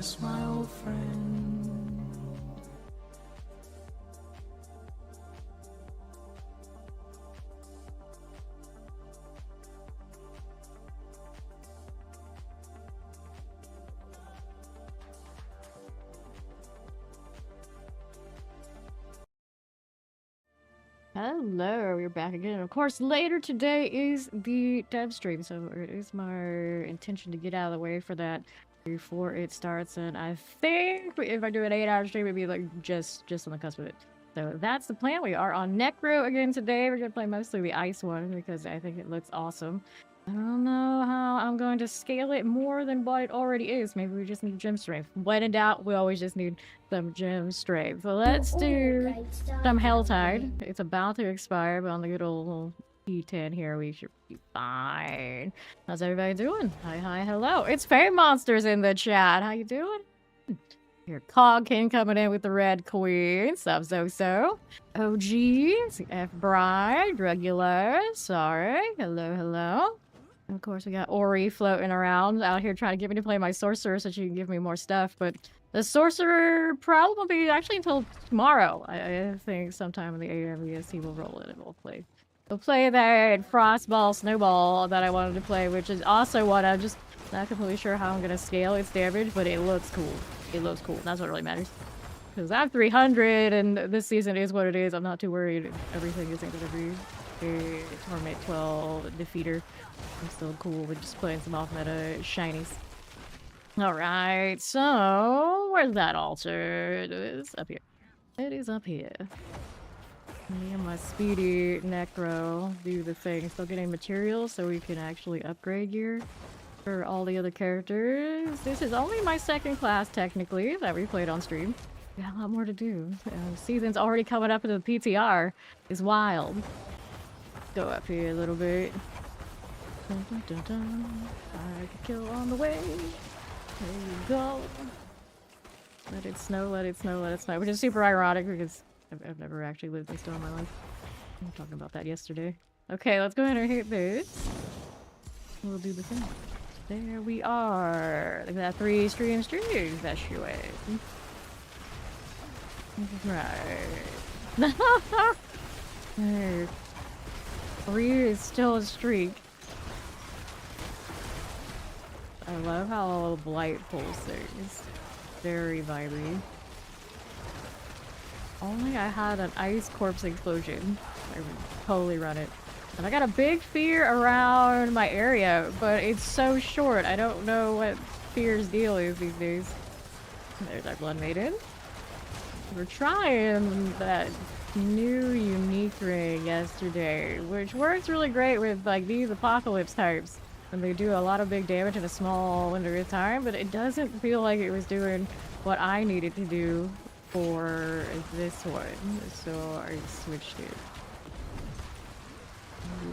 Yes, my old friend. Hello, we're back again. Of course, later today is the dev stream, so it is my intention to get out of the way for that before it starts. And I think if I do an 8-hour stream, it'd be like just on the cusp of it. So that's the plan. We are on Necro again today. We're gonna play mostly the ice one because I think it looks awesome. I don't know how I'm going to scale it more than what it already is. Maybe we just need gem strength. When in doubt, we always just need some gem strength. So let's do some Helltide. It's about to expire, but on the good old P10 here, we should be fine. How's everybody doing? Hi, hello. It's Fame Monsters in the chat. How you doing? Your Cog King coming in with the Red Queen. Sub so. OG. F Bride. Regular. Sorry. Hello. And of course, we got Ori floating around out here trying to get me to play my Sorcerer so she can give me more stuff, but the Sorcerer probably won't be actually until tomorrow. I think sometime in the AMES he will roll it and we'll play. We'll play that Frostball Snowball that I wanted to play, which is also what I'm just not completely sure how I'm going to scale its damage, but it looks cool. It looks cool. That's what really matters. Because I'm 300 and this season is what it is. I'm not too worried. Everything isn't going to be a Torment 12 defeater. I'm still cool with just playing some off-meta shinies. Alright, so where's that altar? It is up here. It is up here. Me and my speedy Necro do the thing. Still getting materials so we can actually upgrade gear for all the other characters. This is only my second class, technically, that we played on stream. We got a lot more to do. Season's already coming up into the PTR. It's wild. Go up here a little bit. Dun, dun, dun, dun. I could kill on the way. There you go. Let it snow, let it snow, let it snow. Which is super ironic because I've never actually lived in snow in my life. We were talking about that yesterday. Okay, let's go ahead and hit this. We'll do the thing. There we are. Look at that 3 streams. That's your way. Right. There. 3 is still a streak. I love how Blight pulses. Very vibey. Only I had an ice corpse explosion. I would totally run it. And I got a big fear around my area, but it's so short. I don't know what fear's deal is these days. There's our Blood Maiden. We're trying that new unique ring yesterday, which works really great with like these apocalypse types. And they do a lot of big damage in a small window of time, but it doesn't feel like it was doing what I needed to do for this one. So I switched it.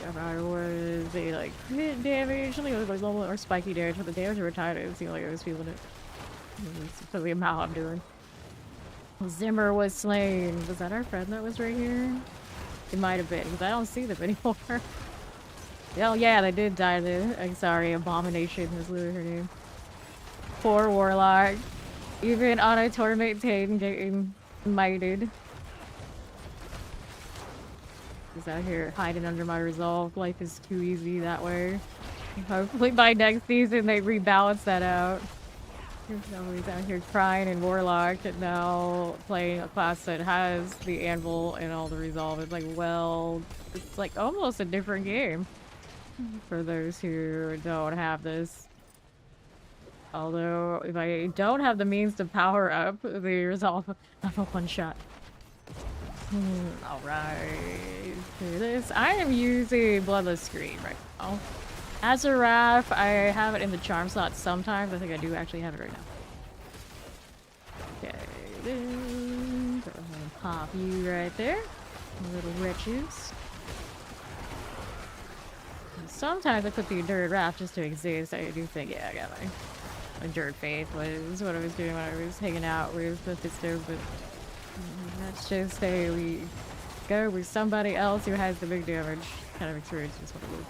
If I was a like hit damage, something like normal or spiky damage, but the damage over time, it seemed like I was feeling it. For the amount I'm doing. Zimmer was slain. Was that our friend that was right here? It might have been, because I don't see them anymore. Oh yeah, they did die there. I'm sorry, Abomination is literally her name. Poor Warlock. Even on a Torment 10 getting mighted. He's out here hiding under my resolve. Life is too easy that way. Hopefully by next season they rebalance that out. He's out here crying in Warlock and now playing a class that has the Anvil and all the resolve. It's like, well, it's like almost a different game. For those who don't have this. Although, if I don't have the means to power up the resolve of a one-shot. Alright. Do this. I am using Bloodless Scream right now. As a Raph, I have it in the charm slot sometimes. I think I do actually have it right now. Okay. Go ahead and pop you right there. Little wretches. Sometimes I put the Endured Wrath just to exist. I do think, yeah, I got my Endured Faith was what I was doing when I was hanging out with Mephisto, but let's just say we go with somebody else who has the big damage kind of experience is what it is.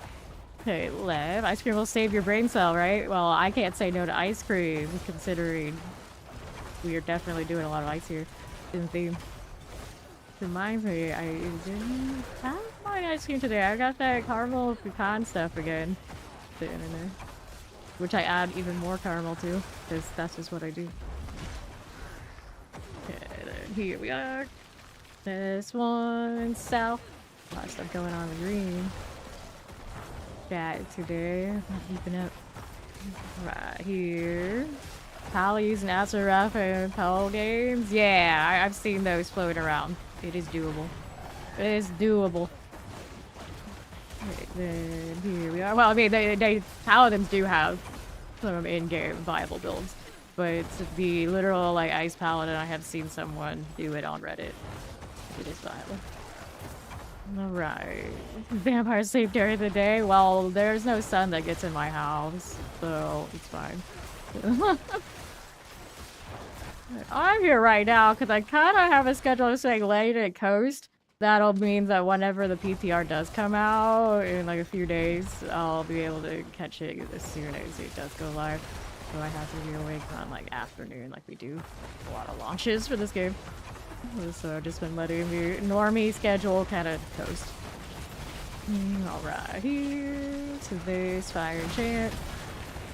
Okay, Lev, ice cream will save your brain cell, right? Well, I can't say no to ice cream, considering we are definitely doing a lot of ice here in theme. Reminds me, I didn't have my ice cream today. I got that caramel pecan stuff again. The internet. Which I add even more caramel to, because that's just what I do. Okay, then here we are. This one south. A lot of stuff going on in green. Chat today. I'm keeping up. Right here. Pallies and Azarath and Pal games. Yeah, I've seen those floating around. It is doable. It is doable. Right, then here we are. Well, I mean, they Paladins do have some in-game viable builds, but the literal like Ice Paladin, I have seen someone do it on Reddit. It is viable. Alright. Vampires sleep during the day? Well, there's no sun that gets in my house, so it's fine. I'm here right now because I kind of have a schedule of saying late at coast. That'll mean that whenever the PTR does come out in like a few days, I'll be able to catch it as soon as it does go live. So I have to be awake on like afternoon like we do a lot of launches for this game. So I've just been letting the normie schedule kind of coast. Alright, here to this fire enchant.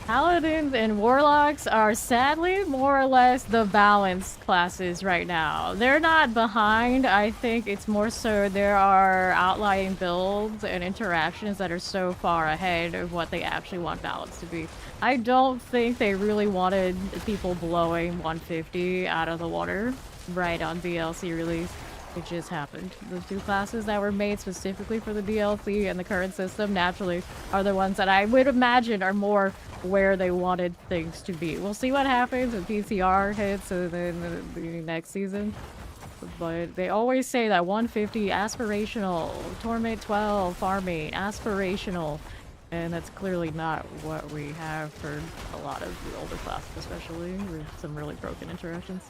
Paladins and warlocks are sadly more or less the balanced classes right now. They're not behind. I think it's more so there are outlying builds and interactions that are so far ahead of what they actually want balance to be. I don't think they really wanted people blowing 150 out of the water right on DLC release. It just happened. The two classes that were made specifically for the DLC and the current system naturally are the ones that I would imagine are more where they wanted things to be. We'll see what happens when PCR hits and then the next season. But they always say that 150 aspirational, Torment 12 farming, aspirational. And that's clearly not what we have for a lot of the older classes, especially with some really broken interactions.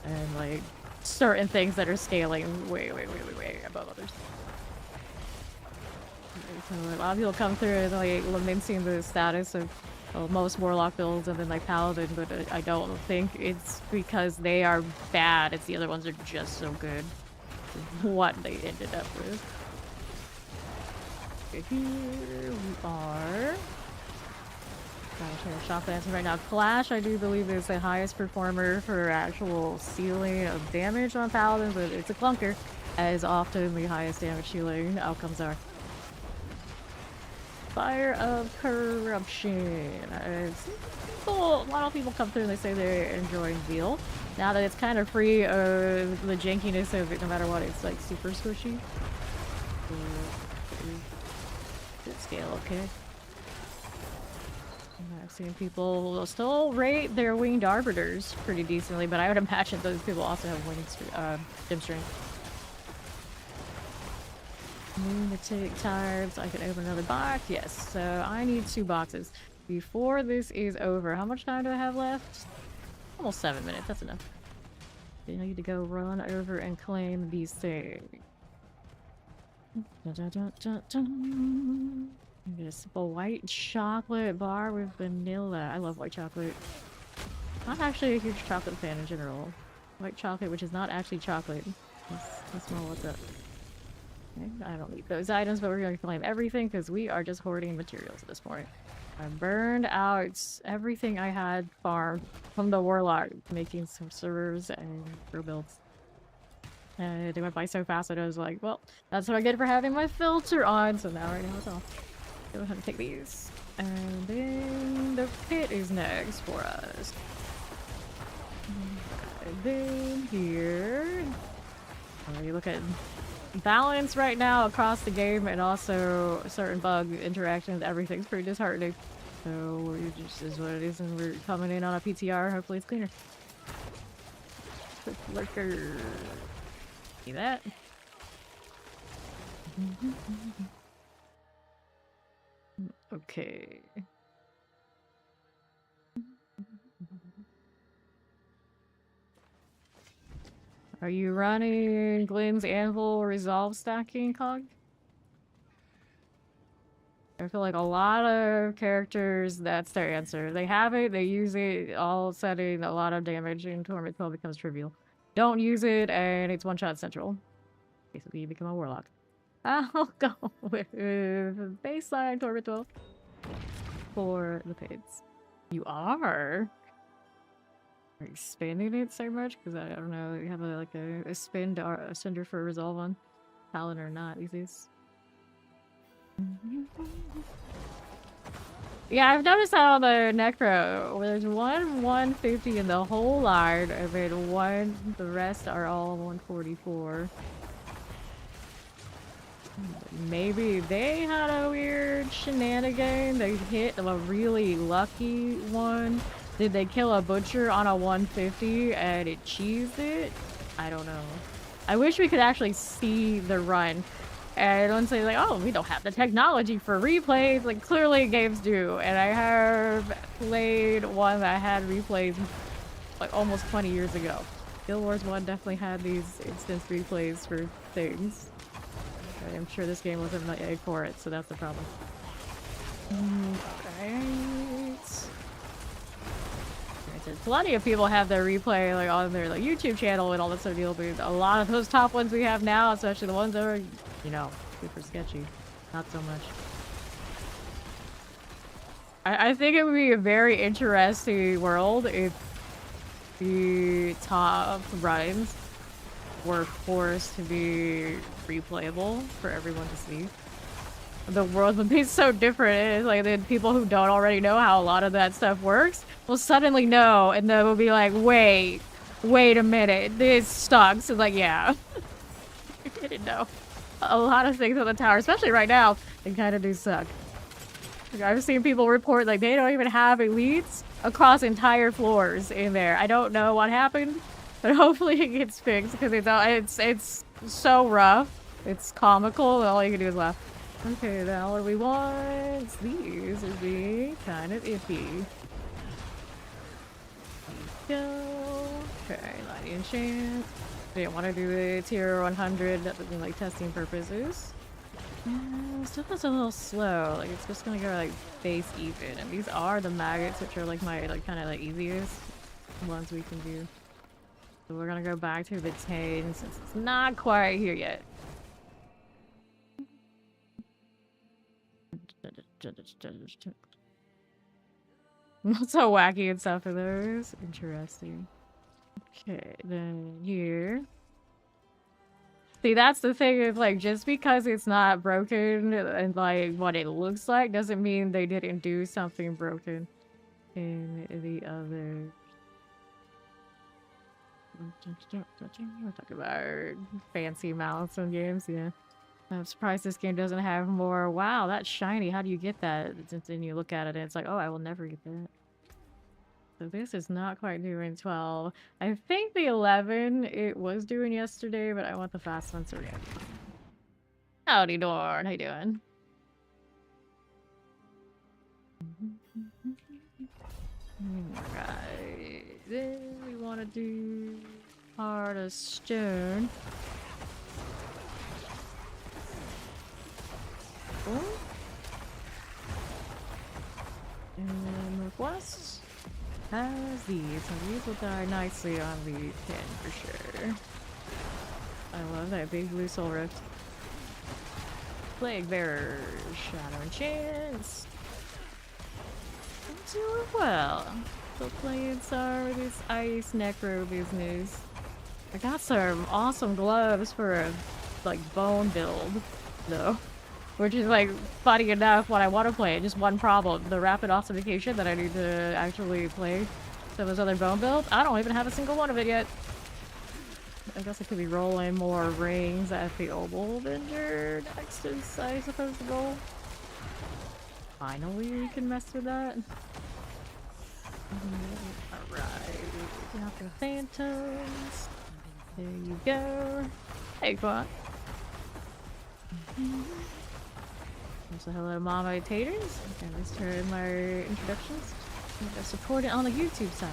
And like certain things that are scaling way above others. So a lot of people come through and like lamenting the status of most warlock builds and then like paladin, but I don't think it's because they are bad. It's the other ones are just so good. What they ended up with. Okay, here we are. Shop dancing right now. Clash, I do believe, is the highest performer for actual sealing of damage on paladins, but it's a clunker, as often the highest damage sealing outcomes are. Fire of Corruption. A lot of people come through and they say they're enjoying Veal. Now that it's kind of free of the jankiness of it, no matter what, it's like super squishy. Good scale, okay. I've seen people still rate their winged arbiters pretty decently, but I would imagine those people also have winged dim strength. Lunatic tires. I can open another box. Yes, so I need 2 boxes before this is over. How much time do I have left? Almost 7 minutes. That's enough. I need to go run over and claim these things. Dun, dun, dun, dun, dun. Get a simple white chocolate bar with vanilla. I love white chocolate. I'm actually a huge chocolate fan in general. White chocolate, which is not actually chocolate. Let's smell what's up. Okay, I don't need those items, but we're going to claim everything because we are just hoarding materials at this point. I burned out everything I had farmed from the warlock, making some servers and crew builds. And they went by so fast that I was like, well, that's what I get for having my filter on, so now right now it's off. Go ahead and take these. And then the pit is next for us. And then here. You look at balance right now across the game and also certain bug interactions. Everything's pretty disheartening. So it just is what it is, and we're coming in on a PTR. Hopefully it's cleaner. Quick lurker. See that? Okay. Are you running Glenn's Anvil Resolve stacking, Cog? I feel like a lot of characters, that's their answer. They have it, they use it, all of a sudden a lot of damage in Torment 12 becomes trivial. Don't use it, and it's one-shot central. Basically, you become a warlock. I'll go with baseline Torment 12 for the pits. You are expanding it so much? Because I don't know, you have a spin or a cinder for a resolve on Talon or not these days. Yeah, I've noticed that on the Necro, where there's one 150 in the whole line, and then the rest are all 144. Maybe they had a weird shenanigan. They hit a really lucky one. Did they kill a butcher on a 150 and it cheesed it? I don't know. I wish we could actually see the run. And don't say like, oh, we don't have the technology for replays. Like, clearly games do. And I have played one that had replays like almost 20 years ago. Guild Wars 1 definitely had these instance replays for things. I'm sure this game wasn't made for it, so that's the problem. Alright. Plenty of people have their replay like on their like YouTube channel and all that sort of deal, but a lot of those top ones we have now, especially the ones that are, you know, super sketchy, not so much. I think it would be a very interesting world if the top runs were forced to be replayable for everyone to see. The world would be so different. It's like the people who don't already know how a lot of that stuff works will suddenly know, and then will be like, wait a minute, this sucks. It's like, yeah. I didn't know. A lot of things on the tower, especially right now, they kind of do suck. Like, I've seen people report like they don't even have elites across entire floors in there. I don't know what happened, but hopefully it gets fixed because it's so rough. It's comical, and all you can do is laugh. Okay, now what we want, these would be kind of iffy. Go. Okay, lighting enchant. Didn't want to do the tier 100 for like testing purposes. Stuff is a little slow. Like it's just gonna go like base even, and these are the maggots, which are like my kind of like easiest ones we can do. So we're gonna go back to the 10 since it's not quite here yet. Not so wacky and stuff for those. Interesting. Okay, then here. See, that's the thing is like just because it's not broken and like what it looks like doesn't mean they didn't do something broken in the other. We're talking about fancy mounts and games, yeah. I'm surprised this game doesn't have more. Wow, that's shiny. How do you get that? Then you look at it and it's like, oh, I will never get that. So this is not quite doing 12. I think the 11 it was doing yesterday, but I want the fast one, so we're gonna do it. Howdy, Dorn. How you doing? Alright. Then we want to do Heart of Stone. And Northwest has these, and these will die nicely on the 10 for sure. I love that big blue soul rift. Plague Bearer, Shadow and Chance. I'm doing well. Still playing some of this ice necro business. I got some awesome gloves for a like bone build though. Which is like funny enough when I want to play it. Just one problem. The rapid ossification that I need to actually play some of those other bone builds. I don't even have a single one of it yet. I guess I could be rolling more rings at the Obel Avenger next is, I suppose, the goal. Finally we can mess with that. Alright. Got the Phantoms. There you go. Hey, Quad. So hello, Mama Taters. Okay, let's turn my introductions. I support it on the YouTube side.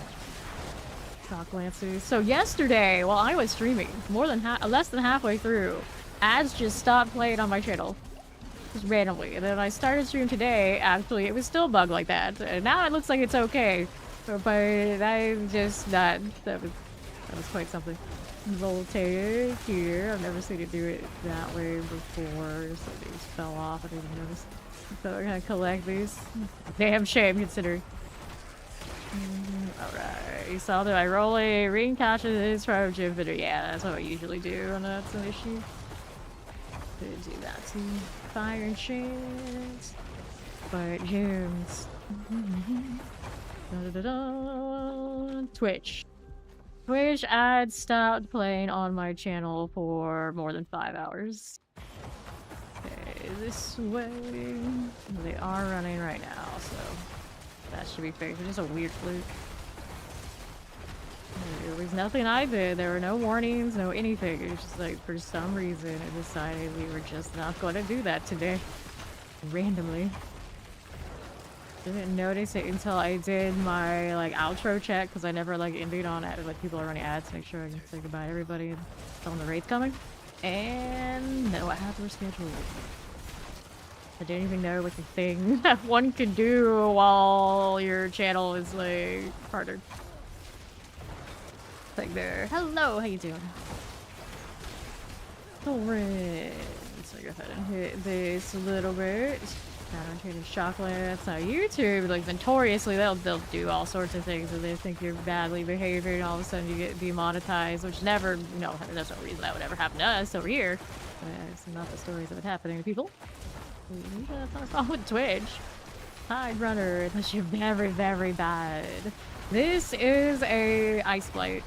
Shock Lancers. So yesterday, while I was streaming, less than halfway through, ads just stopped playing on my channel. just randomly. And then I started stream today, actually, it was still bug like that. And now it looks like it's okay. But I just not, that was quite something. Voltage here. I've never seen it do it that way before. So these fell off. I didn't even notice. So we're gonna collect these. Damn shame considering. Alright. You saw that I roll a ring catches from Jupiter. Yeah, that's what I usually do when that's an issue. Gonna do that too. Fire and chance. But gems. Da, da, da, da. Twitch. Twitch I'd stopped playing on my channel for more than 5 hours. Okay, this way. They are running right now, so that should be fixed. It's just a weird fluke. There was nothing I did. There were no warnings, no anything. It was just like, for some reason, I decided we were just not going to do that today. Randomly. Didn't notice it until I did my like outro check because I never like ended on it. Like people are running ads to make sure I can say goodbye to everybody and tell them the raid's coming. And no, I have to reschedule. I didn't even know what the thing that one could do while your channel is like partnered. Like there. Hello, how you doing? Alright. So go ahead and hit this a little bit. Trading chocolates. Now YouTube, like notoriously, they'll do all sorts of things if they think you're badly behaving, and all of a sudden you get demonetized, which never, you know, there's no reason that would ever happen to us over here. It's not the stories of it happening to people. That's not a problem with Twitch. Hide runner, unless you're very, very bad. This is a ice blight.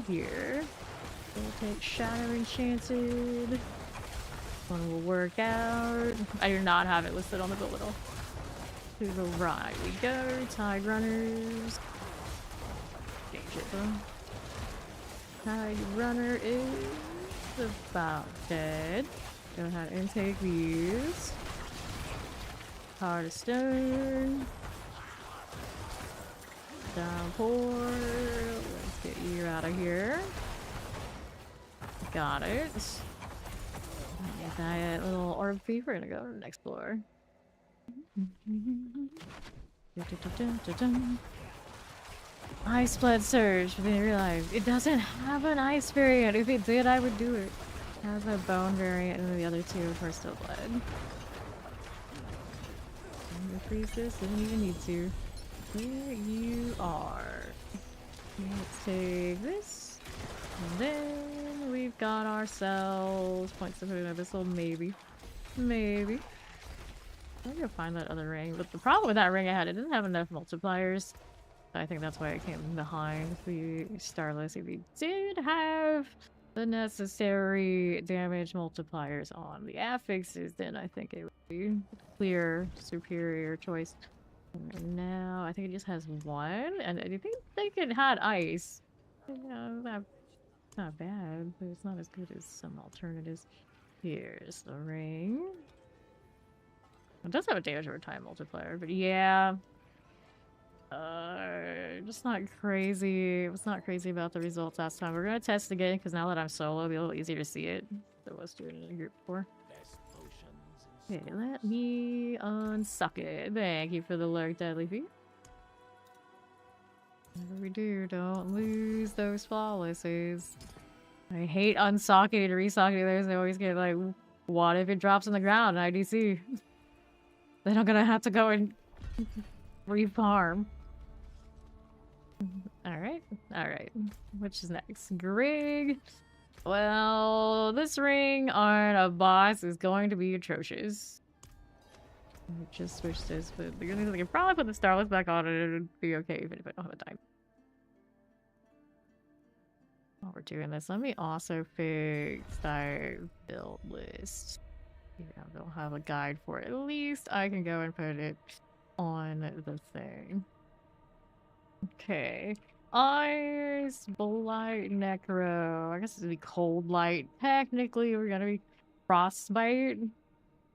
Here. We'll take Shadow Enchanted. One will work out. I do not have it listed on the build at all. To the right we go. Tide runners. Change it though. Tide runner is about dead. Go ahead and take these. Heart of stone. Downpour. Let's get you out of here. Got it. Get that little orb thief. We're gonna go to the next floor. Ice blood surge. But then I realized it doesn't have an ice variant. If it did, I would do it. It has a bone variant, and then the other two are still blood. I'm gonna freeze this. Didn't even need to. There you are. Let's take this. And then we've got ourselves points of food abyssal, maybe. Maybe. I'm gonna find that other ring, but the problem with that ring I had, it didn't have enough multipliers. I think that's why it came behind the Starless. If you did have the necessary damage multipliers on the affixes, then I think it would be a clear, superior choice. And now I think it just has one, and I think it had ice. You know, not bad, but it's not as good as some alternatives. Here's the ring. It does have a damage over time multiplier, but yeah. Just not crazy. It was not crazy about the results last time. We're gonna test again, because now that I'm solo, it'll be a little easier to see it than it was doing it in a group before. Okay, let me unsuck it. Thank you for the lurk, Deadly Feet. Whatever we do, don't lose those flawlesses. I hate unsocking and resocking those. They always get like, what if it drops on the ground in IDC? Then I'm gonna have to go and refarm. Alright, alright. Which is next? Grig. Well, this ring on a boss is going to be atrocious. I just switched this, but the good news is I can probably put the Starless back on and it would be okay even if I don't have a time. While we're doing this, let me also fix our build list. Yeah, they'll have a guide for it. At least I can go and put it on the thing. Okay. Ice, Blight, Necro. I guess it's gonna be Cold Light. Technically, we're gonna be Frostbite.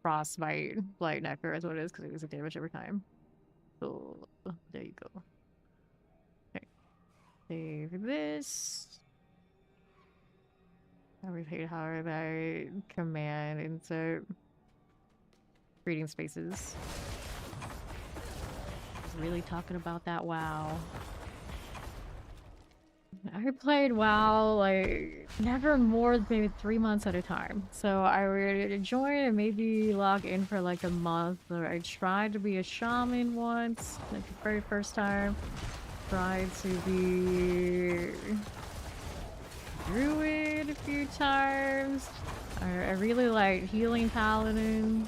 Frostbite. Blight, Necro is what it is because it was a damage every time. So, there you go. Okay. Save this. I would hate how I command insert reading spaces. I was really talking about that WoW. I played WoW like never more than maybe 3 months at a time. So I would join and maybe log in for like a month. Or I tried to be a shaman once, like the very first time. Tried to be druid a few times. I really like healing paladin.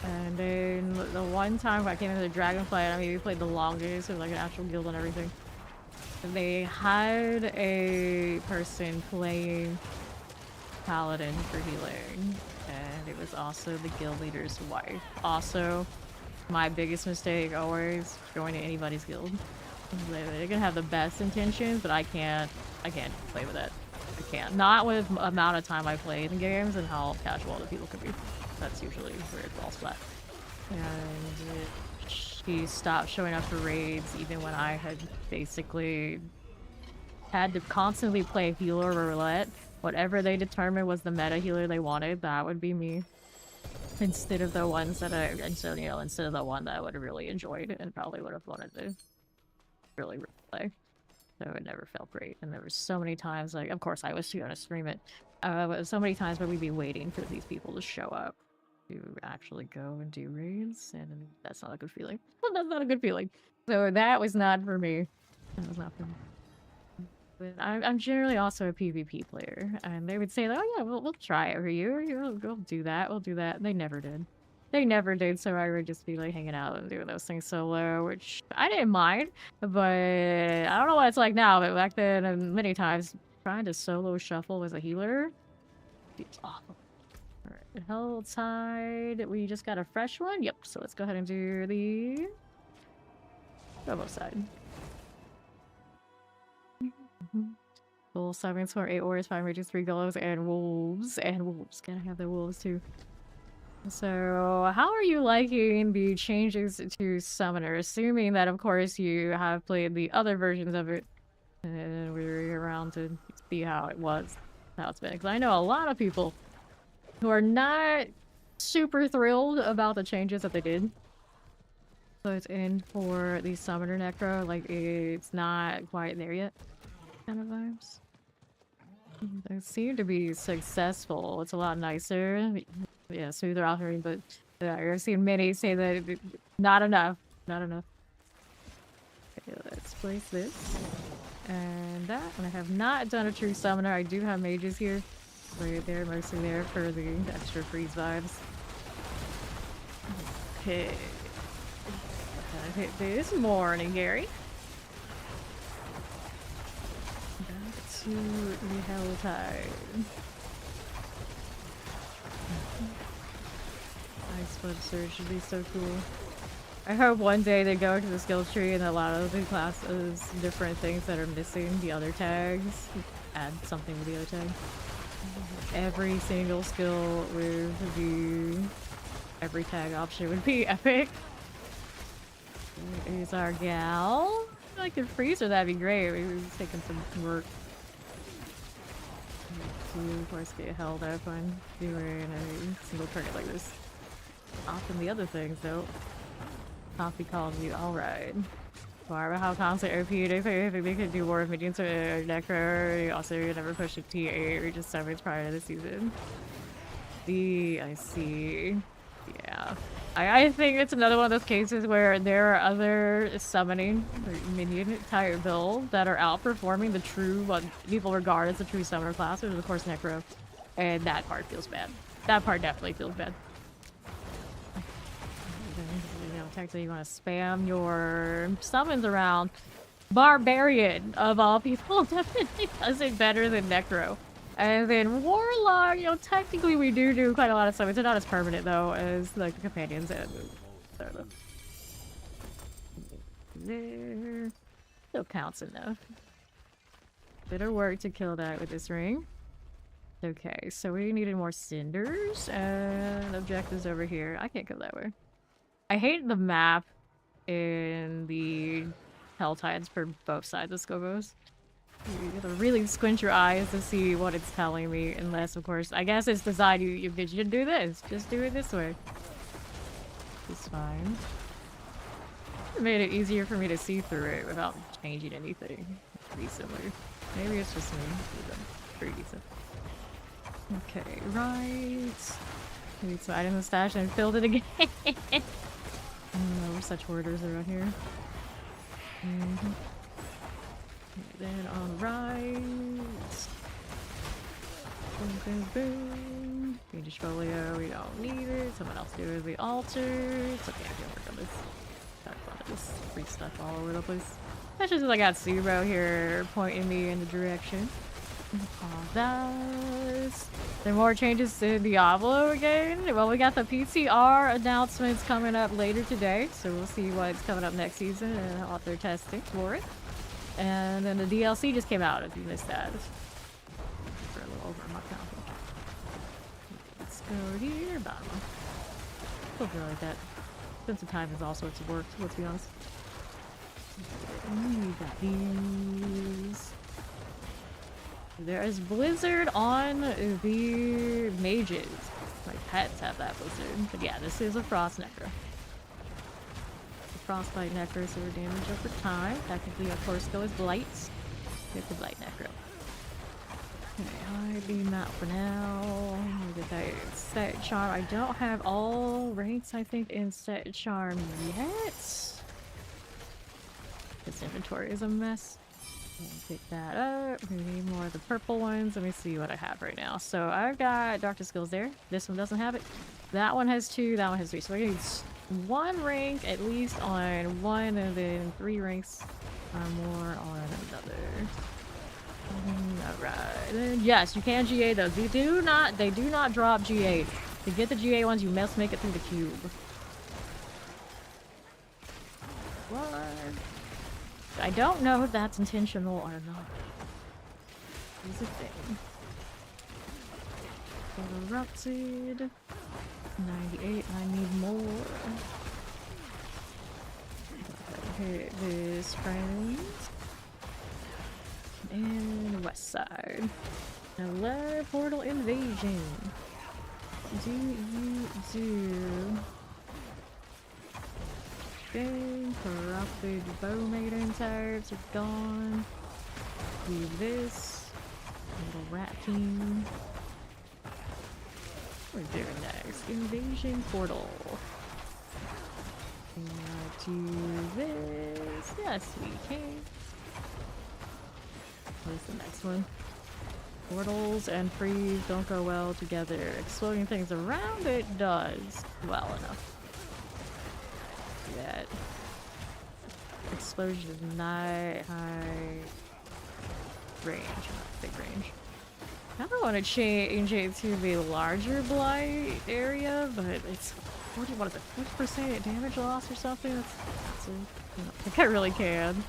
And then the one time I came into the Dragonflight, I maybe played the longest with like an actual guild and everything. They had a person playing paladin for healing, and it was also the guild leader's wife. Also, my biggest mistake always joining anybody's guild. They can have the best intentions, but I can't play with it. I can't. Not with the amount of time I play in games and how casual other people can be. That's usually where it falls flat. And she stopped showing up for raids even when I had basically had to constantly play healer or roulette. Whatever they determined was the meta healer they wanted, that would be me. Instead of the ones that instead of the one that I would have really enjoyed and probably would have wanted to really play. So it never felt great. And there were so many times, like, of course I was too gonna stream it. But so many times where we'd be waiting for these people to show up to actually go and do raids, and that's not a good feeling. Well, that's not a good feeling. So that was not for me. That was not for me. But I'm generally also a PvP player, and they would say, "Oh yeah, we'll try it for you. We'll do that. We'll do that." And they never did. They never did. So I would just be like hanging out and doing those things solo, which I didn't mind. But I don't know what it's like now. But back then, and many times, trying to solo shuffle as a healer, it's awful. Alright, Helltide. We just got a fresh one? Yep, so let's go ahead and do the Robo side. Full 7 for 8 warriors, 5 mages, 3 golems, and wolves. And wolves. Gotta have the wolves too. So, how are you liking the changes to Summoner? Assuming that, of course, you have played the other versions of it. And we're around to see how it was. How it's been. Because I know a lot of people who are not super thrilled about the changes that they did. So it's in for the Summoner Necro, like it's not quite there yet kind of vibes. They seem to be successful. It's a lot nicer. Yeah, smoother offering, but I've seen many say that not enough. Not enough. Okay, let's place this. And that, and I have not done a true summoner. I do have mages here. They're mostly there for the extra freeze vibes. Okay. Gotta hit this morning, Gary. Back to the Helltide. Ice Flood Surge should be so cool. I hope one day they go into the skill tree and a lot of the classes, different things that are missing, the other tags, add something with the other tag. Every single skill with the every tag option would be epic. Here's our gal. If I could freeze her, that'd be great. We've taken some work to, of course, get held up on doing a single target like this. Often the other things, though. Coffee calls you, alright. Whatever how constant OP they think they could do more of minions or Necro. Also, you never push a T8 or just summons prior to the season. I see. Yeah. I think it's another one of those cases where there are other summoning minion type builds that are outperforming the true, what people regard as the true summoner class, which is of course Necro. And that part feels bad. That part definitely feels bad. You know, technically you want to spam your summons around. Barbarian, of all people, definitely does it better than Necro. And then Warlock, you know, technically we do quite a lot of summons. They're not as permanent, though, as, like, the companions and... I don't know. There... Still counts enough. Bit of work to kill that with this ring. Okay, so we needed more cinders, and objectives over here. I can't go that way. I hate the map in the Helltides for both sides of Skogos. You have to really squint your eyes to see what it's telling me, unless, of course, I guess it's designed you should do this. Just do it this way. It's fine. It made it easier for me to see through it without changing anything. Pretty similar. Maybe it's just me. Pretty decent. Okay, right. Maybe some item in the stash and filled it again. We're such hoarders around here. Then on right. Boom, boom, boom. Vintage folio, we don't need it. Someone else do it. The altar. It's okay, I can work on this. Got fun of this free stuff all over the place. That's just because I got Subo here pointing me in the direction. Pause. There are more changes to Diablo again. Well, we got the PTR announcements coming up later today, so we'll see what's coming up next season and how they're testing for it. And then the DLC just came out, if you missed that. For a little over a month now. Let's go here, bottom. Still feel like that. Spend some time is all sorts of work, let's be honest. We got these. There is Blizzard on the mages. My pets have that Blizzard. But yeah, this is a Frost Necro. The Frostbite Necro, so we're damage over time. Technically, of course, skill is Blight. Get the Blight Necro. Okay, hide beam that for now. Get that set charm. I don't have all ranks, I think, in set charm yet. This inventory is a mess. Pick that up. We need more of the purple ones. Let me see what I have right now. So I've got Doctor Skills there. This one doesn't have it. That one has 2. That one has 3. So I need 1 rank at least on one, and then 3 ranks or more on another. Alright. Then yes, you can GA those. They do not drop GA. To get the GA ones, you must make it through the cube. What? I don't know if that's intentional or not. It's a thing. Interrupted. 98. I need more. Okay, this friends. And west side. Hello, portal invasion. Do you do? Okay, corrupted bow maiden types are gone. Leave this. Little rat king. What are we doing next? Invasion portal. Do this. Yes, we can. What's the next one? Portals and freeze don't go well together. Exploding things around it does well enough. That explosion is not high range, not big range. I don't want to change it to the larger blight area, but it's 40. What is it? 50% damage loss or something? That's I don't think I really can.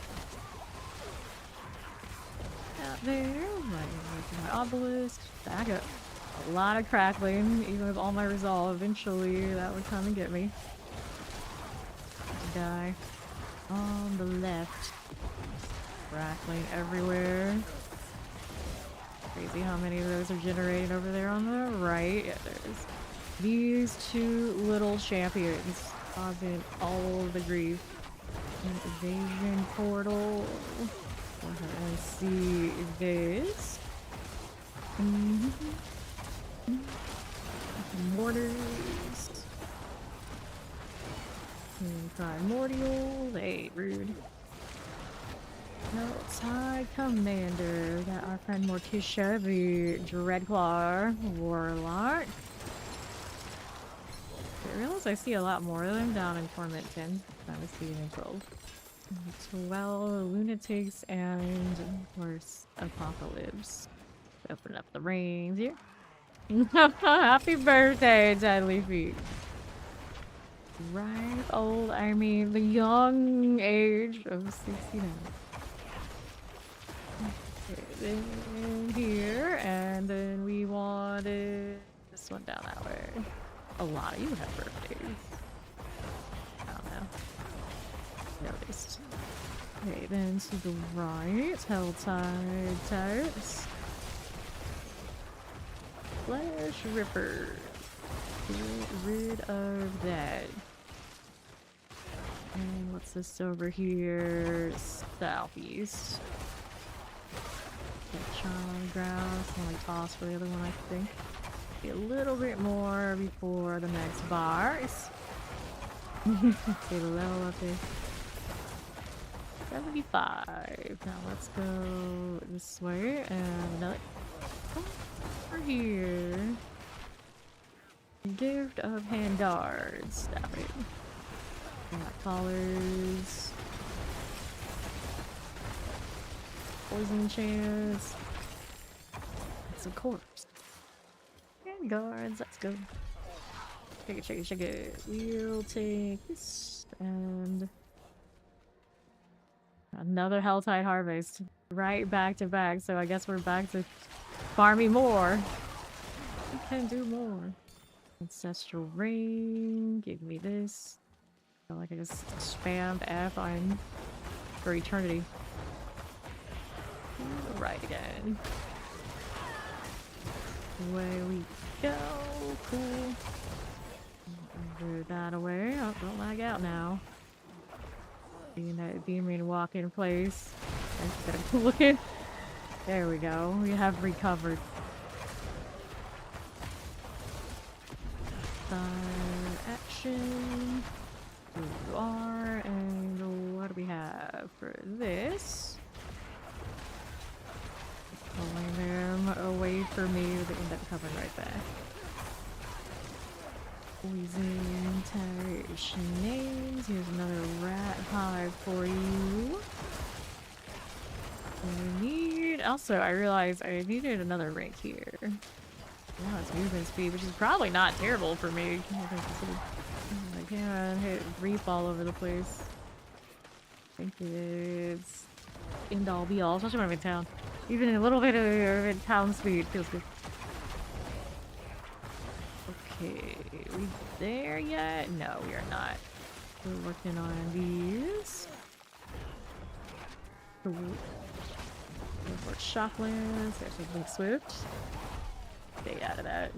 Out there, my obelisk. Back up. A lot of crackling, even with all my resolve. Eventually, that would come and get me. Die on the left. Crackling everywhere. Crazy how many of those are generated over there on the right. Yeah, there's these 2 little champions causing all the grief. Invasion portal. Let's see this. Mortars. Primordial. Hey, rude. Outside commander. We got our friend Morticia, the Dreadclaw Warlock. I realize I see a lot more of them down in Torment 10. I was seeing in 12. 12 lunatics and of course Apocalypse. Open up the reins here. Happy birthday, Deadly Feet. Right old, I mean the young age of 69. Okay, then here, and then we wanted this one down that way. A lot of you have birthdays. I don't know. Noticed. Okay, then to the right, Helltide Tires. Flash Ripper. Get rid of that. And what's this over here? Southeast. Charm Grouse. I'm gonna toss for the other one, I think. Get a little bit more before the next bars. Get a level up there. 75. Now let's go this way and another. Over here. Gift of Hand Guards. Stop it. Got collars. Poison chance. It's a corpse. Hand Guards. Let's go. Check it, check it, check it. We'll take this and another Helltide Harvest. Right back to back. So I guess we're back to farming more. We can do more. Ancestral Ring. Give me this. I feel like I just spammed F on for eternity. Right again. Away we go. Cool. Move that away. Oh, don't lag out now. Seeing that beaming walk in place. I just gotta look in. There we go. We have recovered. Action. Here you are. And what do we have for this? Pulling them away from me. They end up coming right back. Poison Tyration names. Here's another rat hive for you. I need. Also, I realized I needed another rank here. Now it's movement speed, which is probably not terrible for me. I can't hit reef all over the place. I think it's end all be all, especially when I'm in town. Even a little bit of town speed feels good. Okay, we there yet? No, we are not. We're working on these. Cool. For Shocklands, there's a Blink Swift. Stay out of that.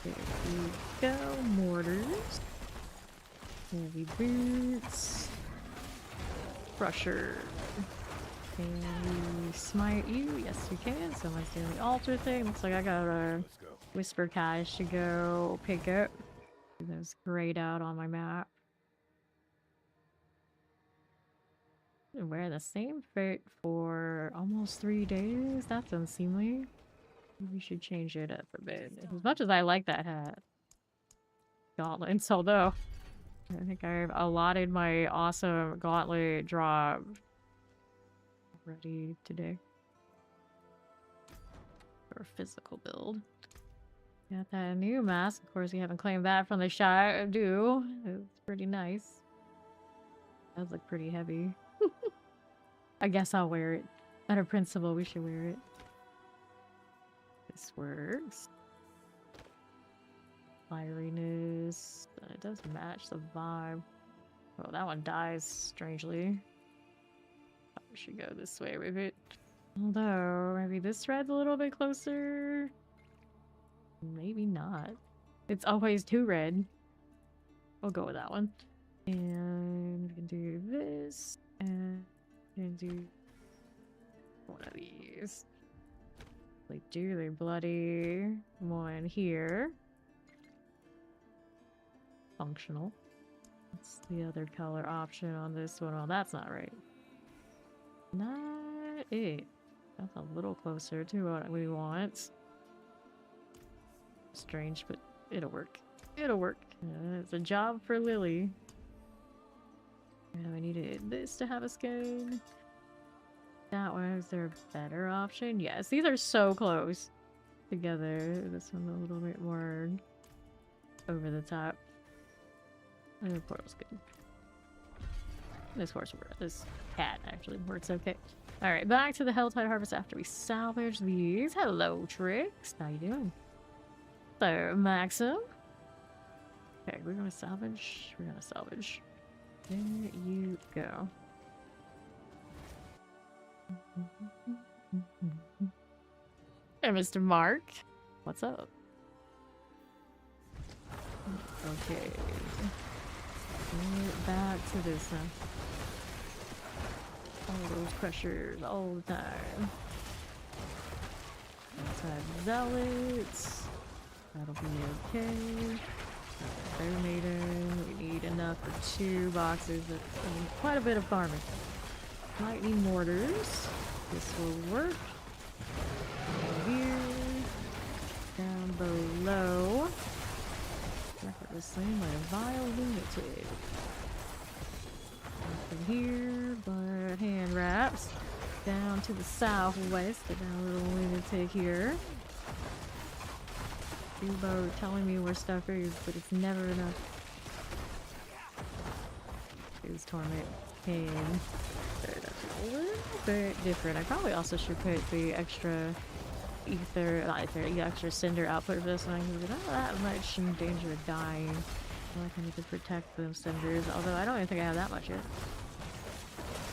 There we go. Mortars. Heavy boots. Crusher. Can we smite you? Yes, we can. Someone's doing the altar thing. Looks like I got a Whisper Cache to go pick up. Those grayed out on my map. Wear the same fit for almost 3 days? That's unseemly. We should change it up a bit. As much as I like that hat. Gauntlets, although I think I've allotted my awesome gauntlet drop already today. For a physical build. Got that new mask. Of course, we haven't claimed that from the shot. Do. It's pretty nice. Does look pretty heavy. I guess I'll wear it. Out of principle, we should wear it. This works. Fieriness. It does match the vibe. Oh, that one dies strangely. We should go this way with it. Although, maybe this thread's a little bit closer. Maybe not. It's always 2 red. We'll go with that one. And we can do this. And we can do one of these. They do the bloody one here. Functional. What's the other color option on this one? Oh, that's not right. Not it. That's a little closer to what we want. Strange, but it'll work. It'll work. It's a job for Lily. And I needed this to have a skin. That one, is there a better option? Yes, these are so close together. This one's a little bit more over the top. And the portal's good. This horse, this cat actually works okay. Alright, back to the Helltide Harvest after we salvage these. Hello, Trix. How you doing? So, Maxim. Okay, we're gonna salvage. We're gonna salvage. There you go. Hey, Mr. Mark. What's up? Okay. Get back to this now. All those pressures all the time. Outside zealots. That'll be okay. Terminator. We need enough for 2 boxes. That's quite a bit of farming. Might need mortars. This will work. Here. Down below. Reckless slain by a vile lunatic. Nothing here but hand wraps. Down to the southwest. Down a little lunatic here. Dubo telling me where stuff is, but it's never enough. Is torment pain. That's a little bit different. I probably also should put the extra the extra cinder output for this one because it's not that much in danger of dying. I feel like I need to protect them cinders, although I don't even think I have that much yet.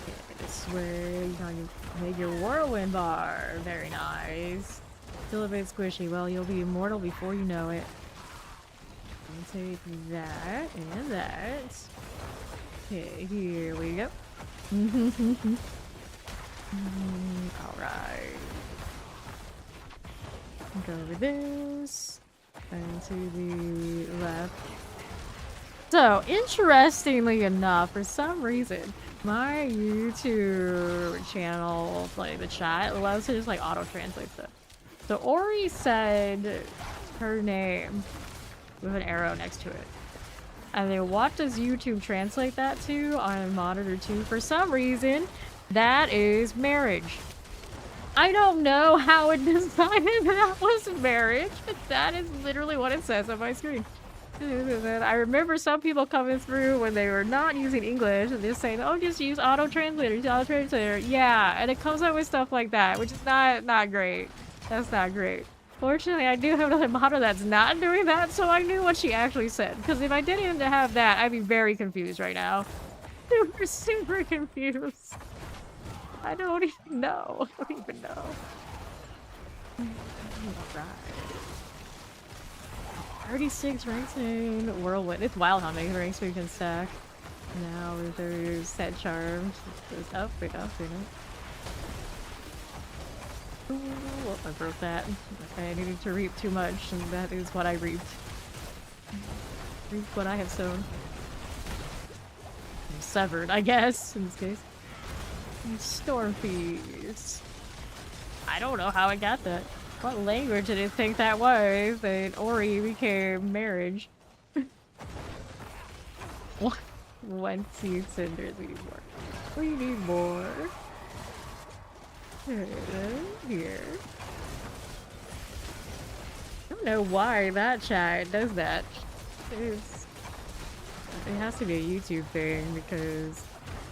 Okay, this way, you know, you made your whirlwind bar. Very nice. Still a bit squishy. Well, you'll be immortal before you know it. I'll take that and that. Okay, here we go. Alright. Go over this. And to the left. So, interestingly enough, for some reason, my YouTube channel, like the chat, allows to just like auto-translate stuff. So Ori said her name with an arrow next to it. And then what does YouTube translate that to on monitor 2? For some reason, that is marriage. I don't know how it decided that was marriage, but that is literally what it says on my screen. And I remember some people coming through when they were not using English and just saying, oh, just use auto-translator, use auto-translator. Yeah, and it comes up with stuff like that, which is not great. That's not great. Fortunately, I do have another model that's not doing that, so I knew what she actually said. Because if I didn't have that, I'd be very confused right now. Super confused. I don't even know. I don't even know. Alright. 36 ranks in Whirlwind. It's wild how many ranks we can stack. Now there's set charms. It goes up and up and up. Ooh, I broke that. Okay, I needed to reap too much, and that is what I reaped. Reaped what I have sown. I'm severed, I guess, in this case. Stormfeast. I don't know how I got that. What language did it think that was? And Ori became marriage. What? 1 seed cinder. We need more. We need more. Here. I don't know why that chat does that. It has to be a YouTube thing because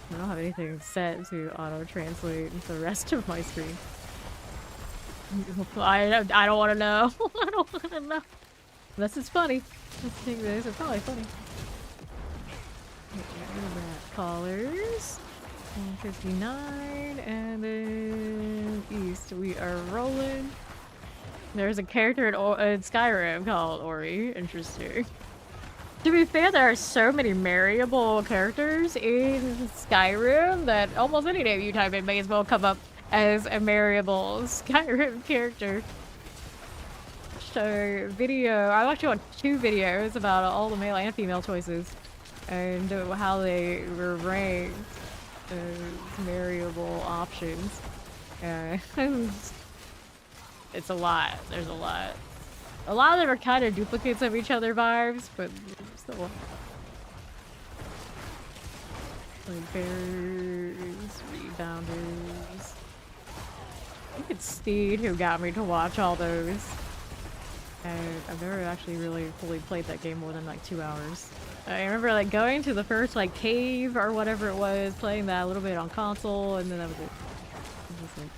I don't have anything set to auto-translate into the rest of my screen. I don't want to know. I don't want to know. Unless it's funny. Let's think this is probably funny. Collars. 59, and then east. We are rolling. There's a character in Skyrim called Ori. Interesting. To be fair, there are so many marryable characters in Skyrim that almost any name you type in may as well come up as a marryable Skyrim character. So, I actually watched 2 videos about all the male and female choices and how they were ranked as marryable options. It's a lot. There's a lot. A lot of them are kind of duplicates of each other vibes, but still. Like bears, rebounders. I think it's Steed who got me to watch all those. And I've never actually really fully played that game more than like 2 hours. I remember like going to the first like cave or whatever it was, playing that a little bit on console, and then that was it. It was like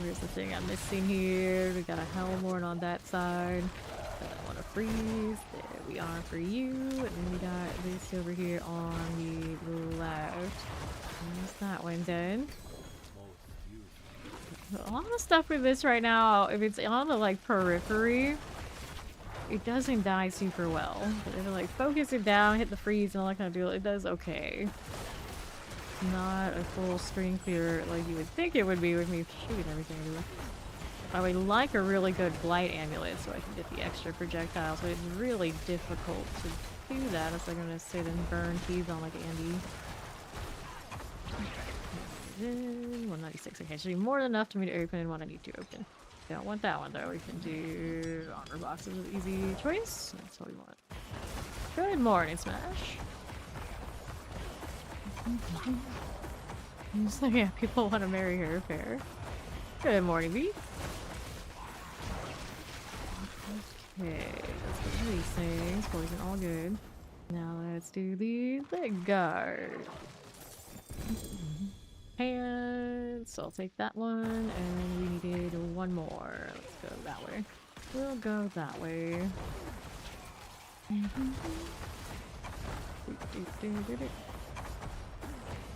Here's the thing I'm missing here. We got a Hellborn on that side. I want to freeze. There we are for you. And then we got this over here on the left. There's that one done. A lot of stuff with this right now, if it's on the like periphery, it doesn't die super well. But if I like focus it down, hit the freeze and all that kind of deal, it does okay. Not a full screen clear like you would think it would be with me shooting everything anyway. I would like a really good blight amulet so I can get the extra projectiles, but it's really difficult to do that unless I'm gonna sit and burn keys on like Andy. 196. Okay, should be more than enough for me to open what I need to open. Don't want that one though. We can do armor boxes with easy choice. That's what we want. Good morning, Smash. So yeah, people want to marry her. Fair. Good morning, B. Okay, let's get rid of these things. Poison all good. Now let's do the leg guard. Pants. So I'll take that one, and we needed one more. Let's go that way. We'll go that way.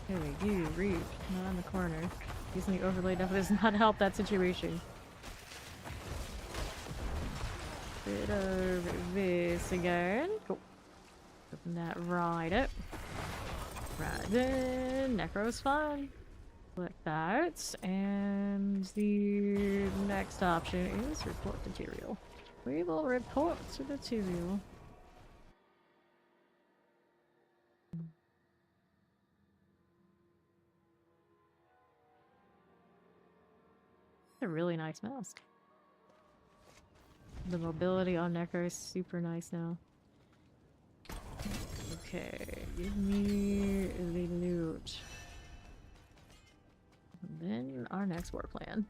There we go, reach. Not on the corner. Using the overlay definitely does not help that situation. Bit of this again. Cool. Open that right up. Right then. Necro's fun. Click that. And the next option is report material. We will report to material. A really nice mask. The mobility on Necro is super nice now. Okay, give me the loot. And then our next war plan.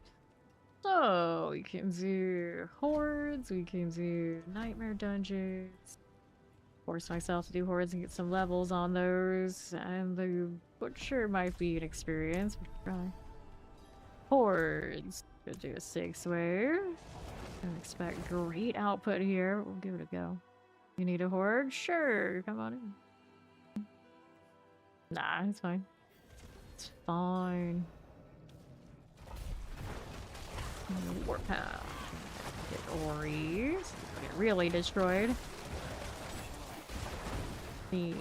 So we can do hordes, we can do nightmare dungeons. Force myself to do hordes and get some levels on those. And the butcher might be an experience. Hordes. Gonna do a 6-way. Don't expect great output here. We'll give it a go. You need a horde? Sure, come on in. Nah, it's fine. It's fine. Warpound. Get Ori. So get really destroyed. The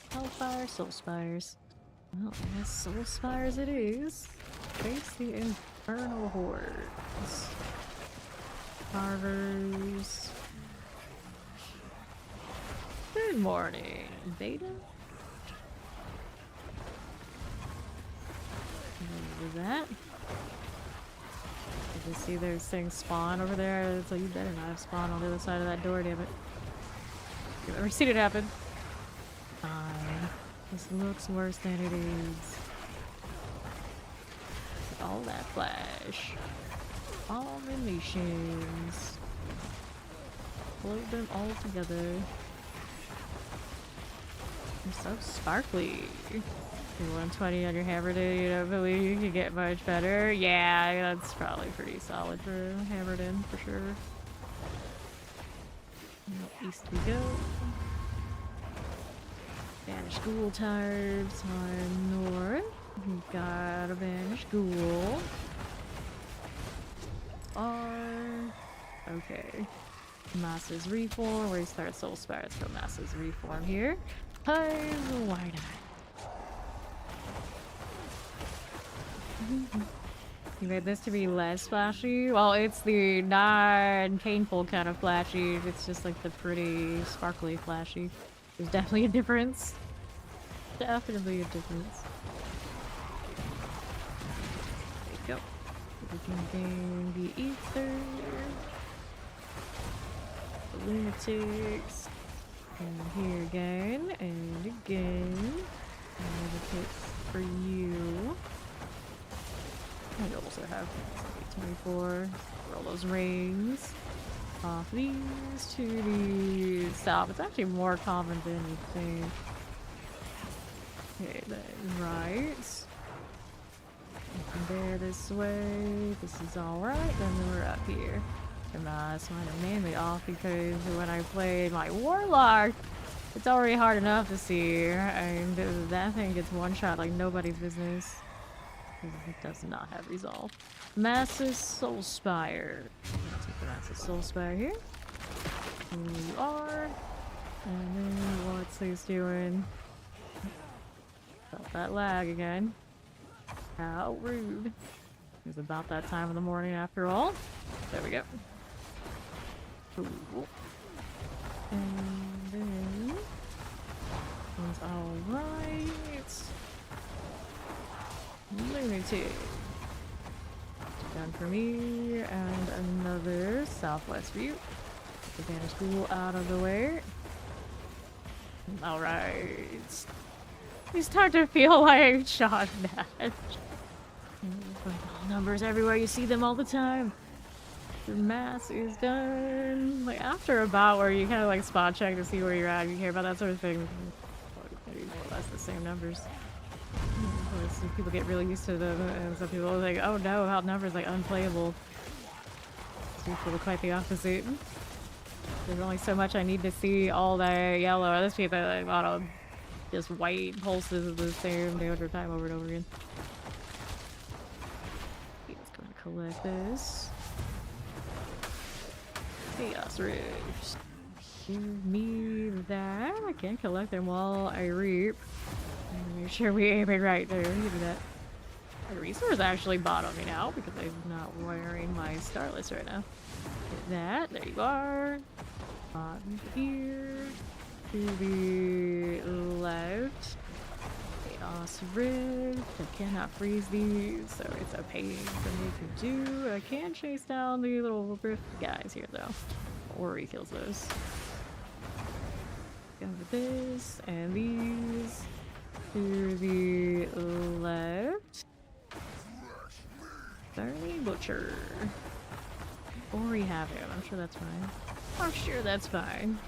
Hellfire, Soul Spires. Well, I guess Soul Spires it is. Face the Infernal Hordes. Carvers. Good morning, Beta. What was that? Did you see those things spawn over there? It's like, you better not have spawned on the other side of that door, damn it. You've ever seen it happen? Fine. This looks worse than it is. All that flash. Abominations. Load them all together. They're so sparkly. 120 on your hammer din, you don't believe you can get much better? Yeah, that's probably pretty solid for hammered in, for sure. East we go. Banish ghoul types on north. We've got a banish ghoul. Okay. Masses reform. Where you start soul spirits go masses reform here. Hive wide eye. You made this to be less flashy? Well, it's the non-painful kind of flashy. It's just like the pretty, sparkly flashy. There's definitely a difference. Definitely a difference. There you go. We can gain the ether. The lunatics. And here again. And again. And it's for you. I also have 24. Roll those rings. Off these to the south. It's actually more common than you think. Okay, that is right. this way. This is alright. Then we're up here. And that's why I'm mainly off because when I played my Warlock, it's already hard enough to see. And that thing gets one shot like nobody's business. It does not have resolve. Massive Soul Spire. Let's take the Massive Soul Spire here. Here you are. And then what's he's doing? Got that lag again. How rude. It's about that time of the morning after all. There we go. Ooh. And then... One's alright. Lunatic. Done for me. And another Southwest View. Advantage School out of the way. Alright. You start to feel like Sean Nash. Numbers everywhere, you see them all the time. Your mass is done. Like after a bout where you kind of like spot check to see where you're at, you care about that sort of thing. More or less the same numbers. Some people get really used to them, and some people are like, oh no, how numbers like unplayable. Some people are quite the opposite. There's only so much I need to see all that yellow. Other people like a lot of just white pulses of the same day over time over and over again. Okay, let's go and collect this. Chaos Ribs. Give me that. I can collect them while I reap. Make sure we aim it right there. Give me that. My resource actually bottoming out because I'm not wearing my Starless right now. Get that. There you are. Here. To the left. Chaos Rift. I cannot freeze these, so it's a pain for me to do. I can chase down the little rift guys here though. Or he kills those. Go with this and these. To the left. Burly Butcher. Or you have him. I'm sure that's fine. I'm sure that's fine.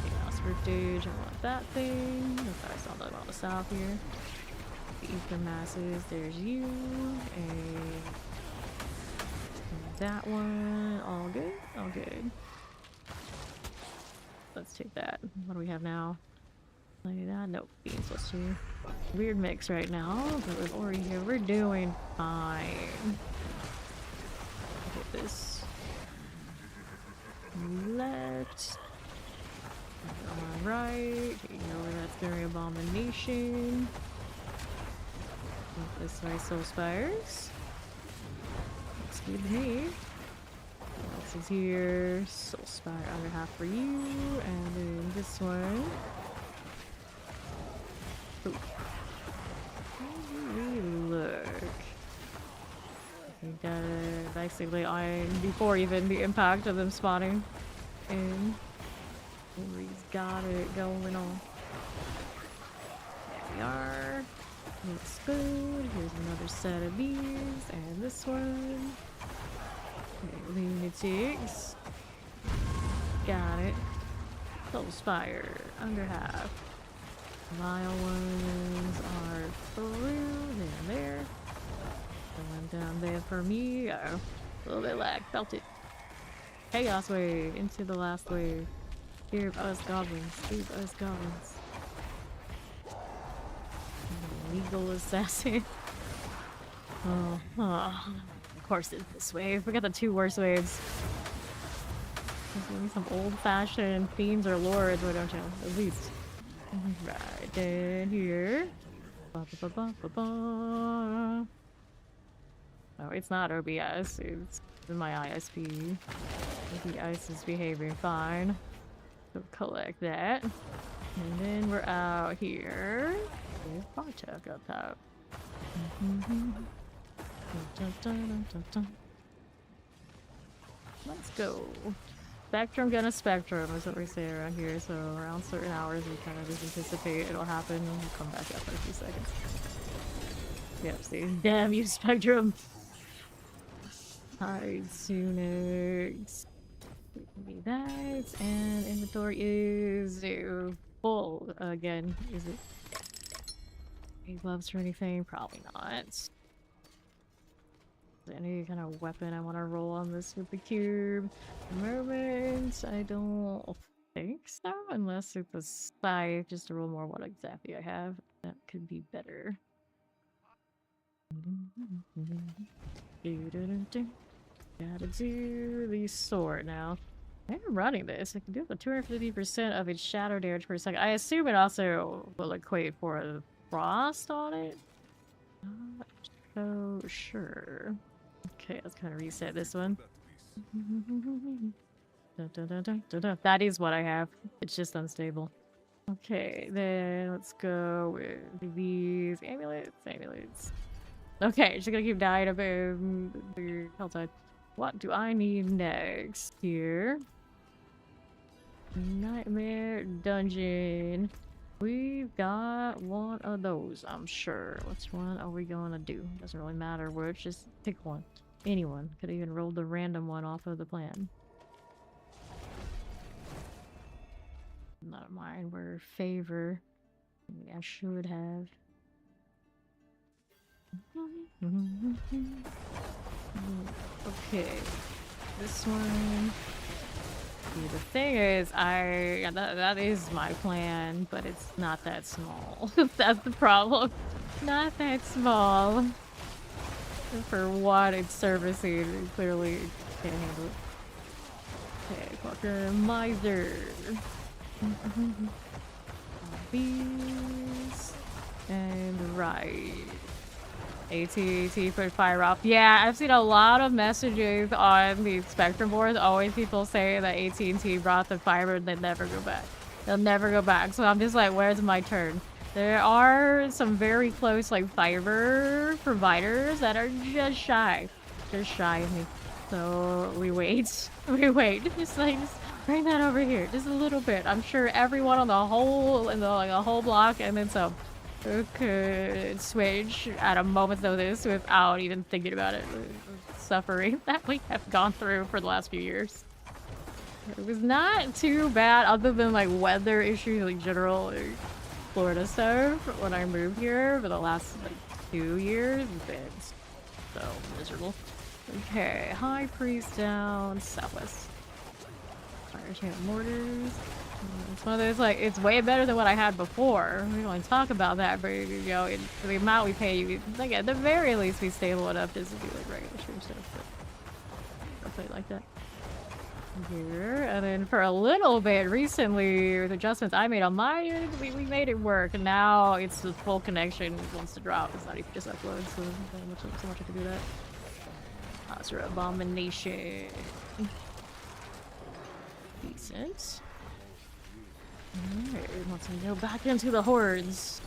Chaos Riftage. I want that thing. I saw that on the south here. The Ether Masses. There's you. And that one. All good. All good. Let's take that. What do we have now? Like that? Nope. Beans. Let's do. Weird mix right now. But with Ori here, we're doing fine. Get this. Left. On right. You know where that's very abomination. This way, Soul Spires. Looks good to me. What else is here? Soul Spire under half for you. And then this one. Ooh. How do we look? I got it basically on before even the impact of them spawning. And he's got it going on. There we are. Looks good. Here's another set of these. And this one. Okay, Lunatics. Got it. Soul Spire. Under half. Vile ones are through. There. The one down there for me. Uh-oh. A little bit lag. Felt it. Chaos wave. Into the last wave. Here of us goblins. Leave us goblins. Legal assassin. Oh, of course it's this wave. We got the two worst waves. There's some old-fashioned fiends or lords, why don't you? At least. Right then here. Ba, ba, ba, ba, ba. No, it's not OBS. It's my ISP. OBS is behaving fine. So collect that. And then we're out here. There's Bartek up top. Let's go. Spectrum gonna spectrum is what we say around here, so around certain hours we kind of just anticipate it'll happen and we'll come back after a few seconds. Yep, see. Damn you, Spectrum! Hide Sunix. Give me that, and inventory is full again. Is it? Any gloves or anything? Probably not. Any kind of weapon I want to roll on this with the cube? At the moment, I don't think so, unless it's a scythe, just to roll more what exactly I have. That could be better. Gotta do the sword now. I'm running this. I can do up to 250% of its shadow damage per second. I assume it also will equate for a frost on it. Not so sure. Okay, let's kind of reset this one. That is what I have. It's just unstable. Okay, then let's go with these amulets. Okay, just gonna keep dying of the Helltide. What do I need next here? Nightmare dungeon. We've got one of those, I'm sure. Which one are we gonna do? Doesn't really matter which, just pick one. Anyone. Could even roll the random one off of the plan. Not mine, we're favor. I should have. Okay. This one. See, the thing is, that is my plan, but it's not that small. That's the problem. Not that small. For what it's servicing, clearly can't handle it. Okay, Parker Miser. These. And right. AT put fire off. Yeah, I've seen a lot of messages on the Spectrum boards. Always people say that AT&T brought the fiber and they never go back. They'll never go back. So I'm just like, where's my turn? There are some very close like fiber providers that are just shy of me. So we wait. We wait. Just bring that over here. Just a little bit. I'm sure everyone on the whole the whole block and then some could switch at a moment's notice without even thinking about it. Suffering that we have gone through for the last few years. It was not too bad other than like weather issues, like general Florida stuff when I moved here for the last like 2 years. It's been so miserable. Okay, High Priest down southwest. Fire champ mortars. It's one of those, like, it's way better than what I had before. We don't want to talk about that, but, you know, for the amount we pay you, like, at the very least, be stable enough just to do, like, regular stream stuff, but I'll play it like that. Here, and then for a little bit recently, with adjustments I made on my end, we made it work, and now it's the full connection wants to drop. It's not even just upload, so much I can do that. Monster Abomination. Decent. Alright, let's go back into the hordes.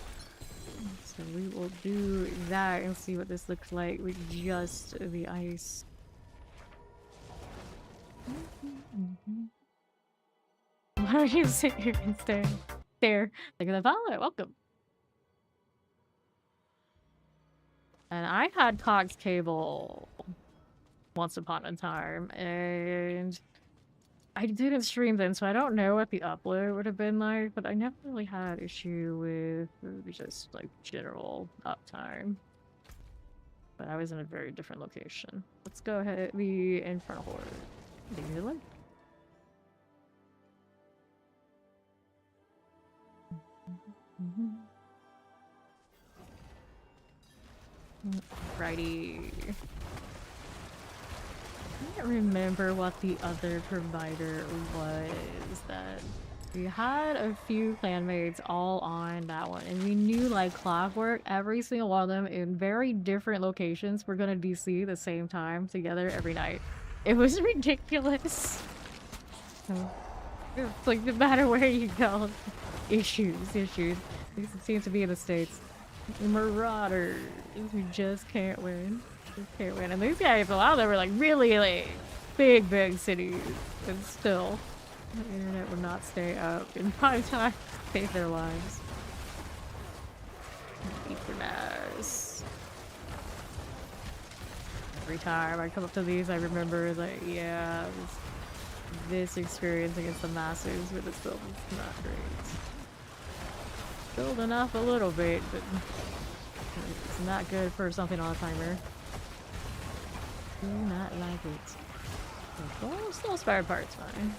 So we will do that and see what this looks like with just the ice. Why don't you sit here and stare? Look at the follow. Welcome. And I had Cox cable once upon a time, and I didn't stream then, so I don't know what the upload would have been like, but I never really had issue with just like general uptime. But I was in a very different location. Let's go ahead, the Infernal Horde. Usually. Righty. I can't remember what the other provider was that we had a few clanmates all on that one, and we knew like clockwork every single one of them in very different locations were gonna DC the same time together every night. It was ridiculous. It's like no matter where you go, issues. These seem to be in the States. Marauders who just can't win. And these guys, a lot of them were like really like big cities, and still the internet would not stay up in prime time to save their lives. Ethernet. Every time I come up to these, I remember like, yeah, this experience against the masses with this build is not great. Building up a little bit, but it's not good for something on a timer. Do not like it. Oh, still spare parts, fine.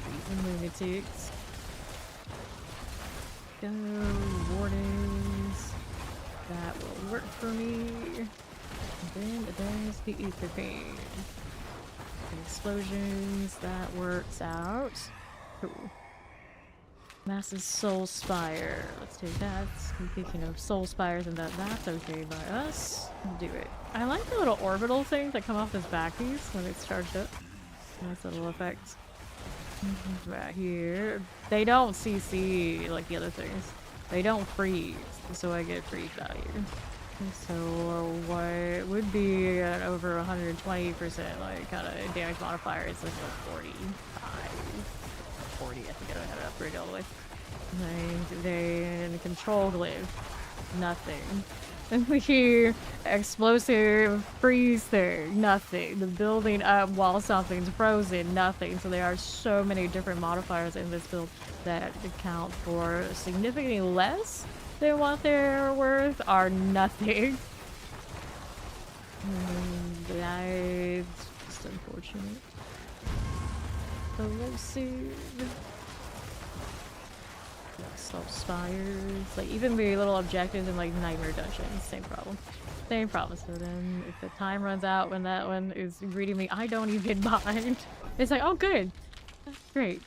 Freezing lunatics. Go, wardens. That will work for me. And then there's the ether pain. Explosions, that works out. Cool. Massive Soul Spire. Let's take that. Speaking of Soul Spires and that's okay by us. Do it. I like the little orbital things that come off this back piece when it's charged up. Nice little effect. Right here. They don't CC like the other things. They don't freeze, so I get freeze value. So what would be an over 120% like kind of damage modifier is like a 45, 40. I think I had it upgraded all the way. They in the control glyph, nothing. And the explosive freeze thing, nothing. The building up while something's frozen, nothing. So there are so many different modifiers in this build that account for significantly less than what they're worth are nothing. That's just unfortunate. Corrosive. Self spires. Like even the little objectives in like Nightmare Dungeons, same problem. Same problem. So then if the time runs out when that one is greeting me, I don't even mind. It's like, oh good. Great.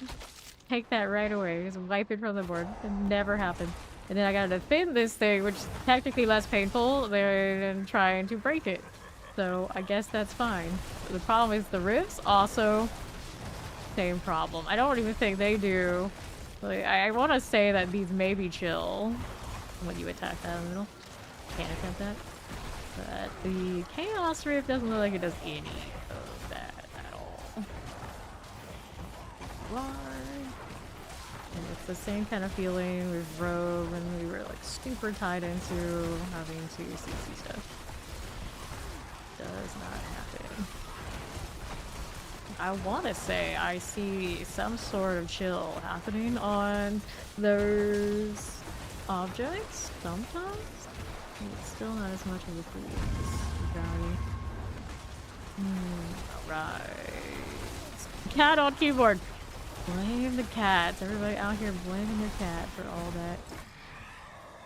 Take that right away. Just wipe it from the board. It never happened. And then I gotta defend this thing, which is technically less painful than trying to break it. So I guess that's fine. The problem is the rifts also same problem. I don't even think they do. Like, I want to say that these may be chill when you attack that in the middle. Can't attempt that. But the Chaos Rift doesn't look like it does any of that at all. And it's the same kind of feeling with Rogue when we were like super tied into having to CC stuff. Does not happen. I want to say I see some sort of chill happening on those objects sometimes. It's still not as much of a freeze value. Alright. Cat on keyboard! Blame the cats. Everybody out here blaming their cat for all that.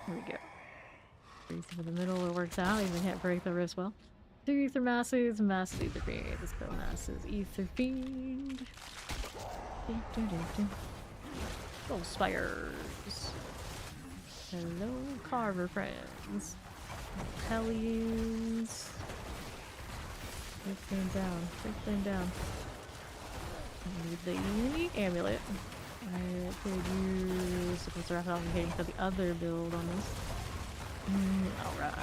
Here we go. Freeze in the middle, it works out. Even can't break the wrist well. Two ether masses, massive ether fiend. Let's go masses, ether fiend. Oh, spires. Hello, carver friends. Hellions. Break them down. I need the unique amulet. I could use supposed to wrap it off and for the other build on this. Alright.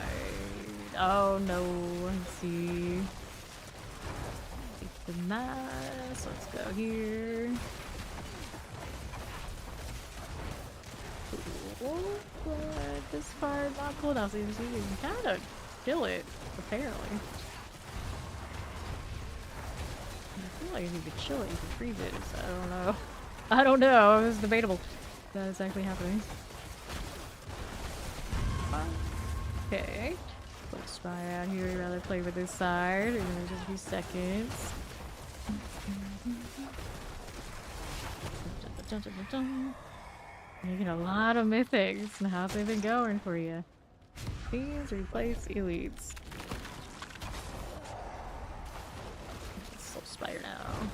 Oh no, let's see. Take the mass. Let's go here. Cool. But this part not cool enough, so you can kind of kill it, apparently. I feel like if you could chill it, you could freeze it. So I don't know. I don't know. It's debatable. That is actually happening. Okay. Quick spy out here. I'd rather play with this side. We're gonna just be seconds. Making a lot of mythics. And how's they been going for you? These replace elites. Soul Spire now.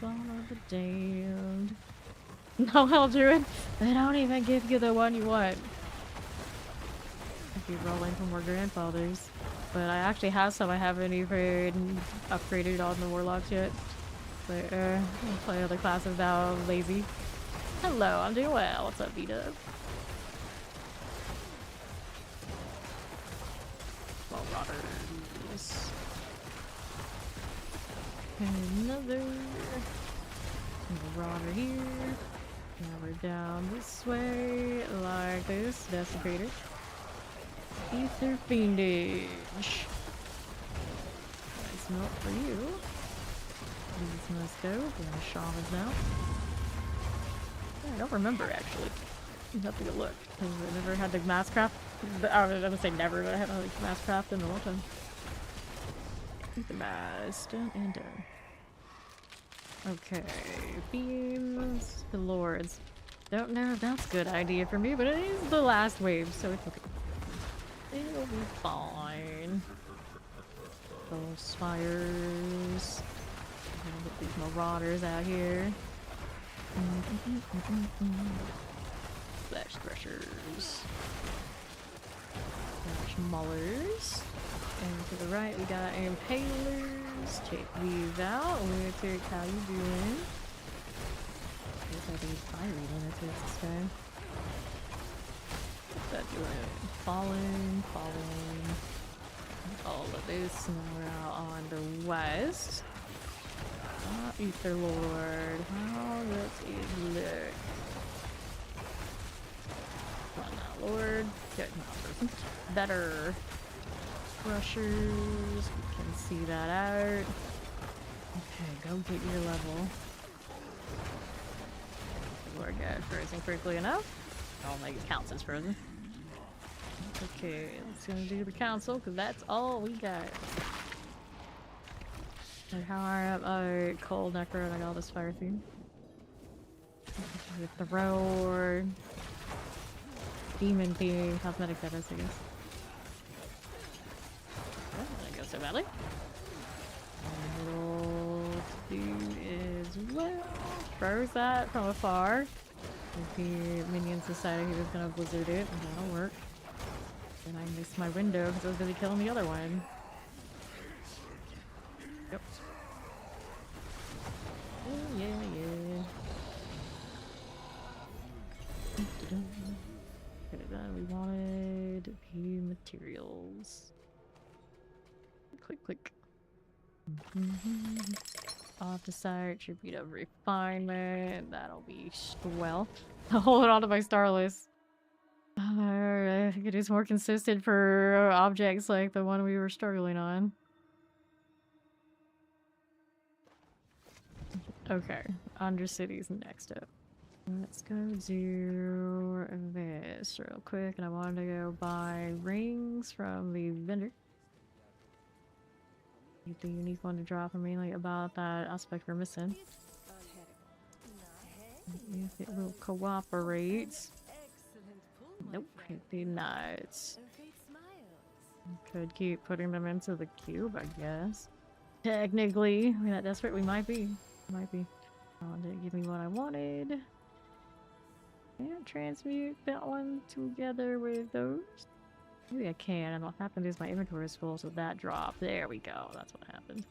Follow the damned. No hell, Druid. They don't even give you the one you want. I keep rolling for more grandfathers. But I actually have some I haven't even upgraded on the warlocks yet. But I'll play other classes now. I'm lazy. Hello, I'm doing well. What's up, B-Dub? Marauders. Another marauder here. Now we're down this way, like this. Desecrator. Ether Fiendage. Nice milk for you. These must go. We're gonna shamans now. I don't remember actually. have to go look. Because I never had the mass craft. I was gonna say never, but I haven't had the mass craft in a long time. The mass done and done. Okay, beams, the lords. Don't know if that's a good idea for me, but it is the last wave, so it's okay. It'll be fine. Those spires. Get these marauders out here. Flash threshers. Flash maulers. And to the right we got impalers. Check these out. Winter, how you doing? Looks like these fiery limits this guy. What's that doing? Falling. All of this. Now we're out on the west. Ether Lord. How does it look? Come on now, Lord. Good, not better. Crushers. We can see that out. Okay, go get your level. Lord got frozen quickly enough. I'll make it count as frozen. Okay, let's gonna do the council because that's all we got. Like how high up? Oh, cold necro and I got all this fire theme. With the roar. Demon theme. Cosmetic that is, I guess. Oh, that didn't go so badly. Little dude as well. Throws that from afar. If the minions decided he was gonna blizzard it, that'll work. Then I missed my window because I was busy killing the other one. Yep. Oh, yeah. Get it done. We wanted the materials. Click. Off the site, tribute of refinement. That'll be swell. I'll hold on to my star list. I think it is more consistent for objects like the one we were struggling on. Okay, Undercity's next up. Let's go do this real quick, and I wanted to go buy rings from the vendor. Get the unique one to drop for mainly about that aspect we're missing. If it will cooperate. Nope, it did not. Could keep putting them into the cube, I guess. Technically, we're not desperate. We might be. Oh, didn't give me what I wanted. Can't transmute that one together with those. Maybe I can, and what happened is my inventory is full, so that dropped. There we go. That's what happened.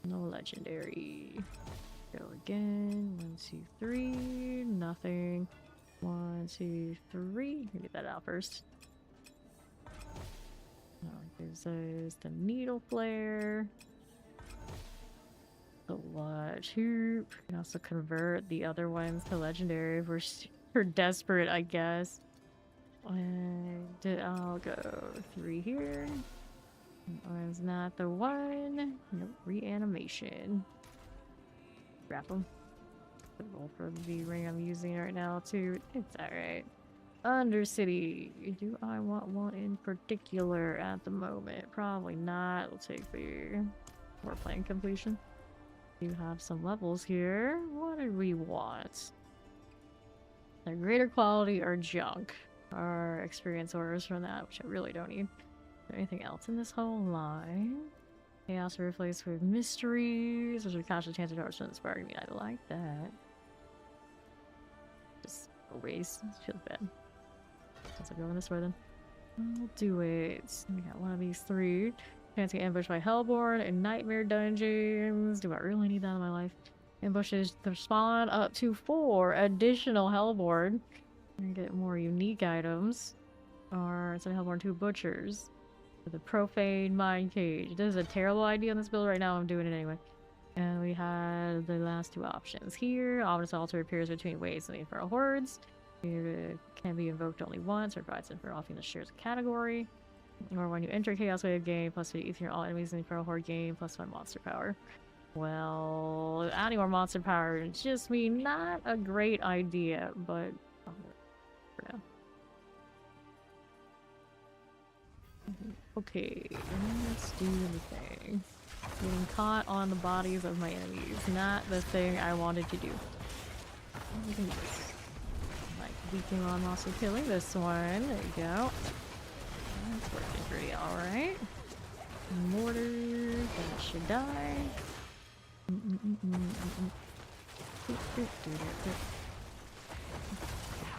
No legendary. Go again. 1, 2, 3. Nothing. 1, 2, 3. Get that out first. Gives us the needle flare. The watch hoop. You can also convert the other ones to legendary if we're desperate, I guess. And I'll go 3 here. That one's not the one. Nope, reanimation. Wrap them. Roll for the ring I'm using right now too. It's alright. Undercity. Do I want one in particular at the moment? Probably not. We'll take the warplane completion. You have some levels here. What did we want? The greater quality or junk? Our experience orders from that, which I really don't need. Is there anything else in this whole line? Chaos replaced with mysteries. There's a constant chance of darkness inspiring me. I like that. Just always feels bad. Guess I'll go this way then. I'll do it. We got one of these 3. Chance to get ambushed by Hellborn and Nightmare Dungeons. Do I really need that in my life? Ambushes the spawn up to 4 additional Hellborn. And get more unique items. Or instead of Hellborn, 2 Butchers. For the Profane Mind Cage. This is a terrible idea on this build right now. I'm doing it anyway. And we had the last 2 options here. Ominous Altar appears between waves and the Infernal Hordes. It can be invoked only once or provides Infernal offering that shares a category. Or when you enter Chaos Wave game, +2 Ether all enemies in the Infernal Horde game, +1 monster power. Well, adding more monster power is just me not a great idea, but for now. Okay, let's do the thing. Getting caught on the bodies of my enemies, not the thing I wanted to do. Like weakening while I'm also killing this one. There you go. That's working pretty alright. Mortar, that should die.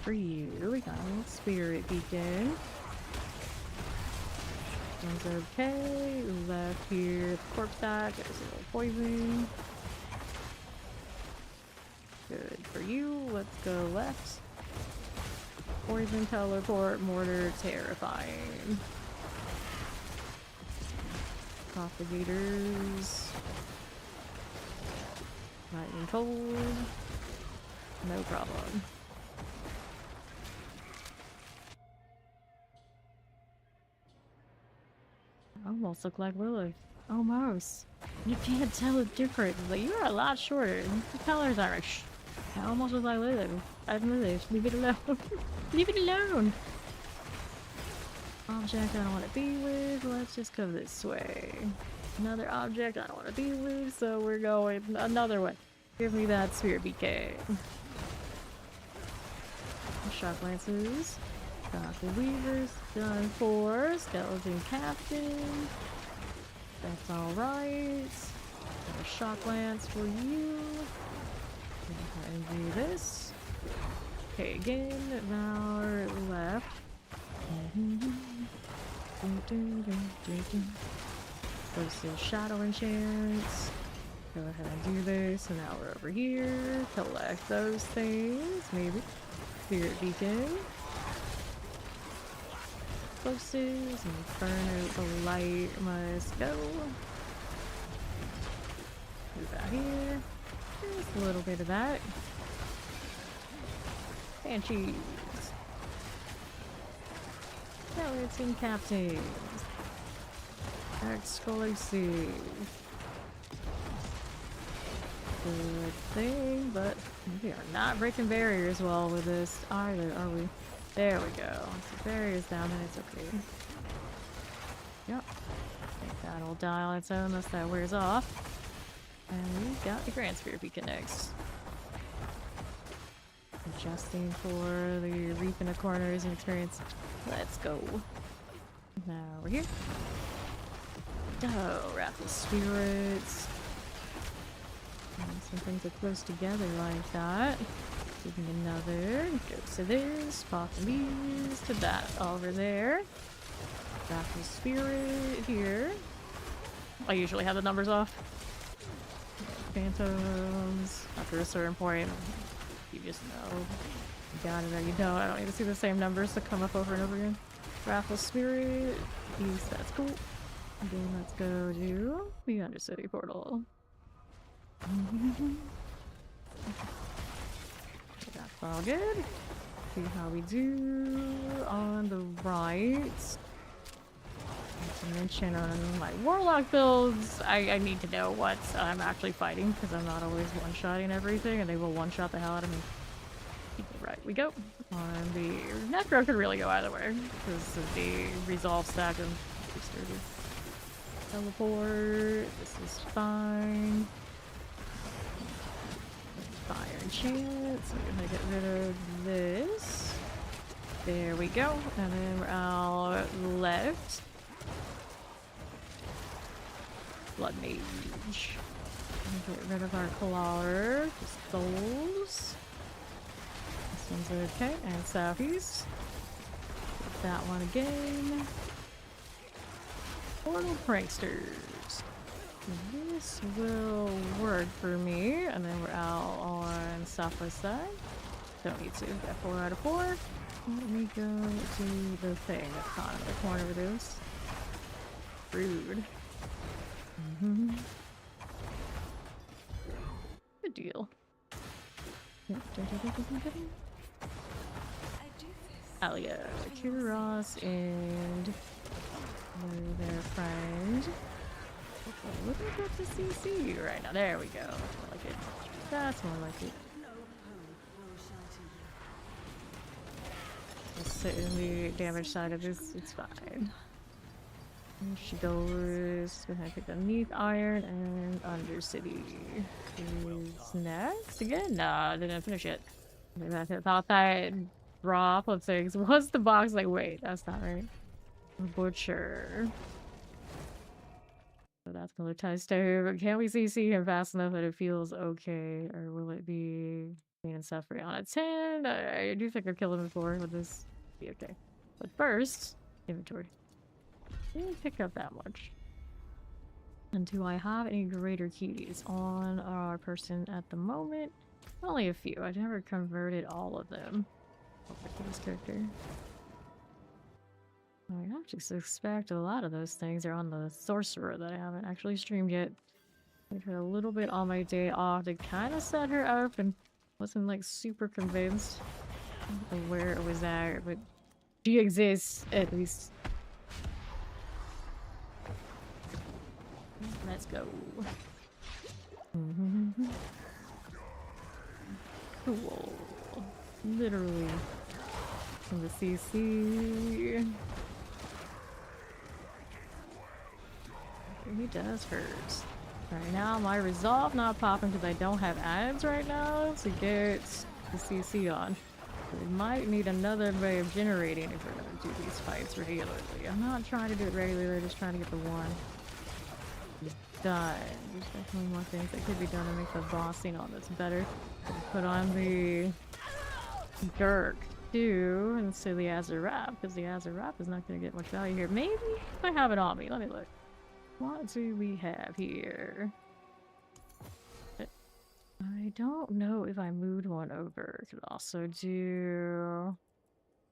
For you, we got a little spirit beacon. One's okay. Left here, corpse stack. There's a little poison. Good for you. Let's go left. Poison, teleport, mortar, terrifying. Propagators. Lightning cold. No problem. Almost look like Lily. Almost. You can't tell the difference. Like, you're a lot shorter. The colors are I almost look like Lily. I'm Lily. Leave it alone. Leave it alone. Object I don't want to be with. Let's just go this way. Another object I don't want to be with, so we're going another way. Give me that sphere BK. Shock lances. Got the weavers done for. Skeleton captain. That's alright. Got a shock lance for you. And do this. Okay, again. Now left. Goes to shadow enchants. Go ahead and do this. And now we're over here. Collect those things. Maybe. Spirit beacon. Explosives. Inferno light must go. Do that here. Just a little bit of that. Banshees. Skeleton captains. Exclusive. Good thing, but we are not breaking barriers well with this either, are we? There we go. So barriers down and it's okay. Yep. I think that'll die on its own unless that wears off. And we got the Grand Sphere Beacon next. Adjusting for the reap in the corners and experience. Let's go. Now we're here. Oh, Wrath of Spirits. And some things are close together like that. Giving another. Go to this. Pop these to that over there. Wrath of Spirit here. I usually have the numbers off. Phantoms. After a certain point, you just know. You got it or you don't. I don't need to see the same numbers to come up over and over again. Wrathful Spirit. Use that's cool. Then let's go to the Undercity Portal. That's all good. See how we do on the right. Not to mention on my Warlock builds, I need to know what I'm actually fighting because I'm not always one-shotting everything and they will one-shot the hell out of me. Right, we go. On the Necro could really go either way because of the resolve stack and teleport. This is fine. Fire chance. I'm gonna get rid of this. There we go. And then we're out left. Blood Mage. Get rid of our Clawr. Pistols. This one's okay. And Southeast. Get that one again. Portal Pranksters. This will work for me. And then we're out on southwest side. Don't need to. Got 4 out of 4. Let me go to the thing that's caught in the corner of this. Rude. Good deal. Alia, Kuros, and their friend. Look at the CC right now. There we go. That's more like it. That's more like it. Let's sit in the damage side of this. It's fine. And she goes. Gonna pick underneath iron and Undercity is next again. Nah, I didn't finish it. I thought that drop of things was the box. Like, wait, that's not right. Butcher. So that's gonna test him. Can we CC him fast enough that it feels okay? Or will it be pain and suffering on a 10? I do think I've killed him before. Would this be okay? But first, inventory. Didn't pick up that much. And do I have any greater keys on our person at the moment? Only a few. I never converted all of them. For this character. I actually suspect a lot of those things are on the sorcerer that I haven't actually streamed yet. I tried a little bit on my day off to kind of set her up and wasn't like super convinced of where it was at, but she exists at least. Let's go. Cool. Literally. From the CC. He does hurt. Right now, my resolve not popping because I don't have ads right now to get the CC on. So we might need another way of generating if we're going to do these fights regularly. I'm not trying to do it regularly, just trying to get the one done. There's definitely more things that could be done to make the bossing on this better. Put on the Dirk too, instead of the Azurap, because the Azurap is not going to get much value here. Maybe if I have it on me. Let me look. What do we have here? I don't know if I moved one over. Could also do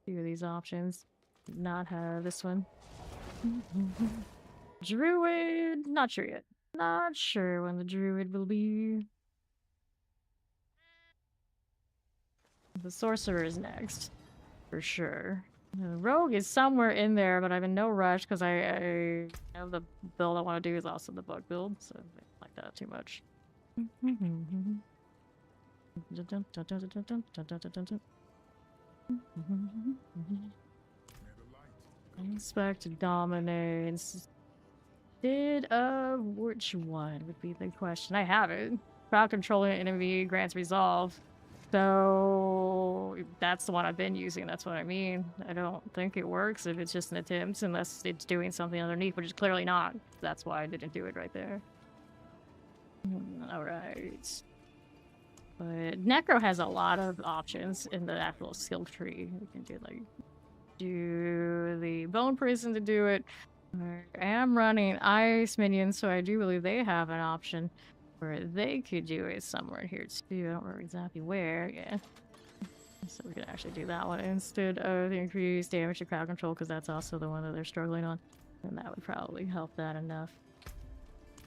two of these options. Not have this one. Druid, not sure yet. Not sure when the Druid will be. The Sorcerer is next, for sure. The Rogue is somewhere in there, but I'm in no rush because I know the build I want to do is also the bug build, so I don't like that too much. Inspect dominates. Which one would be the question? I have it. Crowd controlling enemy grants resolve. So that's the one I've been using. That's what I mean. I don't think it works if it's just an attempt unless it's doing something underneath, which is clearly not. That's why I didn't do it right there. Alright. But Necro has a lot of options in the actual skill tree. You can do like do the bone prison to do it. I am running ice minions, so I do believe they have an option where they could do it somewhere here too. I don't remember exactly where. Yeah. So we could actually do that one instead of the increased damage to crowd control, because that's also the one that they're struggling on. And that would probably help that enough.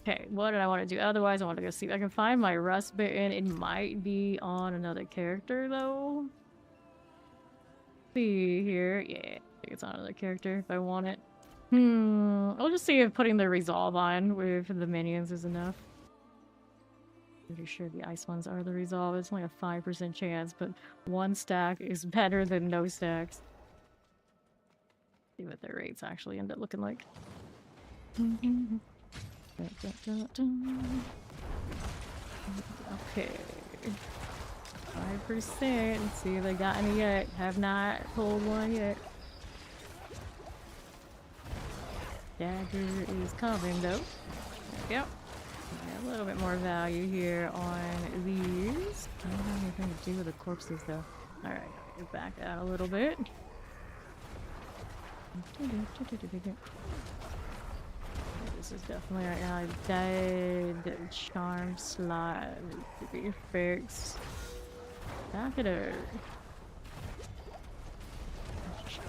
Okay, what did I want to do? Otherwise, I want to go see if I can find my rust bitten. It might be on another character though. See here. Yeah, I think it's on another character if I want it. I'll just see if putting the resolve on with the minions is enough. Pretty sure the ice ones are the resolve. It's only a 5% chance, but one stack is better than no stacks. See what their rates actually end up looking like. Okay. 5%. Let's see if they got any yet. Have not pulled one yet. Dagger is coming though. There we go. A little bit more value here on these. I don't have anything to do with the corpses though. Alright, get back out a little bit. This is definitely right now a dead charm slot to be fixed. Back it up.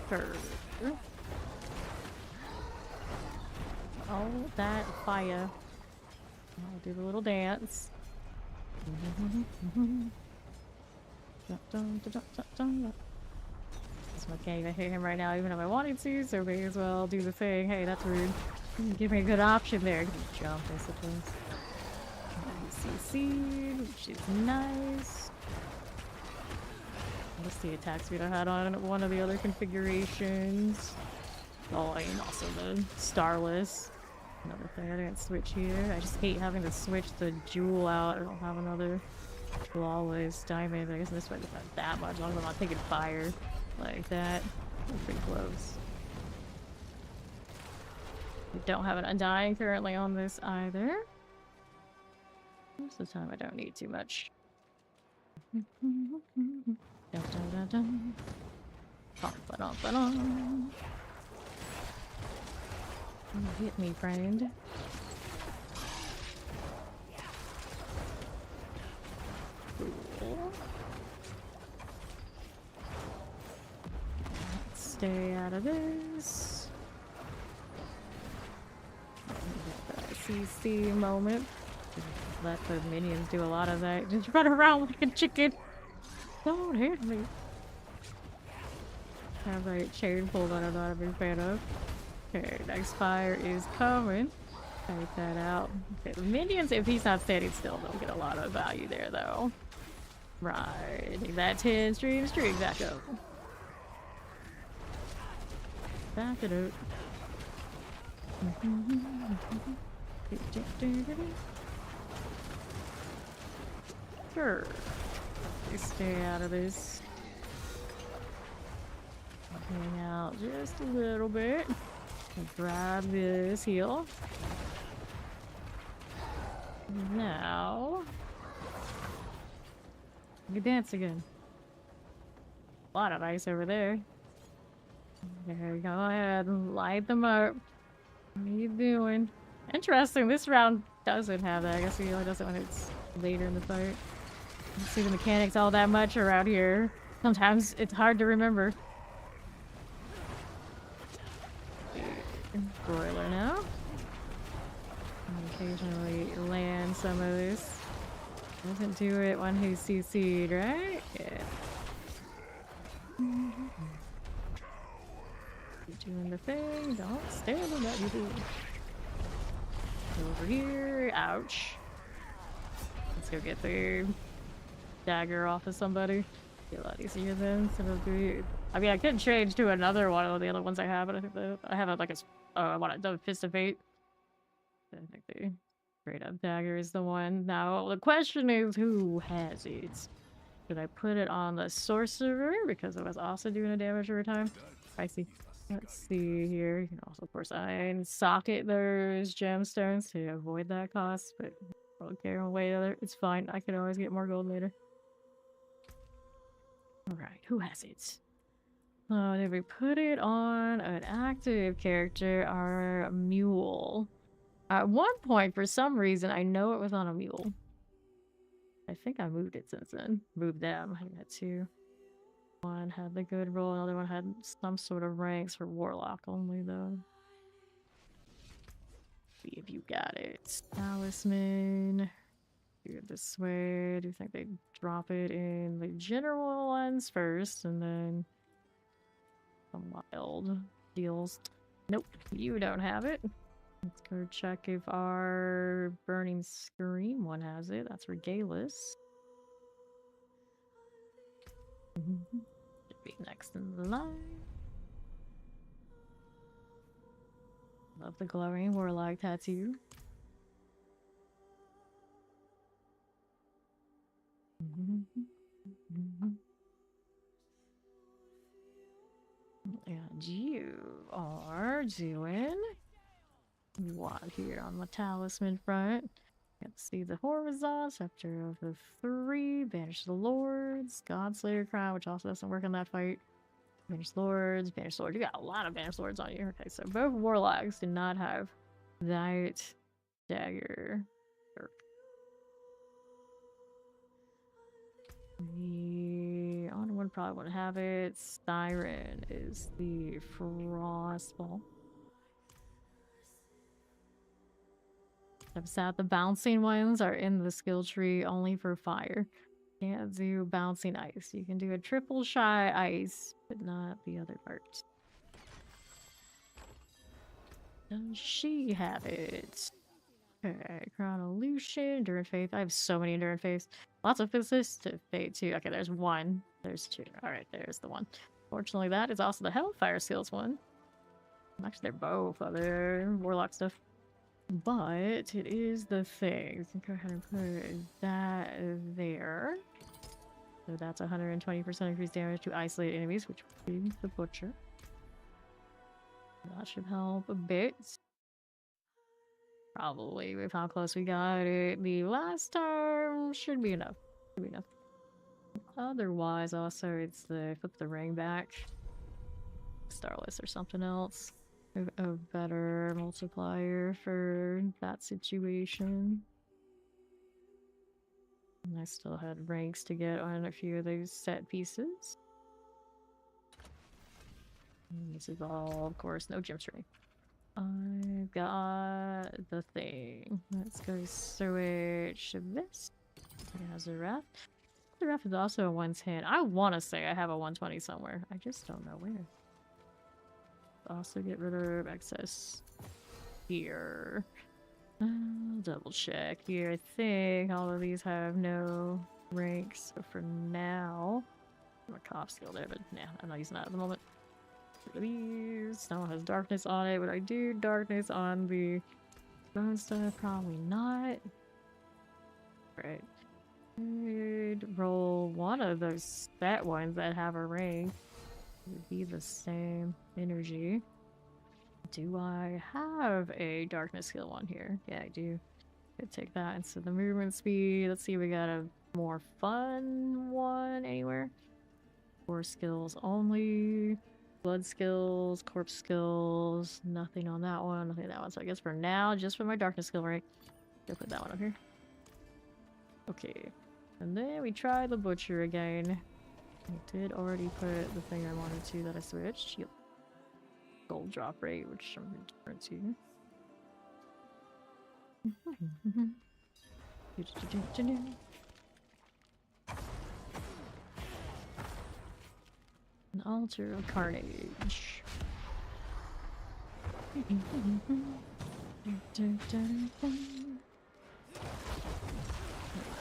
Sure. Oh, that fire. I'll do the little dance. So I can't even hit him right now, even if I wanted to, so may as well do the thing. Hey, that's rude. Give me a good option there. Jump, I suppose. CC, which is nice. What's the attack speed I had on one of the other configurations? Oh, and also the Starless. Another thing I didn't switch here. I just hate having to switch the jewel out. I don't have another flawless diamond. I guess this might be not that much, as long as I'm not taking fire like that. We're pretty close. We don't have an undying currently on this either. Most of the time I don't need too much. Dun, dun, dun, dun. Ba-dum. Hit me, friend. Cool. Let's stay out of this. CC moment. Let the minions do a lot of that. Just run around like a chicken. Don't hit me. Have a chain pull that I'm not a big fan of. Okay, next fire is coming. Take that out. Okay, the minions, if he's not standing still, they'll get a lot of value there, though. Right. That 10 stream back up. Back it up. Sure. Stay out of this. Hang out just a little bit. Grab this heal. Now, you can dance again. A lot of ice over there. There you go. Ahead, light them up. What are you doing? Interesting. This round doesn't have that. I guess he only does it when it's later in the fight. I don't see the mechanics all that much around here. Sometimes it's hard to remember. Broiler now. Occasionally land some of this. Doesn't do it when he's CC'd, right? Yeah. You're doing the thing. Don't stand on that, you do. Over here. Ouch. Let's go get the dagger off of somebody. Be a lot easier then. So I mean, I could change to another one of the other ones I have, but I think I have like I want a fist of fate. I think the straight up dagger is the one. Now the question is, who has it? Should I put it on the sorcerer because it was also doing a damage every time? I see. Let's see here. You can also, of course, socket those gemstones to avoid that cost, but I don't care one way or the other. It's fine. I can always get more gold later. Alright, who has it? Oh, did we put it on an active character, our mule? At one point, for some reason, I know it was on a mule. I think I moved it since then. Moved them. I got two. One had the good roll, another one had some sort of ranks for warlock only, though. See if you got it. Talisman. Do it this way. I do think they drop it in the general ones first, and then some wild deals. Nope, you don't have it. Let's go check if our Burning Scream one has it. That's Regalis. Should be next in the line. Love the glowing warlock tattoo. And you are doing what here on the talisman front? Let's see the horizon, scepter of the three, banish the lords, Godslayer crown, which also doesn't work in that fight. Banish lords, banish lords. You got a lot of banish lords on you. Okay, so both warlocks did not have that dagger. The other one probably wouldn't have it. Siren is the frostball. I'm sad the bouncing ones are in the skill tree only for fire. Can't do bouncing ice. You can do a triple shy ice, but not the other part. Does she have it? Okay, Crown Illusion, Endurance Faith. I have so many Endurance Faiths. Lots of Persistent Faith too. Okay, there's one. There's two. Alright, there's the one. Fortunately, that is also the Hellfire Skills one. Actually, they're both other Warlock stuff. But it is the thing. So go ahead and put that there. So that's 120% increased damage to isolated enemies, which would be the Butcher. That should help a bit. Probably with how close we got it the last time. Should be enough. Should be enough. Otherwise, also, it's the flip the ring back. Starless or something else. A better multiplier for that situation. And I still had ranks to get on a few of those set pieces. And this is all, of course, no gem string. I got the thing. Let's go switch this. It has a ref. The ref is also a 110. I want to say I have a 120 somewhere. I just don't know where. Also get rid of excess here. I'll double check here. I think all of these have no ranks. So for now, I'm a cop skill there, but nah, I'm not using that at the moment. These. No one has darkness on it. Would I do darkness on the bone stuff? Probably not. Right. I'd roll one of those set ones that have a ring. It would be the same energy. Do I have a darkness skill one here? Yeah, I do. Could take that instead of the movement speed. Let's see if we got a more fun one anywhere. 4 skills only. Blood skills, corpse skills, nothing on that one, nothing on that one. So I guess for now, just for my darkness skill, right? Go put that one up here. Okay. And then we try the butcher again. I did already put the thing I wanted to that I switched. Yep. Gold drop rate, which I'm indifferent to. An altar of carnage.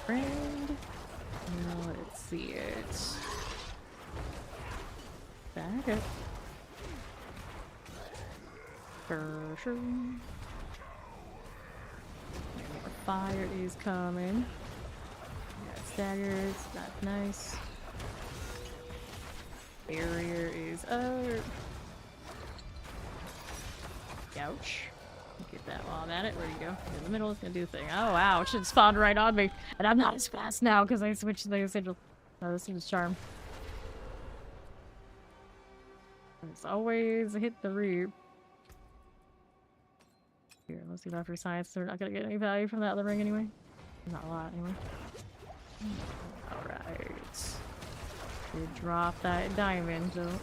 Friend. Now let's see it. Back up. For sure. More fire is coming. Got staggers. That's nice. Barrier is up. Ouch. Get that while I'm at it. Where do you go? In the middle, it's gonna do the thing. Oh, ouch. It spawned right on me. And I'm not as fast now because I switched the sigil. Oh, this is charm. It's always hit the reap. Here, let's see if after science they're not gonna get any value from that other ring anyway. Not a lot anyway. Alright. Should drop that diamond though.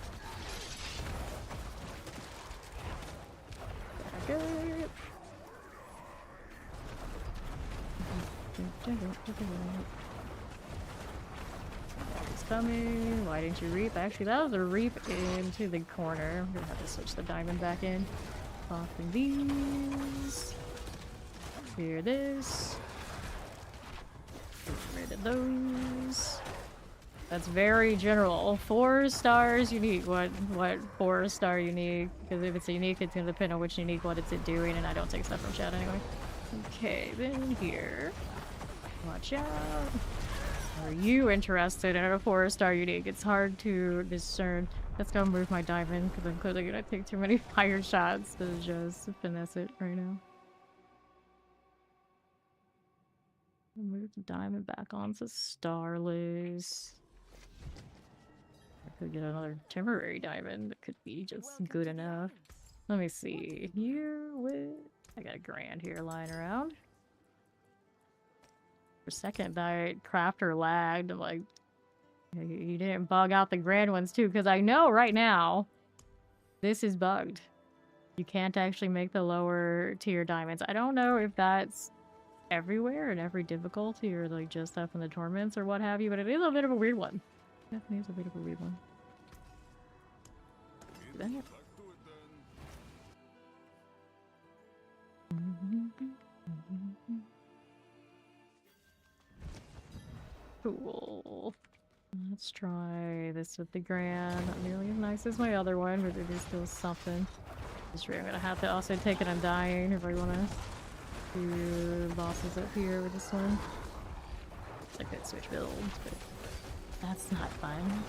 Back up. It's coming. Why didn't you reap? Actually, that was a reap into the corner. I'm gonna have to switch the diamond back in. Popping these. Clear this. Get rid of those. That's very general. 4 stars unique. What 4-star unique? Because if it's unique, it's gonna depend on which unique, what it's doing, and I don't take stuff from chat anyway. Okay, then here. Watch out. Are you interested in a 4-star unique? It's hard to discern. Let's go move my diamond, because I'm clearly gonna take too many fire shots to just finesse it right now. Move the diamond back onto starless. I could get another temporary diamond that could be just good enough. Let me see. Here with... I got a grand here lying around. For a second, that crafter lagged. I'm like... You didn't bug out the grand ones too, because I know right now this is bugged. You can't actually make the lower tier diamonds. I don't know if that's everywhere in every difficulty or like just up in the torments or what have you, but it is a bit of a weird one. Definitely is a bit of a weird one. Cool. Let's try this with the Grand. Not nearly as nice as my other one, but it is still something. I'm gonna have to also take it Undying if I wanna do bosses up here with this one. I could switch builds, but that's not fun.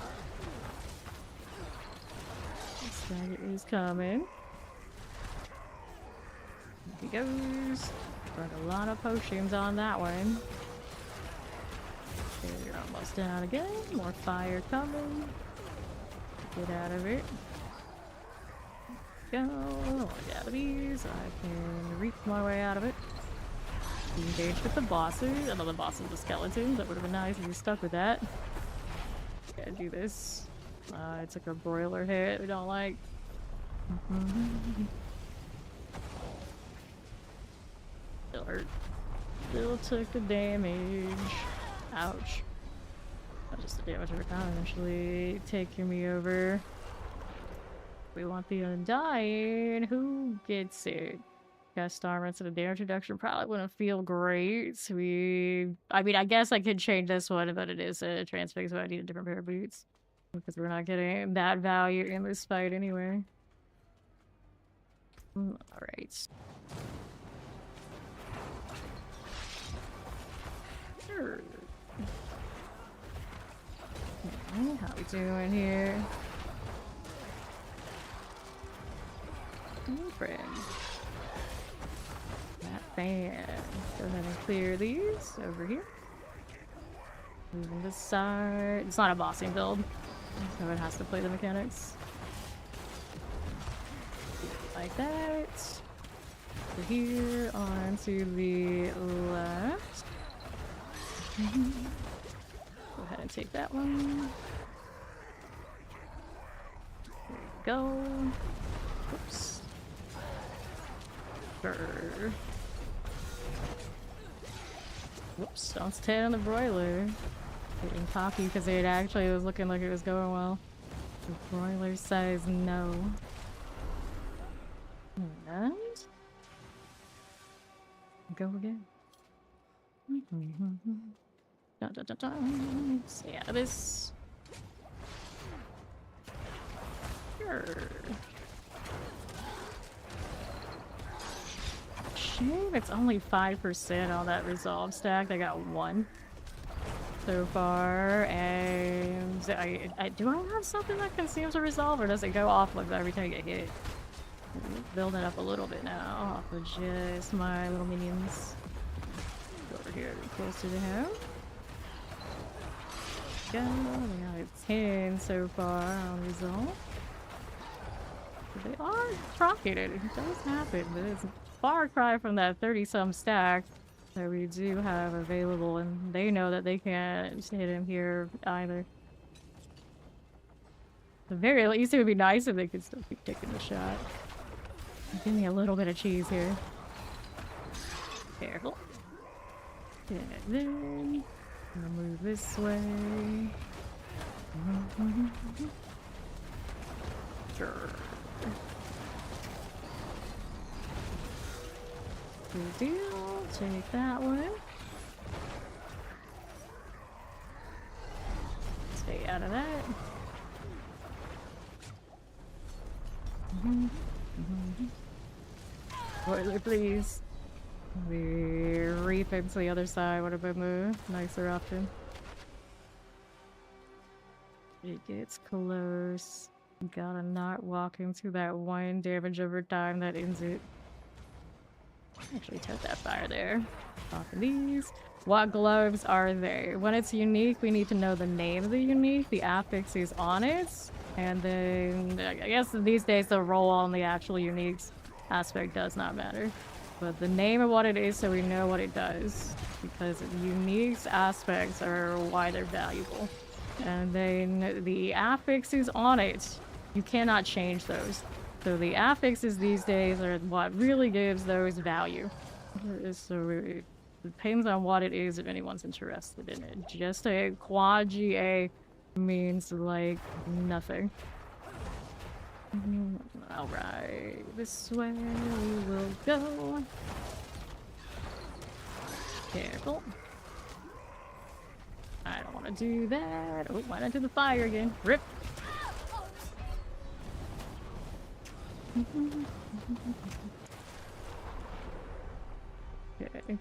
This guy is coming. Here he goes. Burned a lot of potions on that one. Okay, you're almost down again. More fire coming. Get out of it. Go. Get out of these. I can reach my way out of it. Engage with the bosses. Another boss is the skeleton. That would have been nice if you stuck with that. Gotta do this. It's like a broiler hit. We don't like. Still hurt. Still took the damage. Ouch. Not just the damage over time, actually taking me over. We want the Undying. Who gets it? Guest armor instead of damage reduction probably wouldn't feel great. I mean, I guess I could change this one, but it is a transfix, so I need a different pair of boots. Because we're not getting that value in this fight anyway. Alright. Sure. Okay, how we doing here? Hey, friend. That fan. Go ahead and clear these over here. Moving this side. It's not a bossing build, so it has to play the mechanics. Like that. Over here, on to the left. Go ahead and take that one. There we go. Oops. Brr. Whoops, don't stand on the broiler. Getting cocky because it actually was looking like it was going well. The broiler says no. And go again. Dun, dun, dun, dun. Stay out of this. Sure. Shame it's only 5% on that resolve stack. I got 1 so far, and do I have something that consumes a resolve, or does it go off like every time I get hit? Building up a little bit now off of just my little minions. Go over here, close to the house. Go. We got 10 so far on resolve. They are trocketed. It does happen, but it's a far cry from that 30-some stack that we do have available, and they know that they can't hit him here either. At the very least, it would be nice if they could still keep taking the shot. Give me a little bit of cheese here. Careful. And then I'm gonna move this way. Sure. Good deal. Take that one. Stay out of that. Spoiler, please. The reap into the other side would have been a nicer option. It gets close. Gotta not walk into that 1 damage over time that ends it. Actually took that fire there. Off of these. What gloves are they? When it's unique, we need to know the name of the unique, the affix is on it, and then I guess these days the roll on the actual uniques aspect does not matter. But the name of what it is so we know what it does. Because uniques aspects are why they're valuable. And then the affixes on it, you cannot change those. So the affixes these days are what really gives those value. So it depends on what it is if anyone's interested in it. Just a quad GA means like nothing. Alright, this way we will go. Careful. I don't want to do that. Oh, why not do the fire again? Rip. Okay.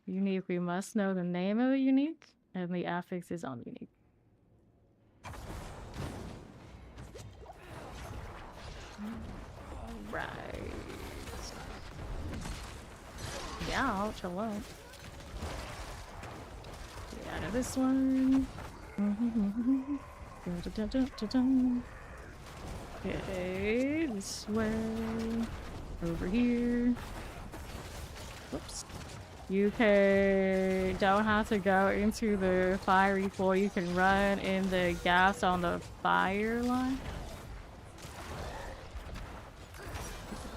Unique. We must know the name of the unique, and the affix is on unique. Right. Yeah, hello. Get out of this one. Okay, this way. Over here. Whoops. You don't have to go into the fiery floor. You can run in the gaps on the fire line.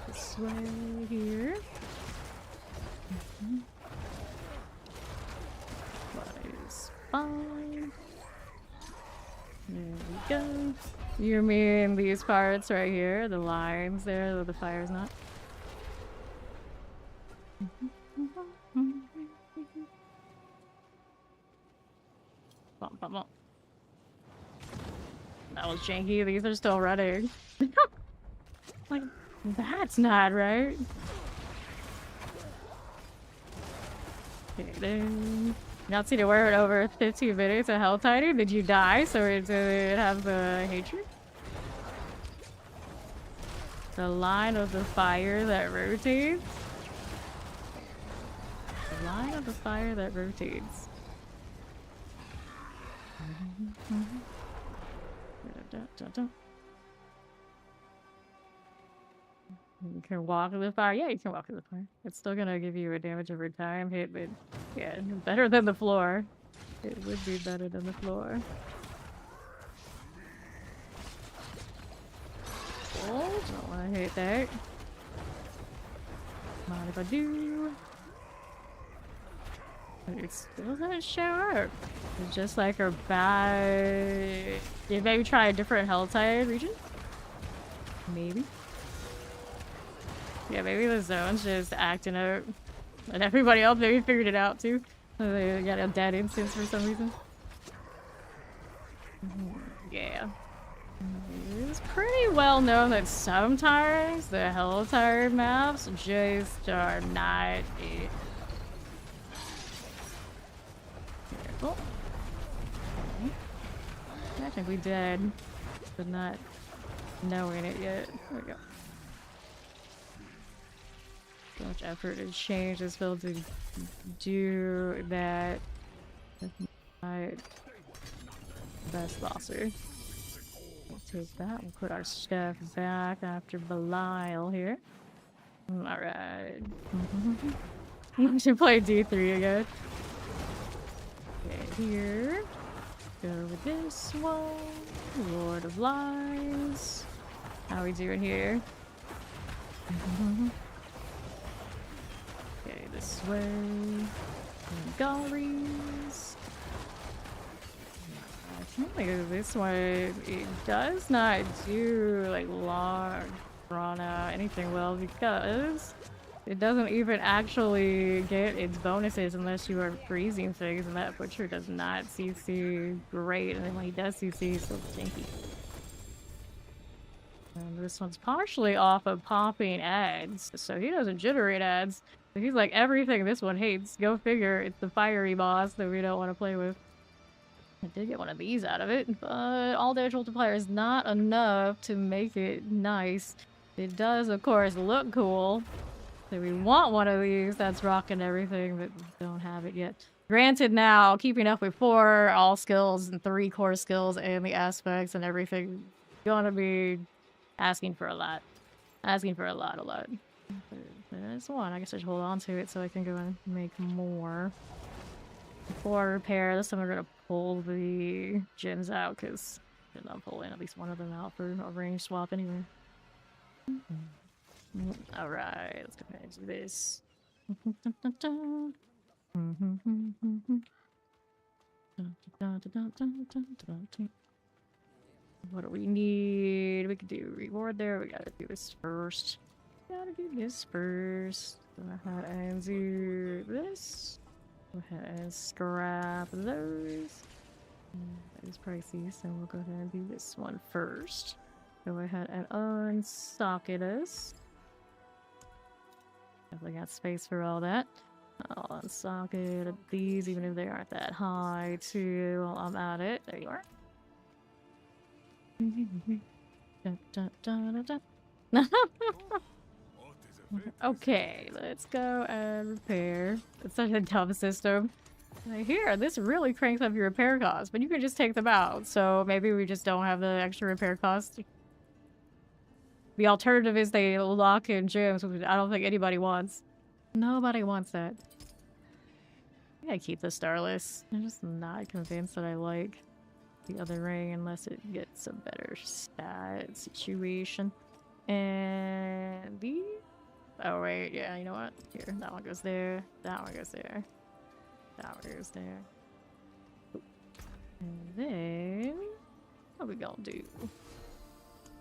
This way here. That is fine. There we go. You mean these parts right here? The lines there where the fire's not? Bump, bump, bump. That was janky. These are still running. Like, that's not right. Okay, then. Not seen it wear it over 15 minutes at Hell Tighter. Did you die? So it have the hatred? The line of the fire that rotates. The line of the fire that rotates. You can walk in the fire. Yeah, you can walk in the fire. It's still gonna give you a damage over time hit, but yeah, better than the floor. It would be better than the floor. Oh, don't wanna hit that. Mind if I do? It still doesn't show up. It's just like a bad... You maybe try a different hell type region? Maybe. Yeah, maybe the zone's just acting out. And everybody else maybe figured it out too. So they got a dead instance for some reason. Yeah. It's pretty well known that sometimes the hell type maps just are not it. Careful. Okay. Technically dead, but not knowing it yet. There we go. So much effort to change this build to do that. Right. Best bosser. We'll take that. We'll put our stuff back after Belial here. Alright. We should play D3 again. Okay, here. Go with this one. Lord of Lies. How we doing here? Okay, this way. Galleries. I think like this one, it does not do like long, drawn out anything well because it doesn't even actually get its bonuses unless you are freezing things, and that butcher does not CC great, and then when he does CC, it's so stinky. And this one's partially off of popping ads, so he doesn't generate ads. So he's like everything this one hates. Go figure, it's the fiery boss that we don't want to play with. I did get one of these out of it, but all damage multiplier is not enough to make it nice. It does, of course, look cool. So we want one of these that's rocking everything, but we don't have it yet. Granted now, keeping up with 4 all skills and 3 core skills and the aspects and everything, gonna be asking for a lot. Asking for a lot. But there's one. I guess I should hold on to it so I can go and make more. Before I repair this time, we're gonna pull the gems out because I'm pulling at least one of them out for a range swap anyway. Alright, let's go ahead and do this. What do we need? We could do reward there. We gotta do this first. Gotta do this first. Go ahead and do this. Go ahead and scrap those. That is pricey, so we'll go ahead and do this one first. Go ahead and unsocket us. Definitely got space for all that. I'll unsocket these, even if they aren't that high, too, while I'm at it. There you are. Dun, dun, dun, dun, dun. Okay, let's go and repair. It's such a dumb system. Here, this really cranks up your repair costs, but you can just take them out, so maybe we just don't have the extra repair cost. The alternative is they lock in gyms, which I don't think anybody wants. Nobody wants that. I gotta keep the Starless. I'm just not convinced that I like the other ring unless it gets a better stat situation. And the... Oh wait, yeah, you know what? Here, that one goes there. That one goes there. That one goes there. And then... What are we gonna do?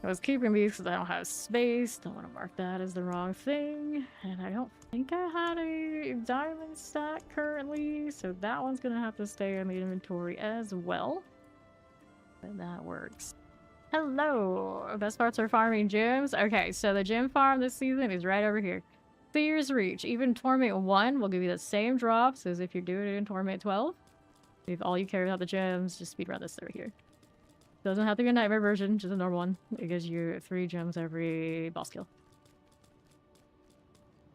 I was keeping these because I don't have space. Don't want to mark that as the wrong thing. And I don't think I had a diamond stack currently, so that one's gonna have to stay in the inventory as well. But that works. Hello! Best parts are farming gyms. Okay, so the gym farm this season is right over here. Seer's Reach. Even Torment 1 will give you the same drops as if you're doing it in Torment 12. If all you care about the gems, just speedrun this through here. Doesn't have to be a nightmare version, just a normal one. It gives you 3 gems every boss kill.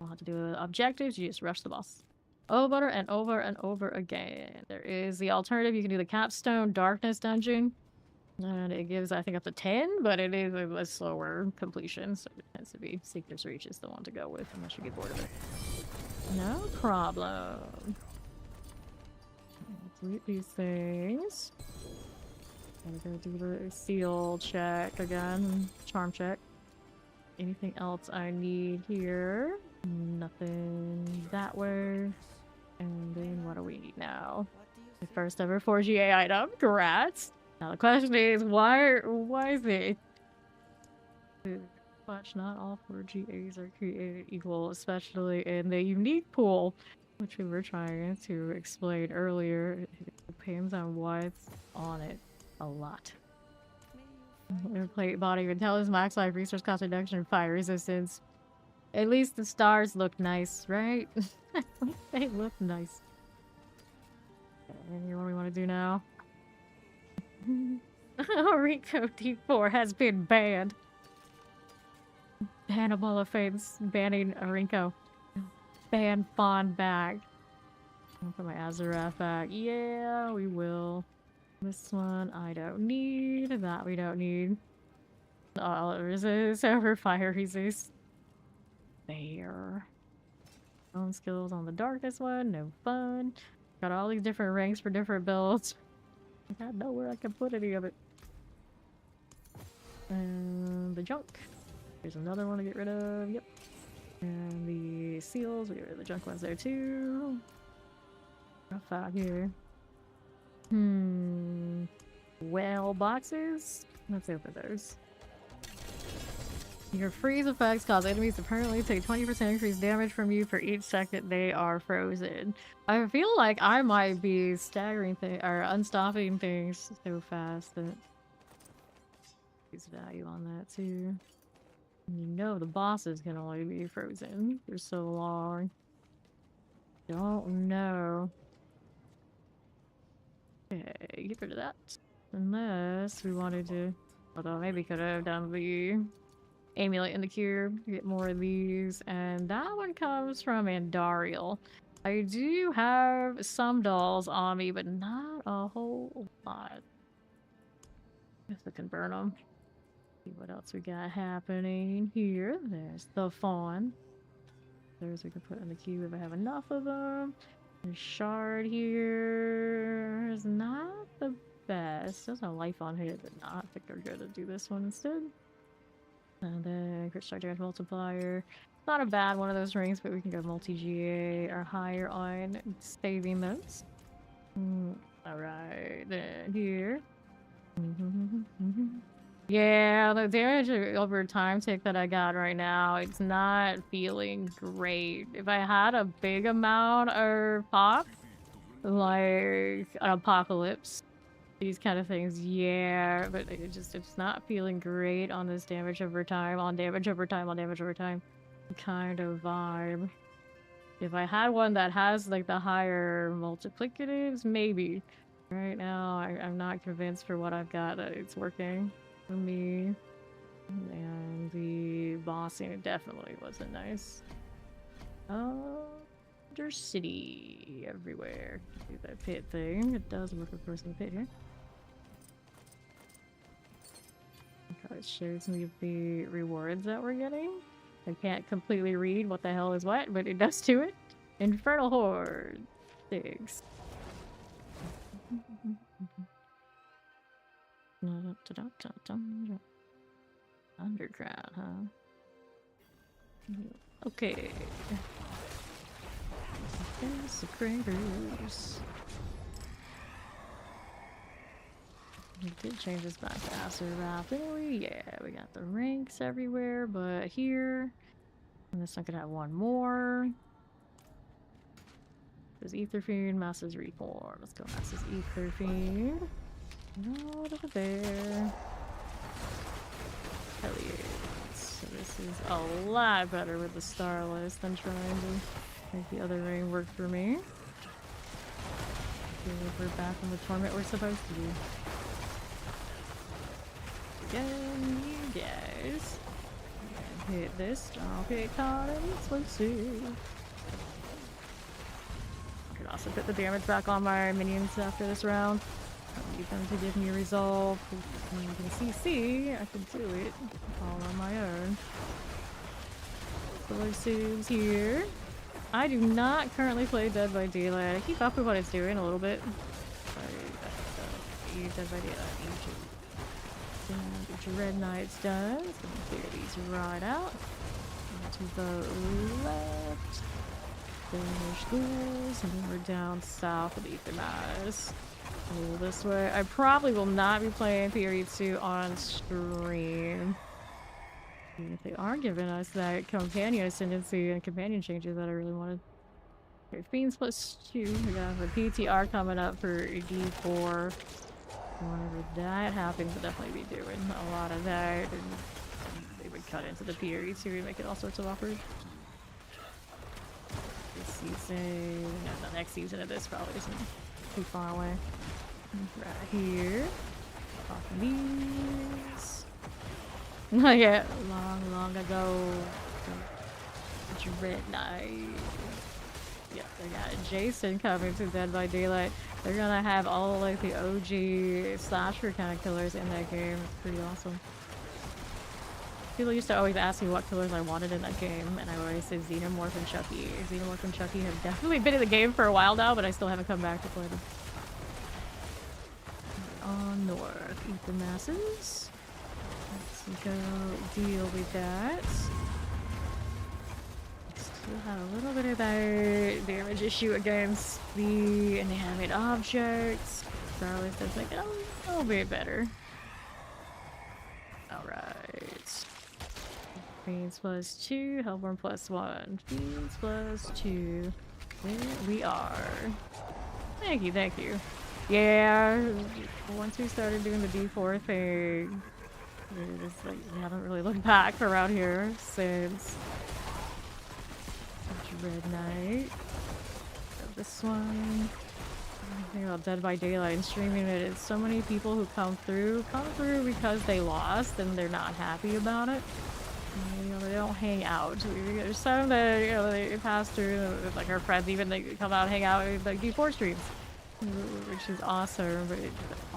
I'll have to do objectives, you just rush the boss. Over and over and over again. There is the alternative, you can do the Capstone Darkness dungeon. And it gives, I think, up to 10, but it is a slower completion, so it tends to be Seeker's Reach is the one to go with, unless you get bored of it. No problem. Delete these things. Gotta go do the seal check again. Charm check. Anything else I need here? Nothing that way. And then what do we need now? The first ever 4GA item. Congrats! Now the question is, why is it? Watch, not all 4GAs are created equal, especially in the unique pool, which we were trying to explain earlier. It depends on what's on it. A lot. Plate body intelligence, max life, resource cost reduction, and fire resistance. At least the stars look nice, right? They look nice. Okay, what do we want to do now? Rico D4 has been banned. Bannable offense. Banning Rinko. Ban Fawn back. I'll put my Azarath back. Yeah, we will. This one I don't need. That we don't need. All resist over fire resist. There. Own skills on the darkest one. No fun. Got all these different ranks for different builds. I got nowhere I can put any of it. And the junk. There's another one to get rid of. Yep. And the seals. We get rid of the junk ones there too. Rough out here. Well, boxes? Let's open those. Your freeze effects cause enemies to permanently take 20% increased damage from you for each second they are frozen. I feel like I might be staggering things or unstopping things so fast that there's value on that too. You know the bosses can only be frozen for so long. Don't know. Okay, get rid of that. Unless we wanted to... Although maybe could have done the amulet in the cube. Get more of these. And that one comes from Andariel. I do have some dolls on me, but not a whole lot. Guess I can burn them. See what else we got happening here. There's the fawn. Those we can put in the cube if I have enough of them. The shard here is not the best. There's no life on here, but not. I think we're going to do this one instead. And then crit strike damage multiplier. Not a bad one of those rings, but we can go multi-GA or higher on saving those. Alright, then here. Yeah, the damage over time tick that I got right now, it's not feeling great. If I had a big amount of pop, like an apocalypse, these kind of things, yeah, but it's not feeling great on this damage over time, on damage over time, on damage over time kind of vibe. If I had one that has like the higher multiplicatives, maybe. Right now, I'm not convinced for what I've got that it's working for me. And the bossing definitely wasn't nice. City everywhere. Do that pit thing. It does work, of course, in the pit here. It shows me the rewards that we're getting. I can't completely read what the hell is what, but it does to it. Infernal Horde. 6. Underground, huh? Okay. Desecrators. We did change this back faster rapidly. Yeah, we got the ranks everywhere, but here. And this one could have one more. There's Ether Fiend, Masses Reform. Let's go Masses Ether Fiend. Not over there. Hell yeah. So this is a lot better with the Starless than trying to make the other ring work for me. Okay, we're back in the torment we're supposed to be. Again, you guys. And hit this. Drop it, caught an explosive. Could also put the damage back on my minions after this round. I need them to give me a resolve. When you can CC, I can do it all on my own. Explosives here. I do not currently play Dead by Daylight. I keep up with what it's doing a little bit. Dead by Daylight. Get your Red Knight's done. So clear these right out. To the left. Finish this, and then we're down south of Ethermass. This way. I probably will not be playing P300 on stream. If they are giving us that companion ascendancy and companion changes that I really wanted. Okay, Fiends +2. We got the PTR coming up for D4. Whenever that happens, we'll definitely be doing a lot of that. And they would cut into the P300 and make it all sorts of awkward. This season, no, the next season of this probably isn't too far away. Right here. Off these. Yeah, long ago. Red Knight. Yeah, they got Jason coming to Dead by Daylight. They're gonna have all like the OG slasher kind of killers in that game. It's pretty awesome. People used to always ask me what killers I wanted in that game, and I always say Xenomorph and Chucky. Xenomorph and Chucky have definitely been in the game for a while now, but I still haven't come back to play them. On north, Ether Masses. Let's go deal with that. Still have a little bit of that damage issue against the inanimate objects. Charlie's does like a little bit better. Alright. Fiends +2, Hellborn +1. Fiends +2. There we are. Thank you, thank you. Yeah, once we started doing the D4 thing, it's like we haven't really looked back around here since Red Knight. This one. I think about Dead by Daylight and streaming it. It's so many people who come through because they lost and they're not happy about it. You know, they don't hang out. There's some that, you know, they pass through, like our friends even, they come out and hang out with like D4 streams, which is awesome, but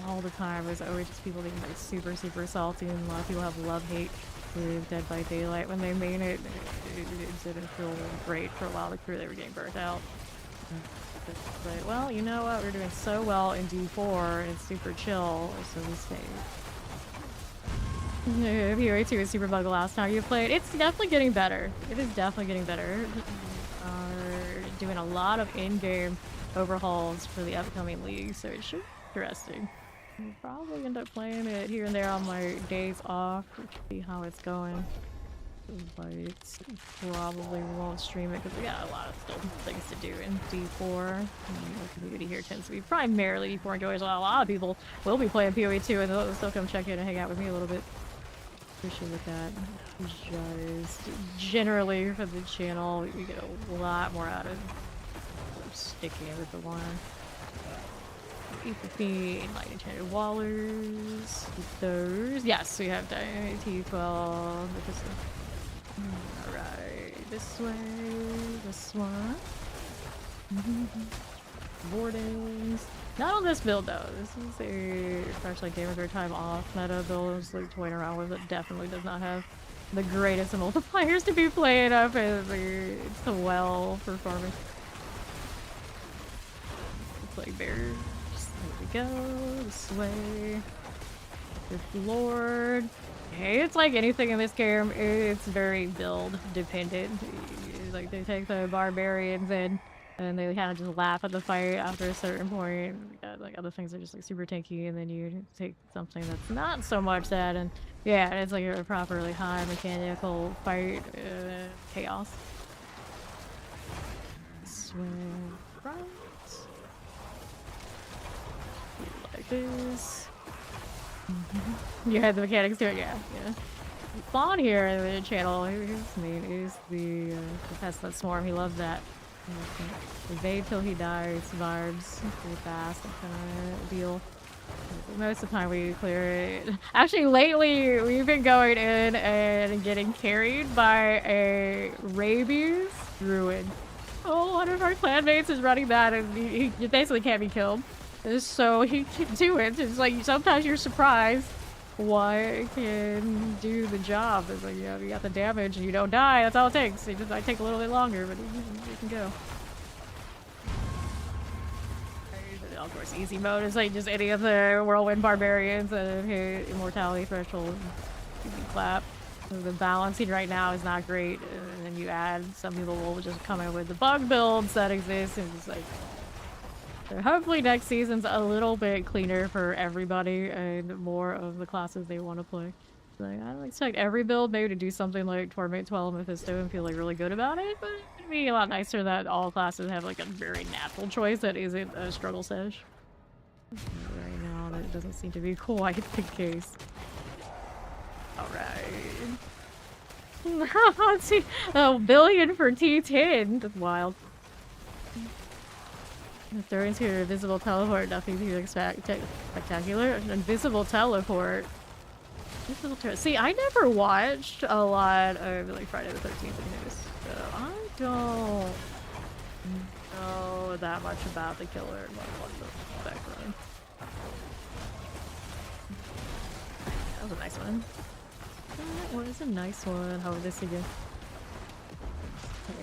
all the time there's always just people being like super salty, and a lot of people have love-hate with Dead by Daylight. When they made it, it didn't feel great for a while. The crew, they were getting burnt out. But, well, you know what? We're doing so well in D4, and it's super chill, so we stayed. P300 is super bug the last time you played. It's definitely getting better. It is definitely getting better. Doing a lot of in-game overhauls for the upcoming league, so it should be interesting. I'll probably end up playing it here and there on my days off to see how it's going. But probably won't stream it because we got a lot of still things to do in D4. The community here tends to be primarily D4 enjoyers. A lot of people will be playing PoE too, and they'll still come check in and hang out with me a little bit. Appreciate that. Just generally for the channel, we get a lot more out of sticking with the one. E15, light enchanted wallers. Those. Yes, we have T12. Alright, this way, this one. Boardings. Not on this build though. This is a freshly gamer their time off meta build. I was like toying around with it. Definitely does not have the greatest of multipliers to be playing up. It's well performing. Play bears. There we go. This way. Good lord. Hey, it's like anything in this game, it's very build dependent. Like they take the barbarians in and they kind of just laugh at the fight after a certain point. Like other things are just like super tanky, and then you take something that's not so much that, and yeah, it's like a properly high mechanical fight chaos. Swing right. Like this. Yeah, the mechanics do it, yeah. Fawn here in the channel, his name is the Pestilent Swarm. He loves that. Evade till he dies, vibes, pretty fast, that kind of deal. Most of the time we clear it. Actually, lately we've been going in and getting carried by a rabies druid. Oh, one of our clanmates is running that, and he basically can't be killed. So he can do it. It's like sometimes you're surprised what can do the job. It's like, you got the damage and you don't die. That's all it takes. It just might take a little bit longer, but you can go. Of course, easy mode is like just any of the whirlwind barbarians that hit immortality threshold. You can clap. The balancing right now is not great, and then you add, some people will just come in with the bug builds that exist, and it's like, hopefully next season's a little bit cleaner for everybody and more of the classes they want to play. Like, I don't expect every build maybe to do something like Torment 12 Mephisto and feel like really good about it, but it'd be a lot nicer that all classes have like a very natural choice that isn't a struggle sesh. Right now that doesn't seem to be quite the case. Alright. Let's see. Oh, billion for T10. That's wild. Throw into your invisible teleport, nothing too spectacular. Invisible teleport. See, I never watched a lot of like Friday the 13th news, so I don't know that much about the killer and what the background. That was a nice one. That was a nice one. How would this again?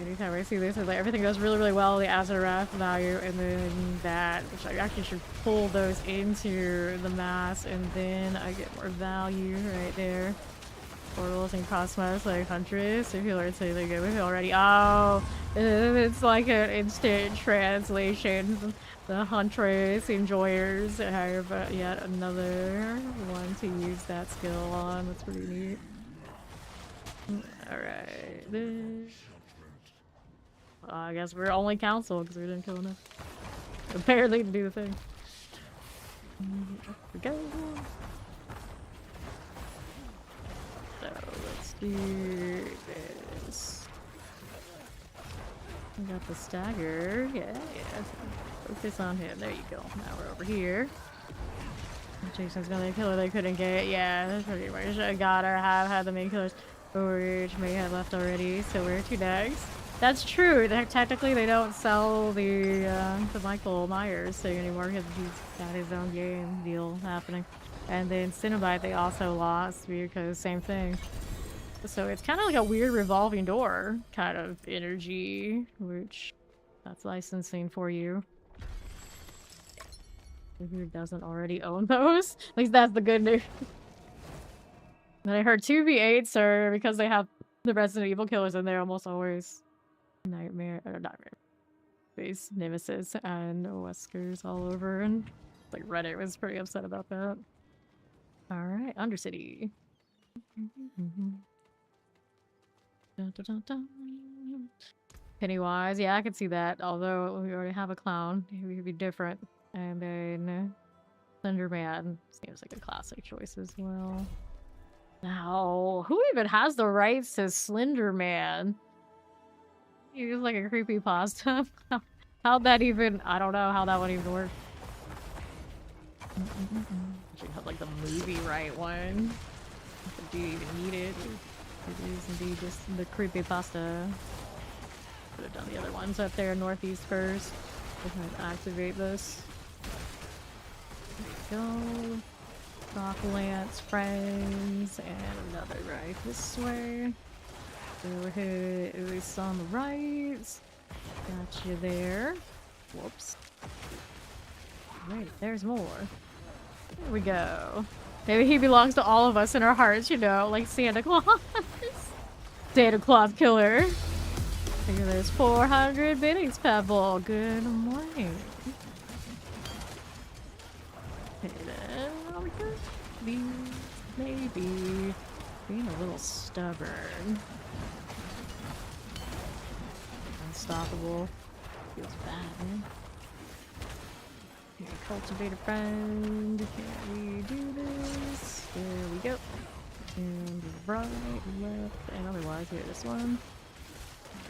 Anytime I see this, it's like everything goes really well, the Azarath value, and then that, which I actually should pull those into the mass, and then I get more value right there. Portals and Cosmos, like Huntress, if you learn something good with it already. Oh, it's like an instant translation. The Huntress enjoyers have yet another one to use that skill on. That's pretty neat. Alright, this. I guess we're only council because we didn't kill enough. Apparently to do the thing. There we go. So let's do this. We got the stagger. Yeah. Focus on him. There you go. Now we're over here. Jason's gonna kill her. They couldn't get it. Yeah, that's pretty much. I got her. Have had the main killers, which may have left already. So we're 2 dags. That's true. Technically, they don't sell the Michael Myers thing anymore because he's got his own game deal happening. And then Cenobite they also lost because same thing. So it's kind of like a weird revolving door kind of energy, which that's licensing for you. Who doesn't already own those? At least that's the good news. And I heard 2v8s are because they have the Resident Evil killers in there almost always. Nightmare, or Nightmare. Base Nemesis and Weskers all over, and Like Reddit was pretty upset about that. Alright, Undercity. Dun, dun, dun, dun. Pennywise, yeah, I could see that. Although we already have a clown, he would be different. And then Slender Man seems like a classic choice as well. Now, who even has the rights to Slender Man? He's like a creepy pasta. How'd that even? I don't know how that would even work. Should have like the movie right one. But do you even need it? It is indeed just the creepy pasta. Could have done the other ones up there northeast first. Go ahead and activate this. There we go. Rock Lance, friends, and another right this way. Go ahead, at least on the right. Got you there. Whoops. Wait, there's more. There we go. Maybe he belongs to all of us in our hearts, you know, like Santa Claus. Santa Claus killer. Look at this, 400 biddings, Pebble. Good morning. Okay, then we go. Maybe being a little stubborn. Unstoppable. Feels bad, man. Here, cultivate a friend. Can we do this? There we go. And right, left, and otherwise, here, this one.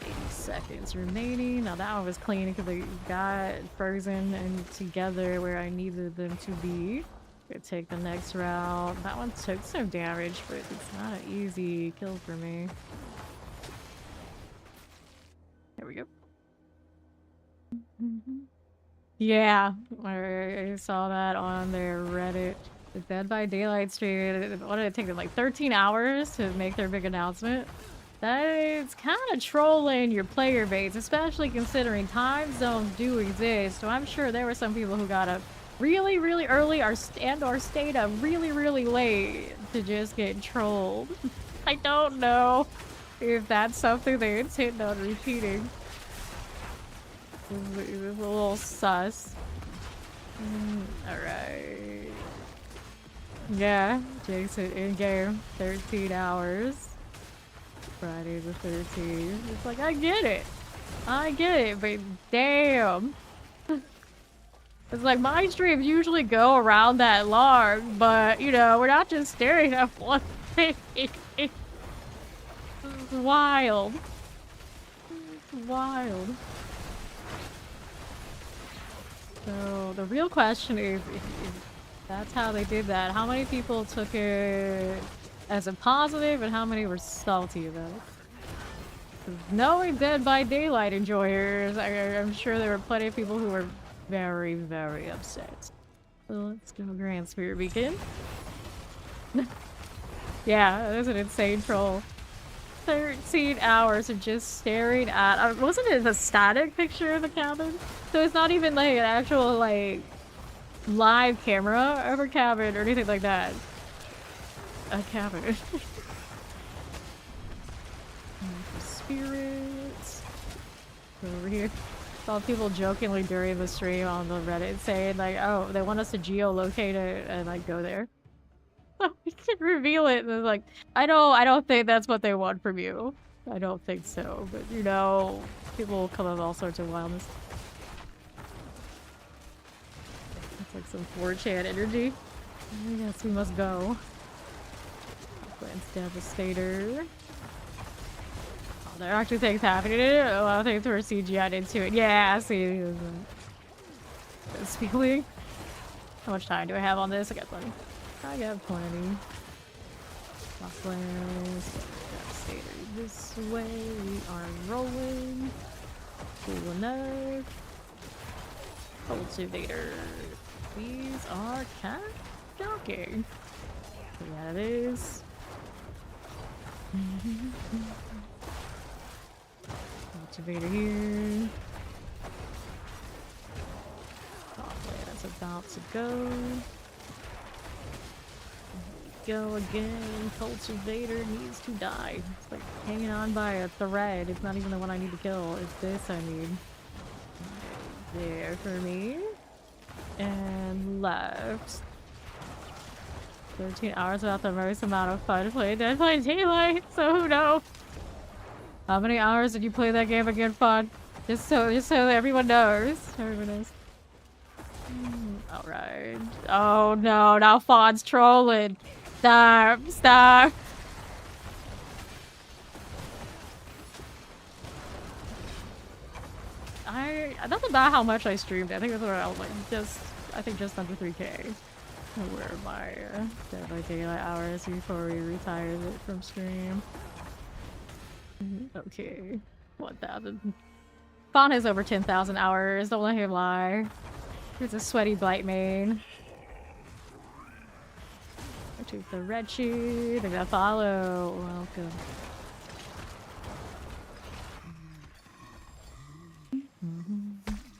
80 seconds remaining. Now that one was clean because they got frozen and together where I needed them to be. Gonna take the next route. That one took some damage, but it's not an easy kill for me. There we go. Yeah, I saw that on their Reddit. The Dead by Daylight stream. What did it take them? Like 13 hours to make their big announcement? That's kind of trolling your player base, especially considering time zones do exist. So I'm sure there were some people who got up really, really early or stayed up really, really late to just get trolled. I don't know if that's something they intend on repeating. It was a little sus. Alright. Yeah, Jason in-game, 13 hours. Friday the 13th. It's like, I get it, but damn. It's like, my streams usually go around that long, but, you know, we're not just staring at one thing. It's wild. It's wild. So, the real question is, if that's how they did that, how many people took it as a positive and how many were salty about it? Knowing Dead by Daylight enjoyers, I'm sure there were plenty of people who were very, very upset. So let's go Grand Spirit Beacon. Yeah, that's an insane troll. 13 hours of just staring at... wasn't it a static picture of the cabin? So it's not even like an actual, like, live camera of a cabin or anything like that. A cabin. Spirits. Over here. Saw people jokingly during the stream on the Reddit saying like, oh, they want us to geolocate it and like go there. We can reveal it and it's like, I don't think that's what they want from you. I don't think so, but you know, people will come up with all sorts of wildness. It's like some 4chan energy. Yes, we must go. Glance Devastator. Oh, there are actually things happening in it. A lot of things were CGI'd into it. Yeah, I see. Speaking. How much time do I have on this? I got plenty. I got plenty. Locklands. Devastator this way. We are rolling. Cool enough. Cultivator. These are kind of shocking. Yeah, it is. Cultivator here. That's about to go. Go again. Cultivator needs to die. It's like hanging on by a thread. It's not even the one I need to kill. It's this I need. There for me. and left. 13 hours without the most amount of fun playing Dead by Daylight, so who knows? How many hours did you play that game again, Fawn? Just so everyone knows. Everyone knows. Alright. Oh no, now Fawn's trolling. Stop, stop. Nothing about how much I streamed. I think it was around like just under 3K. Where are my Dead by Daylight hours before we retired it from stream? Okay, 1,000. Fawn has over 10,000 hours. Don't let him lie. Here's a sweaty blight main. To the red shoe. They're gonna follow. Welcome.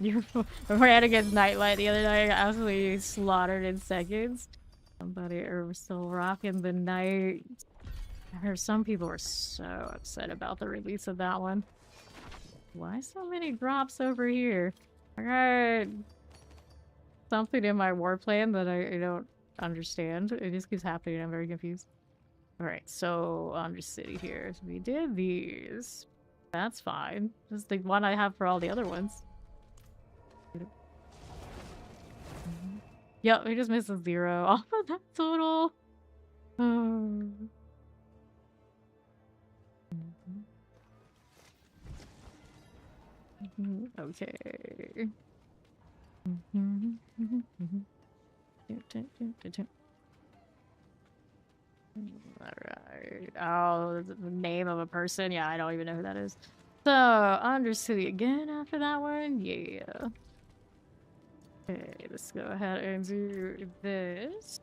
You ran against Nightlight the other night. Absolutely slaughtered in seconds. Somebody are still rocking the night. I heard some people were so upset about the release of that one. Why so many drops over here? I got something in my war plan that I don't understand. It just keeps happening. I'm very confused. Alright, so Undercity here. So we did these. That's fine. This is the one I have for all the other ones. Yep, he just misses 0 off of that total. Okay. Alright. Oh, the name of a person? Yeah, I don't even know who that is. So, Undercity again after that one? Yeah. Okay, let's go ahead and do this.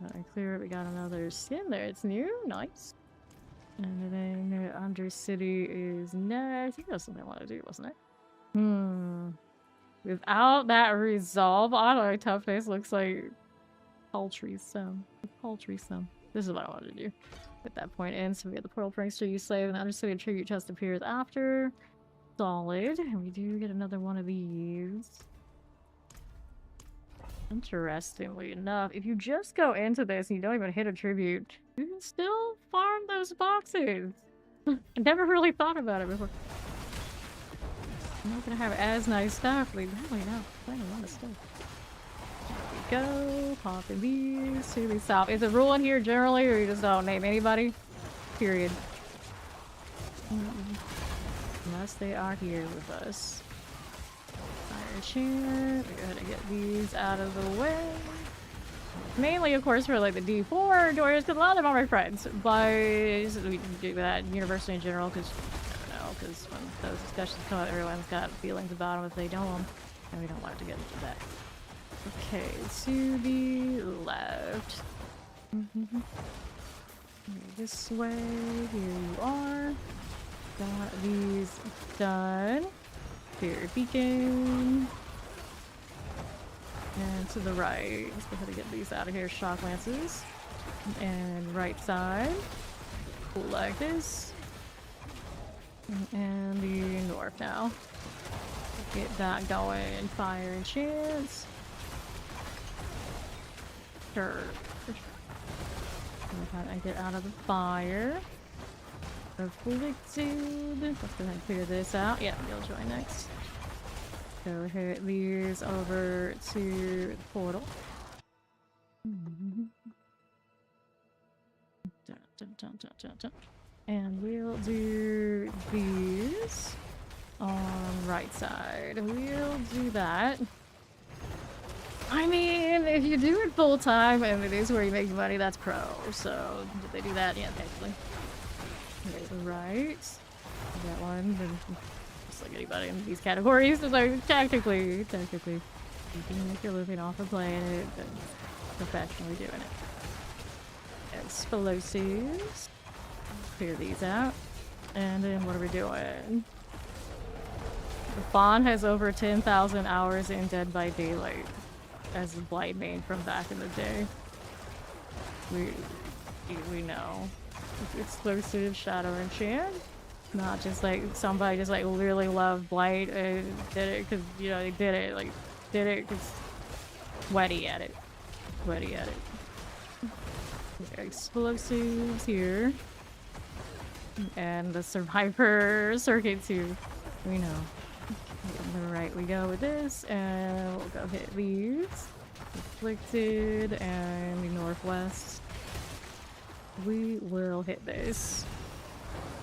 Okay, clear it. We got another skin there. It's new. Nice. And then Undercity is next. I think that's something I want to do, wasn't it? Without that resolve on our toughness, looks like paltry sum. Paltry sum. This is what I want to do. At that point in, so we get the Portal Prankster, you slave, and the Undercity tribute chest appears after. Solid. And we do get another one of these. Interestingly enough, if you just go into this and you don't even hit a tribute, you can still farm those boxes. I never really thought about it before. I'm not gonna have as nice stuff. We really have quite a lot of stuff. There we go. Popping these to the south. Is it rule in here generally, or you just don't name anybody? Period. Unless they are here with us. Fire chair. We're gonna get these out of the way. Mainly, of course, for like the D4 doors, because a lot of them are my friends. But we can do that universally in general, because I don't know, because when those discussions come up, everyone's got feelings about them if they don't, and we don't want to get into that. Okay, to the left. This way, here you are. Got these done. Here, beacon. And to the right. Let's go ahead and get these out of here. Shock lances. And right side. Like this. And the north now. Get that going. Fire and chance. Sure. And get out of the fire. Afflicted. Let's go ahead and clear this out. Yeah, you'll join next. Go hit these over to the portal. And we'll do these on right side. We'll do that. I mean, if you do it full time and it is where you make money, that's pro. So, did they do that? Yeah, technically. Okay, right. That one. Just like anybody in these categories. It's like, technically, you can make your living off of playing it and professionally doing it. Explosives. Clear these out. And then what are we doing? The Fawn has over 10,000 hours in Dead by Daylight as a blight main from back in the day. We know. Explosive Shadow Enchant. Not just like somebody just like literally loved Blight and did it because, you know, they did it like did it. It's sweaty at it. Sweaty at it. Explosives here. And the survivor circuit too. We know. Alright, we go with this, and we'll go hit these. Afflicted and the northwest. We will hit this.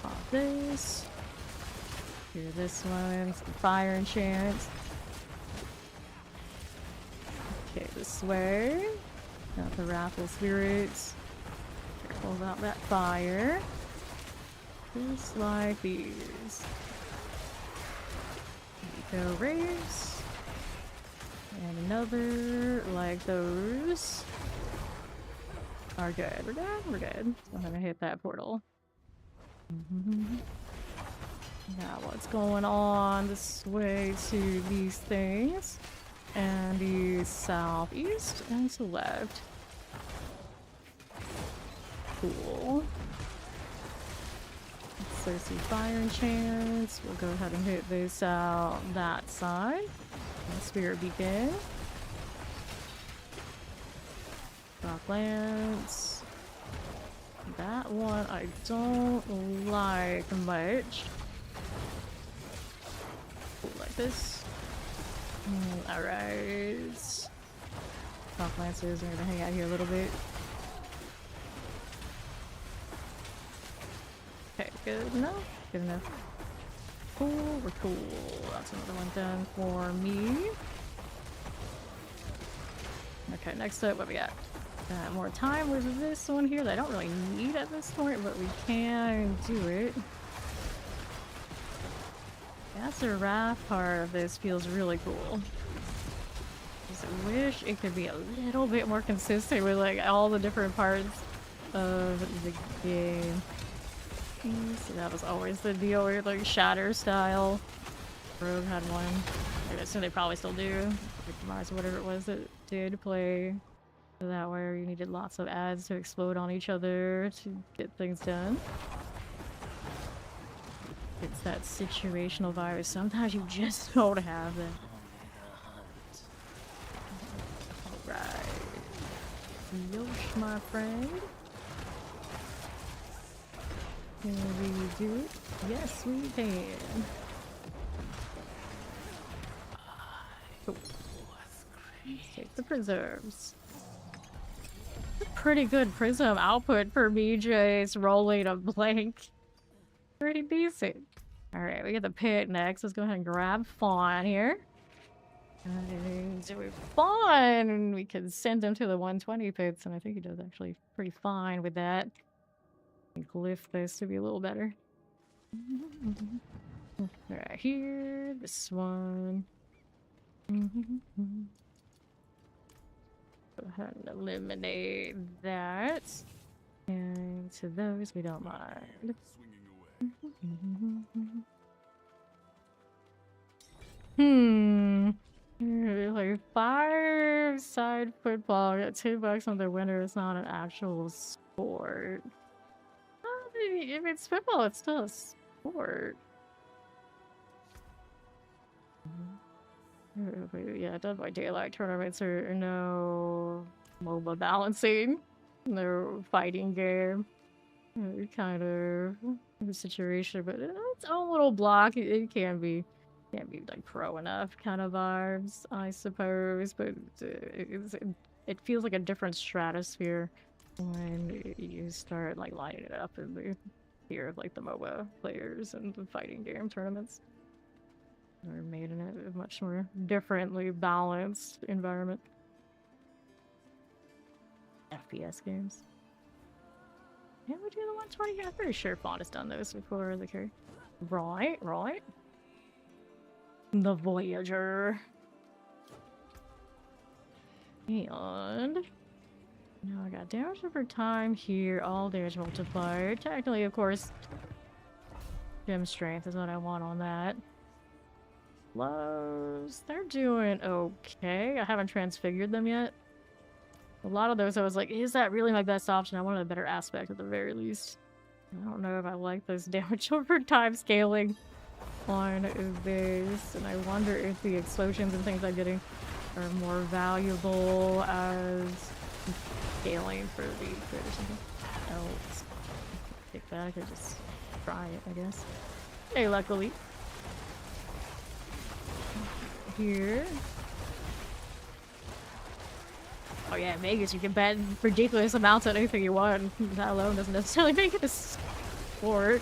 Pop this. Here, this one. Some fire enchant. Okay, this way. Got the raffle spirits. Hold out that fire. Just like these. Go race. And another like those. Are good. We're good. We're good. I'm gonna hit that portal. Now what's going on this way to these things? And the southeast and to left. Cool. So some fire enchants. We'll go ahead and hit this out that side. Spirit beacon. Rock lance. That one I don't like much. Like this. Alright. Rock lancers are gonna hang out here a little bit. Okay, good enough. Good enough. Cool, we're cool. That's another one done for me. Okay, next up, what we got? Got more time with this one here that I don't really need at this point, but we can do it. That's the raft part of this feels really cool. I wish it could be a little bit more consistent with like all the different parts of the game. So that was always the deal with like shatter style. Rogue had one. I assume they probably still do. Mars or whatever it was that did play that where you needed lots of ads to explode on each other to get things done. It's that situational virus. Sometimes you just don't have that. Alright. Yosh, my friend. Can we do it? Yes, we can. Cool. Take the preserves. Pretty good prism output for BJ's rolling a blank. Pretty decent. Alright, we get the pit next. Let's go ahead and grab Fawn here. And with Fawn, we can send him to the 120 pits, and I think he does actually pretty fine with that. Glyph this to be a little better. Right here, this one. Go ahead and eliminate that. And to those, we don't mind. Like 5 side football, got $2 on the winner. It's not an actual sport. If it's football, it's still a sport. Yeah, done by daylight tournaments or no MOBA balancing. No fighting game. Kind of a situation, but its own little block. It can't be like pro enough kind of vibes, I suppose. But it feels like a different stratosphere when you start like lining it up in the here of like the MOBA players and the fighting game tournaments. They're made in a much more differently balanced environment. FPS games. Yeah, we do the 120. I'm pretty sure Fawn has done those before the carry. Right. The Voyager. And now I got damage over time here, all damage multiplier. Technically, of course, gem strength is what I want on that. Lows, they're doing okay. I haven't transfigured them yet. A lot of those I was like, is that really my best option? I wanted a better aspect at the very least. I don't know if I like this damage over time scaling on this, and I wonder if the explosions and things I'm getting are more valuable as scaling for the crit or something else. Take that, I could just try it, I guess. Hey, luckily. Here. Oh yeah, in Vegas you can bet ridiculous amounts on anything you want. That alone doesn't necessarily make it a sport.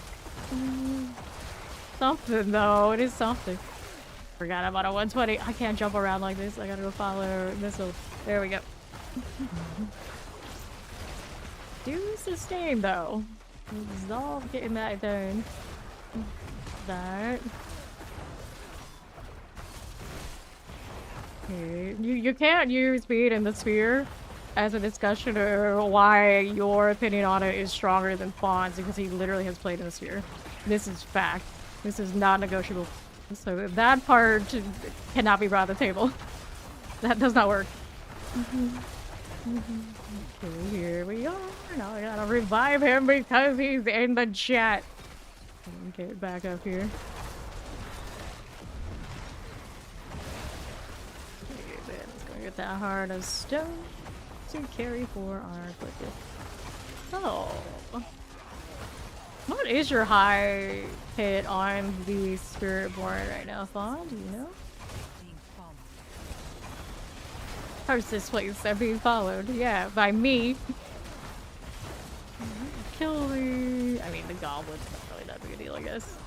Something though, it is something. Forgot I'm on a 120. I can't jump around like this. I gotta go follow missile. There we go. Do sustain though. Resolve getting that done. That. Okay. You can't use speed in the sphere as a discussion of why your opinion on it is stronger than Fawn's because he literally has played in the sphere. This is fact. This is not negotiable. So that part cannot be brought to the table. That does not work. Okay, here we are. Now I gotta revive him because he's in the chat. Get back up here. Okay, then it's gonna get that heart of stone to carry for our collective. Oh. What is your high hit on the Spirit Born right now, Fawn? Do you know? How's this place? They're being followed. Yeah, by me. Kill the... I mean, the goblins. Not really that big a deal, I guess.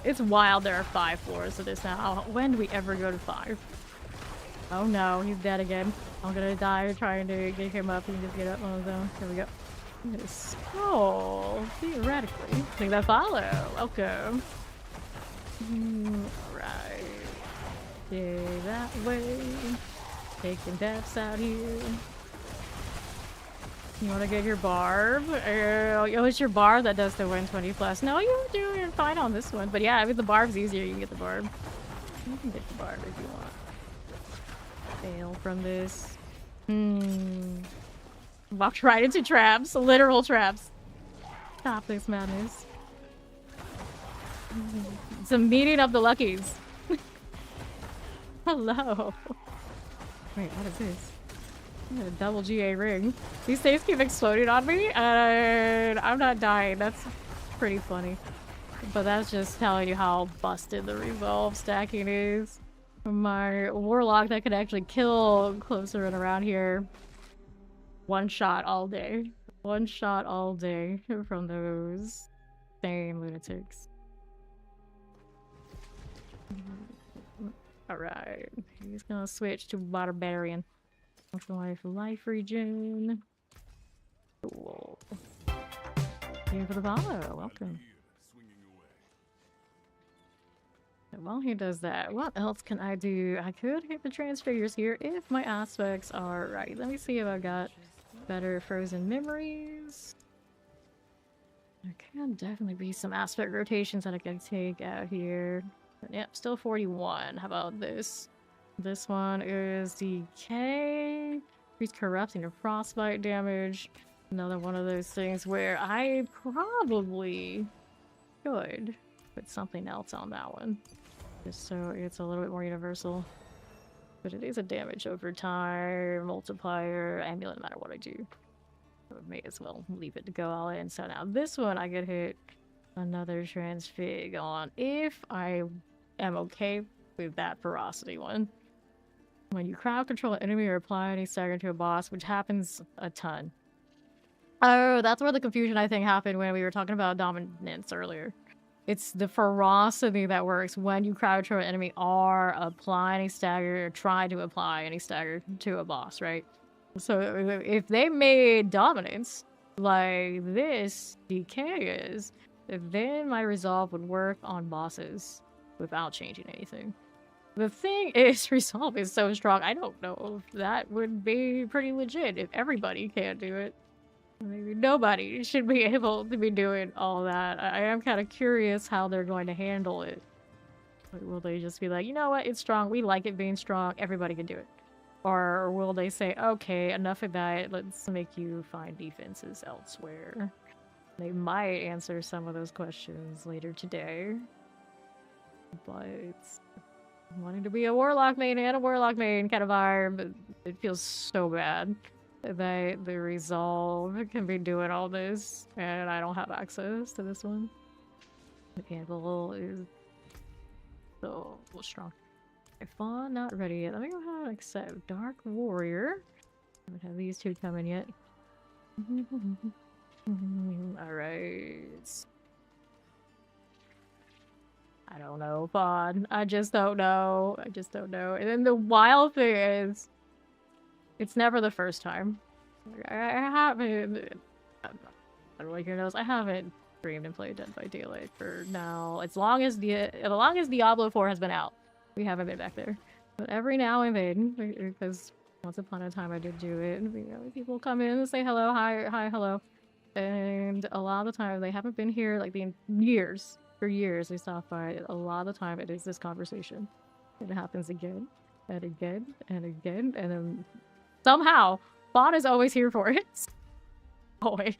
It's wild there are 5 floors of this now. When do we ever go to 5? Oh no, he's dead again. I'm gonna die trying to get him up. He can just get up on his own. Here we go. So, theoretically, take that follow. Welcome. Alright. Okay, that way. Taking deaths out here. You want to get your barb? Oh, it's your barb that does the 120 plus. No, you're doing fine on this one. But yeah, I mean, the barb's easier. You can get the barb. You can get the barb if you want. Fail from this. Walked right into traps. Literal traps. Stop this madness. It's a meeting of the luckies. Hello. Wait, what is this? I got a double GA ring. These things keep exploding on me, and I'm not dying. That's pretty funny. But that's just telling you how busted the resolve stacking is. My warlock that could actually kill closer and around here. One shot all day. One shot all day from those same lunatics. Alright. He's gonna switch to Barbarian. Life regen. Cool. Here for the follow. Welcome. While he does that, what else can I do? I could hit the transfigures here if my aspects are right. Let me see if I've got better frozen memories. There can definitely be some aspect rotations that I can take out here. But yep, still 41. How about this? This one is decay. Increase corrupting or frostbite damage. Another one of those things where I probably could put something else on that one. Just so it's a little bit more universal. But it is a damage over time, multiplier, amulet, no matter what I do. So I may as well leave it to go all in. So now this one I could hit another transfig on if I am okay with that ferocity one. When you crowd control an enemy or apply any stagger to a boss, which happens a ton. Oh, that's where the confusion I think happened when we were talking about dominance earlier. It's the ferocity that works when you crowd control an enemy or apply any stagger or try to apply any stagger to a boss, right? So if they made dominance like this decay is, then my resolve would work on bosses without changing anything. The thing is, resolve is so strong, I don't know if that would be pretty legit if everybody can't do it. Maybe nobody should be able to be doing all that. I am kind of curious how they're going to handle it. Like, will they just be like, you know what, it's strong, we like it being strong, everybody can do it? Or will they say, okay, enough of that, let's make you find defenses elsewhere? They might answer some of those questions later today. But Wanting to be a warlock main and a warlock main kind of vibe, but it feels so bad that the resolve can be doing all this, and I don't have access to this one. The anvil is so strong. Fawn not ready yet. Let me go ahead and accept Dark Warrior. I haven't had these two coming yet. Alright. I don't know, Fawn. I just don't know. I just don't know. And then the wild thing is, it's never the first time. I haven't. I don't like your nose. I haven't streamed and played Dead by Daylight for now. As long as Diablo 4 has been out, we haven't been back there. But every now and then, because once upon a time I did do it, and, you know, people come in and say hello, hi, hello, and a lot of the time they haven't been here like the years. For years they stop by. A lot of the time it is this conversation. It happens again and again and again, and then somehow Bot is always here for it. Always.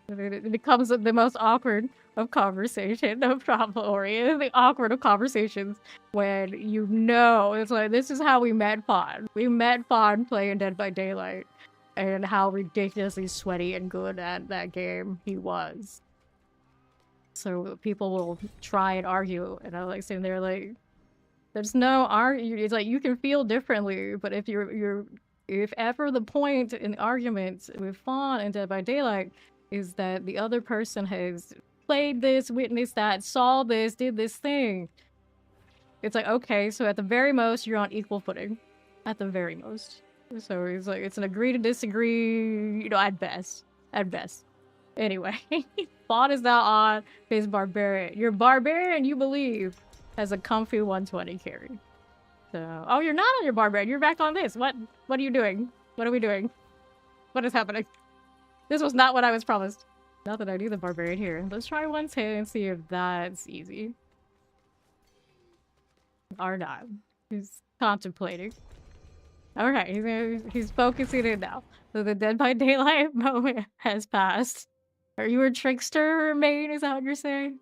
It becomes the most awkward of conversation, no problem, Ori. It's the awkward of conversations when you know it's like, this is how we met Fawn. We met Fawn playing Dead by Daylight, and how ridiculously sweaty and good at that game he was. So people will try and argue, and I'm like sitting there like, there's no argue. It's like you can feel differently, but if if ever the point in arguments with Fawn and Dead by Daylight is that the other person has played this, witnessed that, saw this, did this thing, it's like, okay, so at the very most you're on equal footing, at the very most. So it's like, it's an agree to disagree, you know, at best. Anyway, Fawn is now on his barbarian. Your barbarian, you believe, has a comfy 120 carry. So, oh, you're not on your barbarian. You're back on this. What are you doing? What are we doing? What is happening? This was not what I was promised. Not that I need the barbarian here. Let's try once hit and see if that's easy. Or not. He's contemplating. Okay, he's focusing in now. So the Dead by Daylight moment has passed. Are you a trickster main? Is that what you're saying?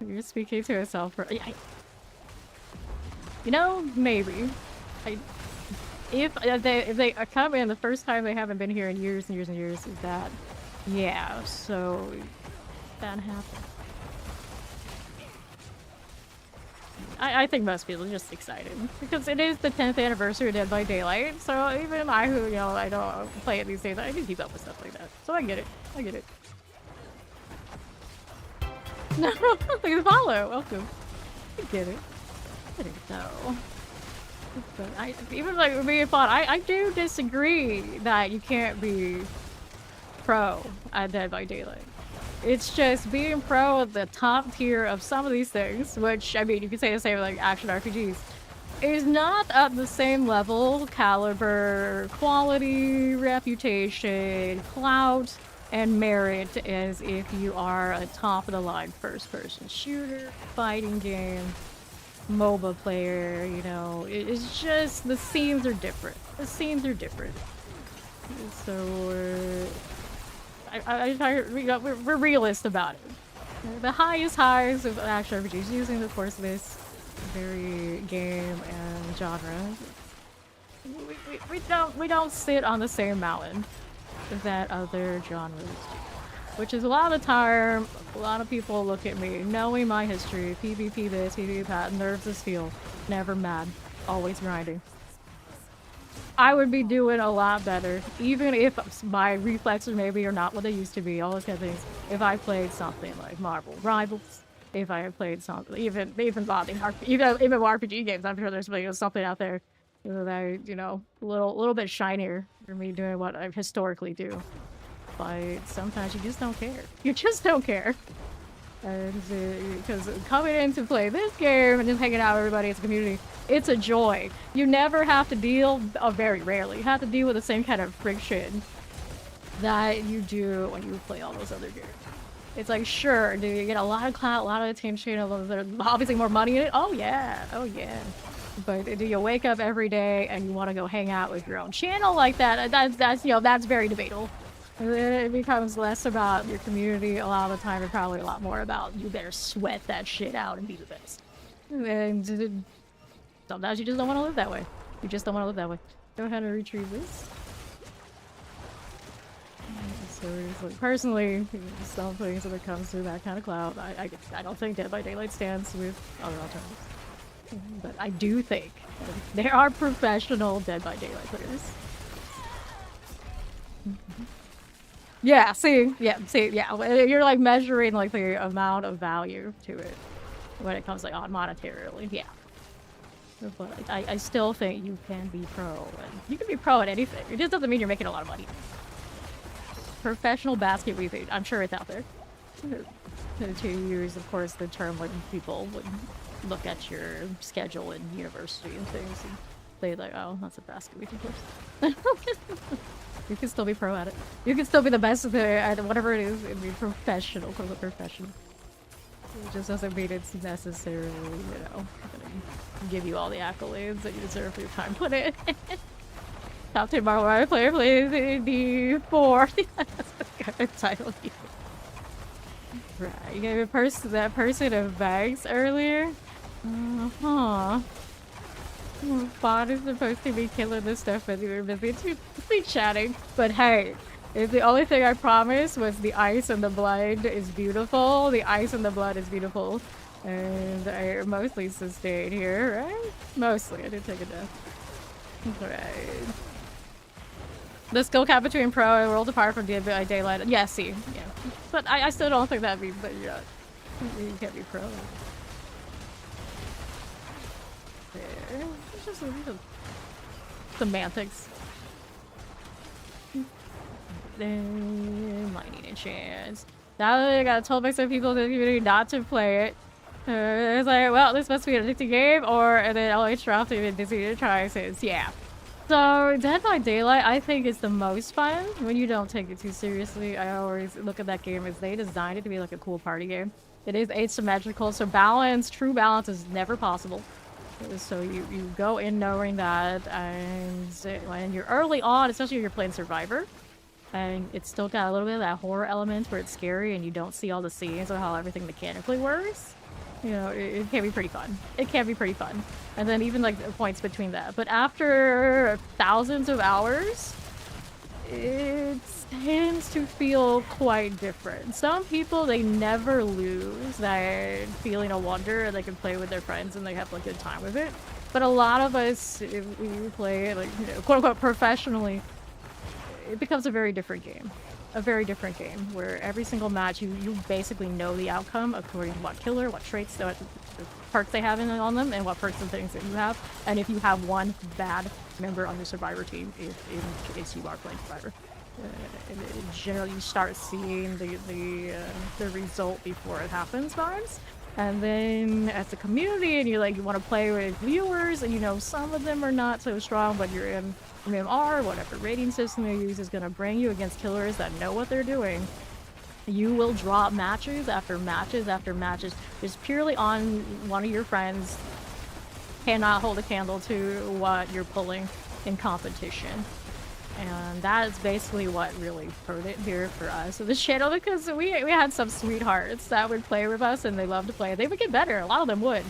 You're speaking to yourself. You know, maybe. If they come in the first time, they haven't been here in years and years and years. Is that? Yeah. So that happened. I think most people are just excited because it is the 10th anniversary of Dead by Daylight. So even I, who, you know, I don't play it these days, I can keep up with stuff like that. So I get it. I get it. No, look at the follow. Welcome. I get it. I get it though. But even like being fun, I do disagree that you can't be pro at Dead by Daylight. It's just being pro at the top tier of some of these things, which, I mean, you could say the same like action RPGs, is not at the same level, caliber, quality, reputation, clout, and merit as if you are a top-of-the-line first-person shooter, fighting game, MOBA player, you know. It's just, the scenes are different. The scenes are different. So, we're realist about it. The highest highs of action RPGs, using, of course, this very game and genre. We don't sit on the same mountain that other genres do. Which is a lot of the time, a lot of people look at me, knowing my history, PvP this, PvP that, nerves this feel, never mad, always grinding. I would be doing a lot better, even if my reflexes maybe are not what they used to be, all those kind of things. If I played something like Marvel Rivals, if I had played something, even RPG games, I'm sure there's something out there that, you know, a little bit shinier for me doing what I historically do. But sometimes you just don't care. You just don't care. Because coming in to play this game and just hanging out with everybody as a community, it's a joy. You never have to deal, very rarely, you have to deal with the same kind of friction that you do when you play all those other games. It's like, sure, do you get a lot of clout, a lot of attention, there's obviously more money in it? Oh yeah, oh yeah. But do you wake up every day and you want to go hang out with your own channel like that? That's you know, that's very debatable. It becomes less about your community a lot of the time, and probably a lot more about you better sweat that shit out and be the best. And sometimes you just don't want to live that way. You just don't want to live that way. Know how to retrieve this. So personally, some things when it comes to that kind of cloud, I don't think Dead by Daylight stands with other alternatives. But I do think there are professional Dead by Daylight players. Yeah, see, you're like measuring like the amount of value to it when it comes like on monetarily, yeah. But I still think you can be pro, and you can be pro at anything. It just doesn't mean you're making a lot of money. Professional basket weaving, I'm sure it's out there. To use, of course, the term when people would look at your schedule in university and things, and say like, oh, that's a basket weaving course. You can still be pro at it. You can still be the best at whatever it is and be professional, quote unquote professional. It just doesn't mean it's necessarily, you know, gonna give you all the accolades that you deserve for your time put in. Top 10 Marvel Ride player plays in D4. That's the kind of title you. Right, you gave that person of bags earlier? Bot is supposed to be killing this stuff and we were busy chatting. But hey, if the only thing I promised was the ice and the blood is beautiful, the ice and the blood is beautiful. And I mostly sustained here, right? Mostly, I did take a death. Right. The skill cap between pro and world apart from Dead by Daylight. Yeah, see, yeah. But I still don't think that means that you can't be pro. There. It's just semantics. Might need a chance. Now that I got told by some people in the community not to play it. It's like, well, this must be an addicting game, and then I'll dropped it and Disney to try since, yeah. So, Dead by Daylight, I think is the most fun when you don't take it too seriously. I always look at that game as they designed it to be like a cool party game. It is asymmetrical, so true balance is never possible. So you go in knowing that, and when you're early on, especially when you're playing Survivor, and it's still got a little bit of that horror element where it's scary and you don't see all the scenes of how everything mechanically works. You know, it can be pretty fun. It can be pretty fun. And then even like the points between that. But after thousands of hours, it tends to feel quite different. Some people, they never lose that feeling of wonder and they can play with their friends and they have a good time with it. But a lot of us, if we play like, you know, quote unquote professionally, it becomes a very different game. A very different game where every single match you basically know the outcome according to what killer, what traits, what perks they have on them, and what perks and things that you have. And if you have one bad member on your Survivor team, in case you are playing Survivor, generally you start seeing the result before it happens vibes. And then as a community, and you want to play with viewers, and you know some of them are not so strong, but you're in MMR, whatever rating system they use is going to bring you against killers that know what they're doing. You will drop matches after matches after matches, just purely on one of your friends cannot hold a candle to what you're pulling in competition. And that is basically what really hurt it here for us in this channel, because we had some sweethearts that would play with us and they loved to play. They would get better, a lot of them would.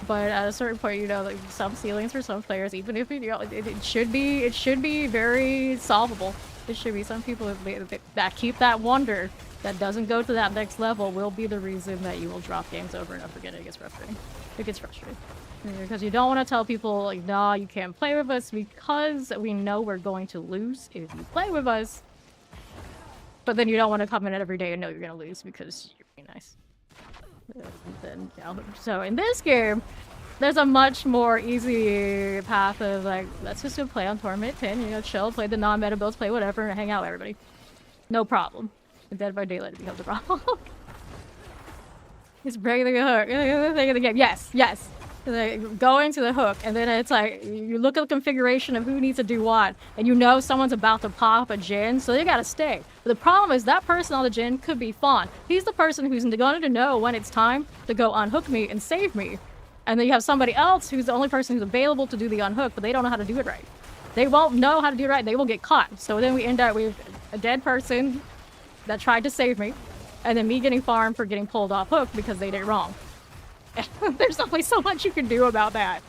But at a certain point, you know, like some ceilings for some players, even if you know, it should be very solvable. It should be some people that keep that wonder, that doesn't go to that next level, will be the reason that you will drop games over and over again. It gets frustrating. It gets frustrating. Because you don't want to tell people, like, nah, you can't play with us because we know we're going to lose if you play with us. But then you don't want to come in every day and know you're going to lose because you're being nice. Then, you know, so in this game, there's a much more easy path of, like, let's just go play on Torment 10, you know, chill, play the non-meta builds, play whatever, and hang out with everybody. No problem. Dead by Daylight becomes a problem. It's breaking the hook. The thing of the game. Yes, yes. Like, going to the hook, and then it's like you look at the configuration of who needs to do what, and you know someone's about to pop a Jin, so you gotta stay. But the problem is that person on the Jin could be Fawn. He's the person who's going to know when it's time to go unhook me and save me. And then you have somebody else who's the only person who's available to do the unhook, but they don't know how to do it right. They won't know how to do it right. They will get caught. So then we end up with a dead person that tried to save me, and then me getting farmed for getting pulled off hook because they did it wrong. There's only so much you can do about that.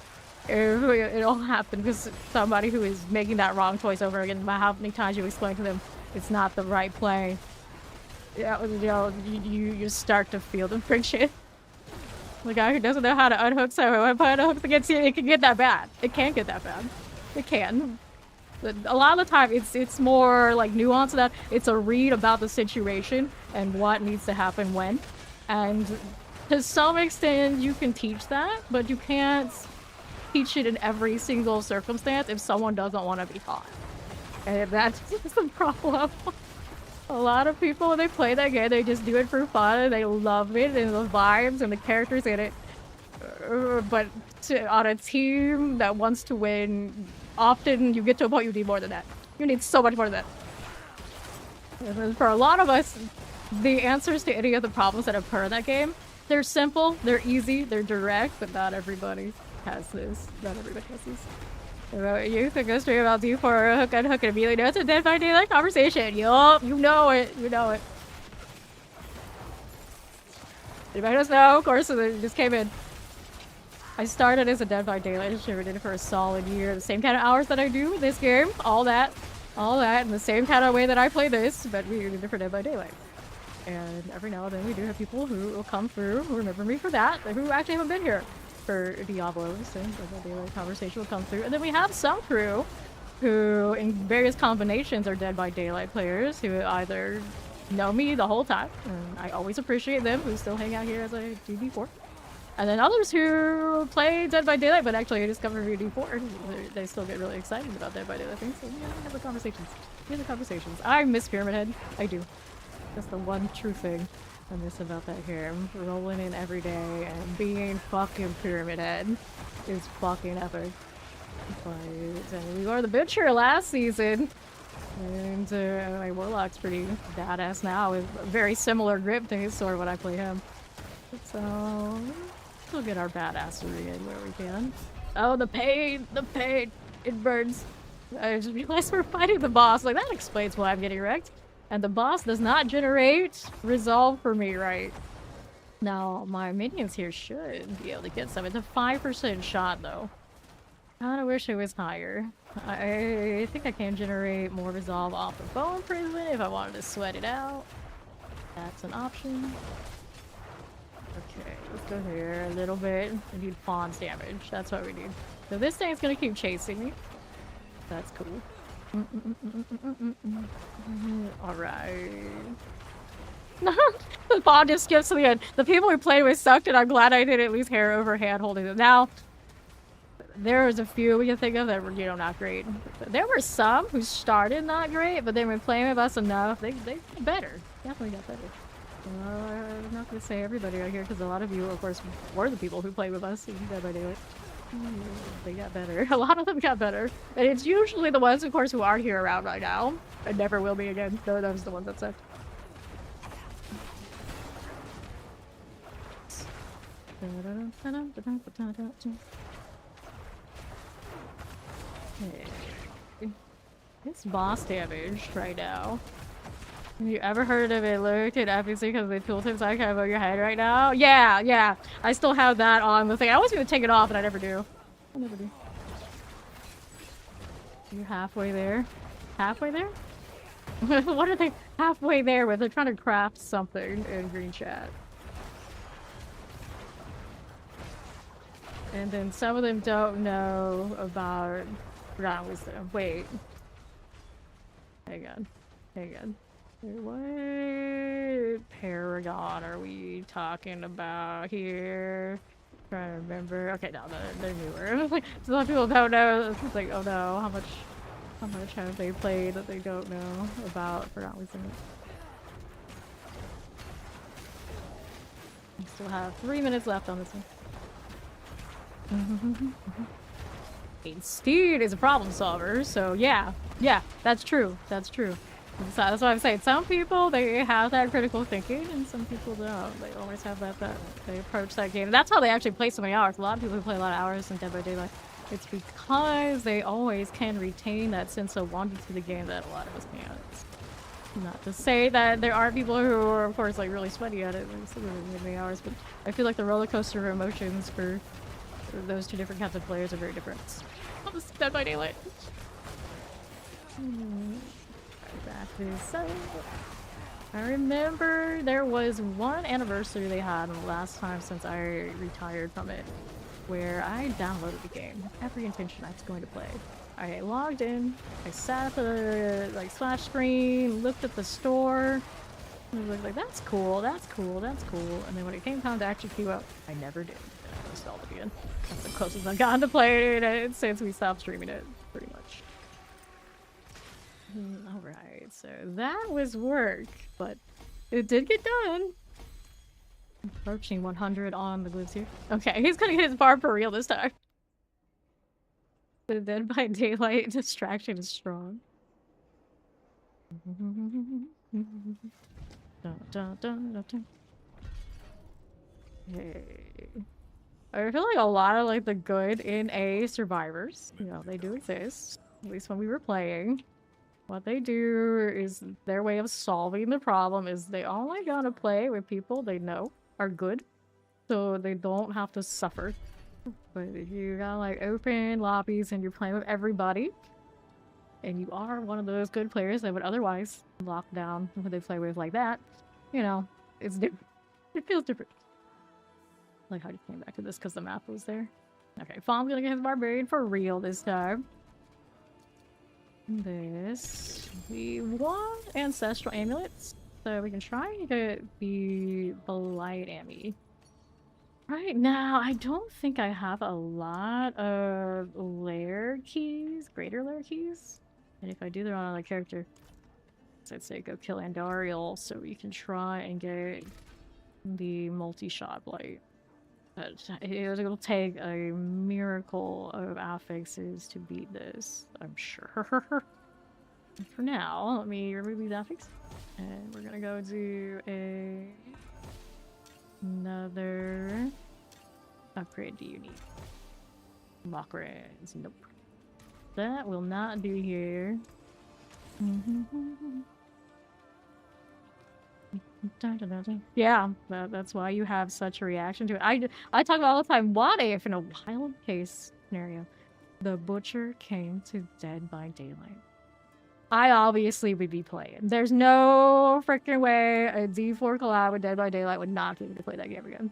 It'll happen because somebody who is making that wrong choice over again, no matter how many times you explain to them it's not the right play, yeah, you know, you start to feel the friction. The guy who doesn't know how to unhook, so when I put unhooks against you, it can get that bad. It can get that bad. It can. But a lot of the time, it's more like nuanced that it's a read about the situation and what needs to happen when. And to some extent, you can teach that, but you can't teach it in every single circumstance if someone doesn't want to be taught. And that's just the problem. A lot of people, when they play that game, they just do it for fun, and they love it, and the vibes, and the characters in it. But on a team that wants to win, often you get to a point you need more than that. You need so much more than that. And for a lot of us, the answers to any of the problems that occur in that game, they're simple, they're easy, they're direct, but not everybody has this. Not everybody has this. You could go straight about D4 or hook and immediately know it's a Dead by Daylight conversation. Yup, you know it. You know it. Anybody doesn't know? Of course, it just came in. I started as a Dead by Daylight streamer, did it for a solid year. The same kind of hours that I do with this game. All that, in the same kind of way that I play this, but we did it for Dead by Daylight. And every now and then we do have people who will come through, who remember me for that, who actually haven't been here for Diablo, so the daily conversation will come through. And then we have some crew who, in various combinations, are Dead by Daylight players who either know me the whole time, and I always appreciate them, who still hang out here as I do D4. And then others who play Dead by Daylight, but actually discover D4. They still get really excited about Dead by Daylight things, so yeah, we have the conversations. We have the conversations. I miss Pyramid Head. I do. That's the one true thing I miss about that game. Rolling in every day and being fucking Pyramid Head is fucking epic. But we were the Butcher last season, and my Warlock's pretty badass now with a very similar grip to his sword when I play him. So we'll get our badassery in where we can. Oh, the pain! The pain! It burns. I just realized we're fighting the boss. Like, that explains why I'm getting wrecked. And the boss does not generate resolve for me, right? Now, my minions here should be able to get some. It's a 5% shot, though. Kinda wish it was higher. I think I can generate more resolve off the Bone Prison if I wanted to sweat it out. That's an option. Okay, let's go here a little bit. We need Fawn's damage. That's what we need. So this thing's gonna keep chasing me. That's cool. Alright. The Fawn just skips to the end. The people we played with sucked, and I'm glad I didn't lose hair over hand holding them. Now, there was a few we can think of that were, you know, not great. There were some who started not great, but then when playing with us enough, they got better. Definitely got better. I'm not gonna say everybody out here because a lot of you, of course, were the people who played with us in Dead by Daylight. They got better. A lot of them got better. And it's usually the ones, of course, who aren't here around right now. And never will be again. Those are the ones that suck. Okay. It's boss damage right now. Have you ever heard of it looked at FBC because they tool tips I have over your head right now? Yeah, yeah. I still have that on the thing. I always gonna take it off, and I never do. I never do. You're halfway there. Halfway there? What are they halfway there with? They're trying to craft something in green chat. And then some of them don't know about Forgotten Wisdom. Wait. Hang on. Hang on. What Paragon are we talking about here? Trying to remember. Okay, no, they're newer. Like, a lot of people don't know. It's like, oh no, how much have they played that they don't know about Forgotten Wisdom? We still have 3 minutes left on this one. Steed is a problem solver, so yeah, that's true. That's true. So that's what I'm saying. Some people, they have that critical thinking, and some people don't. They always have that they approach that game. And that's how they actually play so many hours. A lot of people who play a lot of hours in Dead by Daylight, it's because they always can retain that sense of wanting to the game that a lot of us can't. Not to say that there are people who are, of course, like really sweaty at it, like some of them many hours, but I feel like the roller coaster of emotions for those two different kinds of players are very different. Oh, this is Dead by Daylight. Back this up. I remember there was one anniversary they had the last time since I retired from it, where I downloaded the game. Every intention I was going to play. I logged in, I sat at the like splash screen, looked at the store, and was like, that's cool, that's cool, that's cool. And then when it came time to actually queue up, I never did. And I installed it again. That's the closest I've gotten to playing it since we stopped streaming it, pretty much. Alright, so that was work, but it did get done. Approaching 100 on the glutes here. Okay, he's gonna get his bar for real this time. The Dead by Daylight distraction is strong. Hey. I feel like a lot of like the good NA survivors, you know, they do exist. At least when we were playing. What they do is their way of solving the problem is they only gonna play with people they know are good, so they don't have to suffer. But if you got like open lobbies and you're playing with everybody, and you are one of those good players that would otherwise lock down who they play with like that, you know, it's different. It feels different. Like how you came back to this because the map was there. Okay, Fawn's gonna get his barbarian for real this time. This. We want ancestral amulets, so we can try and get the Blight Ammy. Right now, I don't think I have a lot of lair keys, greater lair keys. And if I do, they're on another character. So I'd say go kill Andariel so we can try and get the multi-shot blight. But it'll take a miracle of affixes to beat this, I'm sure. For now, let me remove these affixes. And we're gonna go do another upgrade. Do you need Mockrands? Nope. That will not do here. Yeah, that's why you have such a reaction to it. I talk about all the time. What if in a wild case scenario, the butcher came to Dead by Daylight? I obviously would be playing. There's no freaking way a D4 collab with Dead by Daylight would not be able to play that game again.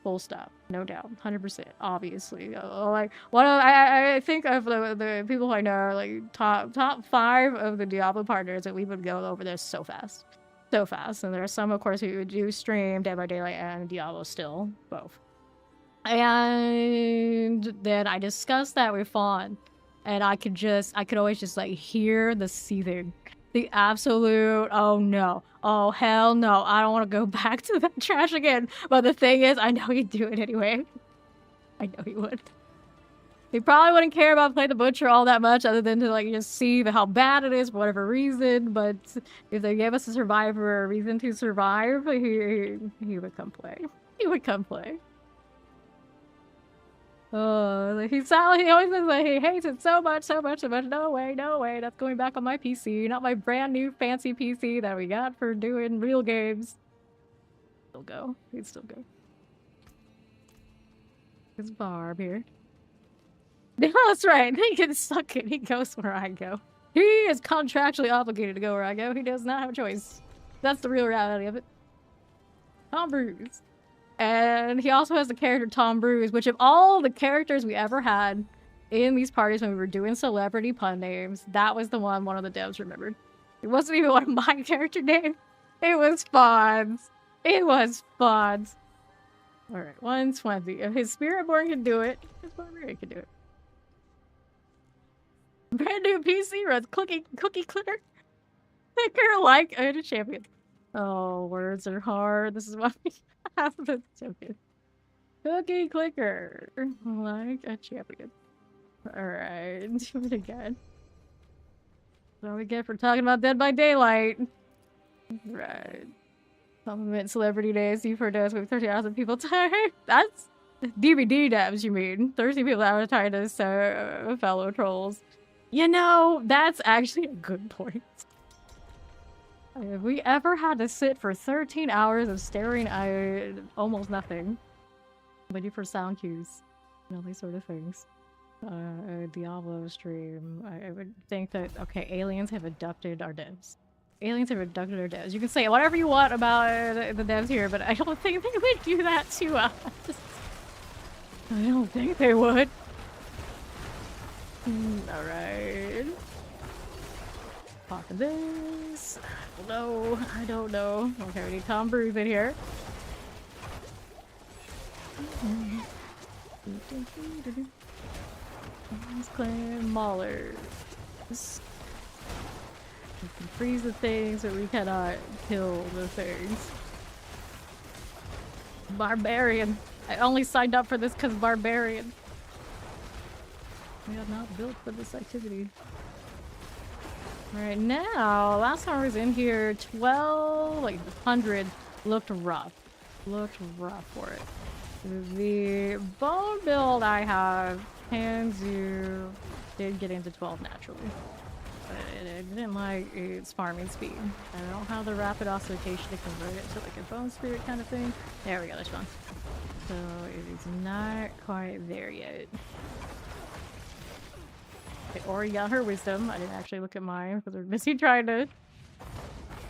Full stop. No doubt. 100%. Obviously. Like, I think of the people who I know, like, top 5 of the Diablo partners that we would go over there so fast. So fast. And there are some, of course, who do stream Dead by Daylight and Diablo still. Both. And then I discussed that with Fawn. And I could always just, like, hear the seething. The absolute, oh no. Oh, hell no. I don't want to go back to that trash again. But the thing is, I know he'd do it anyway. I know he would. He probably wouldn't care about playing the butcher all that much other than to, like, just see how bad it is for whatever reason. But if they gave us a survivor a reason to survive, he would come play. He would come play. Oh, he always says that he hates it so much. No way, that's going back on my PC, not my brand new fancy PC that we got for doing real games. Still go. He'd still go. It's Barb here. No, that's right. He can suck it. He goes where I go. He is contractually obligated to go where I go. He does not have a choice. That's the real reality of it. Tom Bruce. And he also has the character Tom Bruce, which of all the characters we ever had in these parties when we were doing celebrity pun names, that was the one of the devs remembered. It wasn't even one of my character names. It was Fonz. It was Fonz. Alright, 120. If his Spiritborn can do it, his Barbarian can do it. Brand new PC runs cookie clicker. Clicker like a champion. Oh, words are hard. This is why we have the champion. Cookie clicker. Like a champion. Alright, do it again. That's what we get for talking about Dead by Daylight. Right. Compliment celebrity days. You've us with 30,000 people time. That's DVD devs, you mean. 30 people advertising as fellow trolls. You know, that's actually a good point. If we ever had to sit for 13 hours of staring at almost nothing, waiting for sound cues, and all these sort of things. Diablo stream, I would think that, okay, aliens have abducted our devs. Aliens have abducted our devs. You can say whatever you want about the devs here, but I don't think they would do that to us. I don't think they would. Alright. Pocket this. I don't know. Okay, we need Tom Cruise in here. Clan Maulers. We can freeze the things, but we cannot kill the things. Barbarian. I only signed up for this because barbarian. We are not built for this activity. Right now, last time I was in here, 100 looked rough. Looked rough for it. The bone build I have, Panzu did get into 12 naturally. But it didn't like its farming speed. I don't have the rapid ossification to convert it to like a bone spirit kind of thing. There we go, that's fine. So it is not quite there yet. Okay, Ori got her wisdom. I didn't actually look at mine because we're busy trying to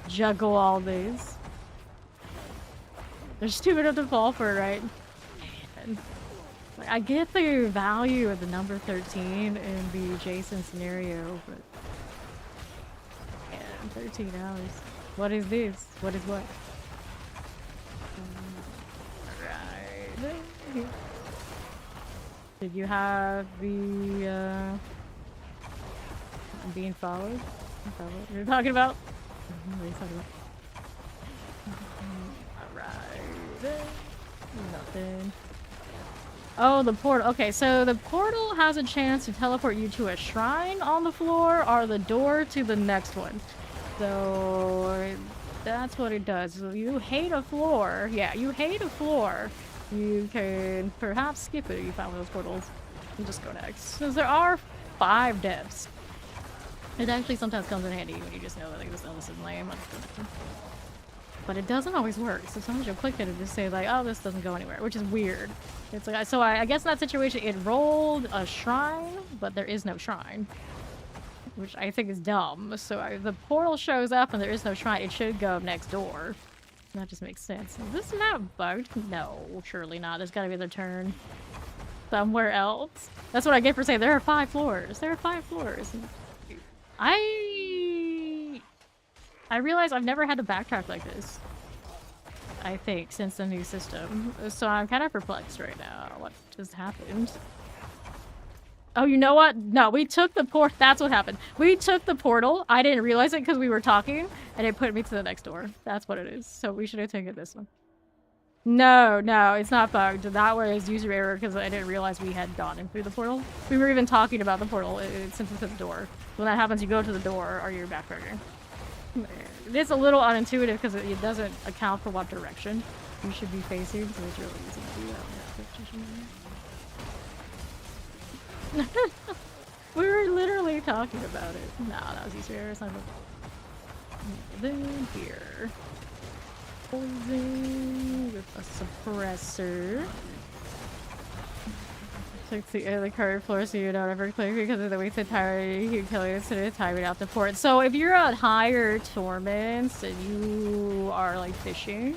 juggle all these. There's too many to fall for, right? Man. Like, I get the value of the number 13 in the Jason scenario, but man, 13 hours. What is this? What is what? Right. Did you have the I'm being followed? Is that what you're talking about? What are you talking about? Alright. Nothing. Oh, the portal. Okay, so the portal has a chance to teleport you to a shrine on the floor or the door to the next one. So that's what it does. So you hate a floor. Yeah, you hate a floor. You can perhaps skip it if you find one of those portals and just go next. Since there are 5 devs. It actually sometimes comes in handy when you just know that like, this illness is lame. But it doesn't always work. So sometimes you'll click it and just say like, oh, this doesn't go anywhere, which is weird. It's like, so I guess in that situation it rolled a shrine, but there is no shrine. Which I think is dumb. So the portal shows up and there is no shrine. It should go next door. That just makes sense. Is this map bugged? No, surely not. There's gotta be another turn somewhere else. That's what I get for saying there are 5 floors. There are 5 floors. I realize I've never had to backtrack like this. I think since the new system. So I'm kind of perplexed right now. What just happened? Oh, you know what? No, we took the portal. That's what happened. We took the portal. I didn't realize it because we were talking, and it put me to the next door. That's what it is. So we should have taken this one. No, it's not bugged. That was user error because I didn't realize we had gone in through the portal. We were even talking about the portal since it's at the door. When that happens, you go to the door or you're backtracking. It's a little unintuitive because it doesn't account for what direction you should be facing, so it's really easy to do that. We were literally talking about it. No, that was user error. It's not good. Then here. Poison with a suppressor. Took the current floor so you don't ever click because of the wasted tire you kill it instead of timing out the port. So if you're at higher torments and you are like fishing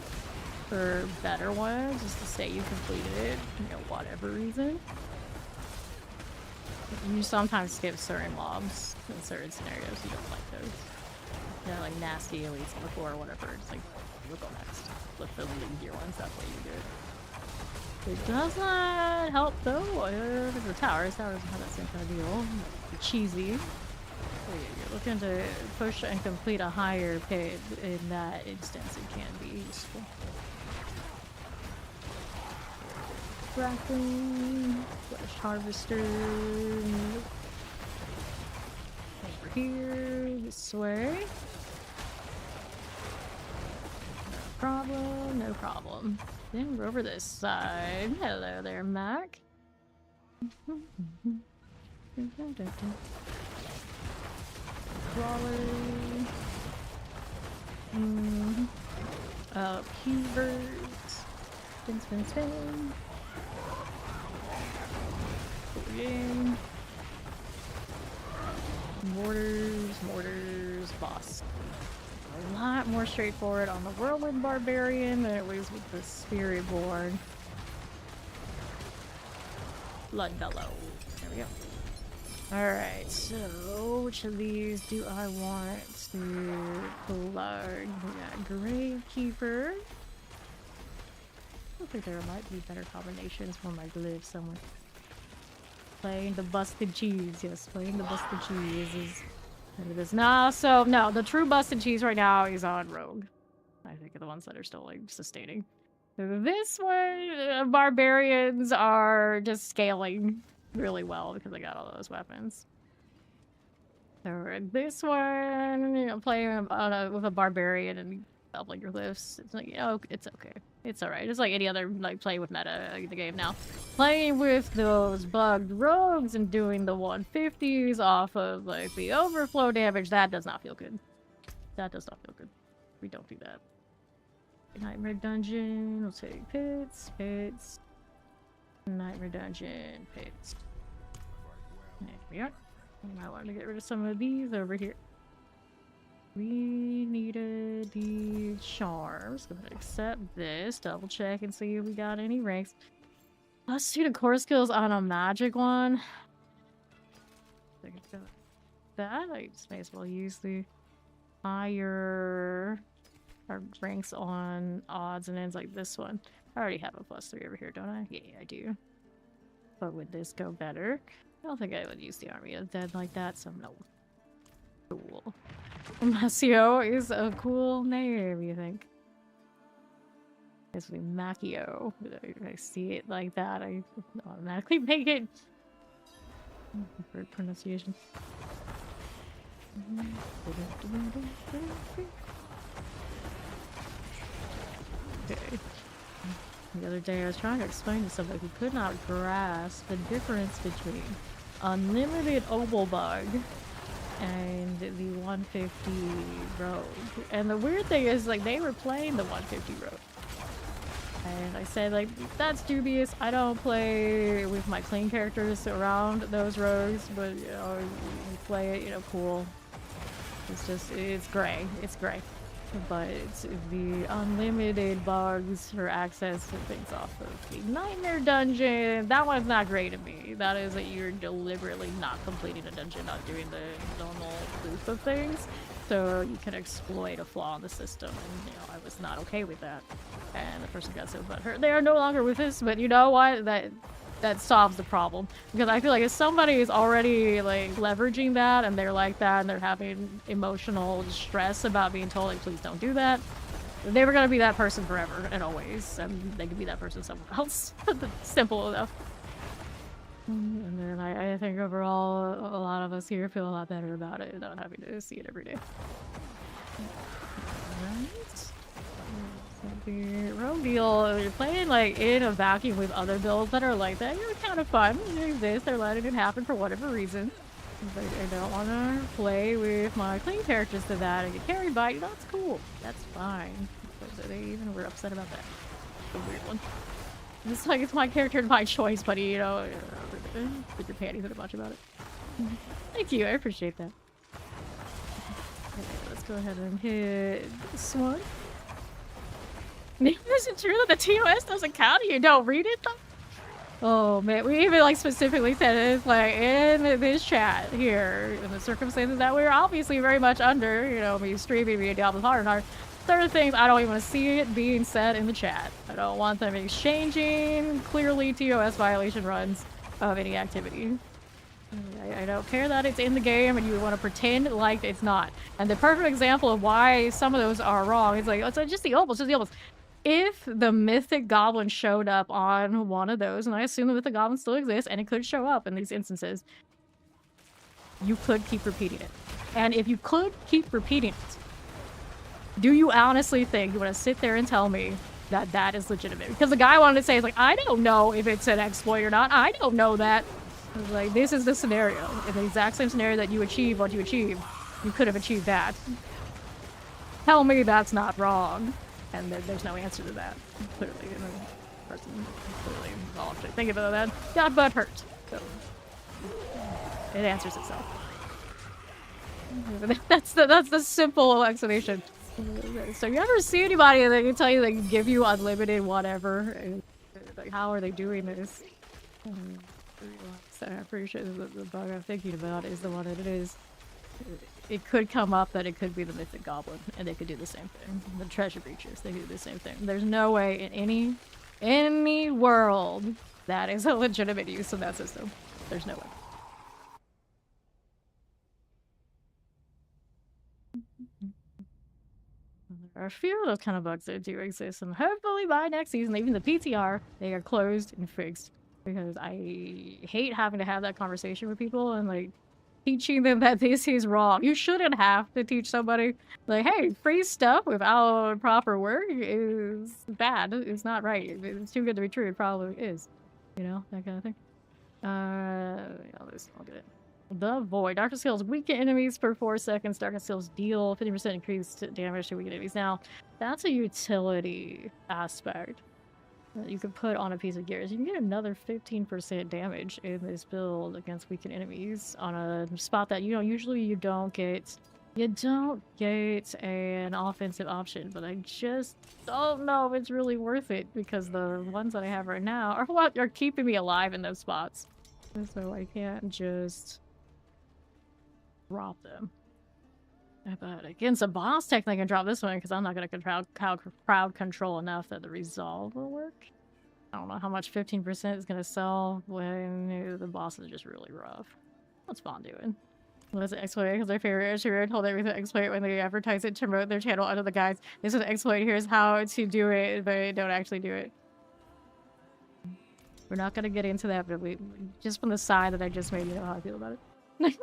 for better ones, just to say you completed it, you know, whatever reason, you sometimes skip certain mobs in certain scenarios. You don't like those. They're like nasty elites on the floor or whatever. It's like, we'll go next. Look for the easier ones, that's what you do it. It does not help though. There's the towers. Towers have that same kind of deal. Cheesy. So you're looking to push and complete a higher pit. In that instance, it can be useful. Grappling. Flesh harvester. Over here. This way. No problem. No problem. Then we're over this side. Hello there, Mac. Crawler. up cubers. Spin, spin, spin. Game. Mortars, boss. A lot more straightforward on the Whirlwind Barbarian than it was with the Spiritborn. Bloodbellow. There we go. Alright, so which of these do I want to plug? We got Gravekeeper. I think there might be better combinations for my glyphs somewhere. Playing the busted cheese, yes, playing the busted cheese is what it is. No, so no, the true busted cheese right now is on Rogue. I think are the ones that are still like sustaining. This one, barbarians are just scaling really well because I got all those weapons. So this one, you know, playing with a barbarian and doubling your glyphs, it's like, you know, it's okay. It's alright. It's like any other, like, play with meta in the game now. Playing with those bugged rogues and doing the 150s off of, like, the overflow damage, that does not feel good. That does not feel good. We don't do that. Nightmare Dungeon, we'll take pits. Nightmare Dungeon, pits. There we are. I want to get rid of some of these over here. We needed the charms. Go ahead and accept this. Double check and see if we got any ranks. Let's do the core skills on a magic one. That I just may as well use the higher ranks on odds and ends like this one. I already have a +3 over here, don't I? Yeah, I do. But would this go better? I don't think I would use the Army of Dead like that, so no. Cool. Macchio is a cool name, you think? It's Macchio. I see it like that, I automatically make it. For pronunciation. Okay. The other day I was trying to explain to somebody who could not grasp the difference between unlimited Obelbug and the 150 Rogue. And the weird thing is, like, they were playing the 150 Rogue. And I said, like, that's dubious. I don't play with my clean characters around those rogues, but, you know, you play it, you know, cool. It's just, it's gray. It's gray. But it's the unlimited bugs for access to things off of the Nightmare Dungeon. That one's not great to me. That is that you're deliberately not completing a dungeon, not doing the normal loop of things. So you can exploit a flaw in the system, and, you know, I was not okay with that. And the person got so butthurt. They are no longer with us, but you know what? That solves the problem. Because I feel like if somebody is already, like, leveraging that, and they're like that, and they're having emotional stress about being told, like, please don't do that, they were gonna be that person forever and always, and they could be that person somewhere else. Simple enough. And then I think overall, a lot of us here feel a lot better about it, not having to see it every day. Alright. The rogue deal, you're playing like in a vacuum with other builds that are like that. You're kind of fun. They exist. They're letting it happen for whatever reason. But I don't want to play with my clean characters to that and get carried by. You know, that's cool. That's fine. But they even were upset about that. A weird one. It's like it's my character and my choice, buddy. You know, put your panties in a bunch about it. Thank you. I appreciate that. Okay, let's go ahead and hit this one. Is it true that the TOS doesn't count and you don't read it though? Oh man, we even like specifically said it like in this chat here, in the circumstances that we're obviously very much under, you know, me streaming, me Diablo hard and hard. Certain things I don't even want to see it being said in the chat. I don't want them exchanging clearly TOS violation runs of any activity. I don't care that it's in the game and you want to pretend like it's not. And the perfect example of why some of those are wrong is like, it's just the opals, just the opals. If the mythic goblin showed up on one of those, and I assume the mythic goblin still exists, and it could show up in these instances, you could keep repeating it. And if you could keep repeating it, do you honestly think you want to sit there and tell me that that is legitimate? Because the guy wanted to say, like, I don't know if it's an exploit or not. I don't know that. I was like, this is the scenario. In the exact same scenario that you achieve what you achieve, you could have achieved that. Tell me that's not wrong. And there's no answer to that. Clearly, the person clearly all thinking about that. Got butt hurt. So it answers itself. That's the simple explanation. So you ever see anybody that can tell you they can give you unlimited whatever? And, like, how are they doing this? So I'm pretty sure the bug I'm thinking about is the one that it is. It could come up that it could be the Mythic Goblin, and they could do the same thing. The Treasure Breachers, they do the same thing. There's no way in any world that is a legitimate use of that system. There's no way. There are a few of those kind of bugs that do exist, and hopefully by next season, even the PTR, they are closed and fixed. Because I hate having to have that conversation with people and like teaching them that this is wrong. You shouldn't have to teach somebody like, hey, free stuff without proper work is bad. It's not right. If it's too good to be true, it probably is. You know, that kind of thing. I'll get it. The Void. Darker Skills weaken enemies for 4 seconds. Darker Skills deal 50% increased damage to weaken enemies. Now, that's a utility aspect that you can put on a piece of gear. So you can get another 15% damage in this build against weakened enemies on a spot that, you know, usually you don't get an offensive option, but I just don't know if it's really worth it because the ones that I have right now are what are keeping me alive in those spots. So I can't just drop them. But against a boss, technically I can drop this one because I'm not going to crowd control enough that the resolve will work. I don't know how much 15% is going to sell when the boss is just really rough. What's Vaughn doing? What's an exploit? Because their favorite issue told everything exploit when they advertise it to promote their channel under the guides. This is exploit. Here's how to do it, but they don't actually do it. We're not going to get into that, but just from the side that I just made, you know how I feel about it.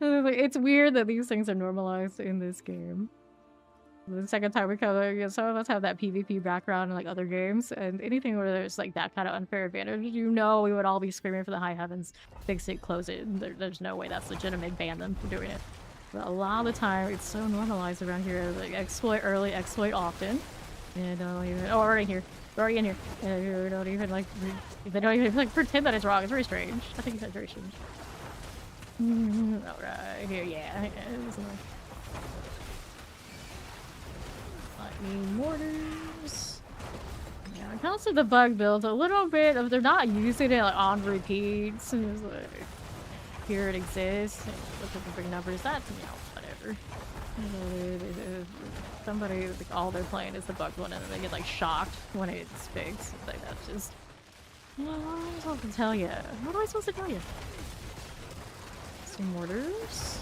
It's weird that these things are normalized in this game. The second time we come, you know, some of us have that PvP background in like other games, and anything where there's like that kind of unfair advantage, you know, we would all be screaming for the high heavens, fix it, close it. There's no way that's legitimate. Ban them for doing it. But a lot of the time, it's so normalized around here. Like exploit early, exploit often, and don't even. Oh, we're in here. We're already in here. And you don't even like. They don't even like pretend that it's wrong. It's very strange. I think it's very strange. Alright, here, yeah. Lightning mortars. Yeah, it comes to the bug builds a little bit of they're not using it like on repeats. So it's like, here it exists. Look at the big numbers. That's, you know, whatever. Somebody, like, all they're playing is the bug one, and then they get like shocked when it's fixed. Like, that's just. What am I supposed to tell you? What am I supposed to tell you? Mortars.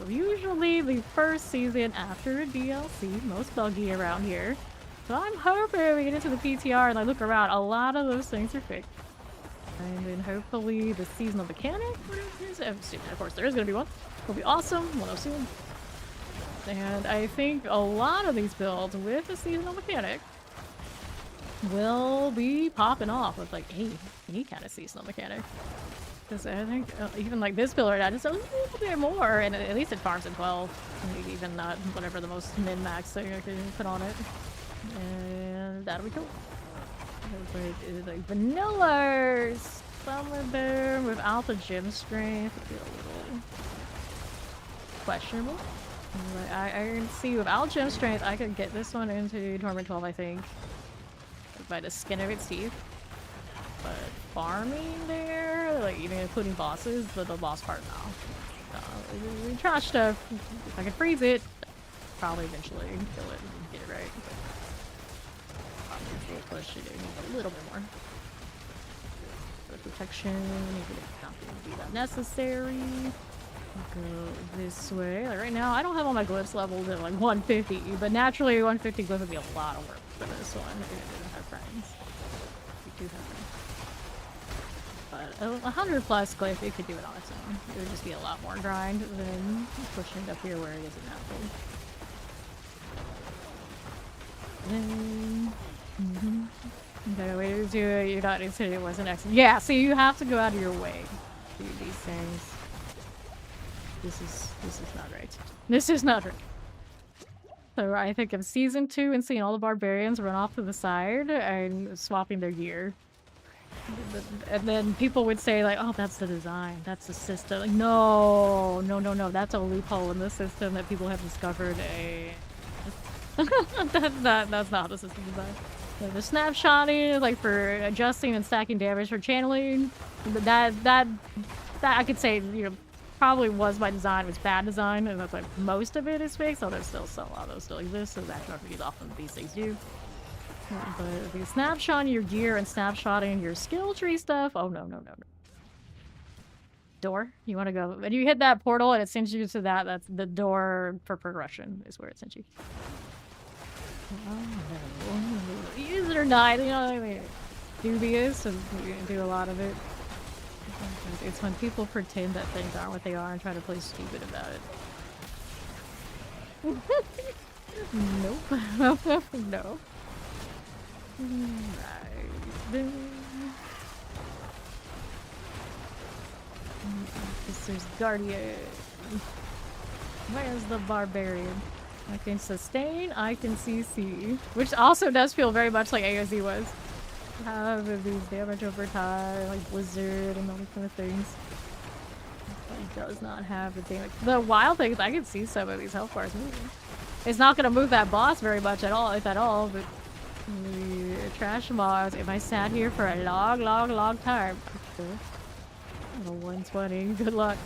Usually the first season after a DLC, most buggy around here. So I'm hoping we get into the PTR and I look around, a lot of those things are fixed. And then hopefully the seasonal mechanic, of course there is going to be one, will be awesome, we'll know soon. And I think a lot of these builds with the seasonal mechanic will be popping off with like any kind of seasonal mechanic. Because I think even like this build right now, just a little bit more, and at least it farms in 12. Maybe even not whatever the most min-max thing I can put on it. And that'll be cool. Like vanillas! Some of them without the gem strength would be a little questionable. Like, I can see without gem strength, I could get this one into Torment 12, I think. By the skin of its teeth. But farming there, like even including bosses, but the boss part now. Trash stuff. If I can freeze it, probably eventually kill it and get it right. Probably push it a little bit more. For protection, not going to be that necessary. I'll go this way. Like right now, I don't have all my glyphs leveled at like 150, but naturally 150 glyph would be a lot of work for this one. If we didn't have friends. We do have friends. But 100 plus glyph, it could do it on its own. It would just be a lot more grind than pushing it up here where it isn't natural. Okay, way to do it. You're not saying it wasn't excellent. Yeah, so you have to go out of your way to do these things. This is not right. This is not right. So I think of season 2 and seeing all the barbarians run off to the side and swapping their gear. And then people would say like, oh, that's the design, that's the system. Like, no, that's a loophole in the system that people have discovered. That's not the system design. The snapshotting is like for adjusting and stacking damage for channeling. That I could say, you know, probably was by design. It was bad design, and that's like most of it is fixed. So there's still a lot of those still exist. So that's not really often these things do. But the snapshotting your gear and snapshotting your skill tree stuff. Oh no. Door. You want to go? When you hit that portal and it sends you to that. That's the door for progression. Is where it sends you. Oh no. Use it or not, you know what I mean? Dubious, and you can do a lot of it. It's when people pretend that things aren't what they are and try to play stupid about it. Nope. No. Right. Officer's Guardian. Where's the barbarian? I can sustain, I can CC, which also does feel very much like AOZ was. Have these damage over time, like Blizzard and all these kind of things. It does not have the damage. The wild thing is I can see some of these health bars moving. It's not going to move that boss very much at all, if at all, but the trash mobs, if I sat here for a long time. Okay. 120, good luck.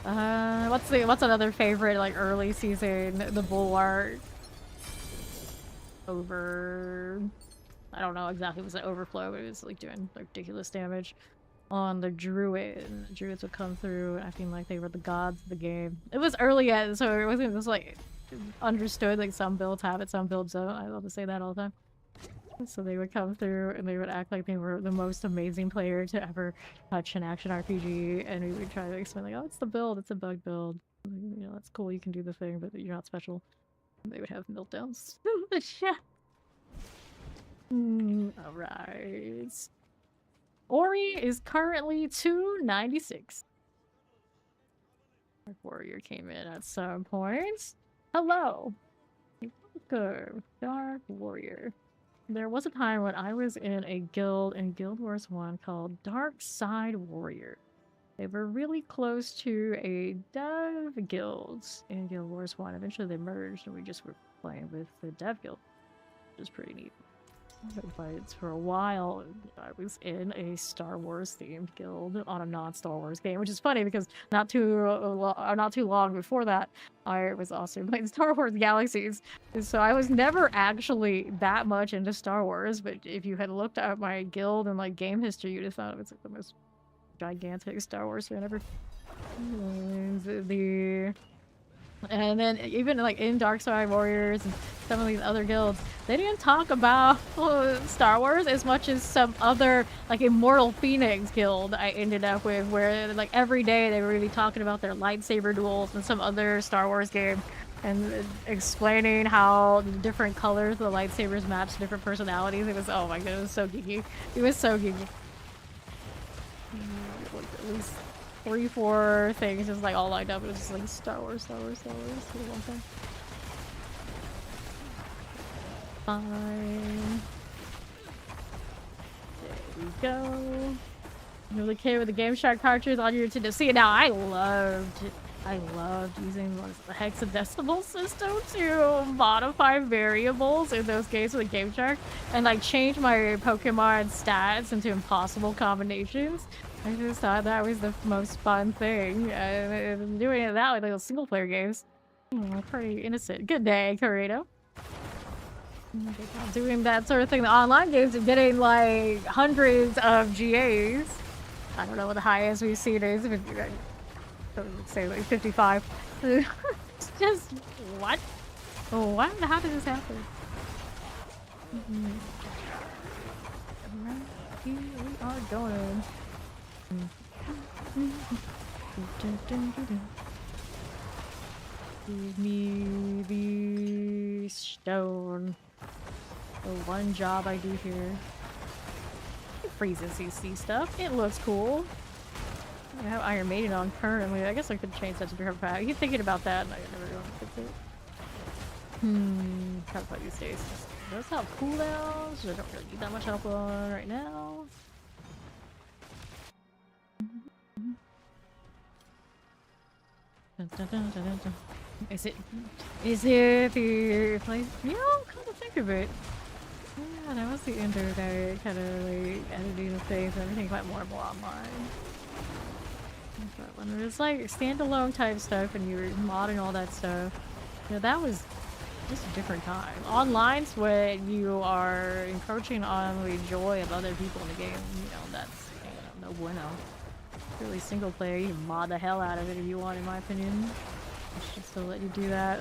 Alright. What's another favorite, like, early season? The Bulwark. I don't know exactly, it was an overflow, but it was like doing ridiculous damage on the druid. The druids would come through acting like they were the gods of the game. It was early yet, so it wasn't just like understood, like some builds have it, some builds don't. I love to say that all the time. So they would come through and they would act like they were the most amazing player to ever touch an action RPG, and we would try to explain like, oh, it's the build, it's a bug build. You know, that's cool, you can do the thing, but you're not special. And they would have meltdowns. Yeah. Alright. Ori is currently 296. Dark Warrior came in at some point. Hello. Welcome, Dark Warrior. There was a time when I was in a guild in Guild Wars 1 called Dark Side Warrior. They were really close to a dev guild in Guild Wars 1. Eventually they merged and we just were playing with the dev guild, which is pretty neat. But for a while, I was in a Star Wars themed guild on a non-Star Wars game, which is funny because not too long before that, I was also playing Star Wars Galaxies. So I was never actually that much into Star Wars, but if you had looked at my guild and like game history, you'd have thought it was like the most gigantic Star Wars fan ever. And then even like in Dark Side Warriors and some of these other guilds, they didn't talk about Star Wars as much as some other like Immortal Phoenix guild I ended up with, where like every day they were really talking about their lightsaber duels and some other Star Wars game and explaining how the different colors of the lightsabers match different personalities. It was, oh my god, it was so geeky. It was so geeky. Like, at least 3-4 things just like all lined up. It was just like Star Wars for a long time. Fine. There we go. You're the kid with the Game Shark cartridge on your Nintendo. See, now I loved using the hexadecimal system to modify variables in those games with Game Shark and like change my Pokemon stats into impossible combinations. I just thought that was the most fun thing. And doing it that way, like those single player games. Pretty innocent. Good day, Corrado. Doing that sort of thing. The online games are getting like hundreds of GAs. I don't know what the highest we've seen is. I would say like 55. It's just, what? Oh, what? How did this happen? Here we are going. Give me the stone. The one job I do here. It freezes CC stuff. It looks cool. I have Iron Maiden on currently. I guess I could change that to different pack. I keep thinking about that and I never go to fix it. How about these days? Does have cooldowns, which I don't really need that much help on right now. Is it the place? You know, come to think of it. Yeah, that was the ender that kind of like editing the things and everything went more and more online. But when it was like standalone type stuff and you were modding all that stuff, you know, that was just a different time. Online's when you are encroaching on the joy of other people in the game. You know, that's, you know, no bueno. Really single player, you can mod the hell out of it if you want, in my opinion. It's just to let you do that.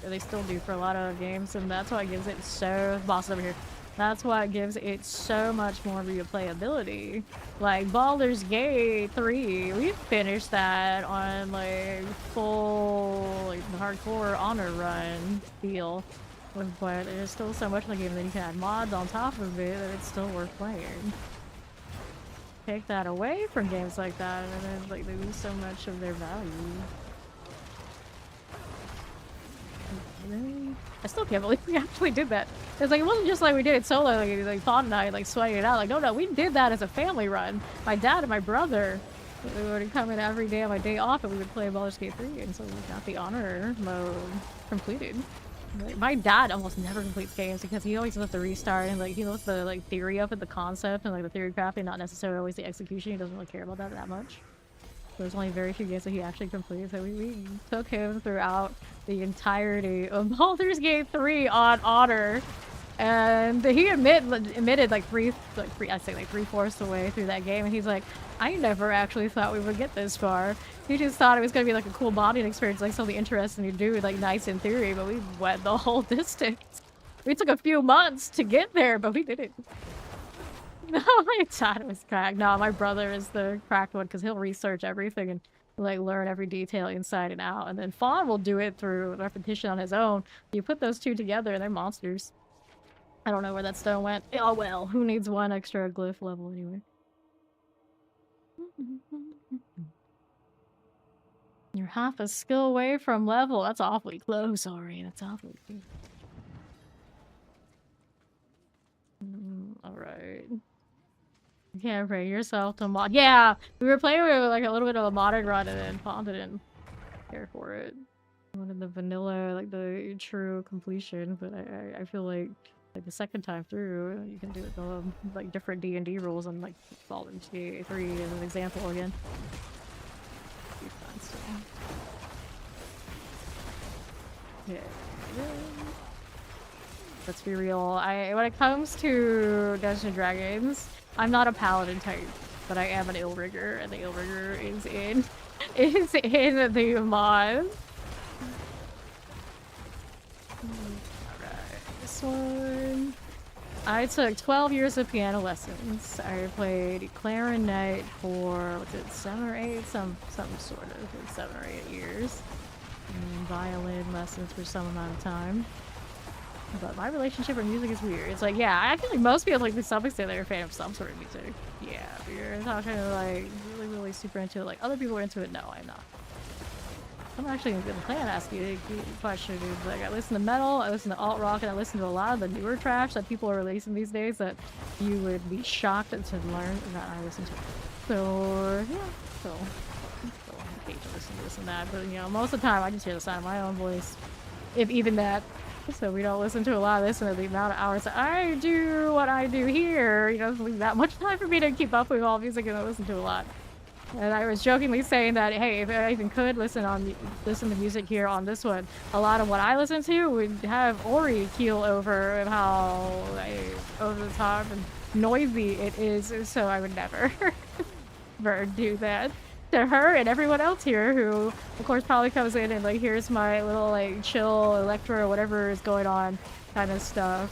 They still do for a lot of games, and that's why it gives it so... Boss over here. That's why it gives it so much more replayability. Like, Baldur's Gate 3, we finished that on, like, full, like, hardcore honor run feel. But there's still so much in the game that you can add mods on top of it that it's still worth playing. Take that away from games like that, and then, like, they lose so much of their value. Really? I still can't believe we actually did that. It's like, it wasn't just like we did it solo, like Thought and I, like, sweating it out. Like, no, we did that as a family run. My dad and my brother, we would come in every day on my day off and we would play Baldur's Gate 3 until we got the honor mode completed. Like, my dad almost never completes games because he always lets the restart and, like, he lets the, like, theory of it, the concept, and, like, the theory crafting, not necessarily always the execution. He doesn't really care about that much. There's only very few games that he actually completed, so we took him throughout the entirety of Baldur's Gate 3 on honor, and he admitted like three-fourths the way through that game, and he's like, I never actually thought we would get this far. He just thought it was gonna be like a cool bonding experience, like something interesting to do, like nice in theory, but we went the whole distance. We took a few months to get there, but we did it. No, my dad was cracked. No, my brother is the cracked one because he'll research everything and like learn every detail inside and out. And then Fawn will do it through repetition on his own. You put those two together and they're monsters. I don't know where that stone went. Oh well, who needs one extra glyph level anyway? You're half a skill away from level. That's awfully close, Ori. That's awfully close. Alright. You can't bring yourself to mod. Yeah, we were playing with like a little bit of a modded run and then Fawn didn't care for it. I wanted the vanilla, like the true completion, but I feel like the second time through, you can do it the like different D&D rules and like Baldur's Gate 3 as an example again. Be fun still. Yeah. Let's be real. When it comes to Dungeons & Dragons, I'm not a paladin type, but I am an Illrigger, and the Illrigger is in the mod. Alright, this one. I took 12 years of piano lessons. I played clarinet for, what's it, 7 or 8? Some sort of, like 7 or 8 years. And violin lessons for some amount of time. But my relationship with music is weird. It's like, yeah, I feel like most people, like, to some extent, they're a fan of some sort of music. Yeah, if you're talking like really super into it, like other people are into it, no, I'm not. I'm actually gonna plan to ask you a question. Is like, I listen to metal, I listen to alt rock, and I listen to a lot of the newer trash that people are releasing these days that you would be shocked to learn that I listen to. So yeah, so I hate to listen to this and that, but you know, most of the time I just hear the sound of my own voice, if even that. So we don't listen to a lot of this, and the amount of hours that I do what I do here, you know, leave that much time for me to keep up with all music and I listen to a lot. And I was jokingly saying that, hey, if I even could listen to music here on this one, a lot of what I listen to would have Ori keel over and how over the top and noisy it is, so I would never ever do that to her and everyone else here who of course probably comes in and like here's my little like chill electro or whatever is going on kind of stuff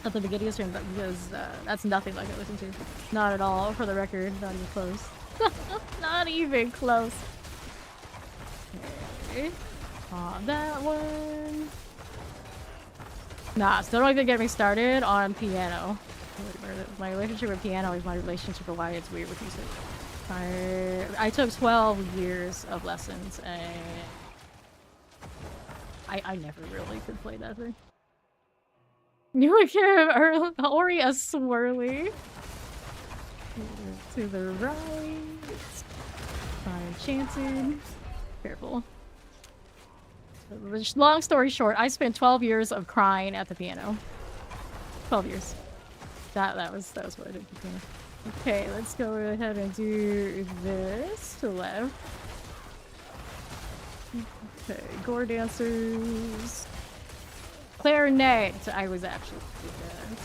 at the beginning of the stream, because that's nothing like I listen to. Not at all, for the record. Not even close. Not even close. Okay. On that one. Nah, still don't even get me started on piano. My relationship with piano is my relationship with why it's weird with music. I took 12 years of lessons, and I never really could play that thing. You would give Ori a swirly. To the right. Enchanted. Careful. Long story short, I spent 12 years of crying at the piano. 12 years. That was what I did at the piano. Okay, let's go ahead and do this to left. Okay, gore dancers. Clarinet. I was actually doing that,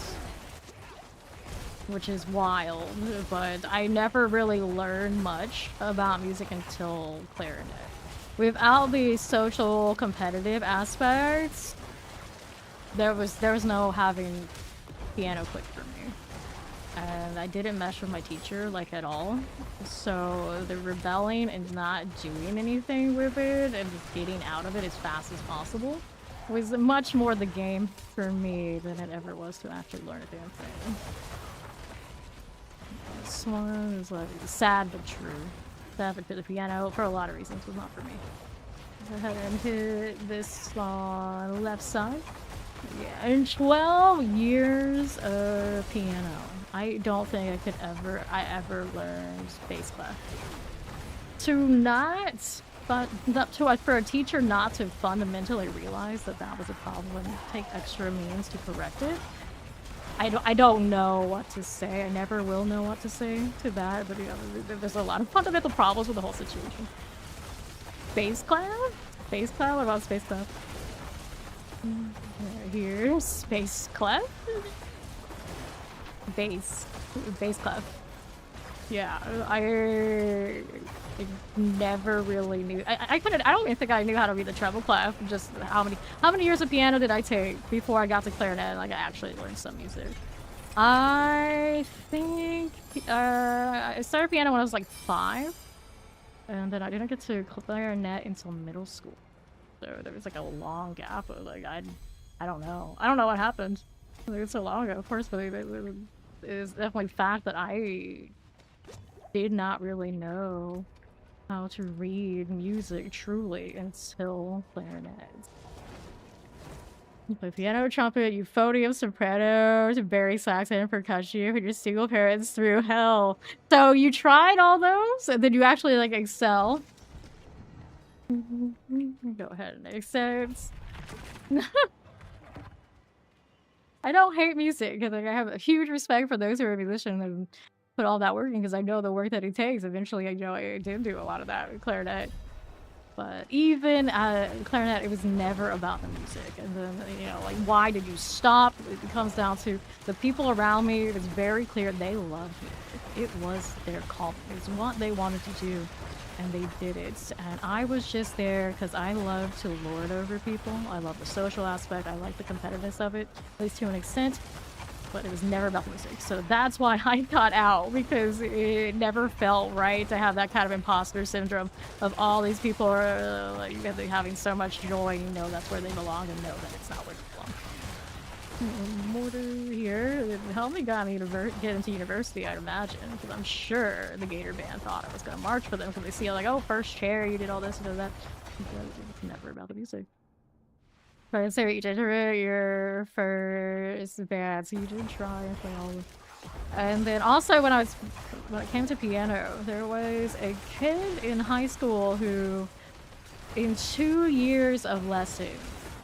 which is wild, but I never really learned much about music until clarinet. Without the social competitive aspects, there was no having piano click for me. And I didn't mesh with my teacher, like, at all. So the rebelling and not doing anything with it and just getting out of it as fast as possible was much more the game for me than it ever was to actually learn a damn thing. This one is like sad but true. Sad but for the piano, for a lot of reasons, was not for me. Go ahead and hit this on left side. Yeah, and 12 years of piano. I don't think I could ever learn bass clef. For a teacher not to fundamentally realize that that was a problem and take extra means to correct it, I don't know what to say. I never will know what to say to that, but you know, there's a lot of fundamental problems with the whole situation. Bass clef? Bass clef? What about space clef? Here's space clef? Bass clef. Yeah, I never really knew. I don't even think I knew how to read the treble clef. Just how many years of piano did I take before I got to clarinet? Like, I actually learned some music. I think I started piano when I was like 5, and then I didn't get to clarinet until middle school. So there was like a long gap of like I don't know. I don't know what happened. Like, it's so long ago, of course, but it is definitely the fact that I did not really know how to read music truly until clarinet. You play piano, trumpet, euphonium, soprano, bari saxophone, and percussion with your single parents through hell. So you tried all those, and then you actually like excel. Go ahead and accept. I don't hate music because like, I have a huge respect for those who are musicians and put all that work in because I know the work that it takes. Eventually, I know I did do a lot of that with clarinet. But even clarinet, it was never about the music. And then, you know, like, why did you stop? It comes down to the people around me. It was very clear they loved it. It was their calling. It was what they wanted to do. And they did it. And I was just there because I love to lord over people. I love the social aspect. I like the competitiveness of it, at least to an extent. But it was never about the music. So that's why I got out, because it never felt right to have that kind of imposter syndrome of all these people are like having so much joy, you know that's where they belong, and know that it's not where they belong. Mortar here. It helped me get into university, I'd imagine, because I'm sure the Gator Band thought I was going to march for them because they see like, oh, first chair, you did all this and that. It's never about the music. But say what you did for your first band, so you did try and play all of. And then also when it came to piano, there was a kid in high school who, in 2 years of lessons,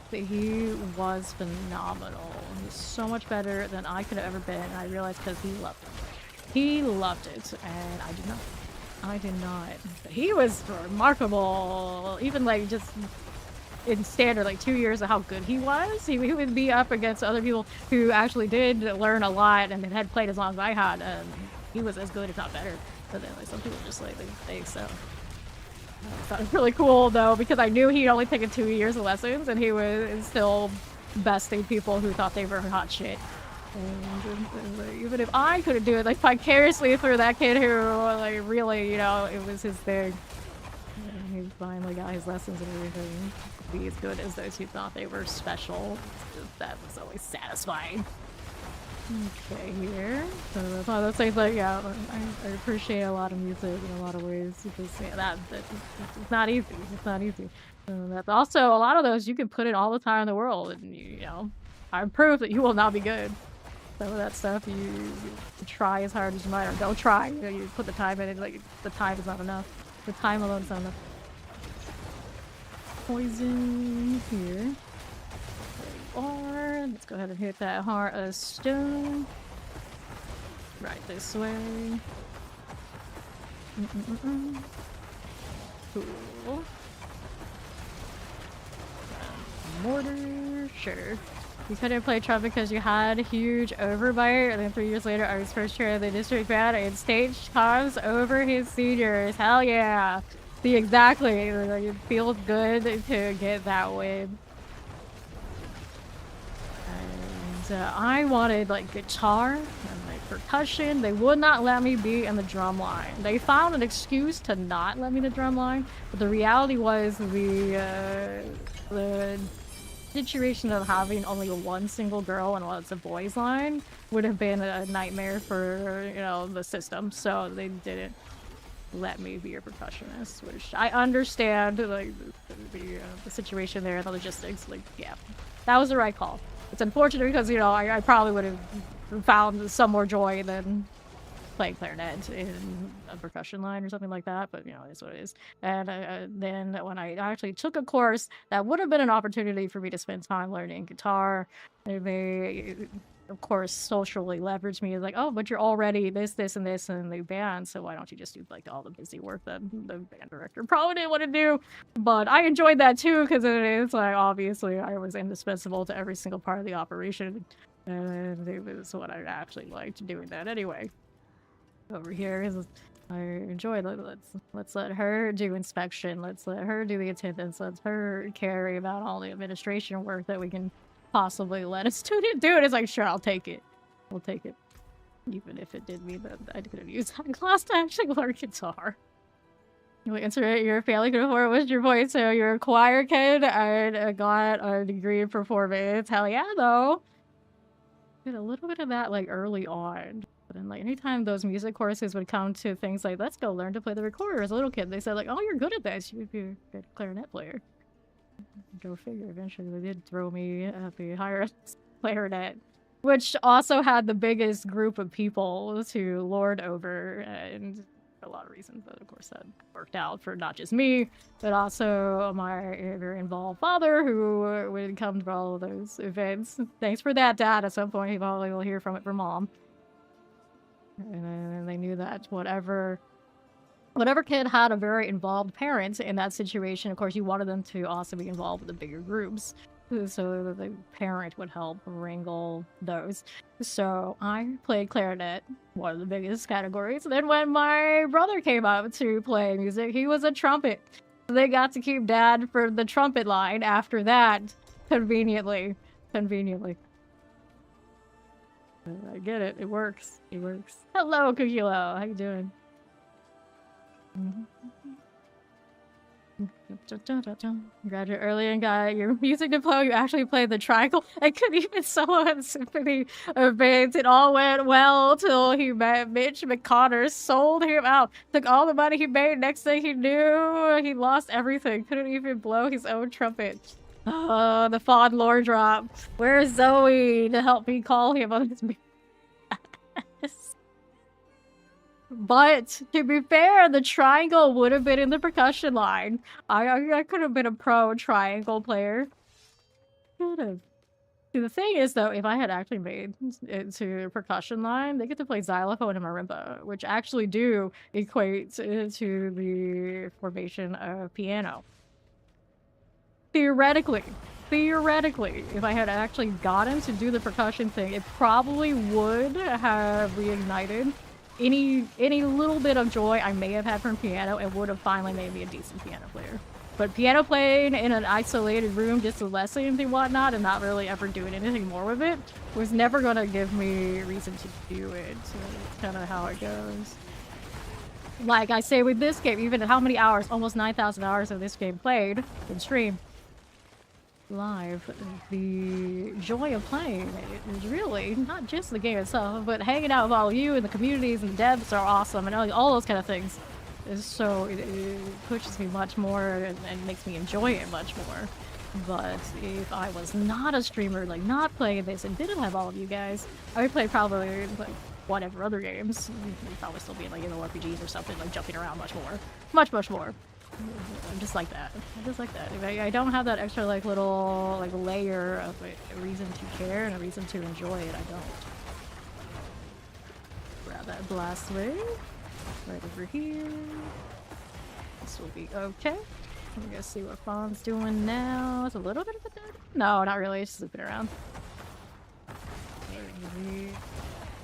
he was phenomenal. He was so much better than I could have ever been, and I realized because he loved it. He loved it, and I did not. I did not. But he was remarkable, even like just in standard, like 2 years of how good he was. He would be up against other people who actually did learn a lot and had played as long as I had, and he was as good, if not better. But then like some people just like they excel. I thought it was really cool though, because I knew he'd only taken 2 years of lessons and he was still besting people who thought they were hot shit. And even if I couldn't do it, like vicariously through that kid who like really, you know, it was his thing. And he finally got his lessons and everything. Be as good as those who thought they were special. That was always satisfying. Okay, here. So that's one of those things like, yeah, I appreciate a lot of music in a lot of ways because yeah, it's not easy. It's not easy. That's also a lot of those you can put in all the time in the world, and you know, I'm proof that you will not be good. Some of that stuff you try as hard as you might, or don't try. You know, you put the time in, and like the time is not enough. The time alone is not enough. Poison here. There you are. Let's go ahead and hit that heart of stone. Right this way. Cool. Mortar, sure. You couldn't play Trump because you had a huge overbite, and then 3 years later, I was first chair of the district band and staged comms over his seniors. Hell yeah! See, exactly. Like, it feels good to get that win. And I wanted like guitar and like percussion. They would not let me be in the drum line. They found an excuse to not let me in the drum line, but the reality was the situation of having only one single girl and it's a boys line would have been a nightmare for, you know, the system. So they didn't let me be a percussionist, which I understand, like the situation there, the logistics. Like, yeah, that was the right call. It's unfortunate because, you know, I probably would have found some more joy than playing clarinet in a percussion line or something like that, but you know, it is what it is. And then when I actually took a course that would have been an opportunity for me to spend time learning guitar, they of course socially leveraged me, like, oh, but you're already this and this in the band, so why don't you just do like all the busy work that the band director probably didn't want to do. But I enjoyed that too, because it is like, obviously I was indispensable to every single part of the operation, and it was what I actually liked doing that anyway. Over here is I enjoy. Let's let her do inspection. Let's let her do the attendance. Let's her carry about all the administration work that we can possibly let a student do. And it's like, sure, I'll take it. I'll take it, even if it did mean that I could have used that class to actually learn guitar. You answer your family could afford. What's your point? So you're a choir kid and got a degree in performance. Hell yeah, though. Did a little bit of that like early on. But then, like, anytime those music courses would come to things like, let's go learn to play the recorder as a little kid, they said, like, oh, you're good at this. You would be a good clarinet player. Go figure. Eventually, they did throw me at the higher clarinet, which also had the biggest group of people to lord over, and a lot of reasons that, of course, that worked out for not just me, but also my very involved father, who would come to all of those events. Thanks for that, Dad. At some point, he probably will hear from it from Mom. And they knew that whatever kid had a very involved parent in that situation, of course, you wanted them to also be involved with the bigger groups, so that the parent would help wrangle those. So I played clarinet, one of the biggest categories. And then when my brother came up to play music, he was a trumpet. So they got to keep Dad for the trumpet line after that, conveniently. I get it. It works. It works. Hello, Kukilo. How you doing? Graduate early and got your music diploma. You actually played the triangle. I couldn't even solo at symphony events. It all went well till he met Mitch McConnor, sold him out, took all the money he made. Next thing he knew, he lost everything. Couldn't even blow his own trumpet. Oh, the fond lore drop. Where's Zoe to help me call him on his ass? But to be fair, the triangle would have been in the percussion line. I could have been a pro triangle player. Could have. See, the thing is, though, if I had actually made it to a percussion line, they get to play xylophone and marimba, which actually do equate to the formation of piano. Theoretically, if I had actually gotten to do the percussion thing, it probably would have reignited any little bit of joy I may have had from piano, and would have finally made me a decent piano player. But piano playing in an isolated room, just with lessons and whatnot, and not really ever doing anything more with it, was never gonna give me reason to do it. So that's kind of how it goes. Like I say with this game, even how many hours, almost 9,000 hours of this game played in stream. live, the joy of playing it is really not just the game itself, but hanging out with all of you and the communities and the devs are awesome and all those kind of things. So it pushes me much more and makes me enjoy it much more. But if I was not a streamer, like not playing this and didn't have all of you guys, I would play probably like whatever other games. I'd probably still be in like RPGs or something, like jumping around much more. Much more. I'm just like that. I just like that. If I don't have that extra like little like layer of a reason to care and a reason to enjoy it, I don't. Grab that blast wave. Right over here. This will be okay. I'm gonna see what Fawn's doing now. It's a little bit of a dead. No, not really. It's just looping around.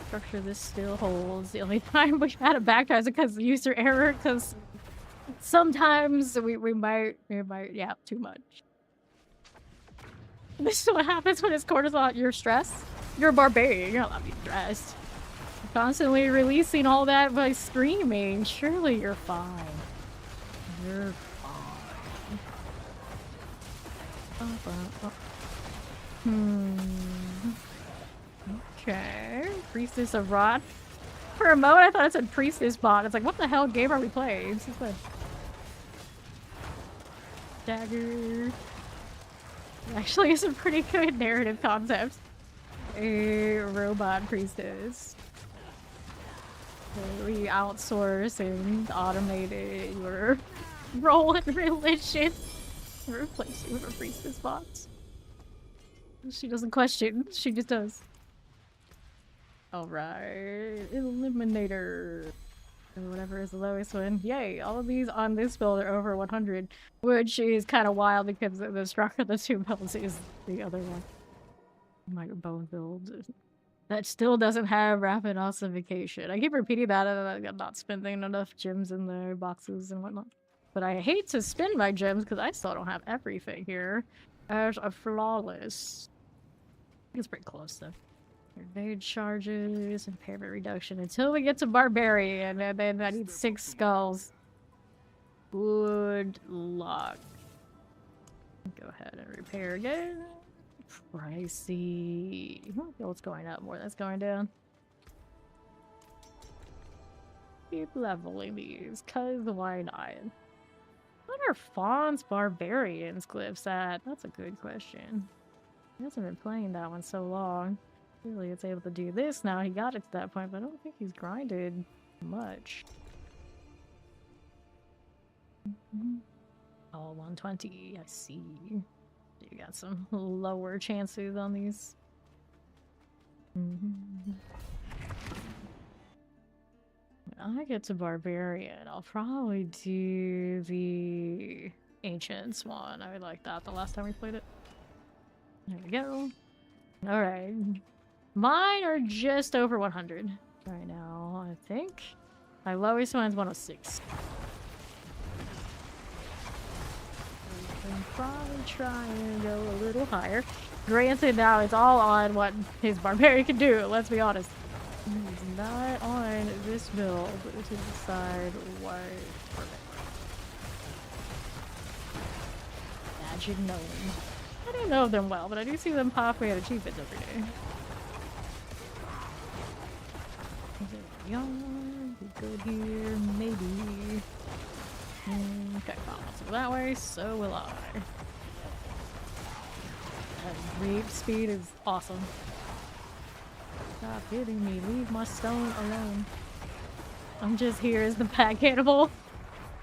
Structure this still holds. The only time we had a backtrack is because of user error, because sometimes we might, yeah, too much. This is what happens when it's cortisol. You're stressed. You're a barbarian. You're not allowed to be stressed. Constantly releasing all that by screaming. Surely you're fine. You're fine. Okay. Priestess of Rot. For a moment I thought it said Priestess Bot. It's like, what the hell game are we playing? This is like dagger. Actually, it's a pretty good narrative concept. A robot priestess. We outsource and automated your role in religion. Replace you with a priestess bot. She doesn't question, she just does. Alright, Eliminator. Or whatever is the lowest one. Yay, all of these on this build are over 100, which is kind of wild because the structure of the two builds is the other one. My bone build. That still doesn't have rapid ossification. I keep repeating that and I'm not spending enough gems in the boxes and whatnot. But I hate to spend my gems because I still don't have everything here. As a flawless. I think it's pretty close though. Evade charges, impairment reduction until we get to barbarian, and then I need 6 skulls. Good luck. Go ahead and repair again. Pricey. What's going up more? That's going down. Keep leveling these, cause why not? What are Fawn's Barbarians glyphs at? That's a good question. He hasn't been playing that one so long. Really, it's able to do this now. He got it to that point, but I don't think he's grinded much. Oh, 120. I see. You got some lower chances on these. When I get to Barbarian, I'll probably do the Ancients one. I like that the last time we played it. There we go. Alright. Mine are just over 100 right now, I think. My lowest one's 106. We can probably try and go a little higher. Granted, now it's all on what his barbarian can do, let's be honest. He's not on this build to decide what is perfect. Magic Gnome. I don't know them well, but I do see them popping at achievements every day. There we are. Be good here, maybe. Okay, fine. Let's go that way, so will I. That reap speed is awesome. Stop hitting me, leave my stone alone. I'm just here as the pack animal.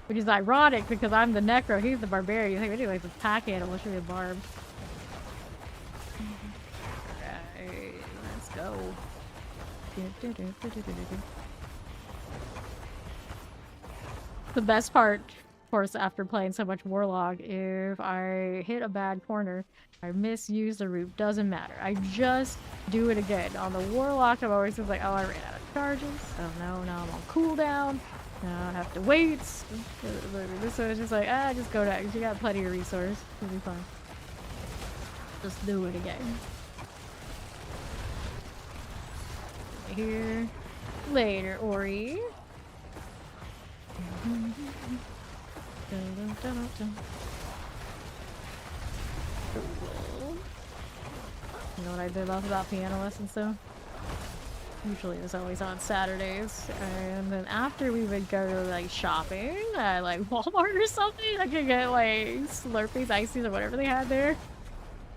Which is ironic because I'm the Necro, he's the barbarian. I think anyway, the pack animal should be a barb. Alright, let's go. The best part, of course, after playing so much Warlock, if I hit a bad corner, I misuse the root, doesn't matter. I just do it again. On the Warlock, I'm always just like, oh, I ran out of charges. Oh no, now I'm on cooldown. Now I have to wait. This one is just like, just go next. You got plenty of resources. It'll be fine. Just do it again. Here. Later, Ori. You know what I did love about piano lessons though? Usually it was always on Saturdays, and then after we would go like shopping at like Walmart or something, I could get like Slurpees, Ices, or whatever they had there,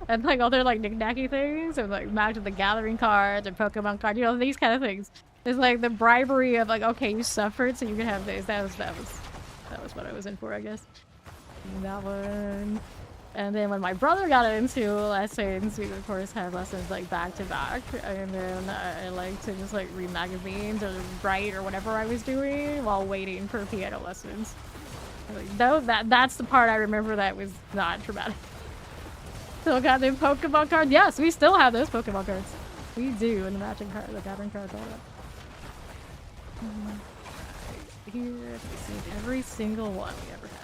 and like other like knick-knacky things, and like Magic the Gathering cards and Pokemon cards, you know, these kind of things. It's like the bribery of like, okay, you suffered, so you can have this. That was what I was in for, I guess. And that one. And then when my brother got into lessons, we of course had lessons like back to back. And then I like to just like read magazines or write or whatever I was doing while waiting for piano lessons. Like, that's the part I remember that was not traumatic. Still got the Pokemon cards. Yes, we still have those Pokemon cards. We do, and the matching card, the gathering cards, all that. Here, we see every single one we ever had.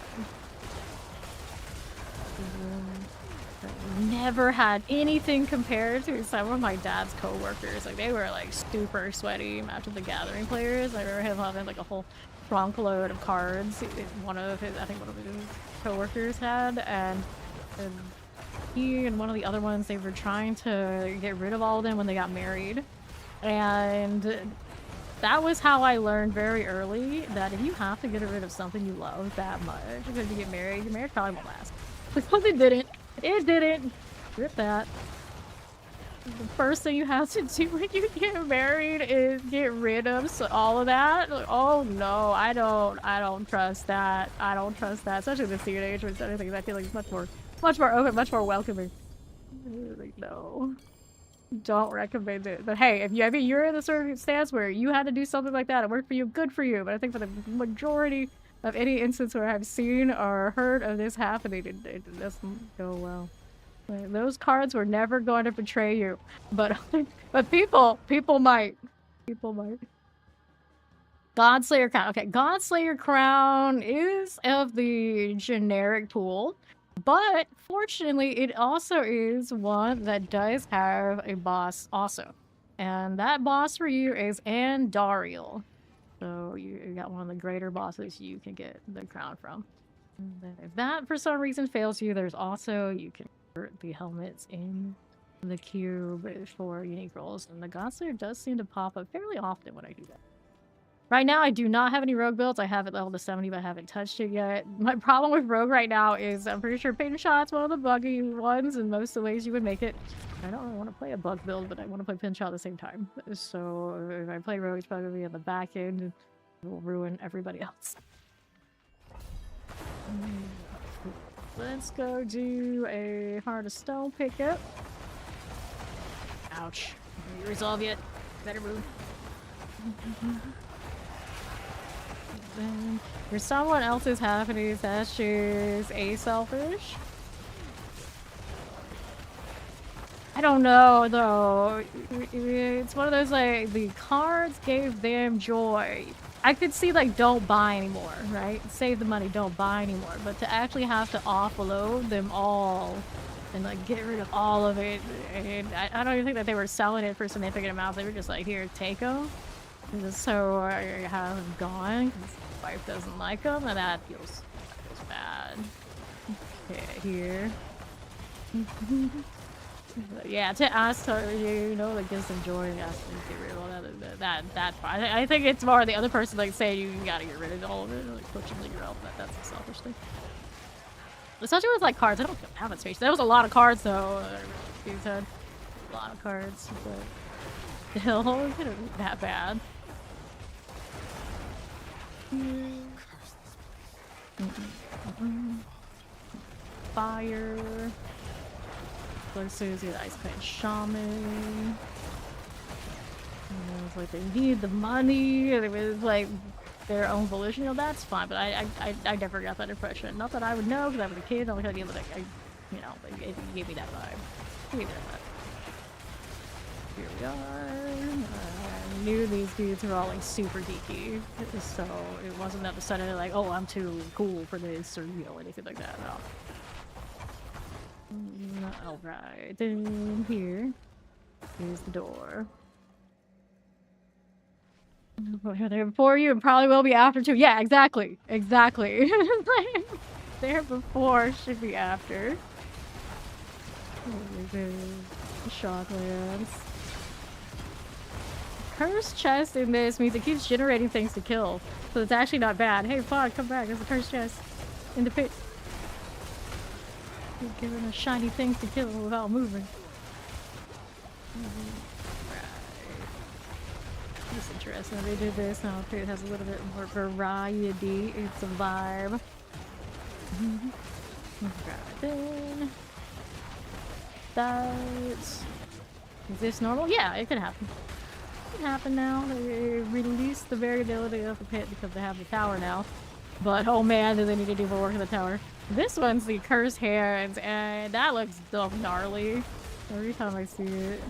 Never had anything compared to some of my dad's co-workers. Like, they were like super sweaty Magic the Gathering players. I remember him having like a whole trunk load of cards. I think one of his co-workers had, and he and one of the other ones, they were trying to get rid of all of them when they got married. And that was how I learned very early that if you have to get rid of something you love that much because you get married, your marriage probably won't last. Because it didn't. It didn't. Rip that. The first thing you have to do when you get married is get rid of all of that. Like, oh no, I don't trust that. I don't trust that. Especially this day and age with certain things, I feel like it's much more open, much more welcoming. Like, no. Don't recommend it. But hey, if you're in a circumstance where you had to do something like that, it worked for you, good for you. But I think for the majority of any instance where I've seen or heard of this happening, it doesn't go well. Like, those cards were never going to betray you, but people might. People might. Godslayer Crown. Okay, Godslayer Crown is of the generic pool, but fortunately, it also is one that does have a boss also, and that boss for you is Andariel. So you got one of the greater bosses you can get the crown from. And then if that for some reason fails you, there's also, you can convert the helmets in the cube for unique rolls. And the Godslayer does seem to pop up fairly often when I do that. Right now, I do not have any rogue builds. I have it leveled to 70, but I haven't touched it yet. My problem with rogue right now is I'm pretty sure pin shot's one of the buggy ones in most of the ways you would make it. I don't really want to play a bug build, but I want to play pin shot at the same time. So if I play rogue, it's probably going to be on the back end. It will ruin everybody else. Let's go do a Heart of Stone pickup. Ouch. Did you resolve yet? Better move. Then for someone else's happenings, that's just selfish. I don't know though. It's one of those like the cards gave them joy. I could see like don't buy anymore, right? Save the money, don't buy anymore. But to actually have to offload them all and like get rid of all of it, and I don't even think that they were selling it for significant amounts. They were just like, here, take them. So I have them gone because my wife doesn't like them, and that feels bad. Okay, here. Yeah, to ask her, you know, like gives them joy and ask them to get rid of all that part. I think it's more the other person like saying you gotta get rid of all of it, or, like pushing the girl. That's a selfish thing. Especially with like cards, I don't have that space. There was a lot of cards though. You said a lot of cards, but still, it couldn't be that bad. Fire. Let's see the Ice Clan Shaman. It's like they need the money, and it was like their own volition. You know, that's fine, but I never got that impression. Not that I would know, because I was a kid. I was like, you know, it gave me that vibe. Give me that vibe. Here we are. I knew these dudes were all like super geeky, so it wasn't that suddenly like, oh, I'm too cool for this, or you know, anything like that. No. Alright, then here is the door. They're before you and probably will be after too. Yeah, exactly. Exactly. There before should be after. Shocklands. Cursed chest in this means it keeps generating things to kill. So it's actually not bad. Hey, Fog, come back. There's a cursed chest in the pit. You're giving us shiny things to kill without moving. Right. It's interesting they did this. Now it has a little bit more variety. It's a vibe. Then. Is this normal? Yeah, it could happen. It could happen now. They released the variability of the pit because they have the tower now. But oh man, do they need to do more work in the tower. This one's the cursed hands, and that looks so gnarly. Every time I see it.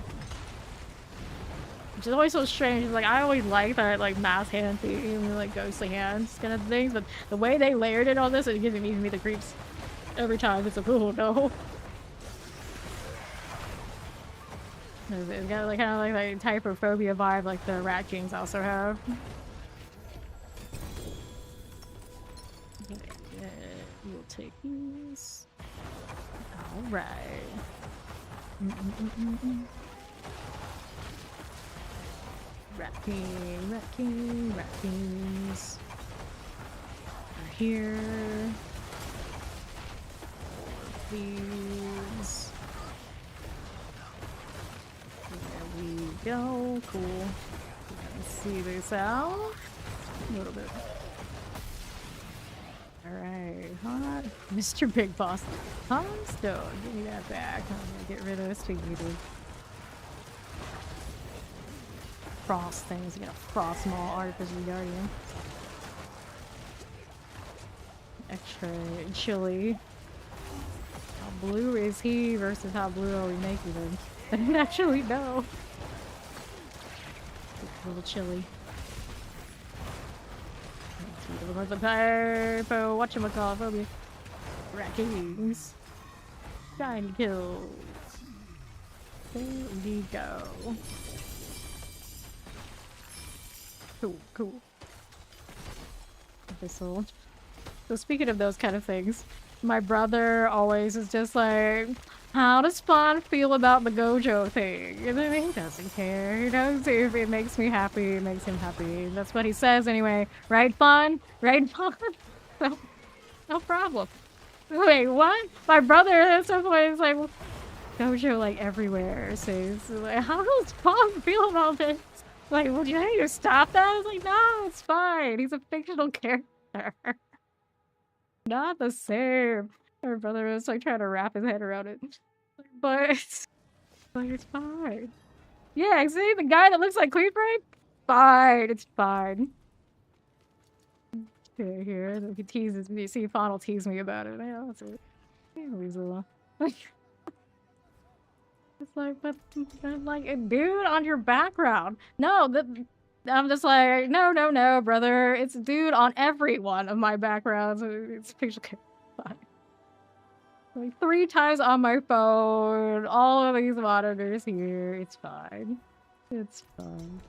Which is always so strange. Like, I always like that, like, mass hand theme, like, ghostly hands kind of things, but the way they layered it on this, it gives me the creeps every time. It's like, oh no. It's got like kind of like that typophobia vibe like the Rat Kings also have. We'll take these. Alright. Rat King, Rat King, Rat Kings. We're here. These. There we go. Cool. Let's see this out. A little bit. Alright, hot. Mr. Big Boss. Hot stone. Give me that back. I'm gonna get rid of this to you, dude. Frost things. You got a frost maul, artificial guardian. Extra chilly. How blue is he versus how blue are we making him? I didn't actually know. It's a little chilly. The typo, whatchamacallit, Rat Kings. Trying to kill. There we go. Cool, cool. Abyssal. So speaking of those kind of things, my brother always is just like, how does Spawn feel about the Gojo thing? And then he doesn't care. He knows if it makes me happy, it makes him happy. That's what he says anyway. Right, Fawn? Right, Fawn? No, no problem. Wait, what? My brother at some point is like, well, Gojo like everywhere. So he's like, how does Spawn feel about this? Like, well, you need to stop that? I was like, no, it's fine. He's a fictional character. Not the same. My brother was like trying to wrap his head around it. But like, it's fine. Yeah, see the guy that looks like Queen Brain? Fine, it's fine. Okay, here, he teases me. See, Fawn will tease me about it. Yeah, that's it. Weasel. It's like, but like a dude on your background. No, I'm just like, no, brother. It's a dude on every one of my backgrounds. It's picture fine. Like 3 times on my phone, all of these monitors here. It's fine. It's fine.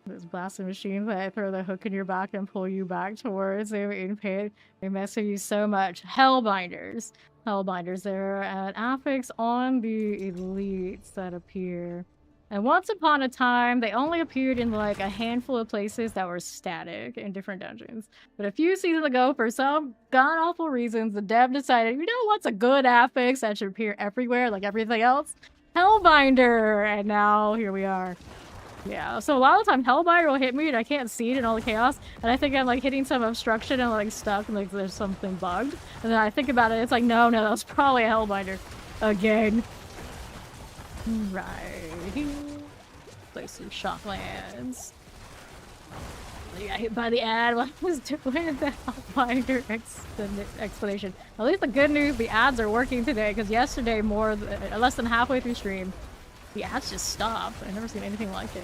Those blasting machines that throw the hook in your back and pull you back towards them in pain. They mess with you so much. Hellbinders. Hellbinders. They're an affix on the elites that appear. And once upon a time, they only appeared in like a handful of places that were static in different dungeons. But a few seasons ago, for some god-awful reasons, the dev decided, you know what's a good affix that should appear everywhere like everything else? Hellbinder! And now, here we are. Yeah, so a lot of the time Hellbinder will hit me and I can't see it in all the chaos. And I think I'm like hitting some obstruction and like stuck and like there's something bugged. And then I think about it, it's like, no, that was probably a Hellbinder. Again. Right. Play some Shocklands. I got hit by the ad while I was doing the Hellbinder explanation. At least the good news, the ads are working today, because yesterday, less than halfway through stream, the ads just stopped. I've never seen anything like it.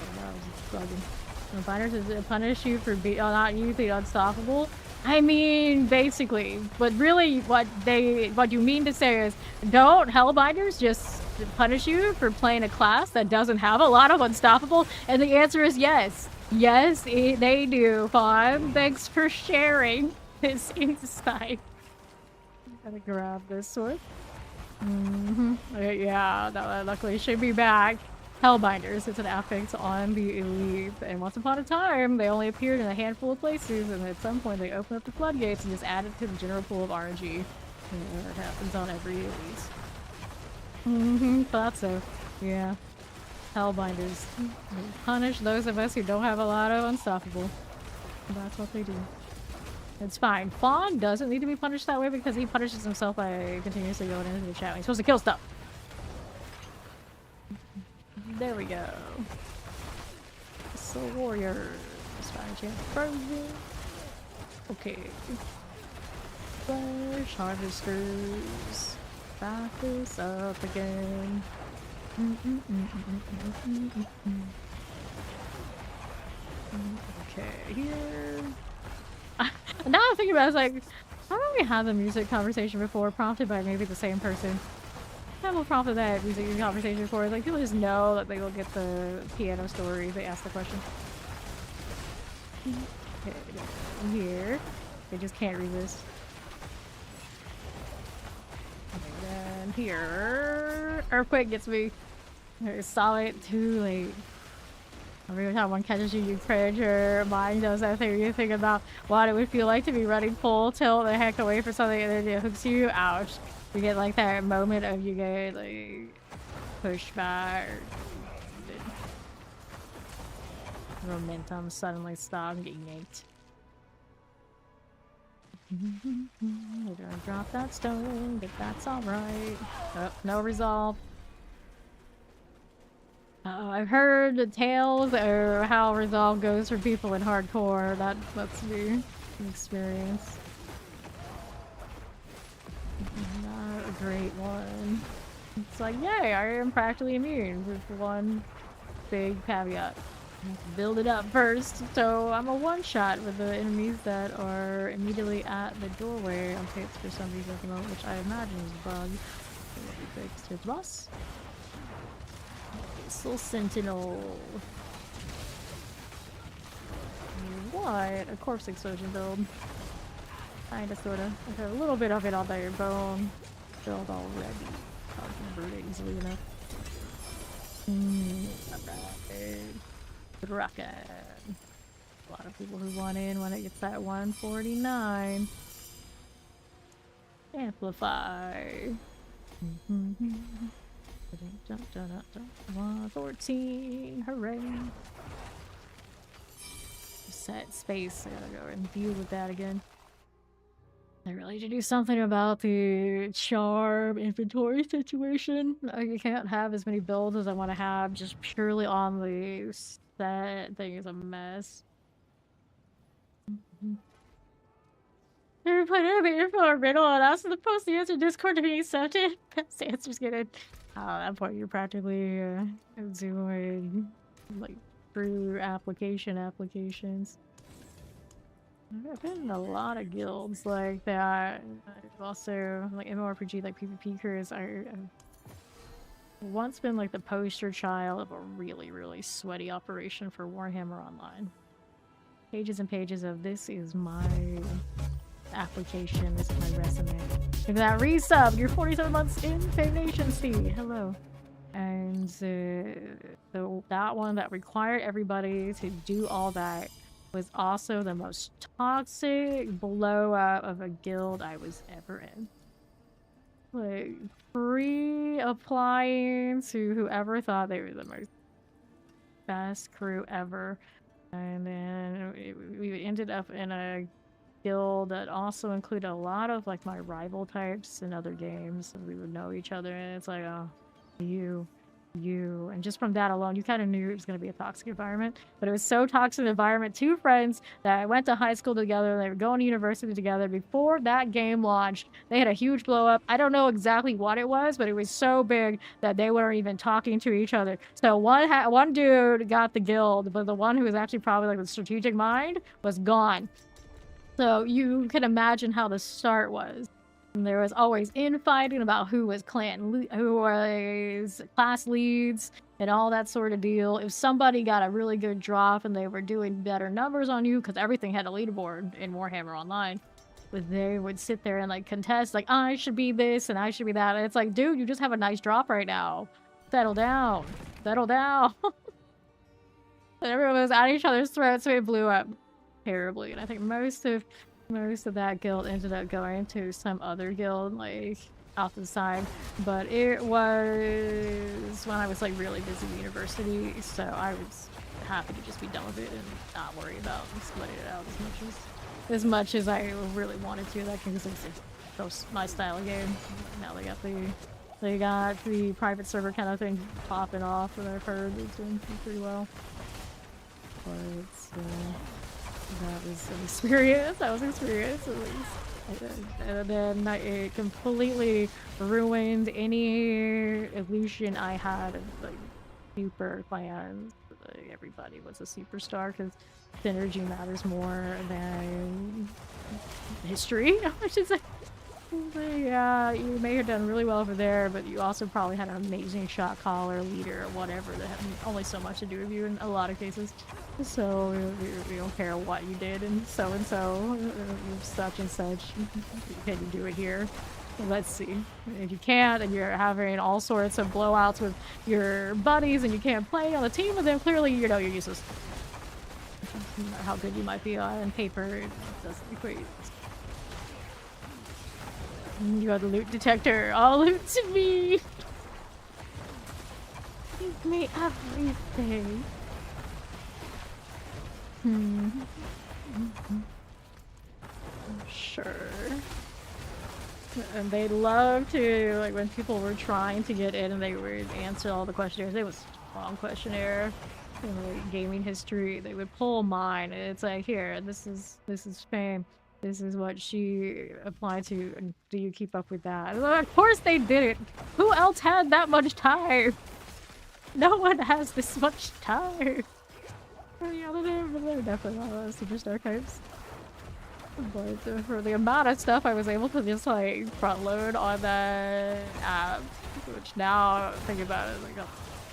Oh, no, Hellbinders is punish you for not using unstoppable. I mean, basically, but really what you mean to say is, don't Hellbinders just punish you for playing a class that doesn't have a lot of unstoppable? And the answer is yes. Yes, they do, Fawn. Thanks for sharing this insight. Gotta grab this one. Yeah, that luckily should be back. Hellbinders, it's an affix on the elite, and once upon a time, they only appeared in a handful of places, and at some point they opened up the floodgates and just added to the general pool of RNG. It happens on every elite. Thought so. Yeah. Hellbinders. They punish those of us who don't have a lot of unstoppable. That's what they do. It's fine. Fawn doesn't need to be punished that way because he punishes himself by continuously going into the chat. He's supposed to kill stuff. There we go. Soul Warrior. Fire chance. Frozen. Okay. Flash Harvesters. Back this up again. Okay, here. Now I'm thinking about it, I was like, haven't we had the music conversation before, prompted by maybe the same person? Haven't prompted that music conversation before. Like, people just know that they will get the piano story if they ask the question. Okay, here. They just can't resist. Okay, then here. Earthquake gets me. Saw it too late. Every time one catches you, you cringe. Your mind does that thing you think about what it would feel like to be running full tilt the heck away for something and then it hooks you. Ouch. You get like that moment of you get like pushed back. Momentum suddenly stopped getting yanked. We're gonna drop that stone, but that's alright. Oh, no resolve. I've heard the tales of how resolve goes for people in hardcore. That's the experience. Not a great one. It's like, yay, I am practically immune with one big caveat. I have to build it up first, so I'm a one-shot with the enemies that are immediately at the doorway on pits for some reason at the moment, which I imagine is a bug. So what we fixed. Here's the boss. Soul Sentinel. What? A corpse explosion build. Kinda, sorta. I have a little bit of it on their bone build already. I can burn it easily enough. Rocket. A lot of people who want in when it gets that 149. Amplify. 114, hooray. Set space, I gotta go and deal with that again. I really need to do something about the charm inventory situation. I can't have as many builds as I want to have just purely on the set. Thing is a mess. Never put in the info or riddle and asked the post the answer Discord to be accepted. Best answer's good. At that point, you're practically doing like through applications. I've been in a lot of guilds like that. I've also like MMORPG, like PvP crews. I've once been like the poster child of a really sweaty operation for Warhammer Online. Pages and pages of this is my application, this is my resume. Look at that resub! You're 47 months in Fave Nation, Steve. Hello. And that one that required everybody to do all that was also the most toxic blow up of a guild I was ever in. Like, applying to whoever thought they were the most best crew ever. And then we ended up in a guild that also included a lot of like my rival types in other games, and we would know each other, and it's like, oh, you, and just from that alone, you kind of knew it was going to be a toxic environment. But it was so toxic an environment. Two friends that went to high school together, they were going to university together. Before that game launched, they had a huge blow up. I don't know exactly what it was, but it was so big that they weren't even talking to each other. So one dude got the guild, but the one who was actually probably like the strategic mind was gone. So you can imagine how the start was. And there was always infighting about who was who was class leads and all that sort of deal. If somebody got a really good drop and they were doing better numbers on you, because everything had a leaderboard in Warhammer Online, but they would sit there and like contest, like, I should be this and I should be that. And it's like, dude, you just have a nice drop right now. Settle down. Settle down. And everyone was at each other's throats, so it blew up terribly. And I think most of that guild ended up going to some other guild, like, off to the side. But it was when I was, like, really busy with university, so I was happy to just be done with it and not worry about splitting it out as much as I really wanted to. That because it's my style of game. Now they got the private server kind of thing popping off, and I've heard it's doing pretty well. But that was an experience. At least. And then it completely ruined any illusion I had of like super clans. Like, everybody was a superstar because synergy matters more than history, I should say. Yeah, you may have done really well over there, but you also probably had an amazing shot caller, leader, or whatever that had only so much to do with you in a lot of cases. So we don't care what you did and so, such and such. Can you do it here? Let's see. If you can't, and you're having all sorts of blowouts with your buddies, and you can't play on the team with them, clearly you know you're useless. No matter how good you might be on paper, it doesn't equate. You got the loot detector. All loot to me. Give me everything. Sure. And they love to, like, when people were trying to get in and they would answer all the questionnaires. It was a long questionnaire. Like, gaming history. They would pull mine, and it's like, here, this is fame. This is what she applied to, and do you keep up with that? Like, of course they didn't! Who else had that much time? No one has this much time! Yeah, they're definitely not a lot of superstar types. But for the amount of stuff I was able to just, like, front load on that app, which now, thinking about it, like,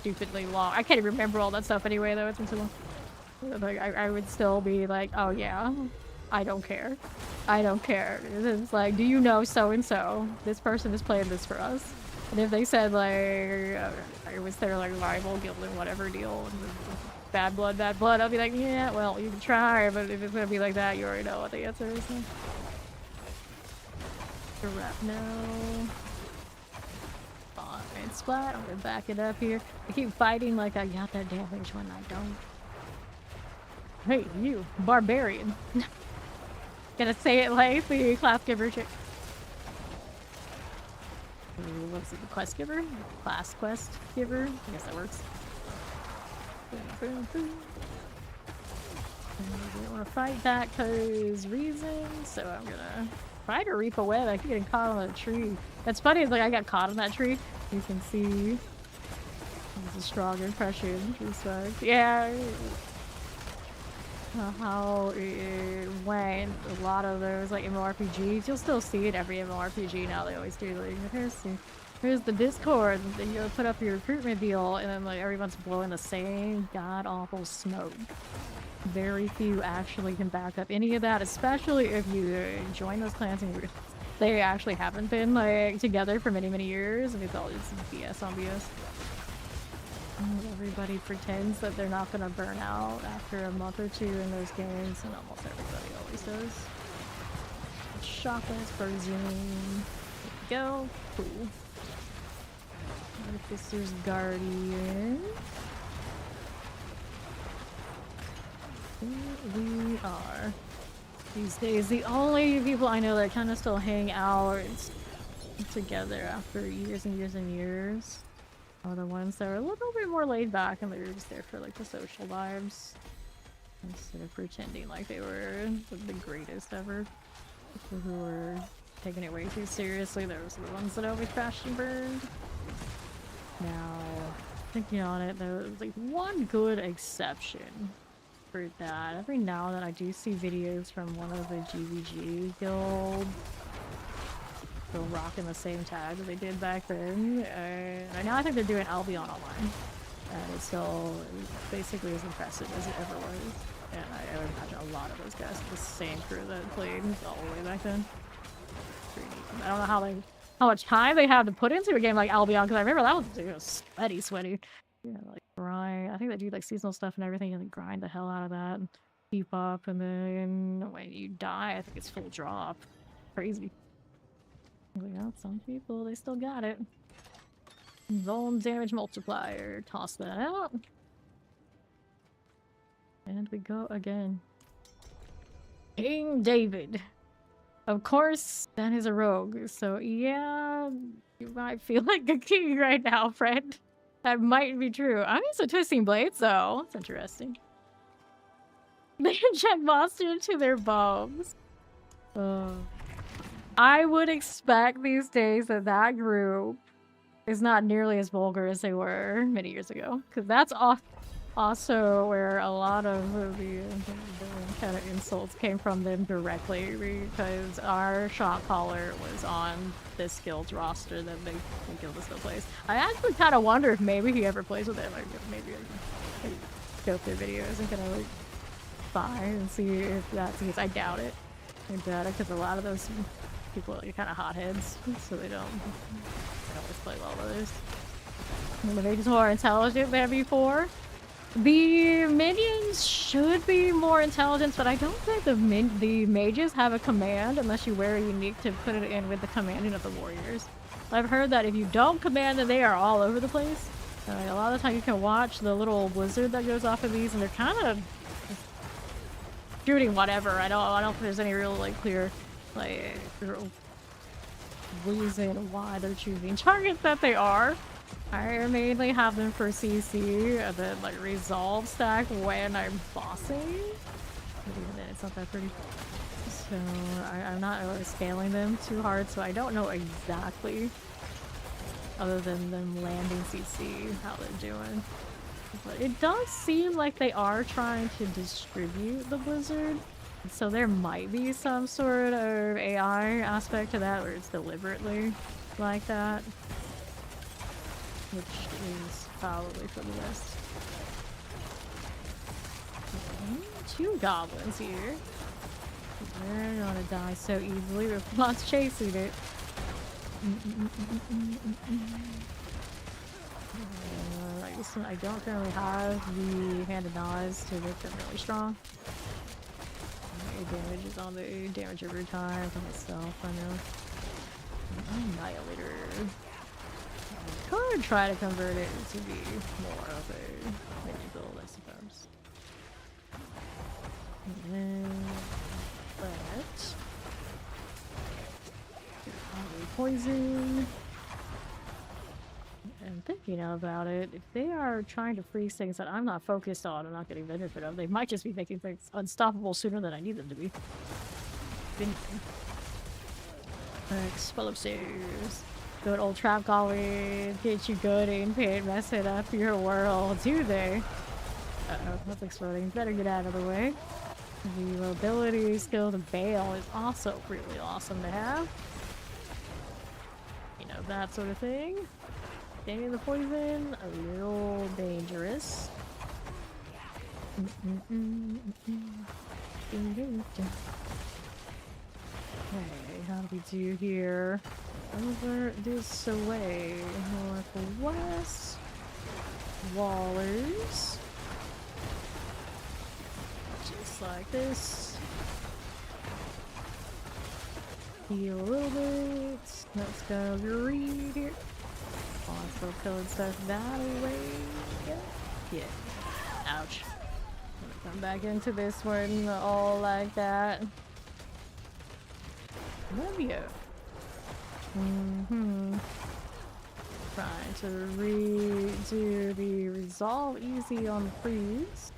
stupidly long. I can't even remember all that stuff anyway, though. It's been so long. Like, I would still be like, oh yeah. I don't care. I don't care. It's like, do you know so-and-so? This person is playing this for us. And if they said, like, I was their, like, rival guild and whatever deal, and bad blood, I'll be like, yeah, well, you can try, but if it's gonna be like that, you already know what the answer is. Crap, no. Fine, splat. I'm gonna back it up here. I keep fighting like I got that damage when I don't. Hey, you, barbarian. Gonna say it like the class giver chick. What's it, the quest giver? Class quest giver? I guess that works. I don't want to fight that because reasons, so I'm gonna try to reap a web. I keep getting caught on a tree. That's funny, it's like I got caught on that tree. You can see it's a strong impression. Just like, yeah. How it went, a lot of those like MMORPGs, you'll still see it every MMORPG now. They always do, like, here's the Discord, and you put up your recruitment deal, and then like everyone's blowing the same god-awful smoke. Very few actually can back up any of that, especially if you join those clans and they actually haven't been like together for many years, and it's all just BS on BS. Everybody pretends that they're not gonna burn out after a month or two in those games, and almost everybody always does. Shotguns for zoom. There we go. Cool. Artificer's Guardian. Here we are. These days, the only people I know that kind of still hang out together after years and years and years are the ones that are a little bit more laid back and they're just there for like the social vibes instead of pretending like they were the greatest ever. People who were taking it way too seriously, those are the ones that always crashed and burned. Now, thinking on it, there's like one good exception for that. Every now and then I do see videos from one of the GVG guilds still rocking the same tag that they did back then. And now I think they're doing Albion Online. And it's still basically as impressive as it ever was. And I would imagine a lot of those guys are the same crew that played all the way back then. Pretty neat. I don't know how much time they have to put into a game like Albion, because I remember that was sweaty. Yeah, like grind. I think they do like seasonal stuff and everything, and then grind the hell out of that and keep up. And then when you die, I think it's full drop. Crazy. Yeah, some people they still got it. Zone damage multiplier. Toss that out. And we go again. King David. Of course, that is a rogue. So yeah, you might feel like a king right now, friend. That might be true. I'm using Twisting Blades, though. That's interesting. They inject monster into their bombs. I would expect these days that group is not nearly as vulgar as they were many years ago. Because that's also where a lot of the kind of insults came from them directly, because our shot caller was on this guild's roster that the guild still plays. I actually kind of wonder if maybe he ever plays with it. Like maybe I can go through videos and kind of like spy and see if that's the case. I doubt it. I doubt it, because a lot of those people are kind of hotheads, so they don't always play well with others. And the mages more intelligent than before. The minions should be more intelligent, but I don't think the mages have a command unless you wear a unique to put it in with the commanding of the warriors. I've heard that if you don't command them, they are all over the place. A lot of the time you can watch the little blizzard that goes off of these, and they're kind of shooting whatever. I don't think there's any real like clear like reason why they're choosing targets that they are. I mainly have them for CC and then like resolve stack when I'm bossing. But even then it's not that pretty. So I'm not really scaling them too hard, so I don't know exactly, other than them landing CC, how they're doing. But it does seem like they are trying to distribute the blizzard. So there might be some sort of AI aspect to that, where it's deliberately like that. Which is probably for the best. Two goblins here. They're gonna die so easily with bots chasing it. Right, so I don't currently have the hand of knives to make them really strong. Damage is on the damage every time for myself, I know. Annihilator. Could try to convert it to be more of a mini build, I suppose. But poison. And thinking about it, if they are trying to freeze things that I'm not focused on and not getting benefit of, they might just be making things unstoppable sooner than I need them to be. Explosives. Good old trap golly, get you good and paint, messing up your world, do they? Uh-oh, that's exploding. Better get out of the way. The mobility skill to bail is also really awesome to have. You know, that sort of thing. Staying the poison, a little dangerous. Okay, how do we do here? Over this way, northwest. Wallers. Just like this. Heal a little bit. Let's go green here. Also killing stuff that way. Yeah. Ouch. I'm gonna come back into this one all like that. Levio. Trying to redo the resolve easy on the freeze.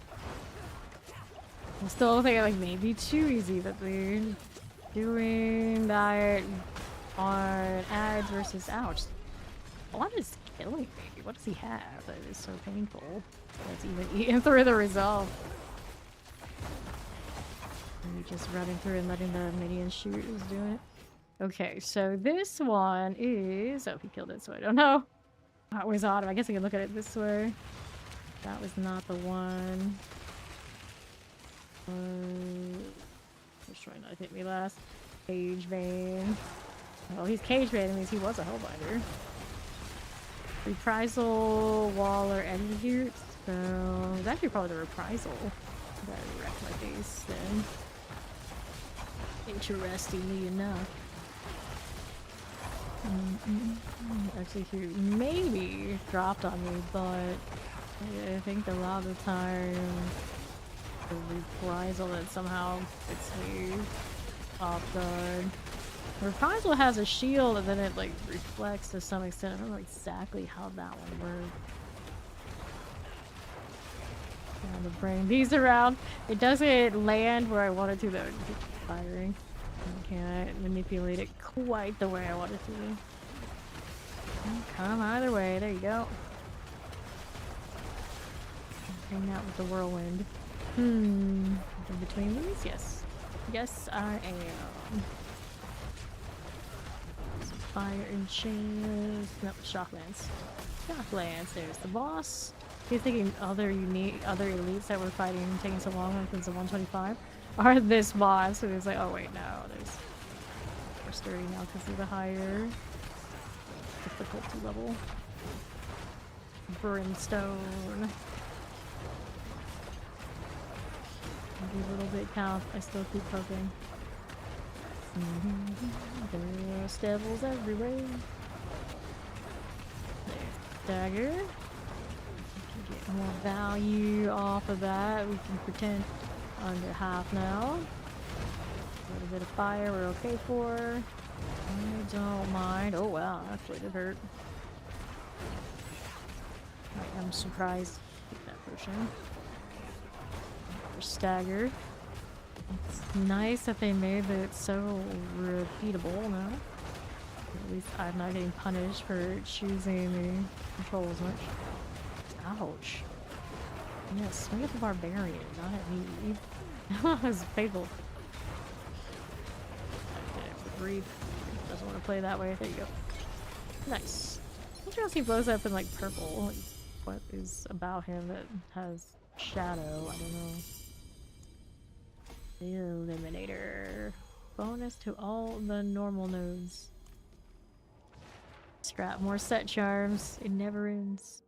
I'm still thinking like maybe too easy that they're doing that on ads versus ouch. What is killing me? What does he have that is so painful? That's even eating through the resolve. And just running through and letting the minions shoot is doing it. Okay, so this one is... Oh, he killed it, so I don't know. That was autumn. I guess I can look at it this way. That was not the one. Which one did I hit me last? Cage Vein. Well, he's Cage Vein. That means he was a Hellbinder. Reprisal, Wall, or Execute. So, it's actually probably the Reprisal that wrecked my face then. Interestingly enough. Execute maybe dropped on me, but I think a lot of the time the Reprisal that somehow gets me off guard. Reprisal has a shield and then it like reflects to some extent. I don't know exactly how that one works. Trying to bring these around. It doesn't land where I want it to though. It keeps firing. I can't manipulate it quite the way I want it to. Come either way. There you go. Hang out with the whirlwind. In between these? Yes. Yes, I am. Some fire and chains. No, shocklands. Shocklands. There's the boss. He's thinking other elites that were fighting taking so long since the 125 are this boss. And it's like, oh wait, no, there's more sturdy now because of the higher difficulty level. Brimstone. Every little bit counts. I still keep poking. There's devils everywhere. There's dagger. We can get more value off of that. We can pretend under half now. A little bit of fire we're okay for. I don't mind. Oh wow, actually did hurt. I am surprised. Take that potion. Stagger. It's nice that they made it so repeatable now. At least I'm not getting punished for choosing the control as much. Ouch. Yes, swing at the barbarian, not at me. That was painful. Breathe. Doesn't want to play that way. There you go. Nice. Interesting, he blows up in like purple. Like, what is about him that has shadow? I don't know. Eliminator. Bonus to all the normal nodes. Scrap more set charms. It never ends.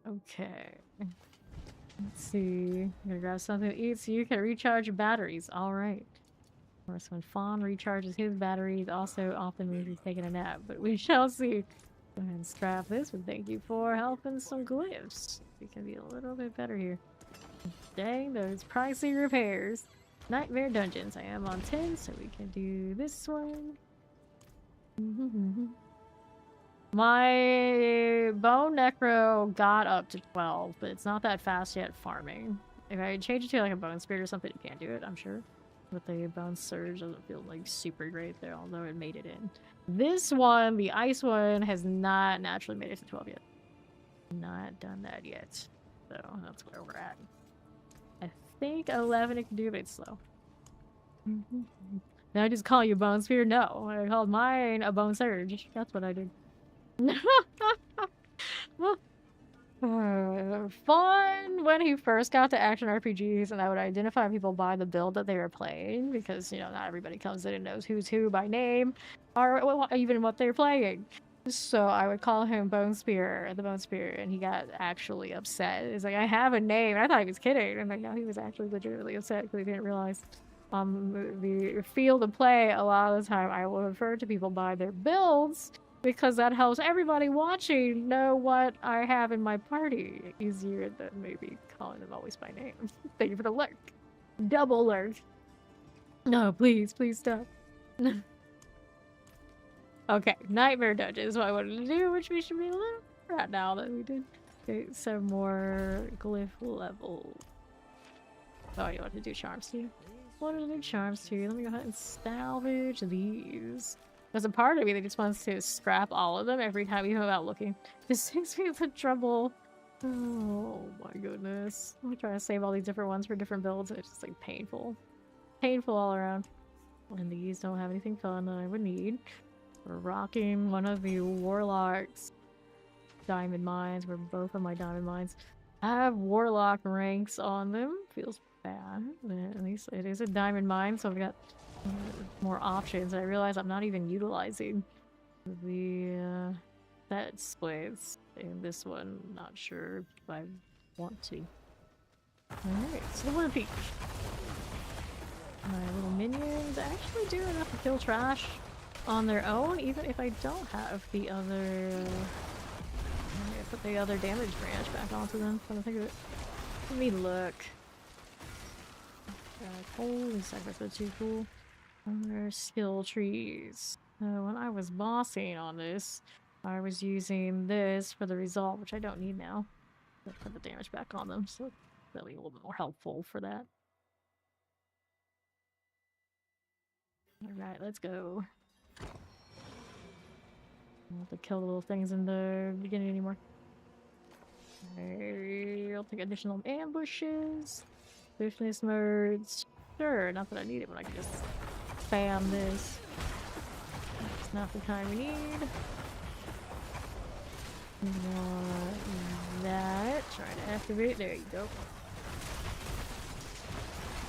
Okay. Let's see. I'm gonna grab something to eat so you can recharge your batteries. Alright. Of course, when Fawn recharges his batteries, also often means he's taking a nap, but we shall see. Go ahead and scrap this, but thank you for helping some glyphs. We can be a little bit better here. Dang, those pricey repairs. Nightmare Dungeons. I am on 10, so we can do this one. My Bone Necro got up to 12, but it's not that fast yet farming. If I change it to like a Bone Spirit or something, you can't do it, I'm sure. But the Bone Surge doesn't feel like super great there, although it made it in. This one, the ice one, has not naturally made it to 12 yet. Not done that yet. So that's where we're at. I think 11 it can do, but it's slow. Now I just call you Bone Spear? No, I called mine a Bone Surge. That's what I did. Fun when he first got to action RPGs, and I would identify people by the build that they were playing, because, you know, not everybody comes in and knows who's who by name, or even what they're playing. So I would call him Bone Spear, the Bone Spear, and he got actually upset. He's like, I have a name. And I thought he was kidding, and like, no, he was actually legitimately upset because he didn't realize the field of play. A lot of the time, I will refer to people by their builds, because that helps everybody watching know what I have in my party. Easier than maybe calling them always by name. Thank you for the lurk. Double lurk. No, please, please stop. Okay, Nightmare Dungeon is what I wanted to do, which we should be a little right now that we did. Okay, some more glyph level. Oh, you want to do charms too? I wanted to do charms too. Let me go ahead and salvage these. There's a part of me that just wants to scrap all of them every time we go out looking. This saves me the trouble Oh my goodness. I'm trying to save all these different ones for different builds. It's just like painful. Painful all around. And these don't have anything fun that I would need. We're rocking one of the Warlock's diamond mines, where both of my diamond mines have Warlock ranks on them. Feels bad. At least it is a diamond mine, so I've got more options. I realize I'm not even utilizing the set splits in this one. Not sure if I want to. Alright, Silver Peak. My little minions actually do enough to kill trash on their own, even if I don't have the other... I put the other damage branch back onto them, come to think of it. Let me look. Holy sacrifice, that's too cool. Other skill trees. When I was bossing on this, I was using this for the resolve, which I don't need now. But put the damage back on them, so that'll be a little bit more helpful for that. Alright, let's go. I don't have to kill the little things in the beginning anymore. I'll take additional ambushes. Swiftness modes. Sure, not that I need it, but I can just spam this. It's not the time we need. That. Try to activate. There you go.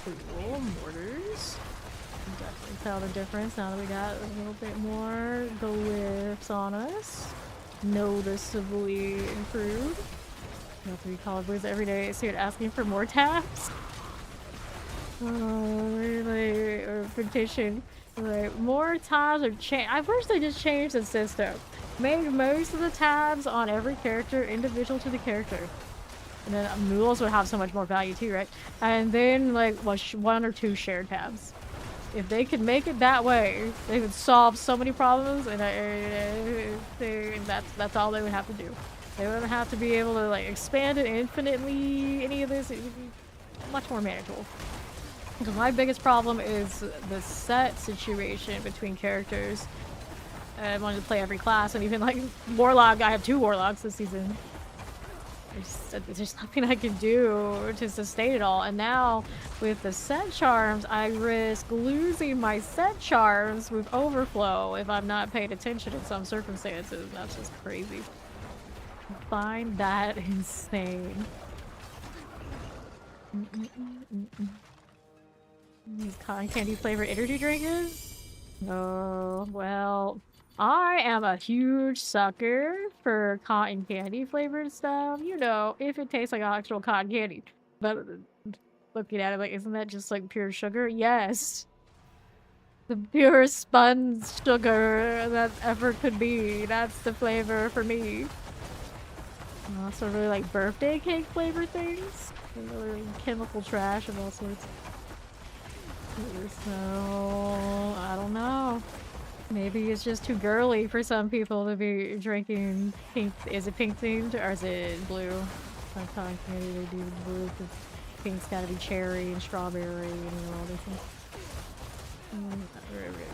Cool. Mortars. Definitely tell the difference now that we got a little bit more glyphs on us. Noticeably improved. You have to be college boys every day, so you're asking for more tabs. Or petition. Like, more tabs are changed. I wish they just changed the system. Made most of the tabs on every character individual to the character. And then mules would have so much more value too, right? And then like one or two shared tabs. If they could make it that way, they would solve so many problems, and that's all they would have to do. They wouldn't have to be able to like expand it infinitely. Any of this, it would be much more manageable. Because my biggest problem is the set situation between characters. I wanted to play every class, and even like Warlock, I have 2 Warlocks this season. There's nothing I can do to sustain it all, and now with the set charms, I risk losing my set charms with overflow if I'm not paying attention in some circumstances. That's just crazy. I find that insane. These cotton candy flavored energy drinkers? Oh, well, I am a huge sucker for cotton candy flavored stuff. You know, if it tastes like actual cotton candy. But looking at it, like, isn't that just like pure sugar? Yes. The pure spun sugar that ever could be. That's the flavor for me. I also really like birthday cake flavor things. Another chemical trash of all sorts. So, I don't know. Maybe it's just too girly for some people to be drinking pink. Is it pink themed or is it blue? Sometimes maybe they do blue because pink's gotta be cherry and strawberry and all these things.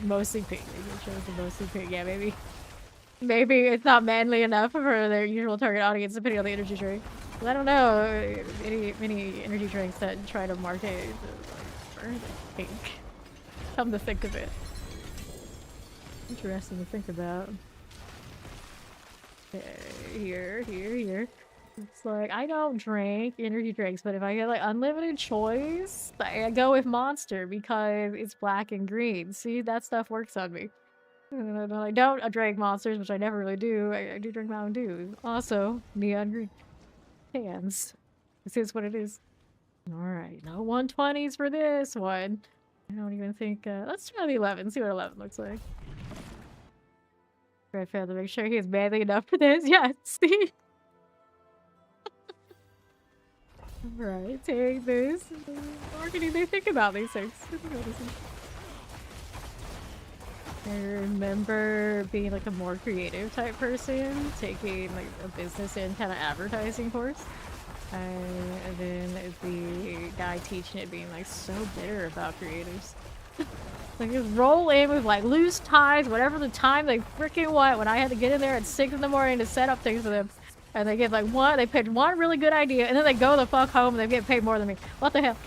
Mostly pink. Maybe it shows the mostly pink. Yeah, maybe. Maybe it's not manly enough for their usual target audience depending on the energy drink. But I don't know. Many energy drinks that try to market pink. Come to think of it. Interesting to think about. Okay, here. It's like, I don't drink energy drinks, but if I get like unlimited choice, I go with Monster because it's black and green. See, that stuff works on me. And I don't drink Monsters, which I never really do. I do drink Mountain Dew. Also, neon green cans. This is what it is. Alright, no 120s for this one. I don't even think, let's try the 11, see what 11 looks like. Red failed to make sure he is manly enough for this. Yeah, see? Alright, take this. Marketing, they think about these things. I remember being like a more creative type person, taking like a business and kind of advertising course. And then the guy teaching it being like so bitter about creatives. Like just roll in with like loose ties, whatever the time they freaking want, when I had to get in there at 6 in the morning to set up things for them. And they get like one, they pitch one really good idea, and then they go the fuck home and they get paid more than me. What the hell?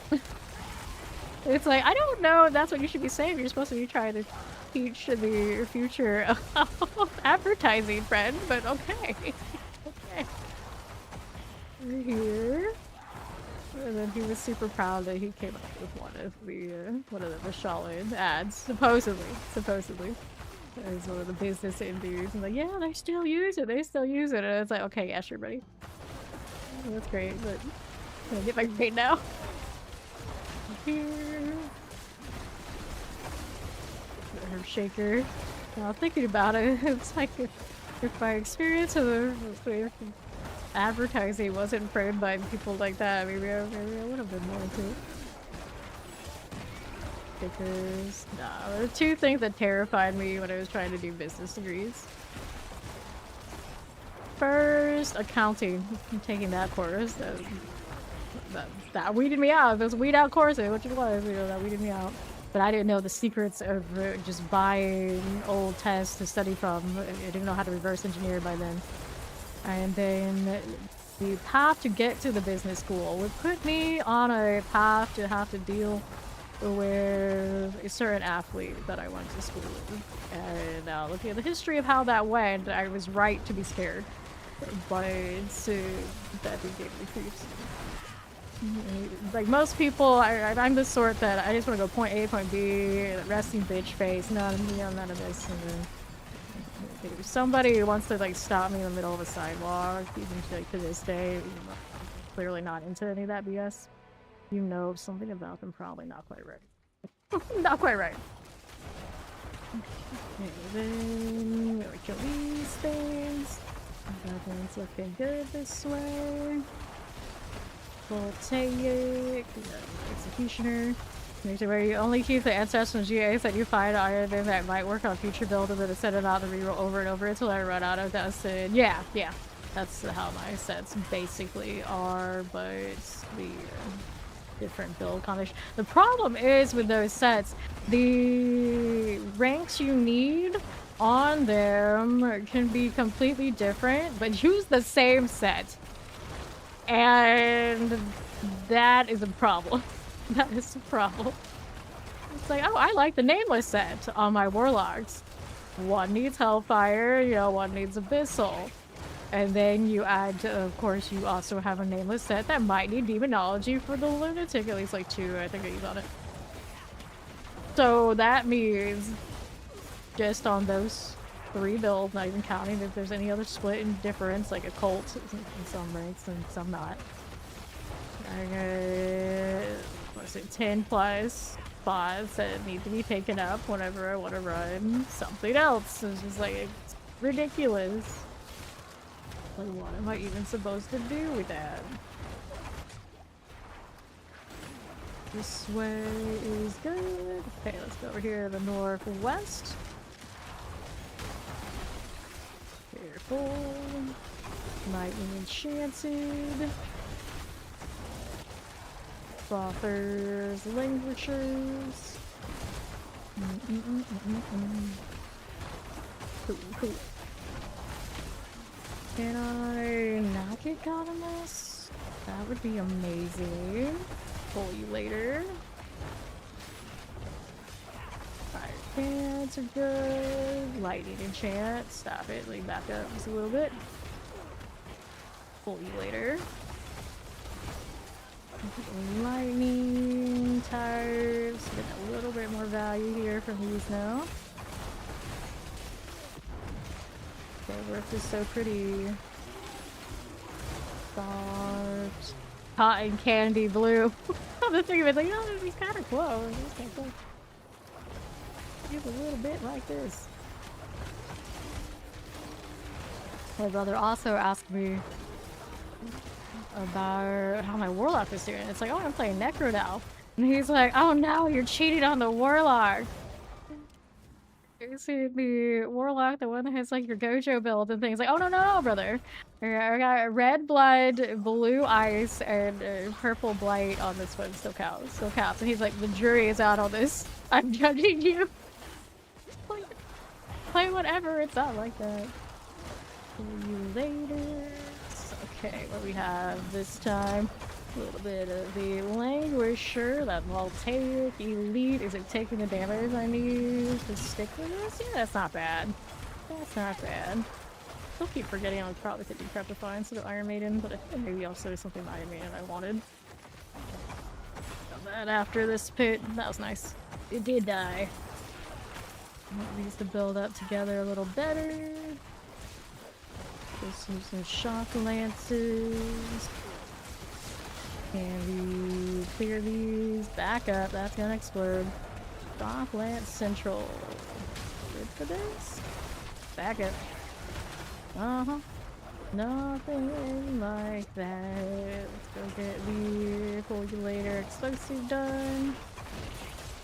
It's like, I don't know if that's what you should be saying. You're supposed to be trying to teach the future of advertising, friend, but okay. Okay. We're here. And then he was super proud that he came up with one of the Shaolin ads, supposedly. As one of the business indies. And like, yeah, they still use it. And it's like, okay, yeah, sure, buddy. That's great, but can I get my paid now? Here. Her shaker. Now thinking about it, it's like if my experience of the advertising wasn't framed by people like that, maybe I would have been more into it. Stickers. Nah, there were two things that terrified me when I was trying to do business degrees. First, accounting. I'm taking that course. That weeded me out. Those weed out courses, which it was, that weeded me out. But I didn't know the secrets of just buying old tests to study from. I didn't know how to reverse engineer by then. And then the path to get to the business school would put me on a path to have to deal with a certain athlete that I went to school with. And now looking at the history of how that went, I was right to be scared. But that gave me creeps. Like most people, I'm the sort that I just want to go point A, point B, resting bitch face, none of this. And then, if somebody wants to like stop me in the middle of a sidewalk, even like to this day, clearly not into any of that BS. You know something about them probably not quite right. Not quite right. Okay, then we kill these things. Everything's looking good this way. Voltaic, executioner. Where you only keep the ancestral GAs that you find items that might work on future build, and then set it out to reroll over and over until I run out of dusted. Yeah, that's how my sets basically are, but the different build combination. The problem is with those sets, the ranks you need on them can be completely different, but use the same set. And that is a problem. That is a problem. It's like, oh, I like the nameless set on my warlocks. One needs Hellfire, one needs Abyssal. And then you add, of course, you also have a nameless set that might need Demonology for the Lunatic. At least like 2, I think I use on it. So that means just on those 3 builds, not even counting if there's any other split in difference, like a cult in some ranks and some not. I got, what is it, 10 plus spots that need to be taken up whenever I want to run something else. It's just like, it's ridiculous. Like, what am I even supposed to do with that? This way is good. Okay, let's go over here to the northwest. Careful. Lightning enchanted. Authors, languishers. Cool. Can I not get Gadamus? That would be amazing. Pull you later. Fire pants are good. Lightning enchant. Stop it. Lean back up just a little bit. Pull you later. Lightning types. Get a little bit more value here from these now. Okay, work is so pretty. Soft. Cotton candy blue. I'm just thinking of it like, oh, he's kind of close. He's a little bit like this. My brother also asked me about how my warlock is doing. It's like, oh, I'm playing Necro now. And he's like, oh no, you're cheating on the warlock. You see the warlock, the one that has like your Gojo build and things. Like, oh no, brother. I got red blood, blue ice, and purple blight on this one. Still counts. And he's like, the jury is out on this. I'm judging you. Play whatever. It's not like that. See you later. we have this time? A little bit of the Languisher, that Voltaic Elite. Is it taking the damage I need to stick with this? Yeah, that's not bad. That's not bad. Still keep forgetting I probably could do Prepify instead of Iron Maiden, but I think maybe I'll say something Iron Maiden I wanted. Got that after this pit. That was nice. It did die. I want these to build up together a little better. Just use some shock lances. Can we clear these? Back up, that's gonna explode. Shock lance central. Good for this? Back up. Uh-huh. Nothing like that. Let's go get the Fulgulator explosive done.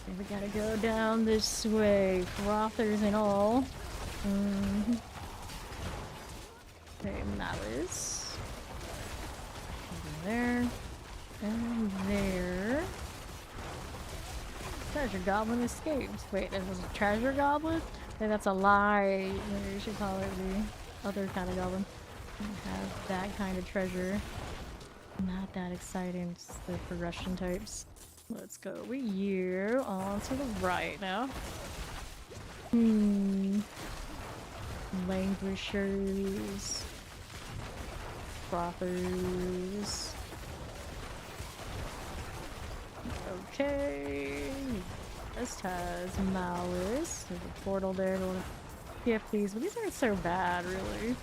And we gotta go down this way. Frothers and all. Okay, Malice. Over there. And there. Treasure Goblin escaped. Wait, that was a Treasure Goblin? I think that's a lie. Maybe you should call it the other kind of goblin. Have that kind of treasure. Not that exciting, just the progression types. Let's go over here, on to the right now. Languishers. Frothers. Okay. This has Malice. There's a portal there. Don't want to skip these, but these aren't so bad, really.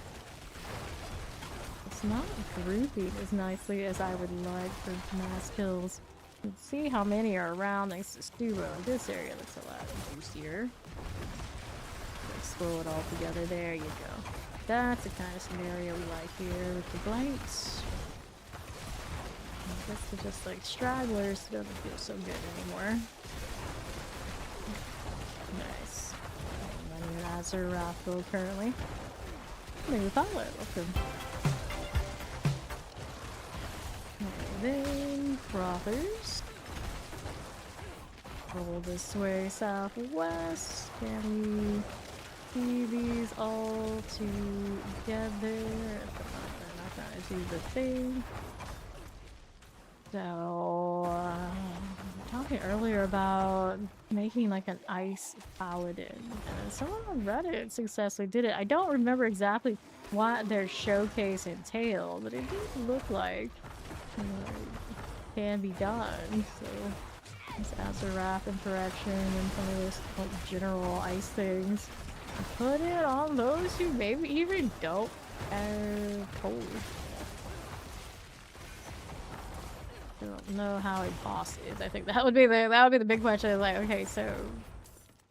It's not grouping as nicely as I would like for mass kills. Let's see how many are around thanks to Stubo. This area looks a lot juicier. Let's throw it all together. There you go. That's the kind of scenario we like here with the blights. I guess they're just like stragglers. It doesn't feel so good anymore. Nice. I'm running an Azure Raffle currently. New pilot, welcome. Then Frothers. Roll this way southwest. Can we see these all together? They're not trying to do the thing. So, talking earlier about making like an ice paladin. And someone on Reddit successfully did it. I don't remember exactly what their showcase entailed, but it did look like can be done. So, this Azarath interaction and some of those like general ice things. Put it on those who maybe even don't have cold. I don't know how a boss is. I think that would be the big question. Like, okay, so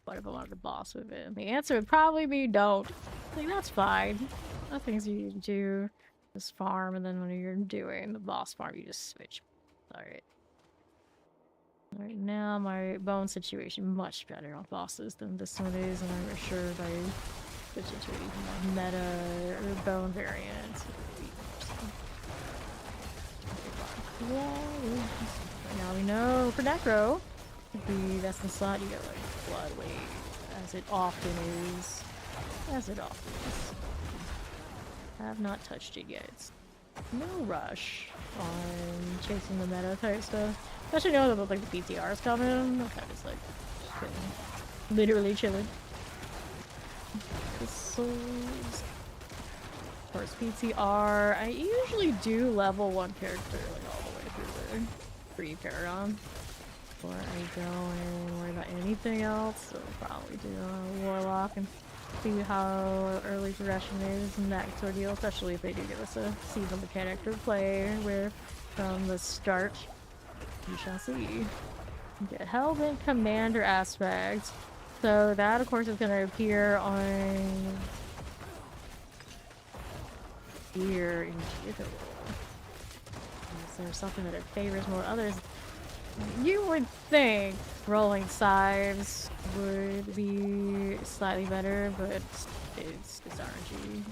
what if I wanted a boss with it? And the answer would probably be don't. Like, that's fine. Nothing's you can do. Just farm, and then when you're doing the boss farm, you just switch. Alright. Right now, my bone situation much better on bosses than this one is, and I'm sure if I switch it to a meta or bone variant. Now we know for Necro, that's the slot you get like blood wave, as it often is. As it often is. Have not touched it yet. No rush on chasing the meta type stuff. Especially now that like the PTR is coming. I'm kind of just like chilling. Literally chilling. The souls. Of course, PTR. I usually do level one character like all the way through the pre-Paragon. Before I go and worry about anything else, so I'll probably do a Warlock and see how early progression is and that sort of deal, especially if they do give us a seasonal mechanic to play with from the start. We shall see. Get Hellbent Commander aspect. So that of course is going to appear on here in Diablo. Is there something that it favors more others? You would think rolling scythes would be slightly better, but it's RNG. You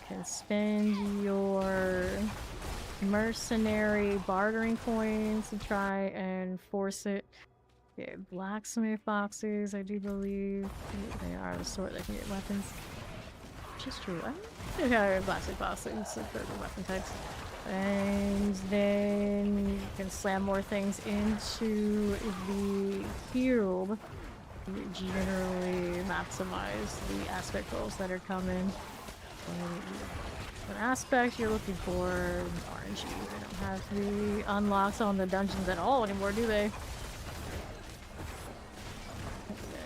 can spend your mercenary bartering coins to try and force it. Yeah, blacksmith boxes, I do believe. They are the sort that can get weapons. is true. I think I have classic boxes for the weapon types. And then you can slam more things into the cube. You generally maximize the aspect rolls that are coming. An aspect you're looking for RNG. They don't have the unlocks on the dungeons at all anymore, do they?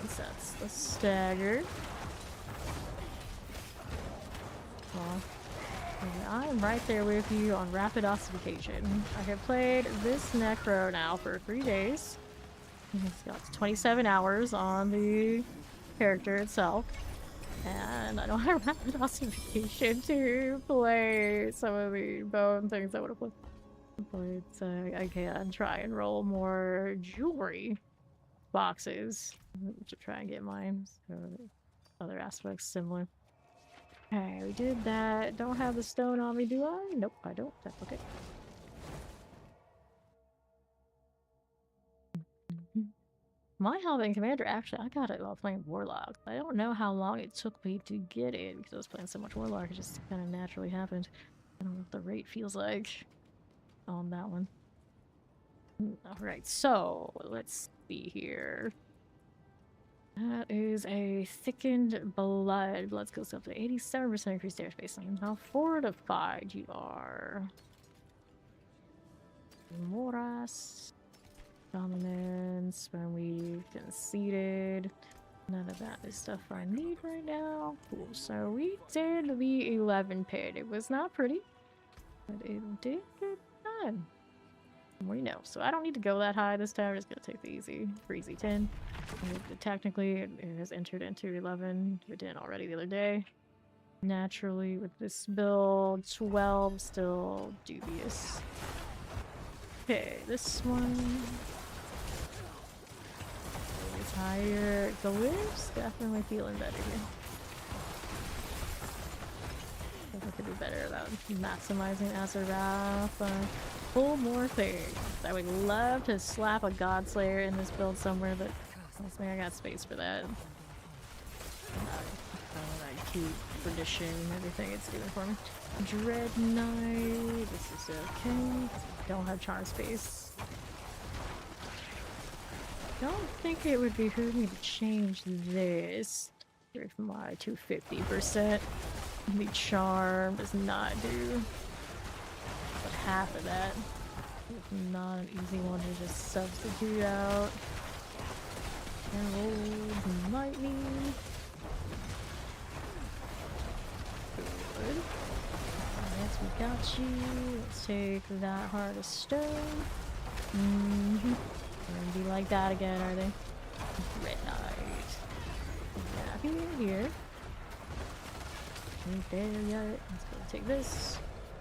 Yes, that's the stagger. Well, I'm right there with you on rapid ossification. I have played this Necro now for 3 days. He's got 27 hours on the character itself. And I don't have rapid ossification to play some of the bone things I would have played. But I can try and roll more jewelry boxes to try and get mine. So other aspects similar. Okay, we did that. Don't have the stone on me, do I? Nope, I don't. That's okay. My Halberd Commander, actually, I got it while playing Warlock. I don't know how long it took me to get it because I was playing so much Warlock. It just kind of naturally happened. I don't know what the rate feels like on that one. Alright, so let's see here. That is a thickened blood. Blood skills up to 87% increased airspace. How fortified you are. Moras. Dominance, when we conceded. None of that is stuff I need right now. Cool. So we did the 11 pit. It was not pretty, but it did get done. We know. So I don't need to go that high this time. I'm just gonna take the easy, breezy 10. Technically, it has entered into 11. It didn't already the other day. Naturally, with this build, 12 still dubious. Okay, this one. Higher glyphs, definitely feeling better here. I think I could do better about maximizing Azarath. Pull more things. I would love to slap a Godslayer in this build somewhere, but I don't think I got space for that. I keep tradition and everything it's doing for me. Dread Knight, this is okay. Don't have charm space. I don't think it would behoove me to change this if my 250%. The charm does not do but half of that. It's not an easy one to just substitute out. Herald Lightning. Good. Yes, we got you. Let's take that Heart of Stone. Gonna be like that again, are they? Red Knight. Yeah, here. Ain't there yet. Let's go take this.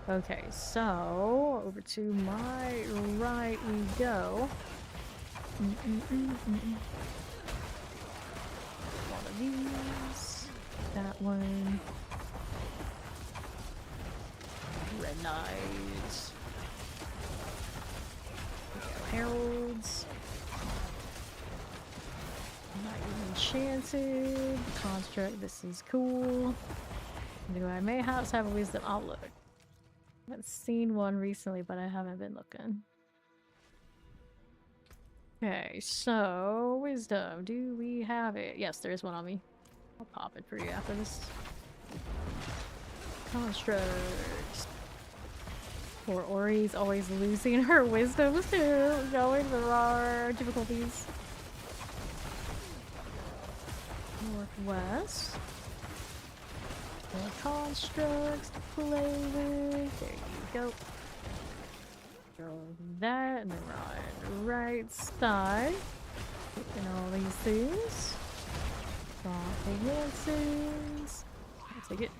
Okay, so over to my right we go. One of these. That one. Red Knight. Heralds. Not even enchanted. Construct, this is cool. Do I mayhaps have a wisdom? I'll look. I haven't seen one recently, but I haven't been looking. Okay, so wisdom. Do we have it? Yes, there is one on me. I'll pop it for you after this. Construct. Poor Ori's always losing her wisdom too, going the wrong difficulties. Northwest. More constructs to play with. There you go. Throw that, and then we're on the right side. Picking all these things. Comprehensions. I'll take it.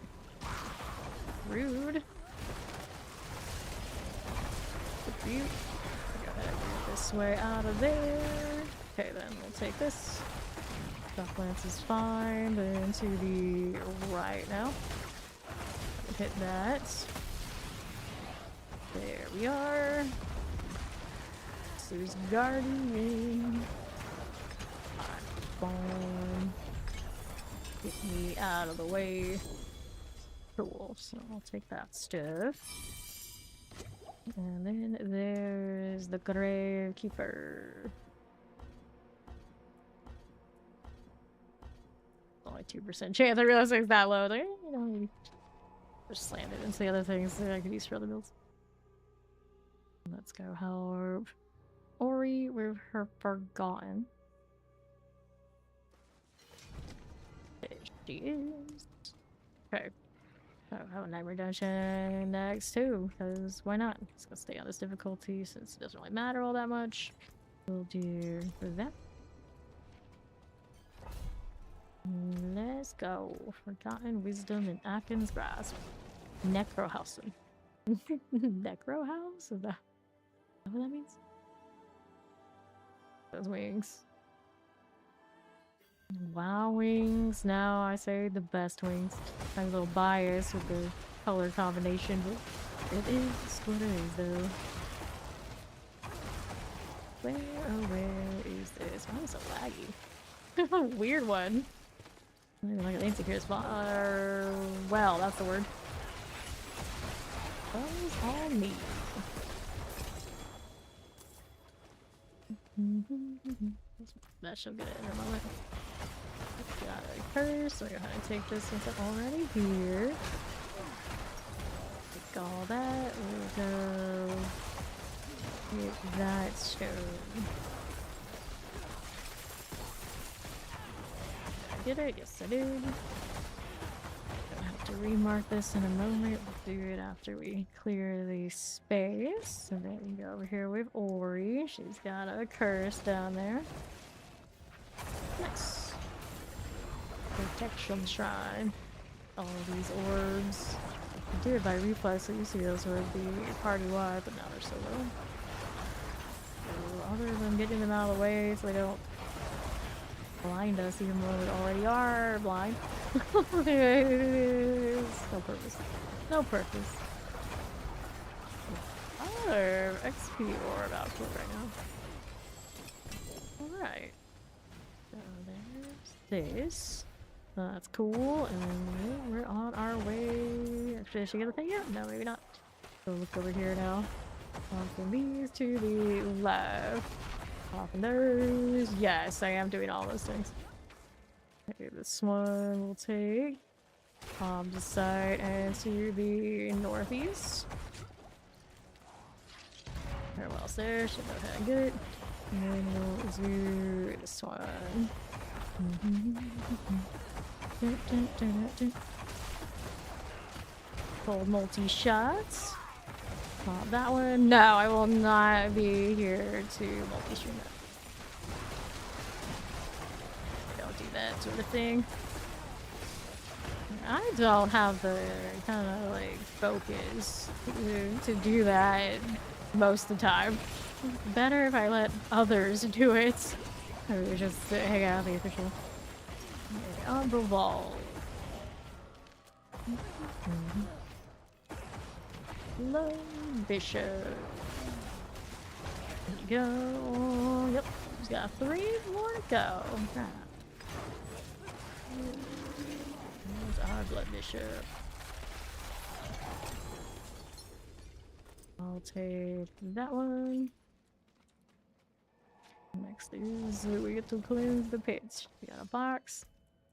Rude. I gotta move this way out of there. Okay, then we'll take this. Duck Lance is fine. Then to the right now. Hit that. There we are. There's Guardian. Spawn. Get me out of the way. Cool, so I'll take that stuff. And then there's the Gravekeeper. Only 2% chance. I realized it's that low. Like, you know, just slammed it into the other things that I could use for other builds. Let's go help Ori with her Forgotten. There she is. Okay. Oh, have a Nightmare Dungeon next too, because why not? It's gonna stay on this difficulty since it doesn't really matter all that much. We'll do that. Let's go. Forgotten Wisdom and Akin's Grasp. Necro House. Necro House? Is that what that means? Those wings. Wow, wings. Now I say the best wings. I'm a little biased with the color combination, but it is what it is, though. Where is this? Why is it laggy? Weird one. Maybe like an insecure spot. Well, that's the word. Those all me. That should get it in a moment. Got a curse, so we're gonna take this since I'm already here. Take all that, we'll go get that stone. Did I get it? Yes I did. Gonna have to remark this in a moment. We'll do it after we clear the space. And then we go over here with Ori. She's got a curse down there. Nice. Protection Shrine. All of these orbs. I do it by reflex, so you see those orbs be party-wide, but now they're so low. So other than getting them out of the way so they don't blind us even though we already are blind. No purpose. No purpose. Other XP orb output right now. Alright. So there's this. That's cool, and we're on our way. Actually, did she get a thing yet? No, maybe not. So look over here now. Popping these to the left. Popping those. Yes, I am doing all those things. Okay, this one will take this side and to the northeast. Farewell's there, should go ahead and get it. And then we'll do this one. Cold multi-shots. Pop that one. No, I will not be here to multi-stream that. Don't do that sort of thing. I don't have the kind of like focus to do that most of the time. Better if I let others do it. Or just hang out the official. On the wall. Low bishop. There you go. Yep. We've got 3 more to go. There's our blood bishop. I'll take that one. Next is we get to cleanse the pits. We got a box.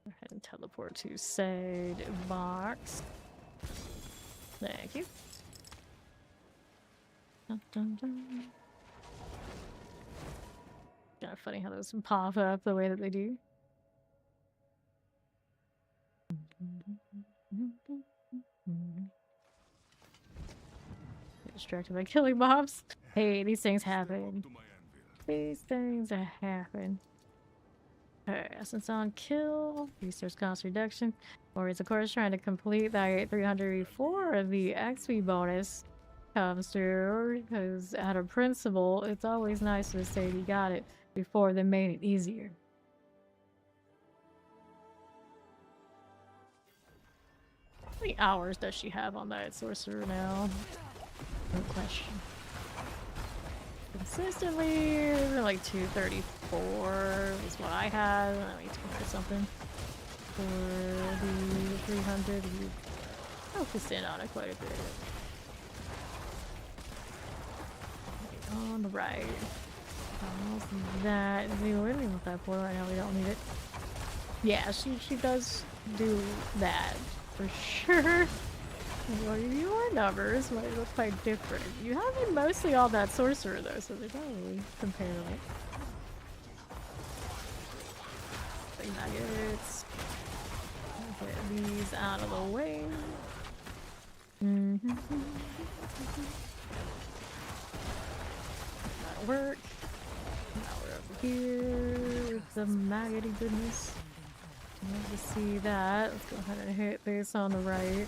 Go ahead and teleport to said box. Thank you. Dun, dun, dun. Kind of funny how those pop up the way that they do. Get distracted by killing mobs. Hey, these things happen. These things happen. Alright, essence on kill, resource cost reduction. Or is of course trying to complete that 300 before the XP bonus comes through, because out of principle, it's always nice to say you got it before they made it easier. How many hours does she have on that sorcerer now? No question. Consistently, like 234 is what I had. I mean, 200 something for the 300. focus in on it quite a bit. On the right. Almost that. We really want that portal right now. We don't need it. Yeah, she does do that for sure. Well, your numbers might look quite different. You have been mostly all that sorcerer though, so they don't really compare it. Big nuggets. Get these out of the way. That'll work. Now we're over here with the maggoty goodness. Love to see that. Let's go ahead and hit this on the right.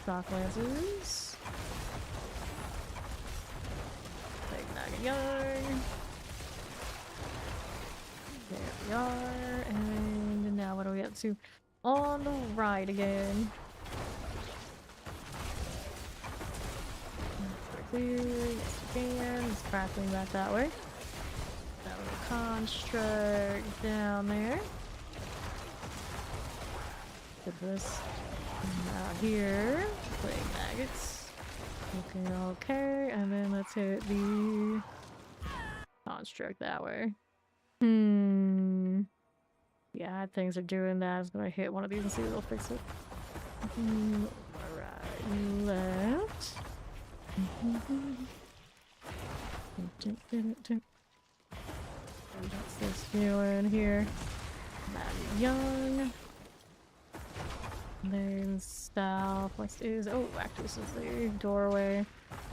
Shock lancers. Big maggot yarn. There we are. And now what do we up to? On the right again. Clear. Yes, we can. It's crackling back that way. That little construct down there. Put this out here. Playing maggots. Looking okay. And then let's hit the construct that way. Yeah, things are doing that. I was gonna hit one of these and see if it'll fix it. Right, left. What's this doing here? Maddie Young. Then southwest is actress is the doorway.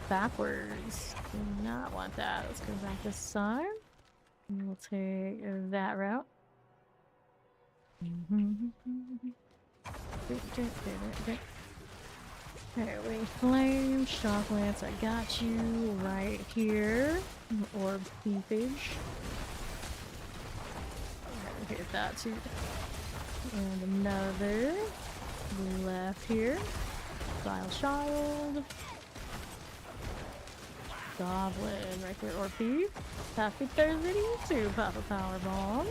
Backwards. Do not want that. Let's go back this side. And we'll take that route. Okay, wing flame, shock lance, I got you right here. Orb thiefage. Hit that too. And another left here. Vile child. Goblin right there, or thief. Happy Thursday to you, pop a power bomb.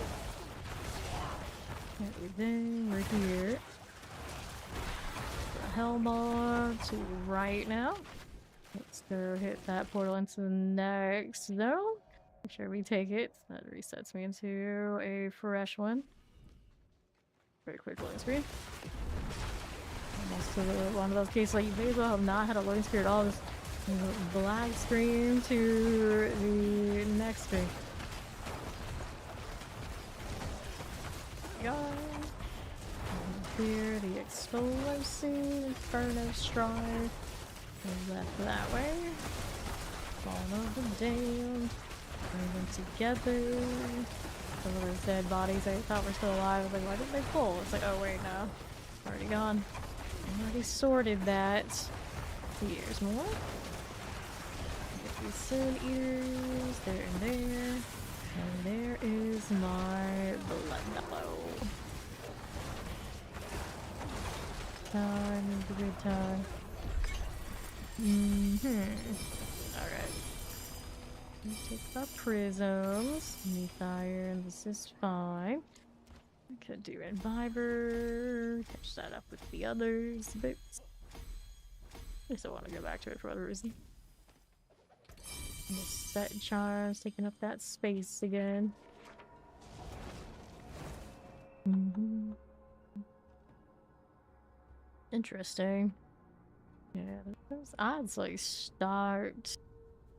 Everything right here. Hellball to right now. Let's go hit that portal into the next though. Make sure we take it. That resets me into a fresh one. Very quick loading screen. Almost to one of those cases like you may as well have not had a loading screen at all. Just black screen to the next screen. Go. Here, the explosive Inferno Strike. Left that way. Fall of the damned. Bring them together. Some of those dead bodies I thought were still alive. I was like, why didn't they pull? It's like, oh wait, no. Already gone. I already sorted that. Here's more. Get these Sin Eaters. There and there. And there is my blood mellow. Time is a good time. Alright. Take the prisms. Me fire, and this is fine. I could do Imbiber. Catch that up with the others. But I still want to go back to it for other reason. Set charms, taking up that space again. Interesting. Yeah, those odds like start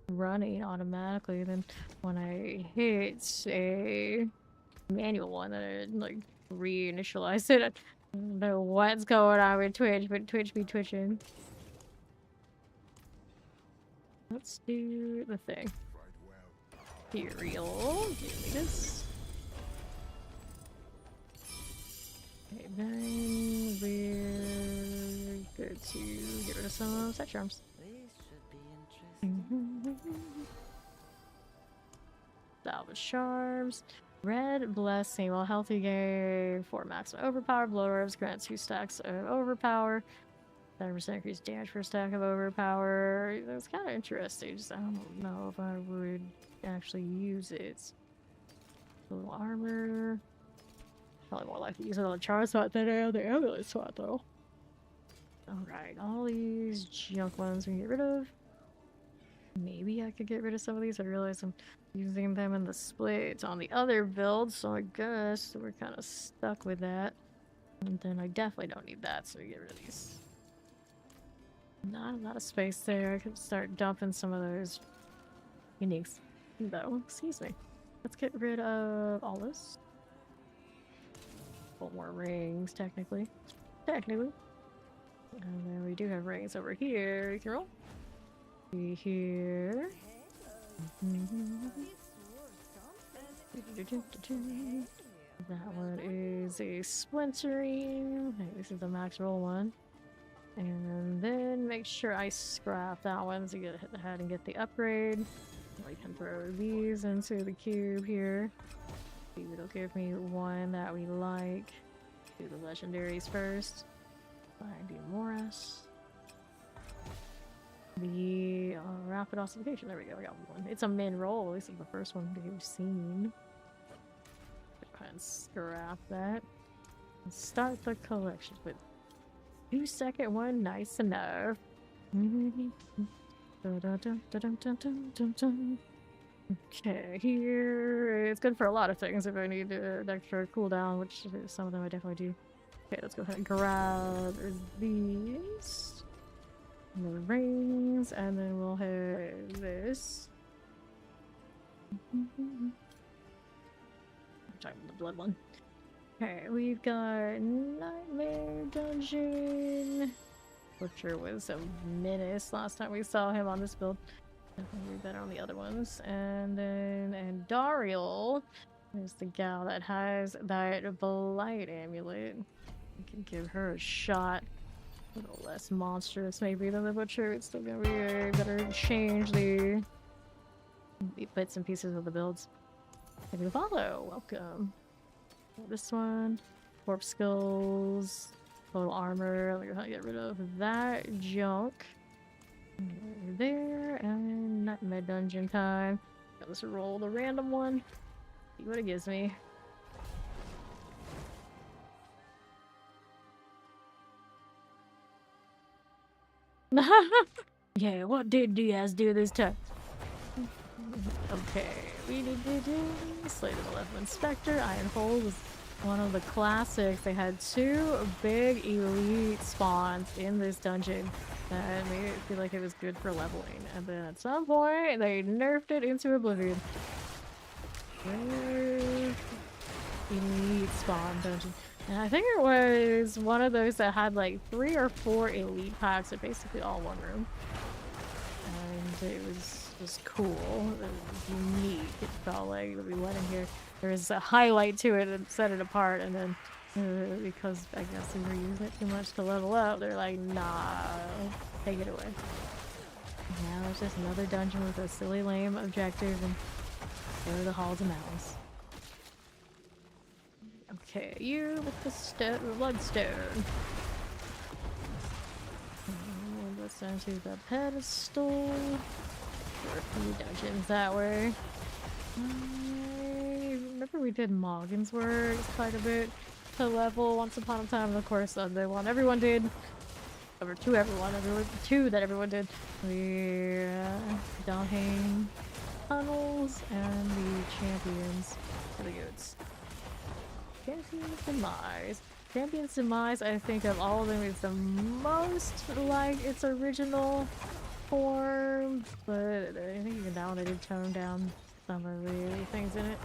running automatically. Then when I hit a manual one, then I like reinitialize it. I don't know what's going on with Twitch, but Twitch be twitching. Let's do the thing. Ethereal. Give me this. Okay, then we're good to get rid of some set charms. Salvage charms. Red blessing. While healthy gain 4 maximum overpower. Blow orbs grant 2 stacks of overpower. 7% increased damage for a stack of overpower. That's kind of interesting. Just I don't know if I would actually use it. A little armor. Probably more likely to use it on the charge spot than on the amulet spot though. Alright, all these junk ones we can get rid of. Maybe I could get rid of some of these. I realize I'm using them in the splits on the other build, so I guess we're kind of stuck with that. And then I definitely don't need that, so we get rid of these. Not a lot of space there. I could start dumping some of those uniques, though. Excuse me. Let's get rid of all this. Couple more rings, technically. Technically. And then we do have rings over here. You can roll. Here. That one is a splintering. This is the max roll one. And then make sure I scrap that one to get ahead and get the upgrade. We can throw these into the cube here. Maybe it'll give me one that we like. Do the legendaries first. Find the Morris. The rapid ossification. There we go. I got one. It's a min roll. This is the first one we've seen. Go ahead and scrap that. And start the collection with 2-second one. Nice enough. Okay, here it's good for a lot of things if I need an extra cooldown, which some of them I definitely do. Okay, let's go ahead and grab these. And the rings, and then we'll have this. I'm talking about the blood one. Okay, we've got Nightmare Dungeon. Butcher was a menace last time we saw him on this build. Definitely be better on the other ones. And then Andariel is the gal that has that blight amulet. We can give her a shot. A little less monstrous maybe than the Butcher. It's still gonna be better to change the bits and pieces of the builds. Maybe follow. Welcome. This one. Corpse skulls. Total armor. We're gonna get rid of that junk. There. And Nightmare Dungeon time. Let's roll the random one. See what it gives me. Yeah, what did Diaz do this time? Okay, we did Slay the Malevolent Spectre. Iron Hole was one of the classics. They had 2 big elite spawns in this dungeon that made it feel like it was good for leveling. And then at some point, they nerfed it into oblivion. Elite spawn dungeon. And I think it was one of those that had like 3 or 4 elite packs at basically all one room. And it was just cool. It was unique. It felt like we went in here. There was a highlight to it and set it apart, and then because I guess we were using it too much to level up, they're like, nah, take it away. Now it's just another dungeon with a silly lame objective and go to the Halls of Malice. Okay, you with the bloodstone. Let's down to the pedestal. There are a few dungeons that way. I remember we did Moggin's work quite a bit to level once upon a time, and of course the one everyone did. Over to everyone, two that everyone did. The Dalhane tunnels and the champions for the goats. Champion's Demise. Champion's Demise, I think of all of them, is the most like its original form, but I think even now they did tone down some of the things in it.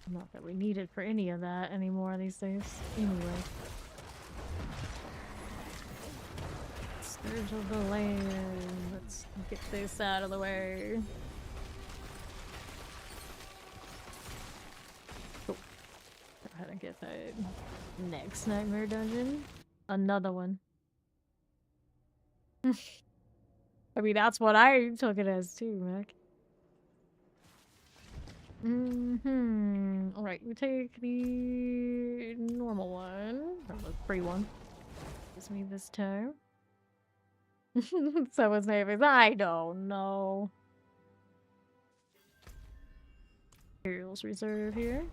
Not that we need it for any of that anymore these days. Anyway. Scourge of the Land. Let's get this out of the way. Go ahead and get that next Nightmare Dungeon. Another one. I mean, that's what I took it as too, Mac. Alright, we take the normal one. Or the free one. Gives me this time. Someone's name is, I don't know. Imperial's Reserve here.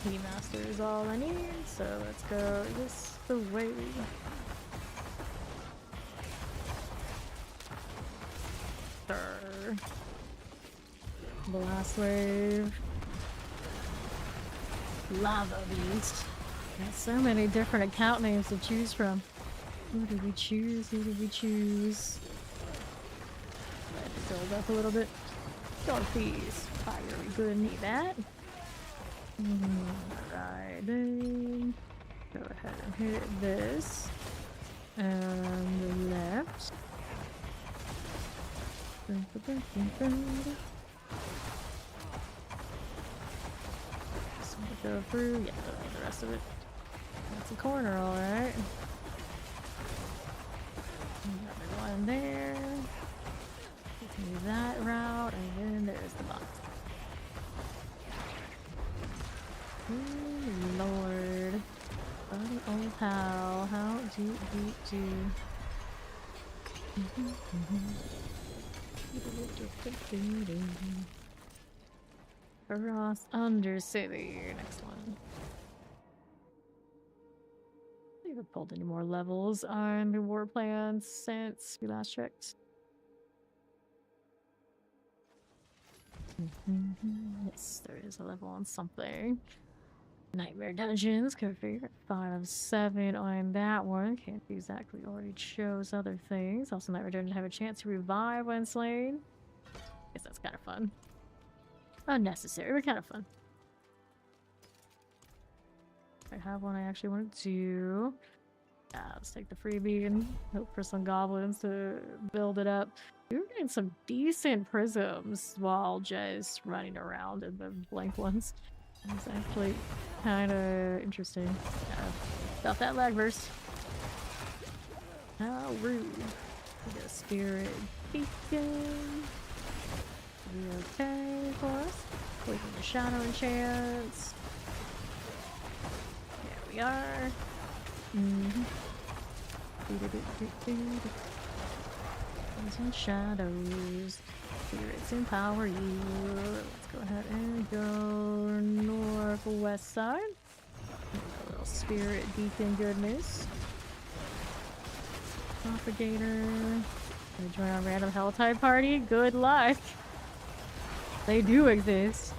Keymaster is all I need, so let's go this the way. Sure. Blast wave. Lava beast. Got so many different account names to choose from. Who did we choose? Who did we choose? Let it build up a little bit. Dog please. Fire, we good, need that. Right then. Go ahead and hit this. And the left. Go through, yeah, the rest of it. That's a corner, alright. Another one there. Continue that route, and then there's the box. Oh, Lord. Buddy old pal, how do. Across Undercity. Next one. I haven't pulled any more levels on the war plans since we last checked. Yes, there is a level on something. Nightmare Dungeons, could figure 5 of 7 on that one. Can't exactly already chose other things. Also, Nightmare Dungeons have a chance to revive when slain. Guess that's kind of fun. Unnecessary, but kind of fun. I have one I actually want to do. Yeah, let's take the freebie and hope for some goblins to build it up. We were getting some decent prisms while just running around in the blank ones. It's actually kind of interesting. About that lag burst. How rude. We got a spirit beacon. Be okay for us. Waiting the shadow enchants. There we are. Some shadows. Spirits empower you. Let's go ahead and go northwest side. A little spirit beacon goodness. Propagator. Gonna join a random hell type party. Good luck. They do exist.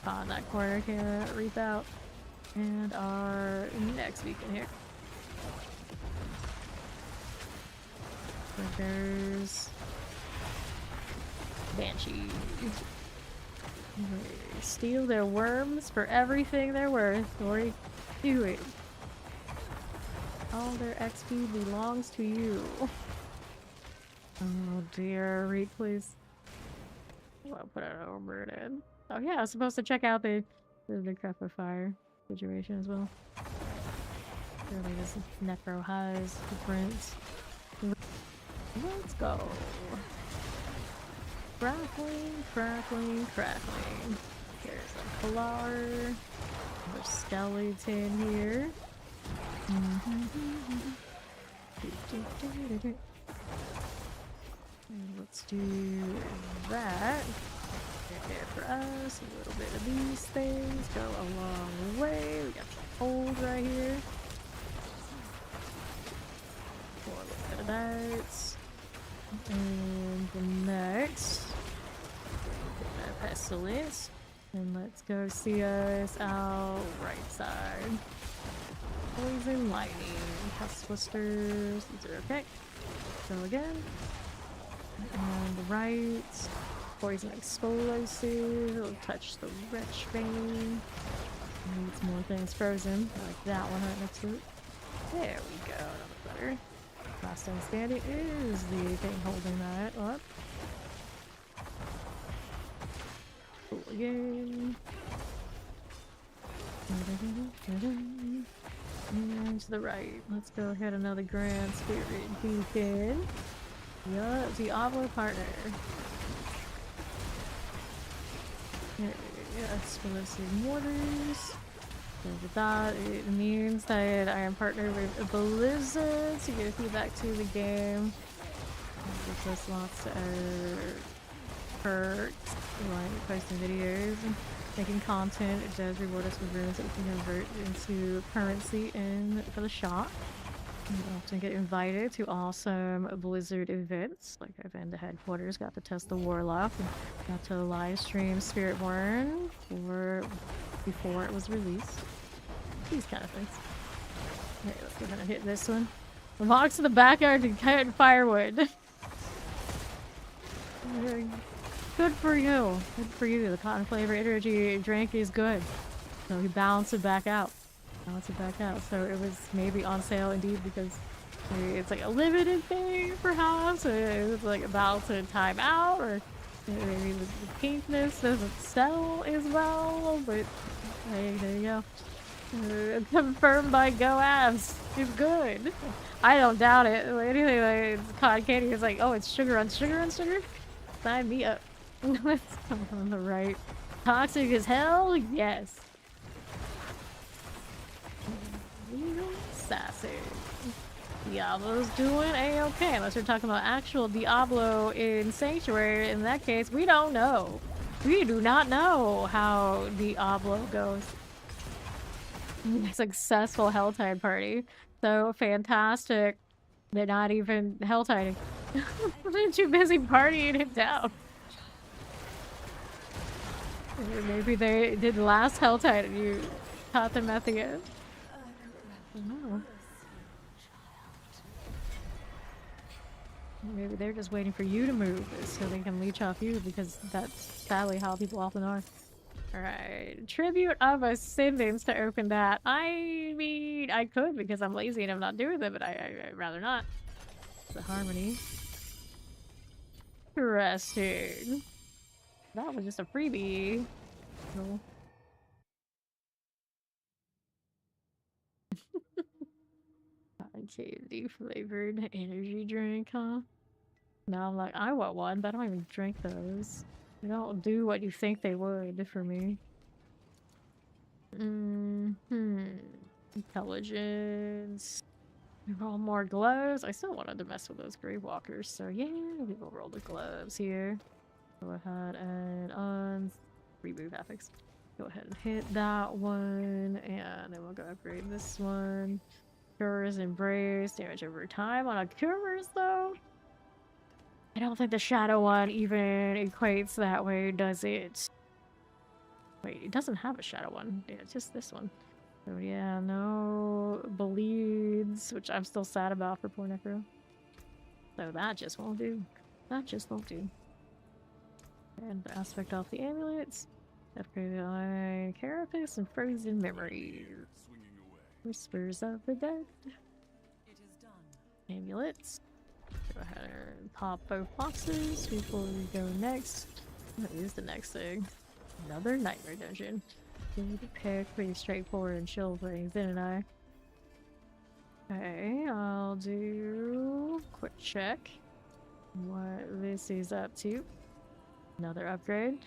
On that corner can reap out. And our next beacon here. There's Banshee. Steal their worms for everything they're worth, or do it. All their XP belongs to you. Oh dear, read please. I'll put it over it in. Oh yeah, I was supposed to check out the craft of fire situation as well. Surely this Necro has different. Let's go. Crackling, crackling, crackling. Here's a flower. Another skeleton here. And let's do that. There for us. A little bit of these things. Go a long way. We got the hold right here. Pour a little bit of that. And the next, pestilence, and let's go see us out right side. Poison lightning, pest blisters. These are okay. Go again. And the right, poison explosive. It'll touch the wretch vein. Needs more things frozen. I like that one right next to it. There we go. That better. Last time standing is the thing holding that up. Cool again. And to the right. Let's go ahead another Grand Spirit Beacon. Yeah, Diablo partner. Yeah, explosive mortars. With that, it means that I am partnered with Blizzard to get feedback to the game. It gives us lots of perks, like posting videos. making content. It does reward us with runes that we can convert into currency for the shop. We often get invited to awesome Blizzard events. Like I've been to headquarters, got to test the Warlock, and got to live stream Spiritborn before it was released. These kind of things. Okay, let's go ahead and hit this one. Walks to the backyard to cut firewood. Good for you. Good for you. The cotton flavor energy drink is good. So he balanced it back out. So it was maybe on sale indeed because it's like a limited thing perhaps. It was like about to time out, or maybe the pinkness doesn't sell as well. But hey, there you go. Confirmed by GoAvs. It's good. I don't doubt it. Anything like cotton candy is like, oh, it's sugar on sugar on sugar. Sign me up. Let's come on the right. Toxic as hell? Yes. Sassy. Diablo's doing a-okay. Unless we're talking about actual Diablo in Sanctuary. In that case, we don't know. We do not know how Diablo goes. Successful Helltide party. So fantastic. They're not even Helltiding. They're too busy partying it down. Maybe they did the last Helltide and you taught them at the end. Oh. Maybe they're just waiting for you to move so they can leech off you, because that's sadly how people often are. Alright, Tribute of Ascendance to open that. I mean, I could because I'm lazy and I'm not doing it, but I'd rather not. The Harmony. Interesting. That was just a freebie. No. Candy flavored energy drink, huh? Now I'm like, I want one, but I don't even drink those. They don't do what you think they would for me. Intelligence. We roll more gloves. I still wanted to mess with those grave walkers, so yeah, we will roll the gloves here. Go ahead and remove affix. Go ahead and hit that one, and then we'll go upgrade this one. Cures Embrace, damage over time on a Cures though. I don't think the Shadow one even equates that way, does it? Wait, it doesn't have a Shadow one. Yeah, it's just this one. So yeah, no bleeds, which I'm still sad about for poor Necro. So that just won't do. That just won't do. And aspect off the amulets. Upgrade on Carapace and Frozen Memories. Whispers of the Dead. Amulets. Go ahead and pop both boxes before we go next. What is the next thing? Another Nightmare Dungeon. Good pick, pretty straightforward and chill things, didn't I? Okay, I'll do quick check what this is up to. Another upgrade.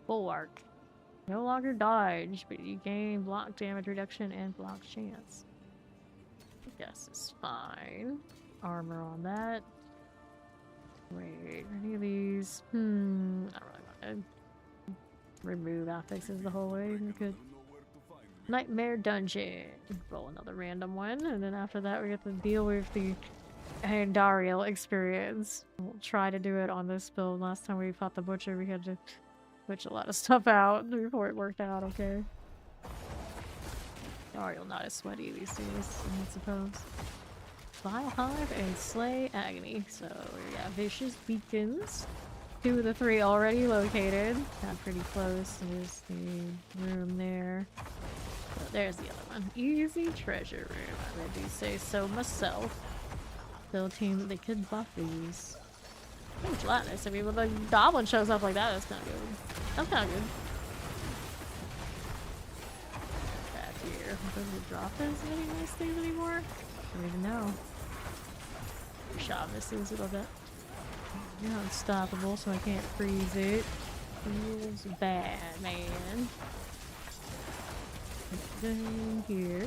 Bulwark. No longer dodge, but you gain block damage reduction and block chance. I guess it's fine. Armor on that. Wait, any of these? I don't really want to remove affixes the whole way. We could. Nightmare Dungeon. Roll another random one, and then after that we get to deal with the Andariel experience. We'll try to do it on this build. Last time we fought the Butcher, we had to switch a lot of stuff out before it worked out okay. Ariel not as sweaty these days, I suppose. Vile Hive and Slay Agony. So we got Vicious Beacons. 2 of the 3 already located. Got pretty close. There's the room there. So there's the other one. Easy Treasure Room. I do say so myself. Still a team that they could buff these. Gelatinous. I mean, when the goblin shows up like that, that's kind of good. That's kind of good. Back here. Does it drop as many nice things anymore? I don't even know. Shot misses a little bit. You're unstoppable, so I can't freeze it. Feels bad, man. Down here.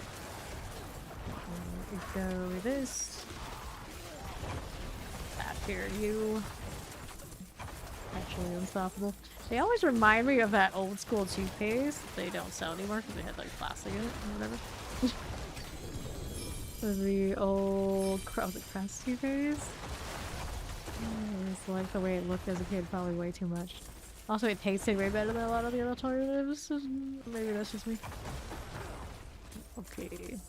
We go with this. Back here, you. Actually unstoppable. They always remind me of that old school toothpaste. They don't sell anymore because they had like plastic in it or whatever. The old Crest toothpaste. I just like the way it looked as a kid, probably way too much. Also, it tasted way better than a lot of the other alternatives. Maybe that's just me. Okay.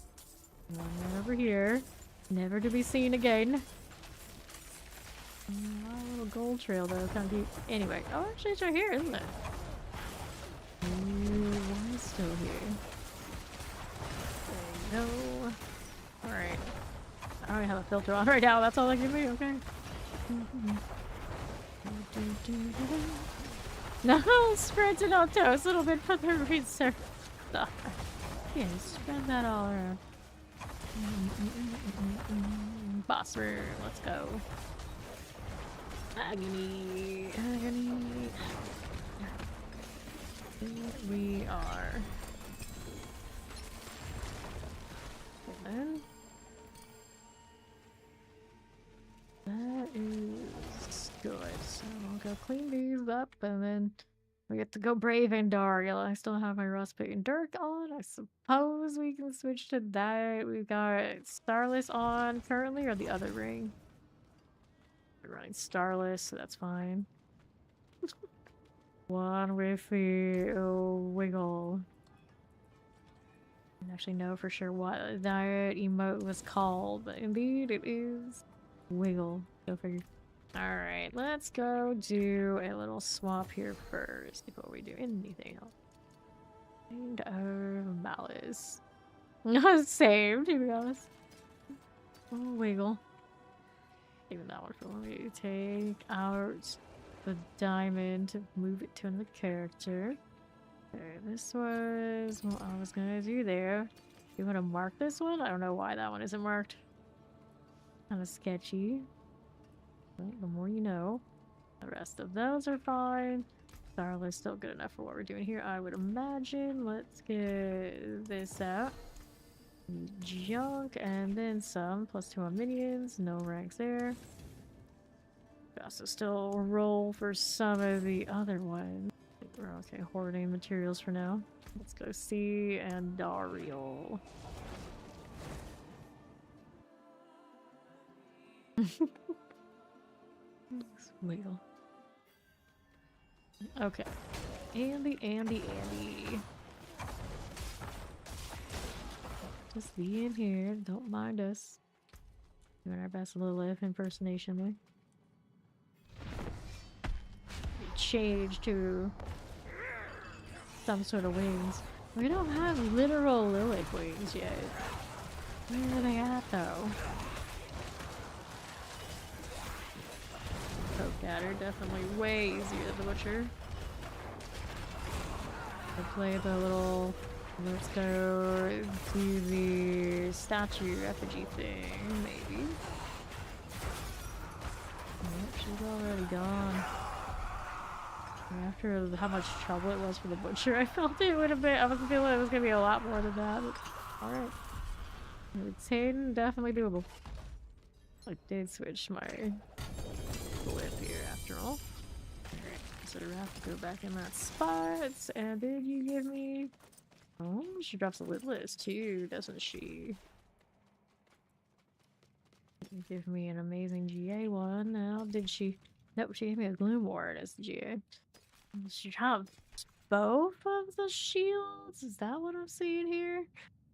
One over here. Never to be seen again. A little gold trail though, kind of deep. Anyway, oh actually it's right here, isn't it? Why is it still here? There you go. Alright. I don't even have a filter on right now, that's all I can be, okay. No, spreads it on toast a little bit for the research stuff. Yeah, spread that all around. Boss room, let's go. Agony, agony. Here we are. And then that is good. So I'll go clean these up and then we get to go brave and dark. I still have my rust pit and dark on. I suppose we can switch to that. We've got Starless on currently, or the other ring. We're running Starless, so that's fine. One with the wiggle. I don't actually know for sure what that emote was called, but indeed it is wiggle. Go figure. Alright, let's go do a little swap here first before we do anything else. And malice. Not same, to be honest. Oh, wiggle. Even that one for me. Take out the diamond to move it to another character. Okay, this was what I was gonna do there. You want to mark this one? I don't know why that one isn't marked. Kind of sketchy. Well, the more you know. The rest of those are fine. Starlet's still good enough for what we're doing here, I would imagine. Let's get this out. Junk and then some. +2 on minions. No ranks there. We also still roll for some of the other ones. We're okay hoarding materials for now. Let's go see and Dario. Wiggle. Okay. Andy. Just be in here. Don't mind us. Doing our best Lilith impersonation there. Change to some sort of wings. We don't have literal Lilith wings yet. Where are they at though? Poke at her, definitely way easier than the butcher. We'll play the little, let's go do the statue effigy thing, maybe. Nope, she's already gone. After how much trouble it was for the butcher, I felt it would have been, I was feeling it was gonna be a lot more than that, but alright. Retain, definitely doable. I did switch my whip here after all. Alright, so I have to go back in that spot, and then you give me... Oh, she drops a lit list too, doesn't she? You give me an amazing GA one now, did she? Nope, she gave me a Gloom Ward as the GA. She dropped both of the shields? Is that what I'm seeing here?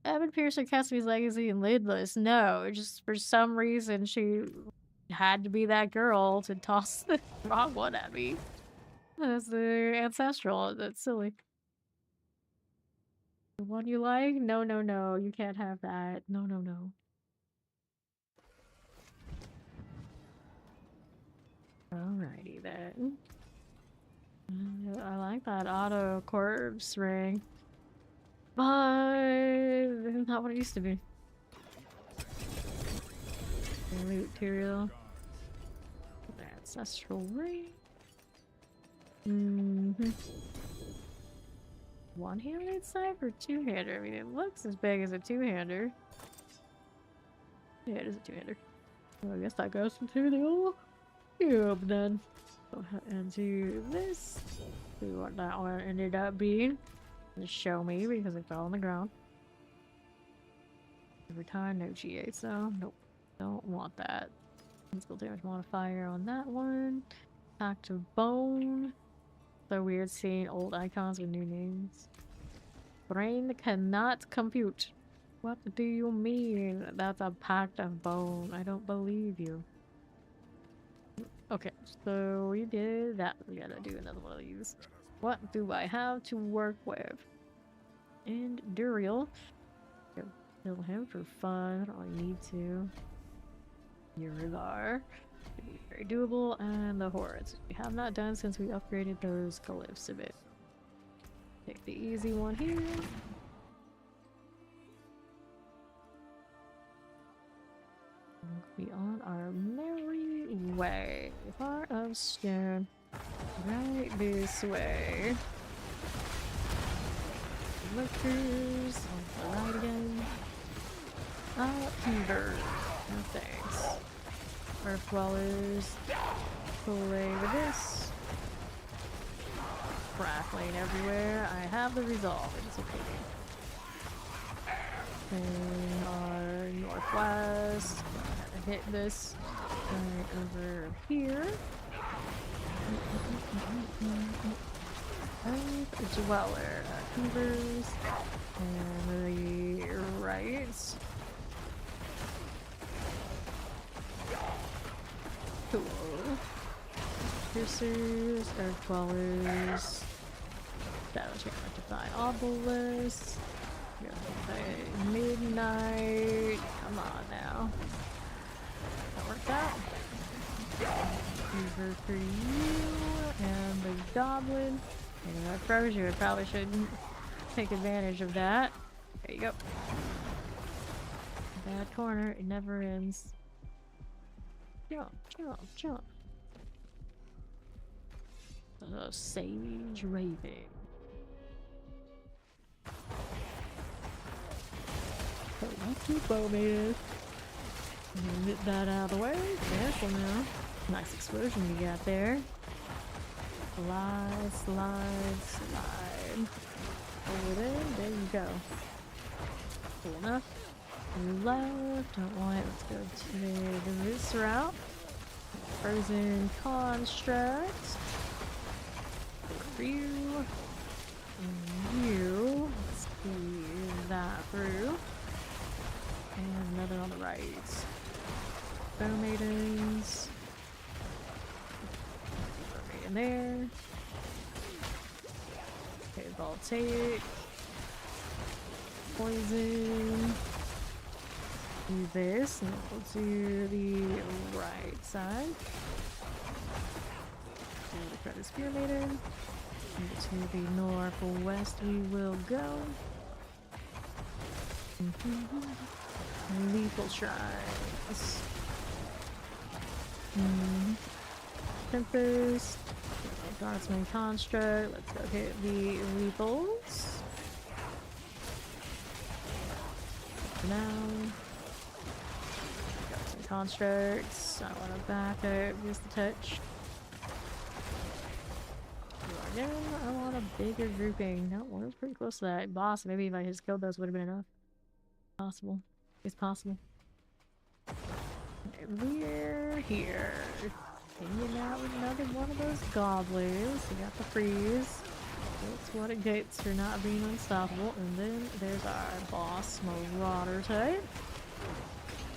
Evan Pearson, Cassidy's Legacy, and Lidless. No, just for some reason she had to be that girl to toss the wrong one at me. That's the ancestral. That's silly. The one you like? No, you can't have that. No. Alrighty then. I like that auto corpse ring, but it's not what it used to be. Loot material. Ancestral ring. One-handed snipe or two-hander? I mean, it looks as big as a two-hander. Yeah, it is a two-hander. So I guess that goes into the old cube then. And do this. See what that one ended up being. Just show me because it fell on the ground. Every time, no GA, so nope. Don't want that. Physical damage modifier on that one. Active bone. So weird seeing old icons with new names. Brain cannot compute. What do you mean? That's a pact of bone. I don't believe you. Okay, so we did that. We gotta do another one of these. What do I have to work with? And Duriel. Kill him for fun. I don't really need to. Urigar. Very doable. And the hordes. We have not done since we upgraded those glyphs a bit. Take the easy one here. We'll be on our merry way. Heart of stone. Right this way. Lookers. On the right again. Upheaver. No thanks. Earth dwellers. Play with this. Crackling everywhere. I have the resolve. It's okay. And our northwest. Hit this right over here. Earth dweller. Upheavers. And the right. Cool. Piercers, Earth dwellers. Shadow Chain Rectify Obelisk. Midnight. Come on now. That worked out. Fever for you. And the goblin. And I froze you. I probably shouldn't take advantage of that. There you go. Bad corner. It never ends. Jump, jump, jump. Sage Raving. Lucky bowman. Get that out of the way. Careful now. Nice explosion you got there. Slide, slide, slide. Over there. There you go. Cool enough. You left. Don't want it. Let's go to this route. Frozen construct. For you. And you. Let's see that through. And another on the right. Bow maidens. Bow maiden there. Okay, voltaic. Poison. Do this, and we'll do the right side. And the credit spear maiden. To the northwest we will go. Lethal shrines. Tempest. Guardsman construct. Let's go hit the lethals. For now. Guardsman constructs. I want to back up just a touch. Again, I want a bigger grouping. No, well, it was pretty close to that. Boss, maybe if I just killed those would have been enough. Possible. It's possible. And we're here. Hanging out with another one of those goblins. We got the freeze. That's what it gets for not being unstoppable. And then there's our boss, Marauder type.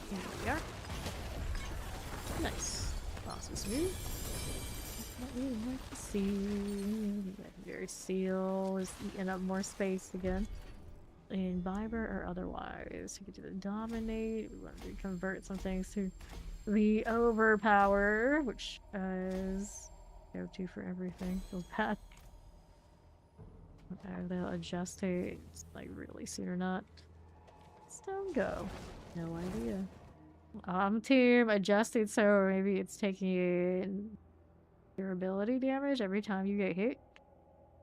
Here we are. Nice. Boss is smooth. What we like to see. Legendary seal is eating up more space again. Imbiber or otherwise. We could do the dominate. We want to convert some things to the overpower, which is go to for everything. Feels bad. They'll adjust to like really soon or not. Stone go. No idea. Team adjusted so maybe it's taking in durability damage every time you get hit.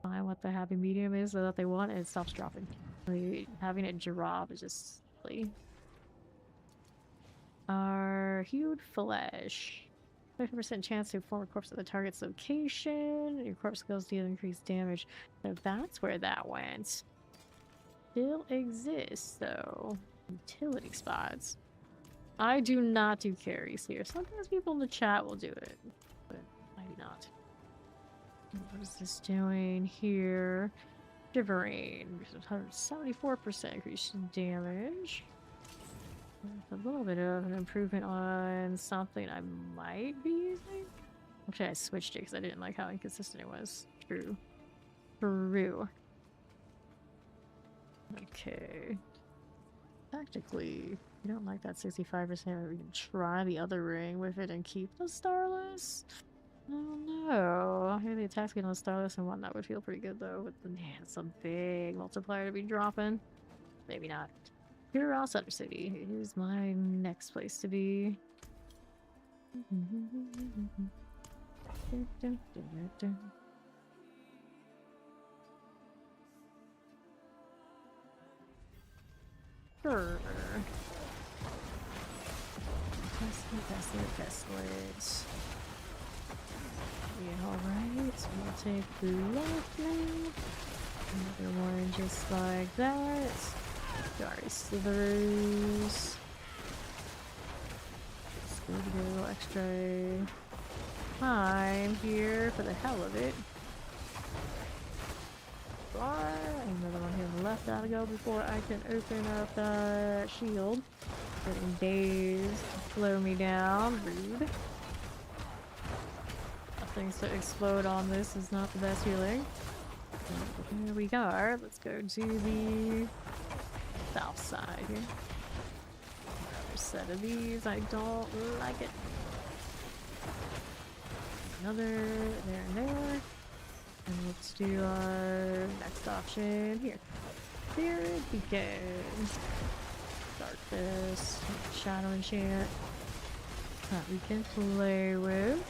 Find what the happy medium is so that they want and it stops dropping. Like, having it drop is just silly. Our hued flesh. 50% chance to form a corpse at the target's location. Your corpse skills deal increased damage. So that's where that went. Still exists, though. Utility spots. I do not do carries here. Sometimes people in the chat will do it, but I do not. What is this doing here? Shivering. 174% increased damage. A little bit of an improvement on something I might be using. Actually, I switched it because I didn't like how inconsistent it was. True. True. Okay. Tactically, we don't like that 65%. We can try the other ring with it and keep the Starless. I don't know. Here the attacks get on the Starless and whatnot would feel pretty good though. But man, it's a big multiplier to be dropping. Maybe not. Here, Center City is my next place to be. Sure. Desolate. Yeah, alright. So we'll take the left now. Another one just like that. Sorry, slithers. Just going to get a little extra time here for the hell of it. Another one here on the left gotta go before I can open up that shield. Getting dazed to slow me down. Rude. Things to explode on this is not the best feeling. Here we go. Let's go to the south side here. Another set of these. I don't like it. Another there and there. And let's do our next option here. Here it begins. Darkness, shadow enchant that we can play with.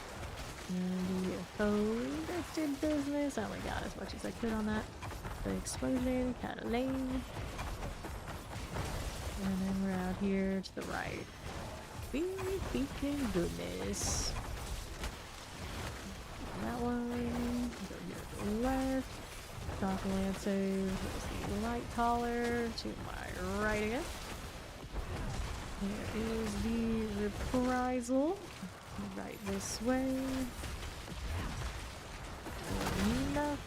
And the opposed did business. I only got as much as I could on that. The explosion, Catalane. And then we're out here to the right. Beacon goodness. That one. Go here to the left. Doc Lancer. There's the light collar to my right again. There is the reprisal. Right this way. Enough.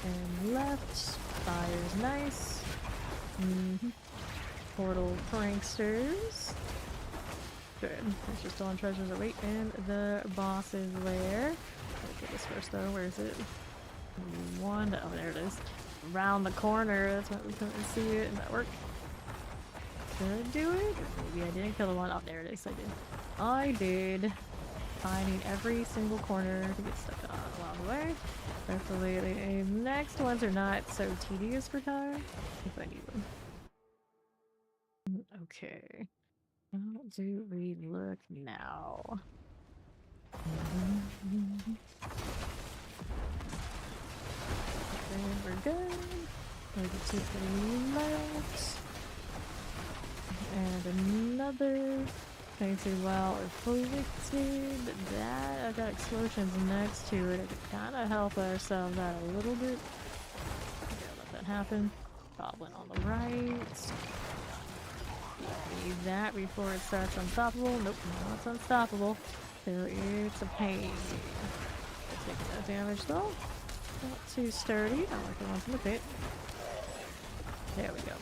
And left. Fire's nice. Portal pranksters. Good. There's just on treasures await in the boss's lair. Let's get this first though. Where is it? One. Oh, there it is. Around the corner. That's why we couldn't see it. Does that work? Could do it. Maybe I didn't kill the one. Oh, there it is. I did. I did. Finding every single corner to get stuck on along the way. Hopefully the next ones are not so tedious for time. If I need them. Okay. How do we look now? Then we're good. Maybe two for the left. And another. Too well afflicted. That I've got explosions next to it. It could kind of help ourselves out a little bit. Okay, let that happen. Goblin on the right. Need that before it starts unstoppable. Nope, no, it's unstoppable. So it's a pain. Take that damage though. Not too sturdy. Not like the ones in the pit. There we go.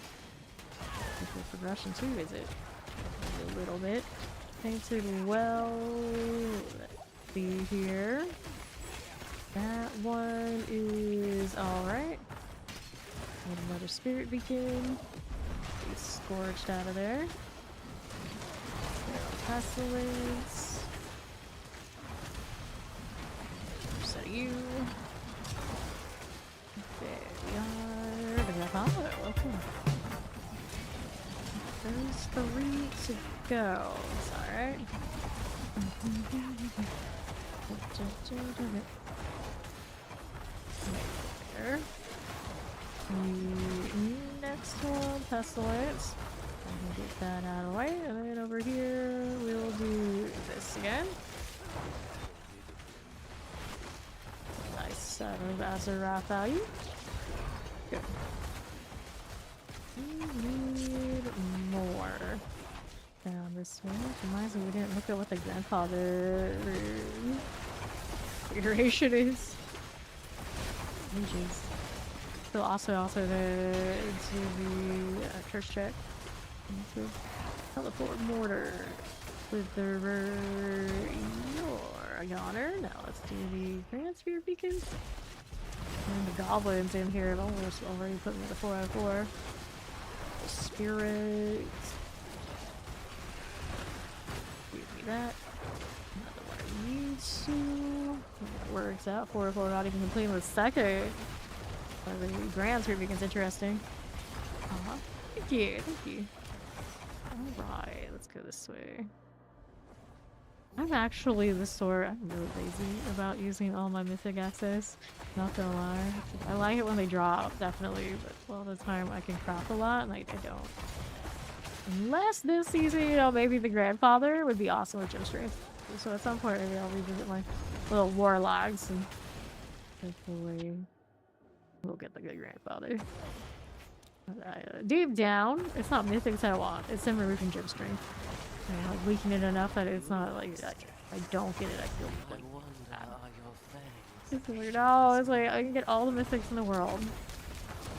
Equal progression too, is it? A little bit. Painted well. Let's see here. That one is alright. Need another spirit beacon. Be scorched out of there. Pestilence. Set of you. There we are. We have hollow. Okay. There's 3 to go. It's alright. There. The next one, Pestilence. I'm gonna get that out of the way. And then over here, we'll do this again. set of Azeroth value. Good. We need more down this way. Reminds me we didn't look at what the grandfather configuration is. Ages. So also to do the church check. Teleport mortar with the your honor. Now let's do the Grand Sphere beacons. And the goblins in here have almost already put me at a 4 out of 4. Spirit. Give me that. Another one I need to. That works out. 4 out of 4, not even completing the second. The Grand Sphere beacon's interesting. Thank you, thank you. Alright, let's go this way. I'm actually the sort, I'm really lazy about using all my mythic access, not gonna lie. I like it when they drop, definitely, but all the time I can craft a lot and I don't. Unless this season, you know, maybe the grandfather would be awesome with gem strength. So at some point maybe I'll revisit my little warlocks and hopefully we'll get the good grandfather. Deep down, it's not mythics I want, it's Simmer Roofing gem strength. I'm like leaking it enough that it's not like I don't get it. I feel like it's weird. No, it's like I can get all the mythics in the world.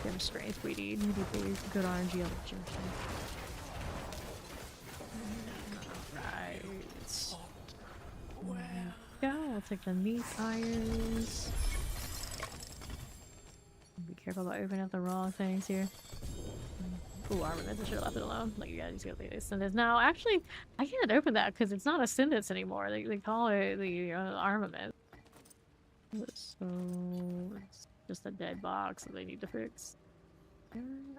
Gem strength we need. We need good RNG on the gem strength. Right. Go. I'll take the meat irons. Be careful about opening up the wrong things here. Ooh, armaments, I should have left it alone. Like, you guys go the ascendants. Now, actually, I can't open that because it's not ascendants anymore. They call it the armament. So, it's just a dead box that they need to fix.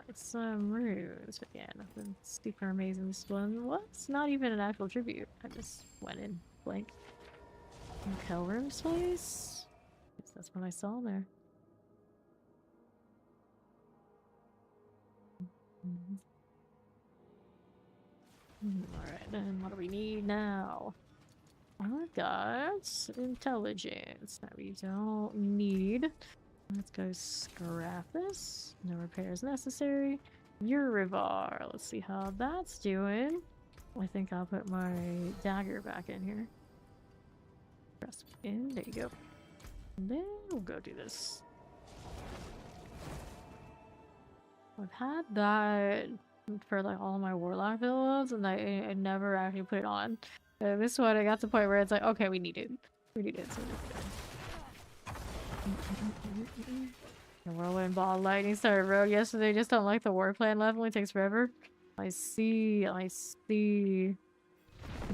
It's some runes, but yeah, nothing super amazing. This one was not even an actual tribute. I just went in blank. Kelrim's place? Guess that's what I saw there. Alright, then what do we need now? I've got intelligence that we don't need. Let's go scrap this. No repairs necessary. Urivar. Let's see how that's doing. I think I'll put my dagger back in here. Press in. There you go. And then we'll go do this. I've had that for like all my warlock builds, and I never actually put it on. This one, I got to the point where it's like, okay, we need it. We need it. So the whirlwind ball lightning started road yesterday. Just don't like the war plan leveling. It takes forever. I see.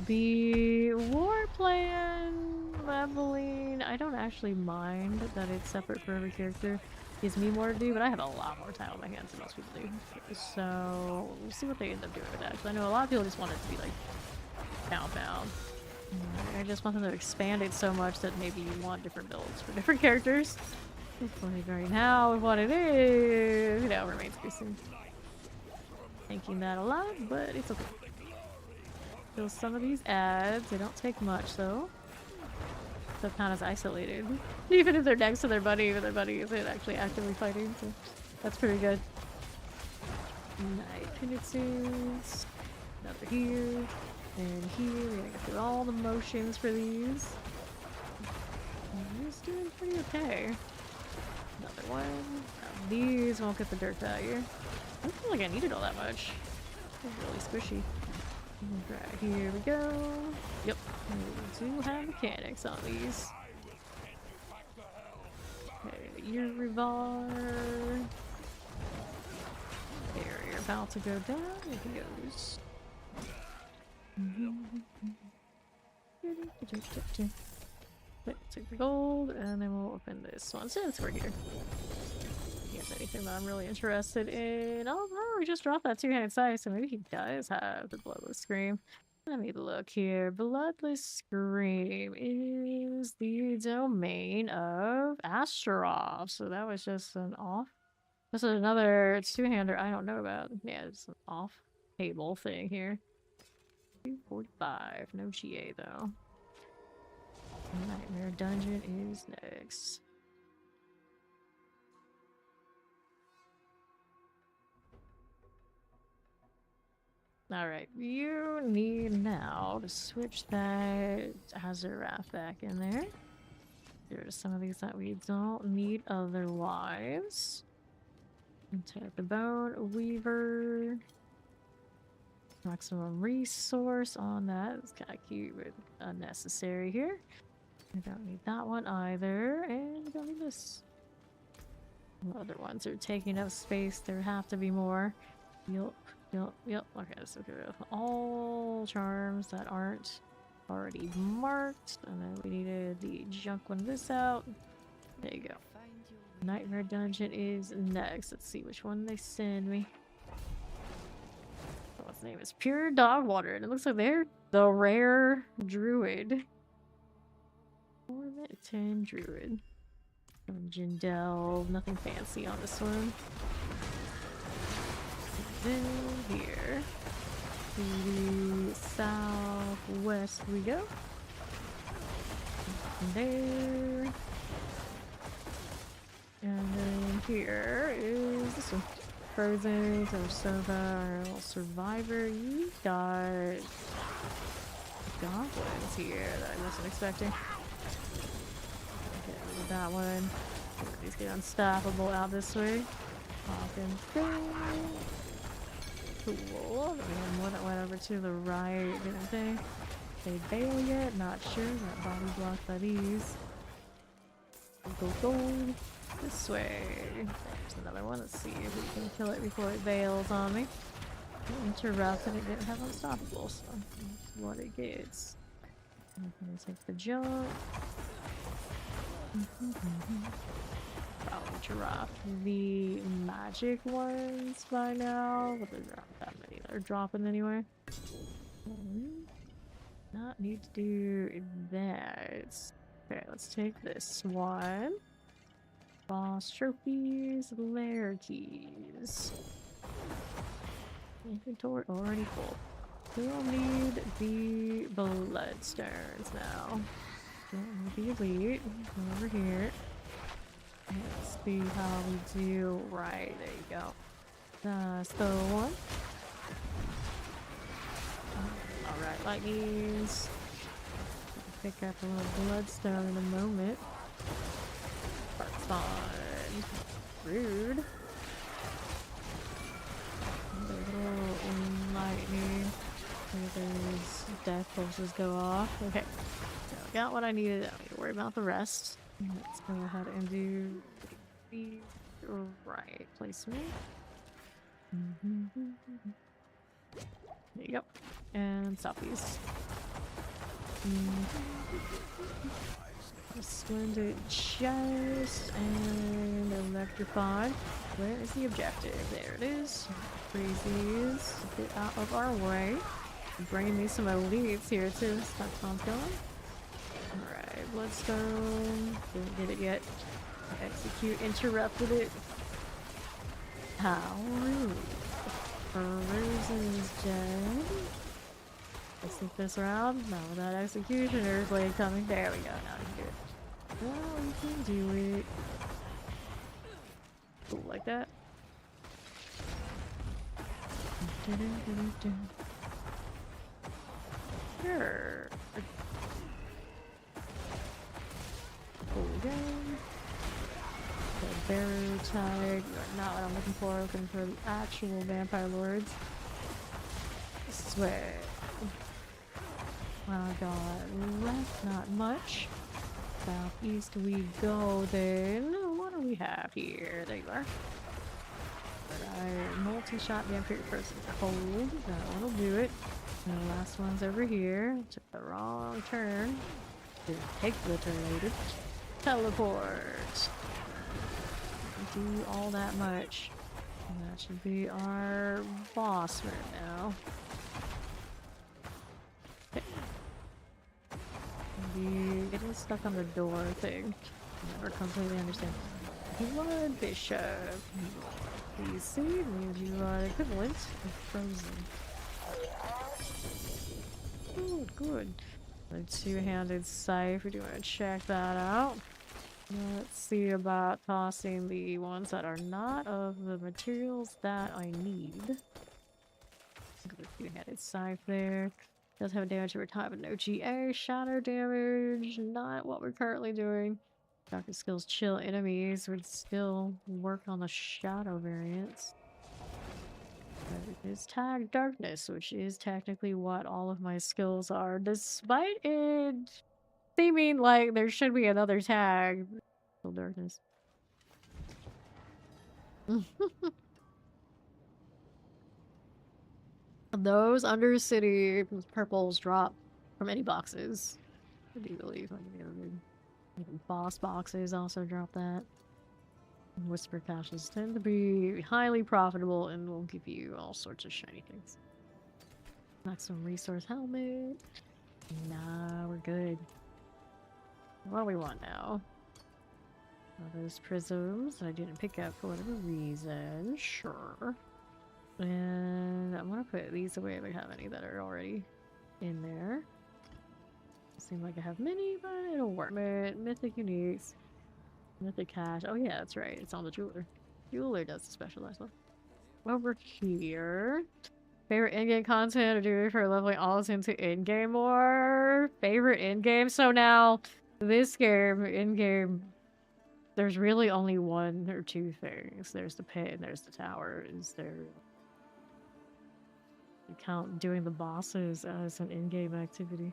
The war plan leveling, I don't actually mind that it's separate for every character. Gives me more to do, but I have a lot more time on my hands than most people do. So we'll see what they end up doing with that. Because I know a lot of people just want it to be like pound. I just want them to expand it so much that maybe you want different builds for different characters. Like right now, with what it is, you know, remains to be seen. Thinking that a lot, but it's okay. Kill some of these ads. They don't take much though. So kind of isolated. Even if they're next to their buddy, but their buddy isn't actually actively fighting, so that's pretty good. Night Penitents. Another here. And here. We're gonna go through all the motions for these. And he's doing pretty okay. Another one. These won't get the dirt value. I don't feel like I needed all that much. It's really squishy. Right, here we go. Yep, we do have mechanics on these. Okay, Urivar. There, you're about to go down. Here he goes. Take the gold, and then we'll open this one since we're here. If anything that I'm really interested in. Oh, we just dropped that two-handed scythe, so maybe he does have the Bloodless Scream. Let me look here. Bloodless Scream is the domain of Astaroth. So that was just an off. This is another two-hander I don't know about. Yeah, it's an off-table thing here. 245. No GA though. Nightmare Dungeon is next. Alright, you need now to switch that Azurath back in there. There's some of these that we don't need otherwise. Take the Bone Weaver. Maximum resource on that. It's kind of cute, but unnecessary here. I don't need that one either. And we don't need this. The other ones are taking up space. There have to be more. Yup. Okay, so good. All charms that aren't already marked. And then we needed the junk one of this out. There you go. Nightmare Dungeon is next. Let's see which one they send me. What's name is Pure Dog Water, and it looks like they're the rare druid. 4/10 druid. Dungeon delve, nothing fancy on this one. Then here to the southwest we go. And there. And then here is this one. Frozen, Sova, or Survivor. You got goblins here that I wasn't expecting. Okay, look at that one. These get unstoppable out this way. Popping thing. Cool. And one that went over to the right, didn't they? They bail yet? Not sure. That body blocked by these. Go. This way. There's another one. Let's see if we can kill it before it bails on me. Interrupted. It didn't have unstoppable, so that's what it gets. I'm gonna take the jump. Probably drop the magic ones by now, but there's not that many that are dropping anyway. Not need to do that. Okay, let's take this one. Boss trophies, lair keys. Inventory already full. We'll need the bloodstones now. Don't need the elite. Over here. Let's see how we do. Right, there you go. That's the one. Alright, like these. Pick up a little bloodstone in a moment. Spark's fun. Rude. A little lightning. Those death pulses go off. Okay. So I got what I needed. I don't need to worry about the rest. Let's go ahead and do the right placement. There you go. And southeast. A splendid chest and electrified. Where is the objective? There it is. Freezies. Get out of our way. Bringing me some elites here too. Stop Tom's going. Alright, Bloodstone. Didn't get it yet. Execute. Interrupted it. How rude. Frozen is dead. Let's take this round. Now with that executioner blade coming. There we go. Now we can do it. Well, we can do it. Cool, like that. Sure. Pull down. The bearer tag. You are not what I'm looking for. Looking for the actual vampire lords. This is where. Well, I got left not much. Southeast we go then. What do we have here? There you are. Multi-shot vampire person cold. That one'll do it. And the last one's over here. Took the wrong turn. Didn't take the turn later. Teleport. Do all that much. And that should be our boss right now. Okay. Be getting stuck on the door thing. Never completely understand. Blood Bishop. PC means you are equivalent of frozen. Good. The two-handed scythe. We do want to check that out. Let's see about tossing the ones that are not of the materials that I need. Two-handed scythe there. Does have damage over time, but no GA. Shadow damage, not what we're currently doing. Doctor skills chill enemies. Would still work on the shadow variants. But it is tag darkness, which is technically what all of my skills are, despite it seeming like there should be another tag. Still darkness. Those Undercity purples drop from any boxes. I do believe boss boxes also drop that. Whisper caches tend to be highly profitable and will give you all sorts of shiny things. Maximum resource helmet. Nah, we're good. What do we want now? All those prisms that I didn't pick up for whatever reason. Sure. And I'm gonna put these away if I have any that are already in there. Seem like I have many, but it'll work. Mythic uniques. Mythic cache. Oh yeah, that's right. It's on the jeweler. Jeweler does the specialized one. Over here. Favorite in-game content or do for leveling all into in-game more? Favorite in-game? So now, this game, in-game, there's really only one or two things. There's the pit and there's the tower. Is there... You count doing the bosses as an in-game activity.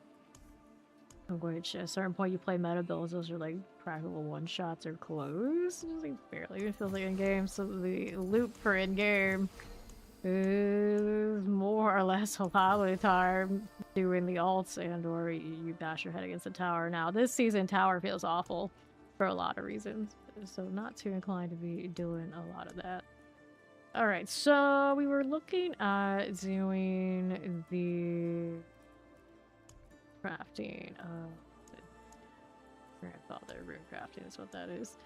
Of which, at a certain point, you play meta builds, those are like practical one-shots or close. It like barely even feels like in-game, so the loop for in-game is more or less a lot of the time doing the ults and or you bash your head against the tower. Now, this season, tower feels awful for a lot of reasons, so not too inclined to be doing a lot of that. Alright, so we were looking at doing the crafting of the grandfather. Rune crafting is what that is.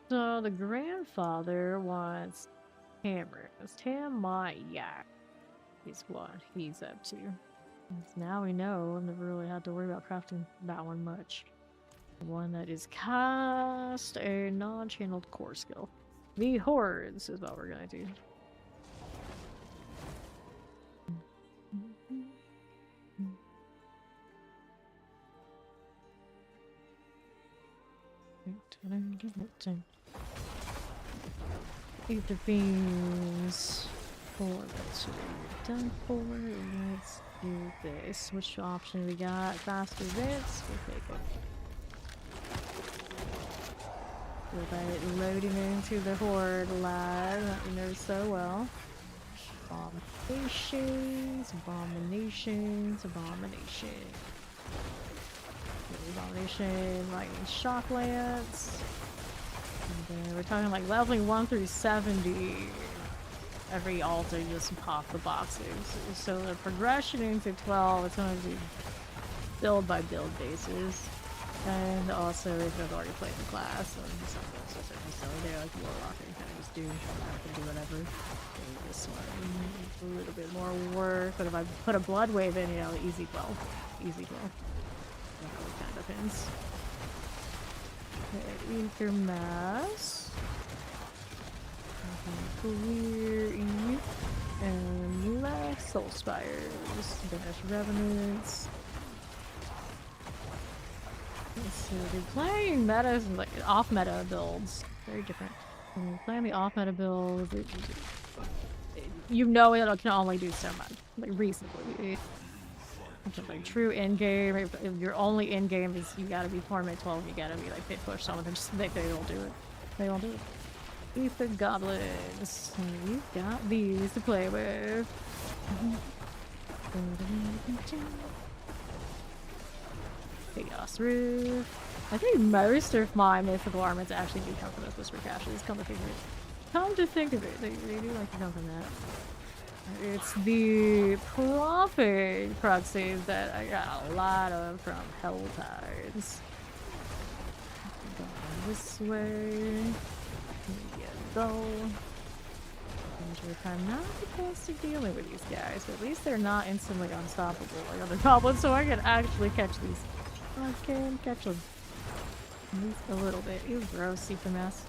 So the grandfather wants cameras. Tamayak is what he's up to. Now we know I've never really had to worry about crafting that one much. One that is cast a non-channeled core skill. The hordes is what we're gonna do. Eat the beans. That's what we're done for. Let's do this. Which option we got? Faster events? We'll take it. With loading into the horde lag that we know so well. Abominations, abominations, abomination. Abomination, lightning shock lance. And then we're talking like leveling 1 through 70. Every altar just pop the boxes. So the progression into 12 is going to be build by build basis. And also, if I've already played the class, so they're like warlock and kind of just do, I can do whatever. And this one, a little bit more work, but if I put a blood wave in, you know, easy blow. Easy blow. That really kind of depends. Okay, Ether Mass. Clear Eve. And last Soul Spires. Dash Revenants. So they're playing metas and like off-meta builds. Very different. When you're playing the off-meta build, you know it can only do so much. Like reasonably. Like true in-game, if your only in-game is you gotta be Torment 12, you gotta be like pit push someone, they don't do it. They won't do it. Ether Goblins. We've got these to play with. Chaos Roof. I think most of my mythical armors actually do come from those Whisper Caches. Come to think of it, they do like to come from that. It's the profit proxies that I got a lot of from Helltides. Going this way. Here you go. I'm not supposed to dealing with these guys, but at least they're not instantly unstoppable like other goblins, so I can actually catch these. I can catch them. At least a little bit. Ew, gross, super mess.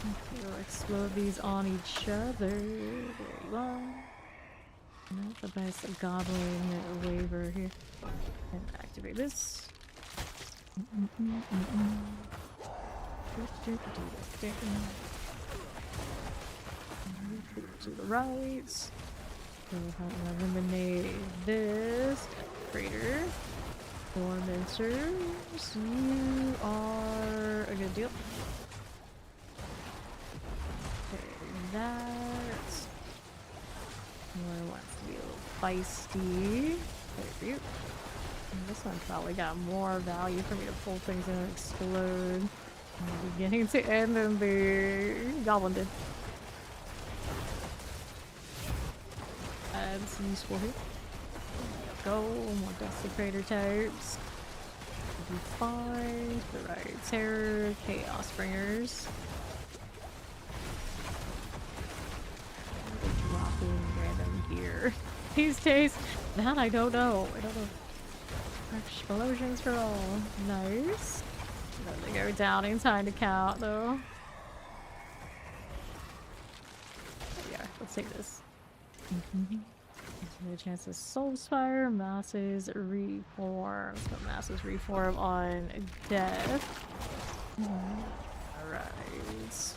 Okay, we'll explode these on each other. There you are. Not the best goblin waiver here. And activate this. To the right. Go ahead and eliminate this crater. Tormentors, you are a good deal. Okay, that's one wants to be a little feisty. There you. And this one probably got more value for me to pull things and explode from the beginning to end than the goblin did. That's useful here. Go, more desecrator types. Be fine. The right terror, chaos bringers. Dropping random gear these days. That I don't know. I don't know. Explosions for all. Nice. Then they go down in time to count though. Yeah, let's take this. A chance of soul spire, masses reform. So masses reform on death. Alright.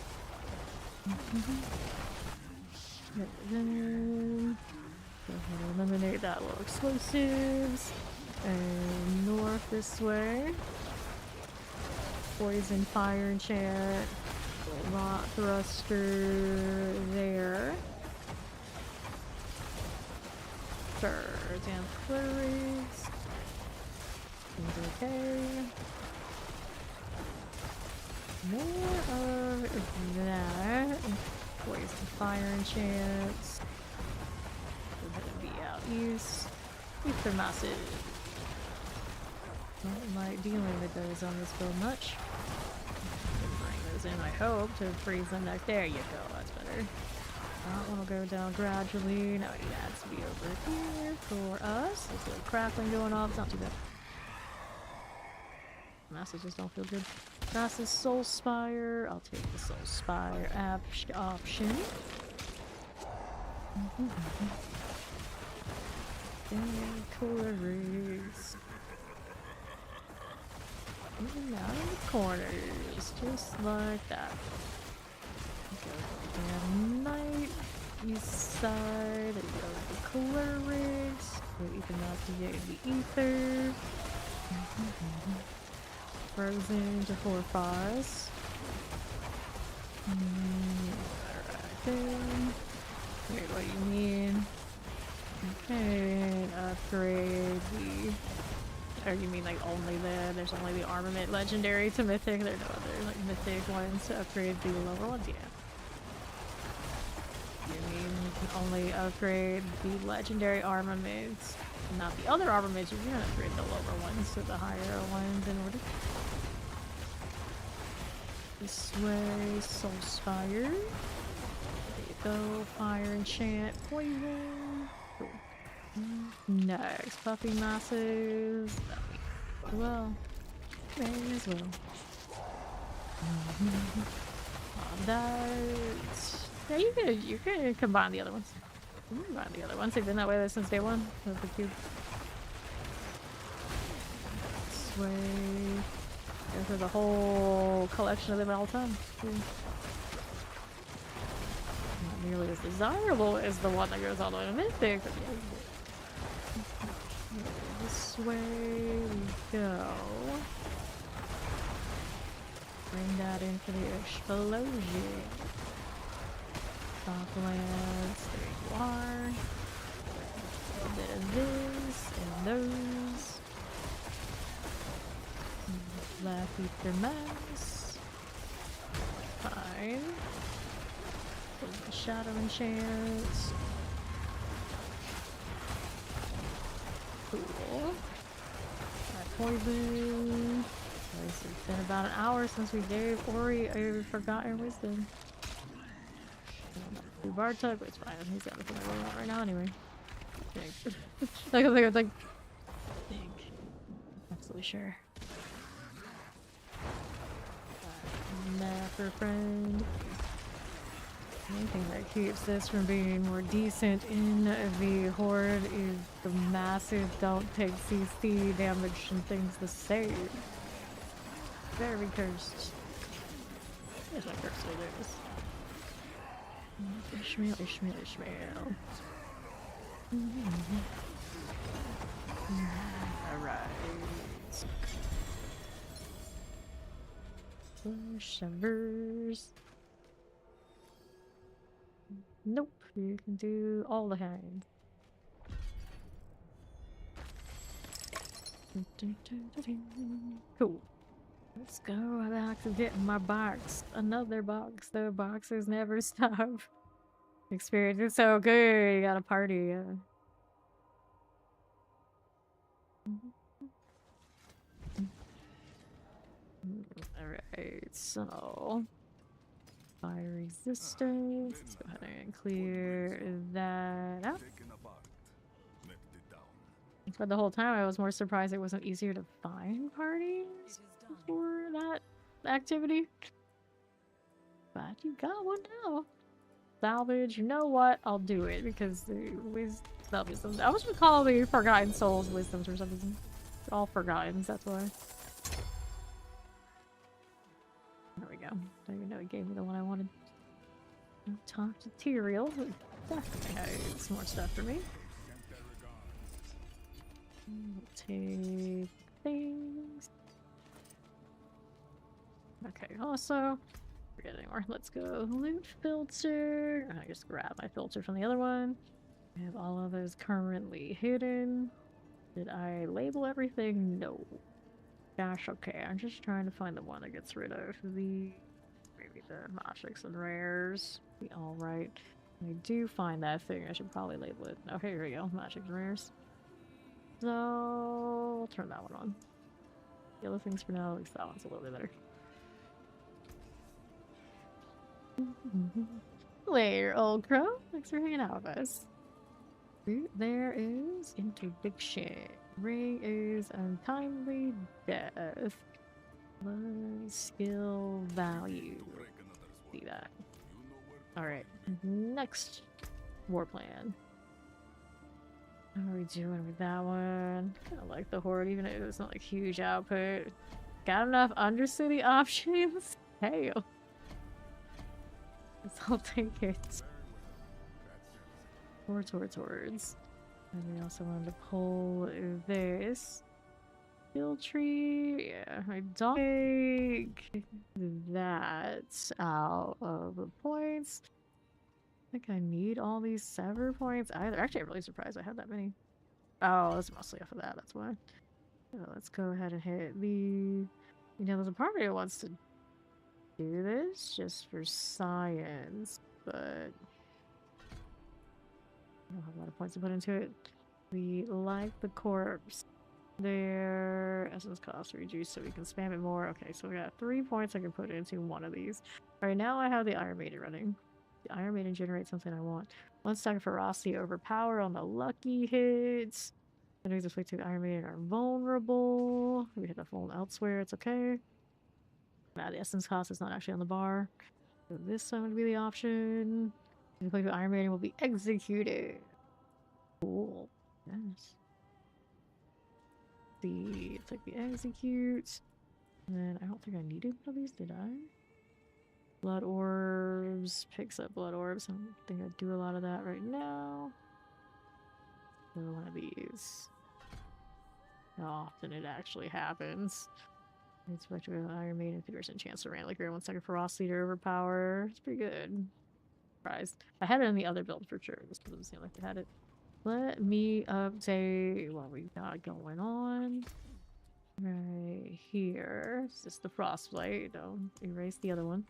Then go ahead and eliminate that little explosives. And north this way. Poison fire enchant. Rot thruster there. Birds and flurries. Seems okay. More of that. Poison fire enchants. We're gonna be out east. Ether massive. Don't like dealing with those on this build much. Bring those in, I hope, to freeze them next. There you go, that's better. That one will go down gradually. Now it has to be over here for us. There's a little crackling going off. It's not too bad. Masses just don't feel good. Masses Soul Spire. I'll take the Soul Spire option. And cooler rigs. Moving out in the corners. Just like that. Go down night, east side, and go to the cooler rigs. We'll even activate the ether. Frozen to 4-5s. Alright then. Wait, what do you mean? Okay, upgrade the... Or you mean like only there's only the armament legendary to mythic? There are no other like mythic ones to upgrade the lower ones? Yeah. You mean you can only upgrade the legendary armaments, not the other armaments. You can upgrade the lower ones to the higher ones in order. This way, Soul Spire. There you go. Fire enchant, poison. Cool. Next, puffy masses. Well, may as well. That. Yeah, you can combine the other ones. You can combine the other ones. They've been that way since day one of the cube. This way. Go through the whole collection of them at all times. Yeah. Not nearly as desirable as the one that goes all the way to Mythic, but yeah. This way we go. Bring that in for the explosion. Stocklands, there you are. A bit of this and those. Black ether mass. Fine. Put the shadow enchants. Cool. That poison. It's been about an hour since we gave Ori a Forgotten Wisdom. Do bar tug, but it's fine. He's got everything I really want right now anyway. I think. Absolutely sure. Napper friend. The only thing that keeps this from being more decent in the Horde is the massive don't take CC damage and things the same. Very cursed. There's my curse, so there it is. Ishmael, Ishmael, Ishmael. Alright. Shivers. Nope, you can do all the hands. Cool. Let's go back to getting my box. Another box. The boxes never stop. Experience is so good. You got a party. Alright, so fire resistance. Let's go ahead and clear that out. But the whole time I was more surprised it wasn't easier to find parties for that activity. But you got one now. Salvage, you know what? I'll do it because that'll be something. I was gonna call the Forgotten Souls Wisdoms or something. They're all Forgotten, that's why. There we go. Don't even know it gave me the one I wanted. Talk to Tyrael. Definitely has some more stuff for me. We'll take things. Okay, also, forget anymore. Let's go loot filter. I just grab my filter from the other one. I have all of those currently hidden. Did I label everything? No. Gosh, okay. I'm just trying to find the one that gets rid of the maybe the magics and rares. Be alright. I do find that thing. I should probably label it. Okay, here we go. Magic and rares. So I'll turn that one on. The other things for now, at least that one's a little bit better. Later, old crow. Thanks for hanging out with us. There is interdiction. Ring is untimely death. Plus skill value. See that. Alright. Next war plan. How are we doing with that one? Kinda like the Horde, even if it's not like huge output. Got enough Undercity options? Hey. I'll take it. Hordes. And we also wanted to pull this skill tree. Yeah, I don't take that out of the points. I think I need all these sever points either. Actually, I'm really surprised I had that many. Oh, that's mostly off of that, that's why. So let's go ahead and hit the... You know, there's a part of me that wants to do this just for science, but... I don't have a lot of points to put into it. We like the corpse. Their essence cost reduced so we can spam it more. Okay, so we got 3 points I can put into one of these. Alright, now I have the Iron Maiden running. The Iron Maiden generates something I want. 1 stack of ferocity overpower on the lucky hits. Enemies afflicted with Iron Maiden are vulnerable. We hit a full elsewhere, it's okay. Nah, the essence cost is not actually on the bar. So this one would be the option. The afflicted with Iron Maiden will be executed. Cool. Yes. It's like the execute. And then I don't think I needed one of these, did I? Blood orbs. Picks up blood orbs. I don't think I do a lot of that right now. So one of these. How often it actually happens. It's effective with Iron Maiden 50% chance to randomly create 1 second ferocity to overpower. It's pretty good. Surprised. I had it in the other build for sure. This doesn't seem like I had it. Let me update what we got going on. Right here. It's just the frostbite. Don't erase the other one.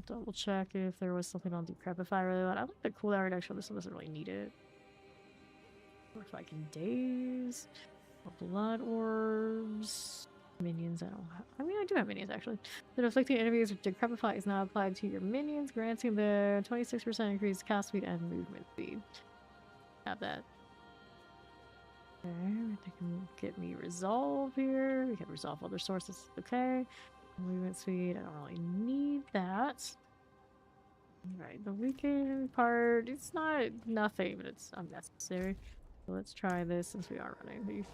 Double check if there was something on Decrepify I really want. I like the cooldown reduction. This one doesn't really need it. Works like in days. Blood orbs. Minions, I don't have. I mean, I do have minions actually. The afflicting enemies with Decrepify is now applied to your minions, granting the 26% increased cast speed and movement speed. Have that. Okay, they can get me resolve here. We can resolve other sources. Okay. Movement speed, I don't really need that. Alright, the weekend part, it's not nothing, but it's unnecessary. So let's try this since we are running the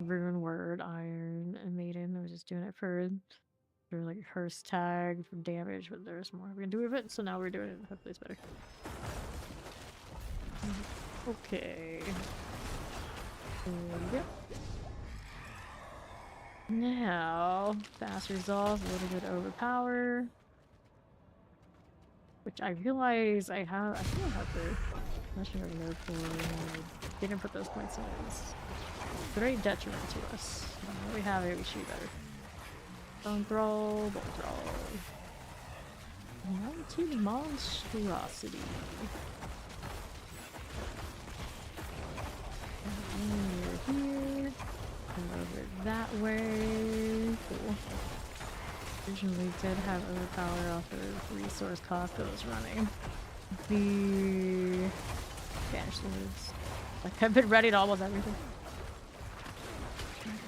Rune Word, Iron, and Maiden. I was just doing it for like Hearst tag for damage, but there's more we can do with it, so now we're doing it. Hopefully it's better. Okay. Yep. Now, fast resolve, a little bit overpower. Which I realize I think I have the legendary node for. I didn't put those points in. It's very detriment to us. Now we have it, we shoot better. Bone throw, bone throw. Mounted monstrosity. We're here. Over that way. Cool. Originally did have overpower off of resource cost that was running. The Spanish swords. Like I've been ready to almost everything. Alright,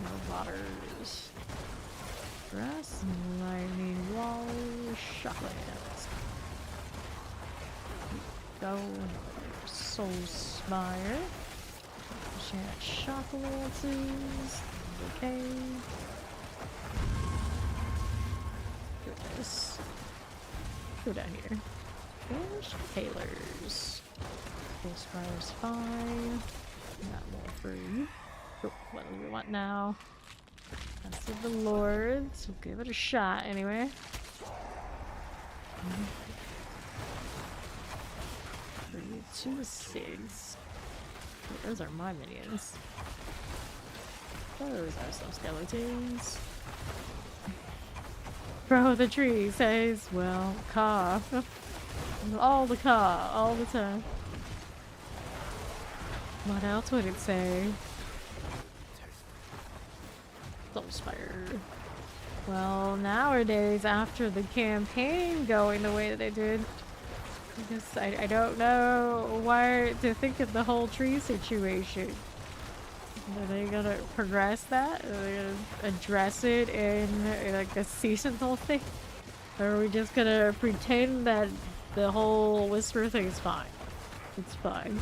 no waters. Grass, lightning, wall, shocklands. Go. Soul Spire. Enchant shock lances. Okay. Goodness. Go down here. There's tailors. Soul Spire's fine. Got more for you. Oh, what do we want now? That's of the Lords. We'll give it a shot anyway. 2 6. Those are my minions. Those are some skeletons. Bro, the tree says, well, caw. All the caw, all the time. What else would it say? Soulspire. Well, nowadays, after the campaign going the way that they did, I guess I don't know why to think of the whole tree situation. Are they gonna progress that? Are they gonna address it in like a seasonal thing? Or are we just gonna pretend that the whole Whisper thing is fine? It's fine.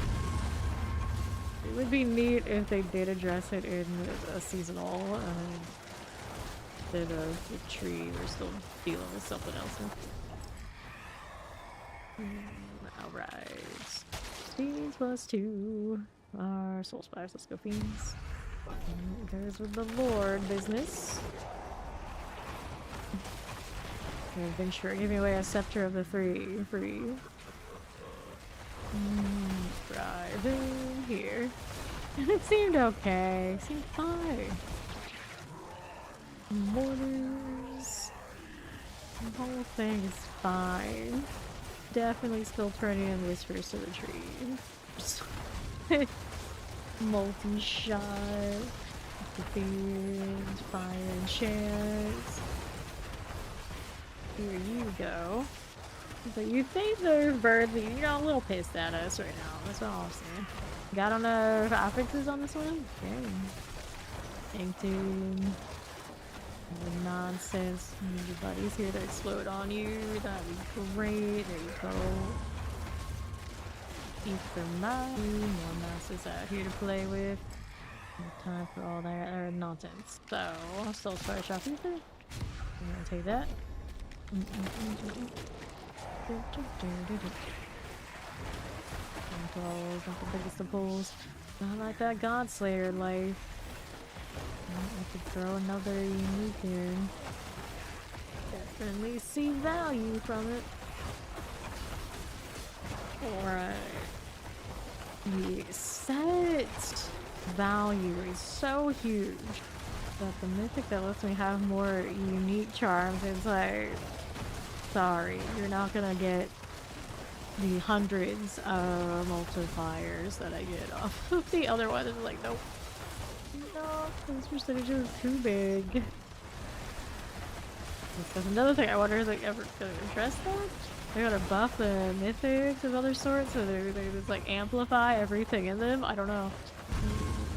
It would be neat if they did address it in a seasonal instead of the tree. We're still dealing with something else. Alright. Fiends +2. Our soul spires. Let's go fiends. There's with the Lord business. Adventure. Give me away a scepter of the three. Free. Right in here. And it seemed okay. Seemed fine. Mortars. The whole thing is fine. Definitely still turning in whispers to the tree. Multi-shot. The fiends. Fire and chance. Here you go. But you think they're birds, you're a little pissed at us right now. That's all I'm saying. Got on the affixes on this one? Okay. Thank you. Nonsense. Your buddy's here to explode on you. That'd be great. There you go. Ether mine. More masters out here to play with. No time for all that nonsense. So, Soul Spire Shop Ether. I'm gonna take that. Controls, not the biggest of pulls. Not like that Godslayer life. I could throw another unique in. Definitely see value from it. Alright. The set value is so huge that the mythic that lets me have more unique charms is like, sorry, you're not gonna get the hundreds of multipliers that I get off of the other one. It's like, nope. No, those percentages are too big. That's another thing I wonder, is like ever gonna address that? They're gonna buff the mythics of other sorts, so they just like amplify everything in them? I don't know.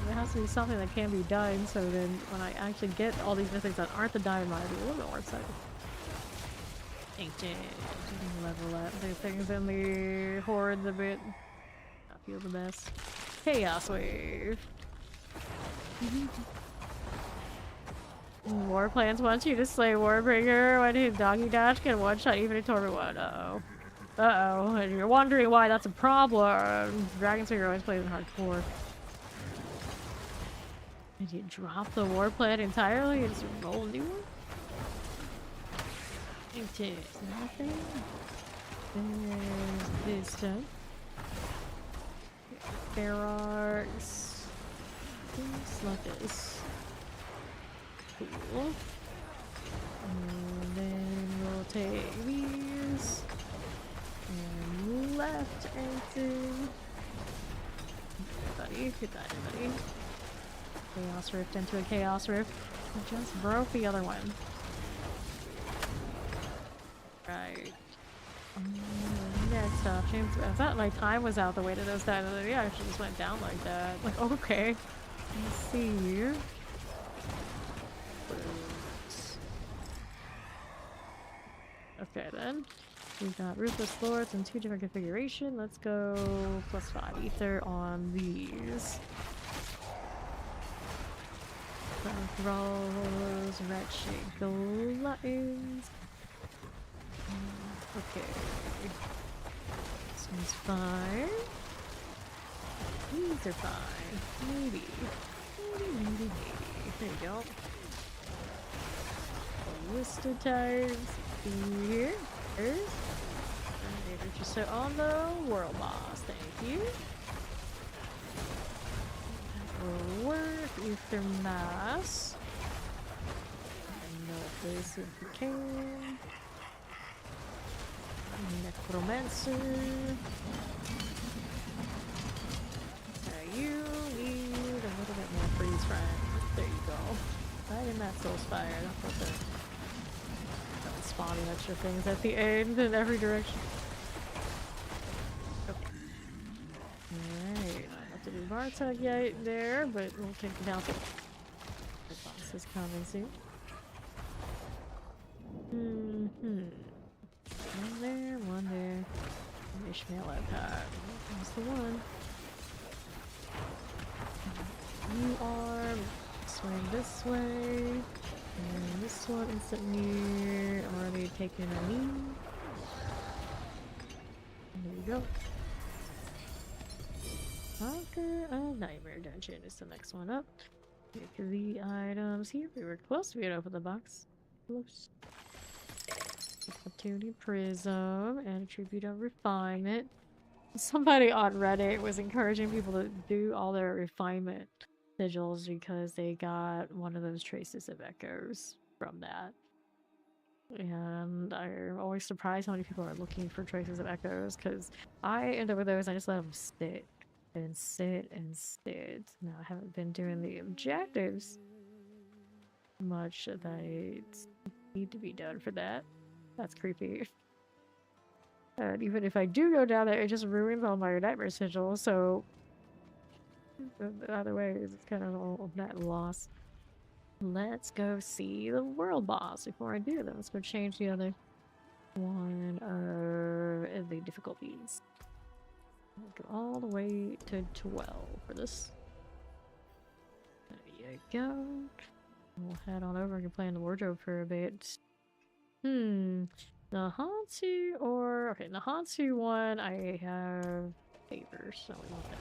There has to be something that can be done, so then when I actually get all these mythics that aren't the diamond mine, I'll be a little bit more excited. Ancient. Level up the things in the hordes a bit. I feel the best. Chaos Wave. War plans wants you to slay Warbringer when his doggy dash can one-shot even a Torment one. Uh-oh. Uh-oh. And you're wondering why that's a problem. Dragon's always plays in hardcore. Did you drop the war plan entirely and just roll a new one? There's nothing. There's this stuff. Barracks. Things like this. Cool. And then we'll take these. And left exit. Buddy, goodbye, buddy. Chaos Rift into a Chaos Rift. I just broke the other one. Right. Next option. I thought my time was out the way to those guys, and then yeah, actually just went down like that. Like, okay. Let's see. Okay then. We've got Ruthless Lords in 2 different configurations. Let's go +5 ether on these. Thralls, Wretched Gluttons. Okay. This one's fine. These are fine. Maybe. Maybe. There you go. Ballista types. Here. There's. Just so on the world boss. Thank you. That will work. Ether Mass. I know this if you can. Necromancer. You need a little bit more freeze frame. There you go. Right in that soul spire. That's what they're spawning extra things at the end in every direction. Okay. Alright. I don't have to do Bartug yet there, but we'll take it down. The boss is coming soon. One there. Ishmael Epcot. That's the one. You are. Swing this way. And this one instantly. Already taken a knee. There you go. Conquer a Nightmare Dungeon is the next one up. Take the items here. We were close to being open the box. Close. Opportunity Prism and Tribute of Refinement. Somebody on Reddit was encouraging people to do all their refinement sigils because they got one of those traces of echoes from that. And I'm always surprised how many people are looking for traces of echoes because I end up with those. I just let them sit and sit and sit. Now I haven't been doing the objectives much that need to be done for that. That's creepy. And even if I do go down there, it just ruins all my nightmare sigils, so either way, it's kind of all net loss. Let's go see the world boss before I do that. Let's go change the other one of the difficulties. Go all the way to 12 for this. There you go. We'll head on over and can play in the wardrobe for a bit. Nahansu or... Okay, Nahansu one, I have favor, so we want that.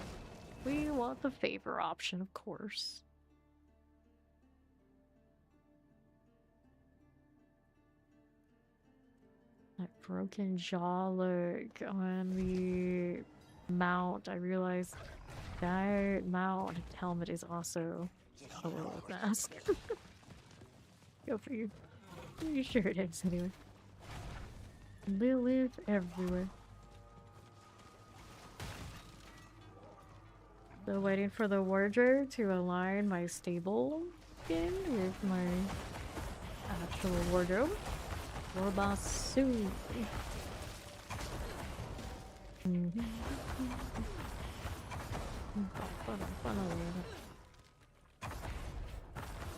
We want the favor option, of course. That broken jaw look on the mount, I realized that mount helmet is also a little mask. Go for you. You sure it is anyway. Lilith everywhere. Still waiting for the wardrobe to align my stable skin with my actual wardrobe. War boss soon.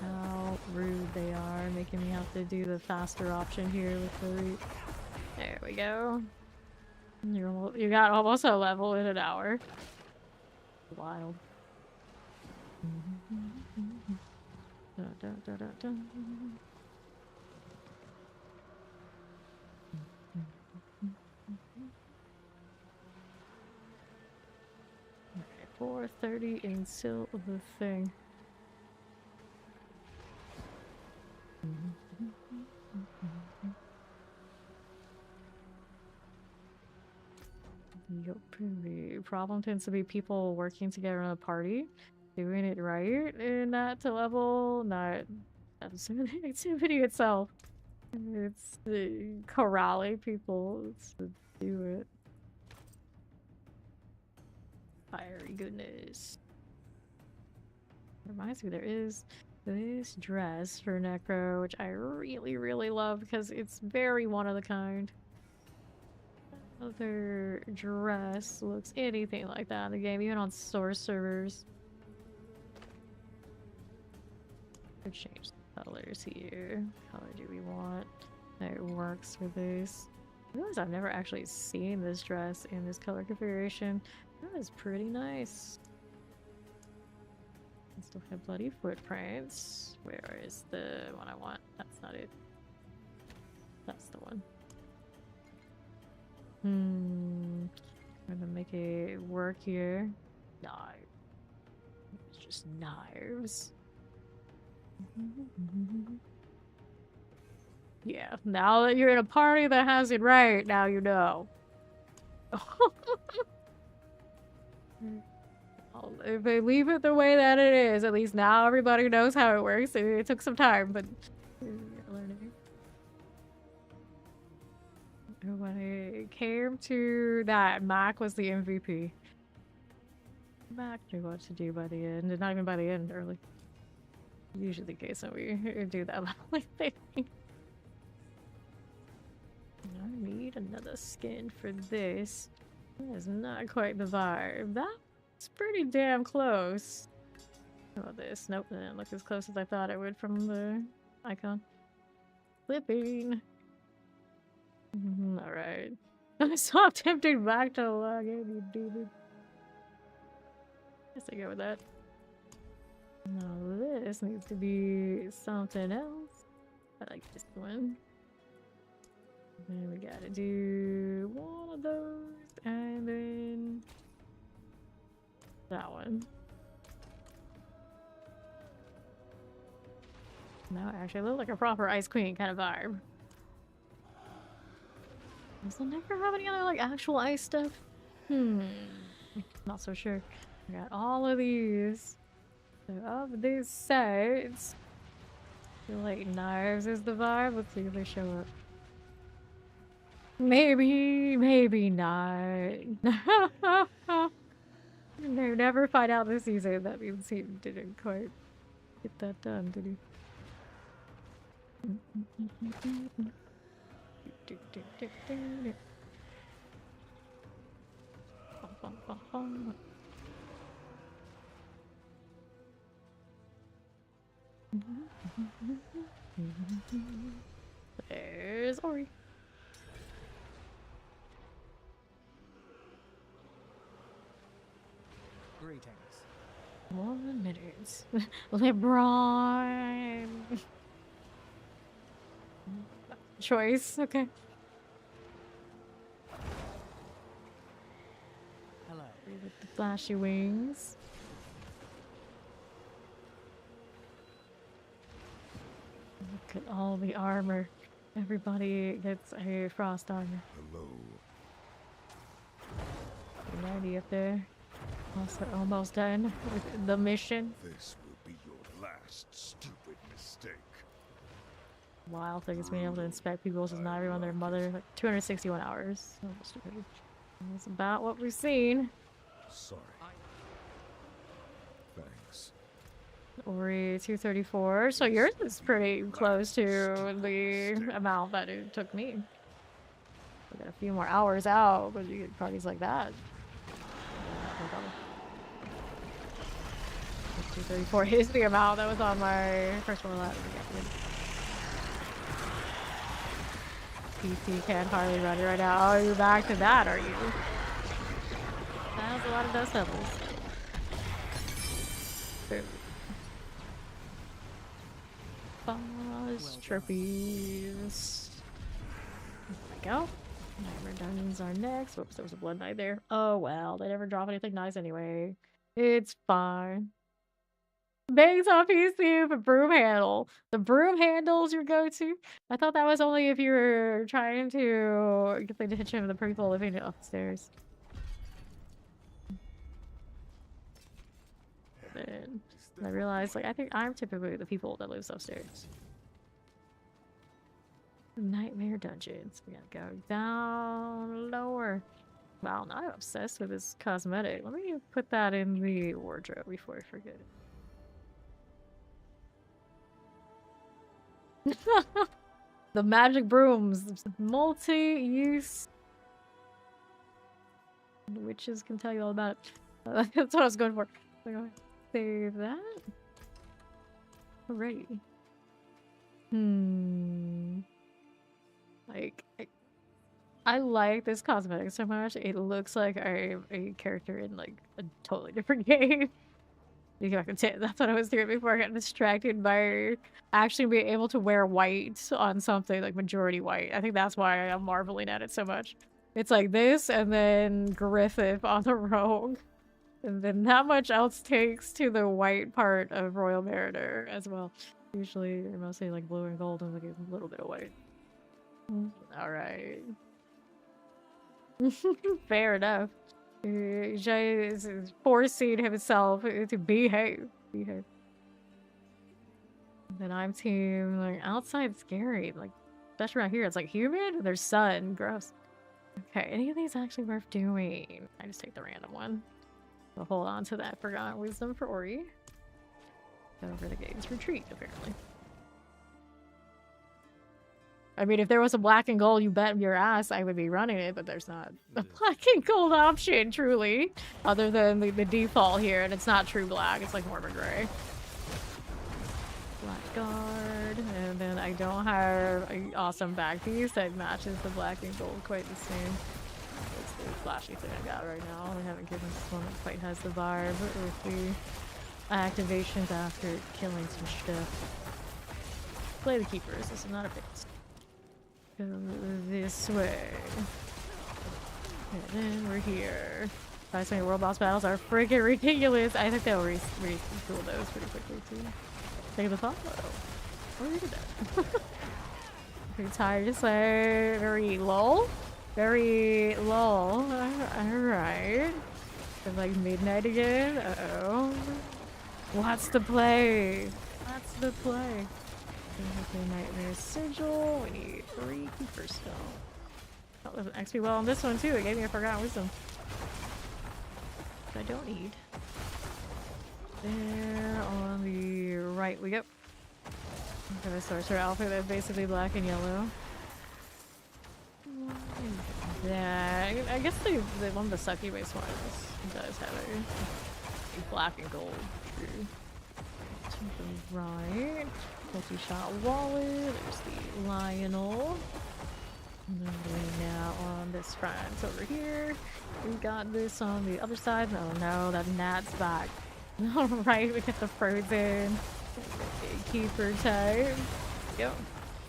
How rude they are, making me have to do the faster option here with the we go. You got almost a level in an hour. Wild. Da, da, da, da, da. 4:30 until the thing. Yup, the problem tends to be people working together in a party, doing it right, and not to level, not the activity itself. It's the corralling people to do it. Fiery goodness. Reminds me, there is this dress for Necro, which I really, really love because it's very one of a kind. Other dress looks anything like that in the game, even on source servers. Could change the colors here. What color do we want? That works for this. I realize I've never actually seen this dress in this color configuration. That is pretty nice. I still have bloody footprints. Where is the one I want? That's not it. That's the one. I'm gonna make it work here. No. It's just knives. Yeah, now that you're in a party that has it right, now you know. If they leave it the way that it is, at least now everybody knows how it works. It took some time, but you're learning. When it came to that, Mac was the MVP. Mac knew what to do by the end, and not even by the end, early. Usually the case when we do that leveling thing. I need another skin for this. That is not quite the vibe. That's pretty damn close. How about this? Nope, that didn't look as close as I thought it would from the icon. Flipping. Alright. Stop tempting back to log in, you dude. Guess I go with that. Now this needs to be something else. I like this one. Then we gotta do one of those, and then that one. Now it actually looks like a proper Ice Queen kind of vibe. Does the Necro have any other like actual ice stuff? Not so sure. I got all of these. So of these sets, I feel like knives is the vibe. Let's see if they show up. Maybe, maybe not. They never find out this season. That means he didn't quite get that done, did he? There's Ori. Greetings. 1 minute. LeBron. Choice, okay. Hello. With the flashy wings. Look at all the armor. Everybody gets a frost armor. Hello. 90 up there. Also almost done with the mission. This will be your last stupid mistake. Wild thing is being able to inspect people's is not everyone their mother. Like 261 hours. Almost stupid. That's about what we've seen. Sorry. Thanks. Ori 234. So yours is pretty close to the amount that it took me. We got a few more hours out, but you get parties like that. 234 is the amount that was on my first one last. PC can't hardly run it right now. Oh, you're back to that, are you? That's a lot of dust devils. Boom. Buzz trophies. There we go. Nightmare dungeons are next. Whoops, there was a blood knight there. Oh well, they never drop anything nice anyway. It's fine. Bangs on PC with a broom handle. The broom handle's your go-to? I thought that was only if you were trying to get the attention of the people living upstairs. Then I realized, like, I think I'm typically the people that lives upstairs. Nightmare dungeons. We gotta go down lower. Wow, now I'm obsessed with this cosmetic. Let me put that in the wardrobe before I forget it. The magic brooms. Multi-use. Witches can tell you all about it. That's what I was going for. I'm going to save that. Alright. Like, I like this cosmetic so much. It looks like I'm a character in like a totally different game. That's what I was doing before I got distracted by actually being able to wear white on something like majority white. I think that's why I'm marveling at it so much. It's like this and then Griffith on the rogue. And then not much else takes to the white part of Royal Mariner as well. Usually they're mostly like blue and gold and like a little bit of white. Alright. Fair enough. Jay is forcing himself to behave. And then I'm team like outside scary. Like especially around here, it's like humid. There's sun. Gross. Okay, any of these actually worth doing? I just take the random one. We'll hold on to that forgotten wisdom for Ori. Over the gate's retreat, apparently. I mean, if there was a black and gold, you bet your ass I would be running it, but there's not a black and gold option, truly. Other than the default here, and it's not true black, it's like more of a gray. Black guard, and then I don't have an awesome back piece that matches the black and gold quite the same. It's the flashy thing I got right now. I haven't given this one that quite has the vibe with the activations after killing some stuff. Play the keepers, this is not a base. Go this way. And then we're here. Last many world boss battles are freaking ridiculous. I think they'll retool those pretty quickly too. Take the follow. Or read that. Pretty tired to say. Very lol. Very lol. Alright. It's like midnight again. Uh-oh. What's the play? What's the play? Nightmare sigil. We need 3 keeper stone. That was an XP well on this one too. It gave me a forgotten wisdom. I don't need. There on the right we go. Okay, the sorcerer outfit that's basically black and yellow. Yeah, I guess the one of the sucky base ones does have a black and gold. True. To the right. Multi-shot wallet. There's the Lionel. And then now on this front over here. We got this on the other side. Oh no, that gnat's back. Alright, we get the frozen keeper type. Yep.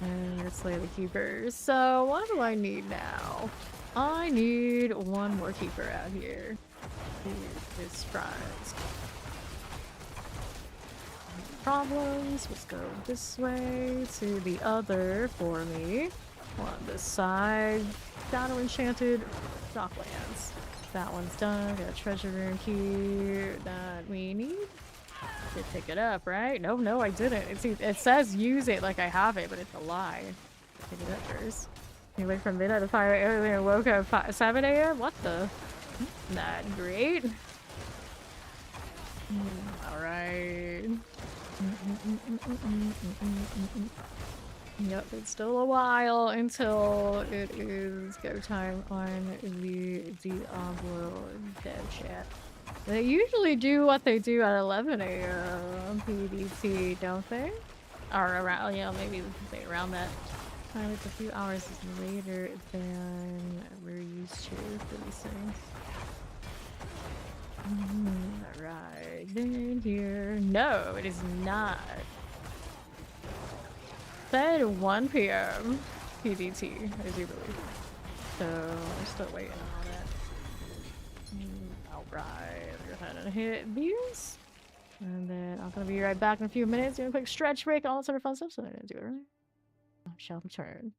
And let's slay the keepers. So what do I need now? I need one more keeper out here. This front. Problems. Let's go this way to the other for me. On this side. Shadow Enchanted Docklands. That one's done. Got a treasure room key that we need. Did pick it up, right? No, I didn't. It says use it like I have it, but it's a lie. Pick it up first. You wait from midnight to 5 a.m. and woke up at 7 a.m.? What the? Not great. Alright. Yep, it's still a while until it is go time on the Diablo dev chat. They usually do what they do at 11 a.m. PDT, don't they? Or around, maybe around that It's a few hours later than we're used to for these things. Alright, then here. No, it is not. Said 1 p.m. PDT, I do believe. So, we're still waiting on all that. Alright, go ahead and hit these. And then I'm gonna be right back in a few minutes. Doing a quick stretch break, all that sort of fun stuff. So I'm gonna do it earlier. I shall return.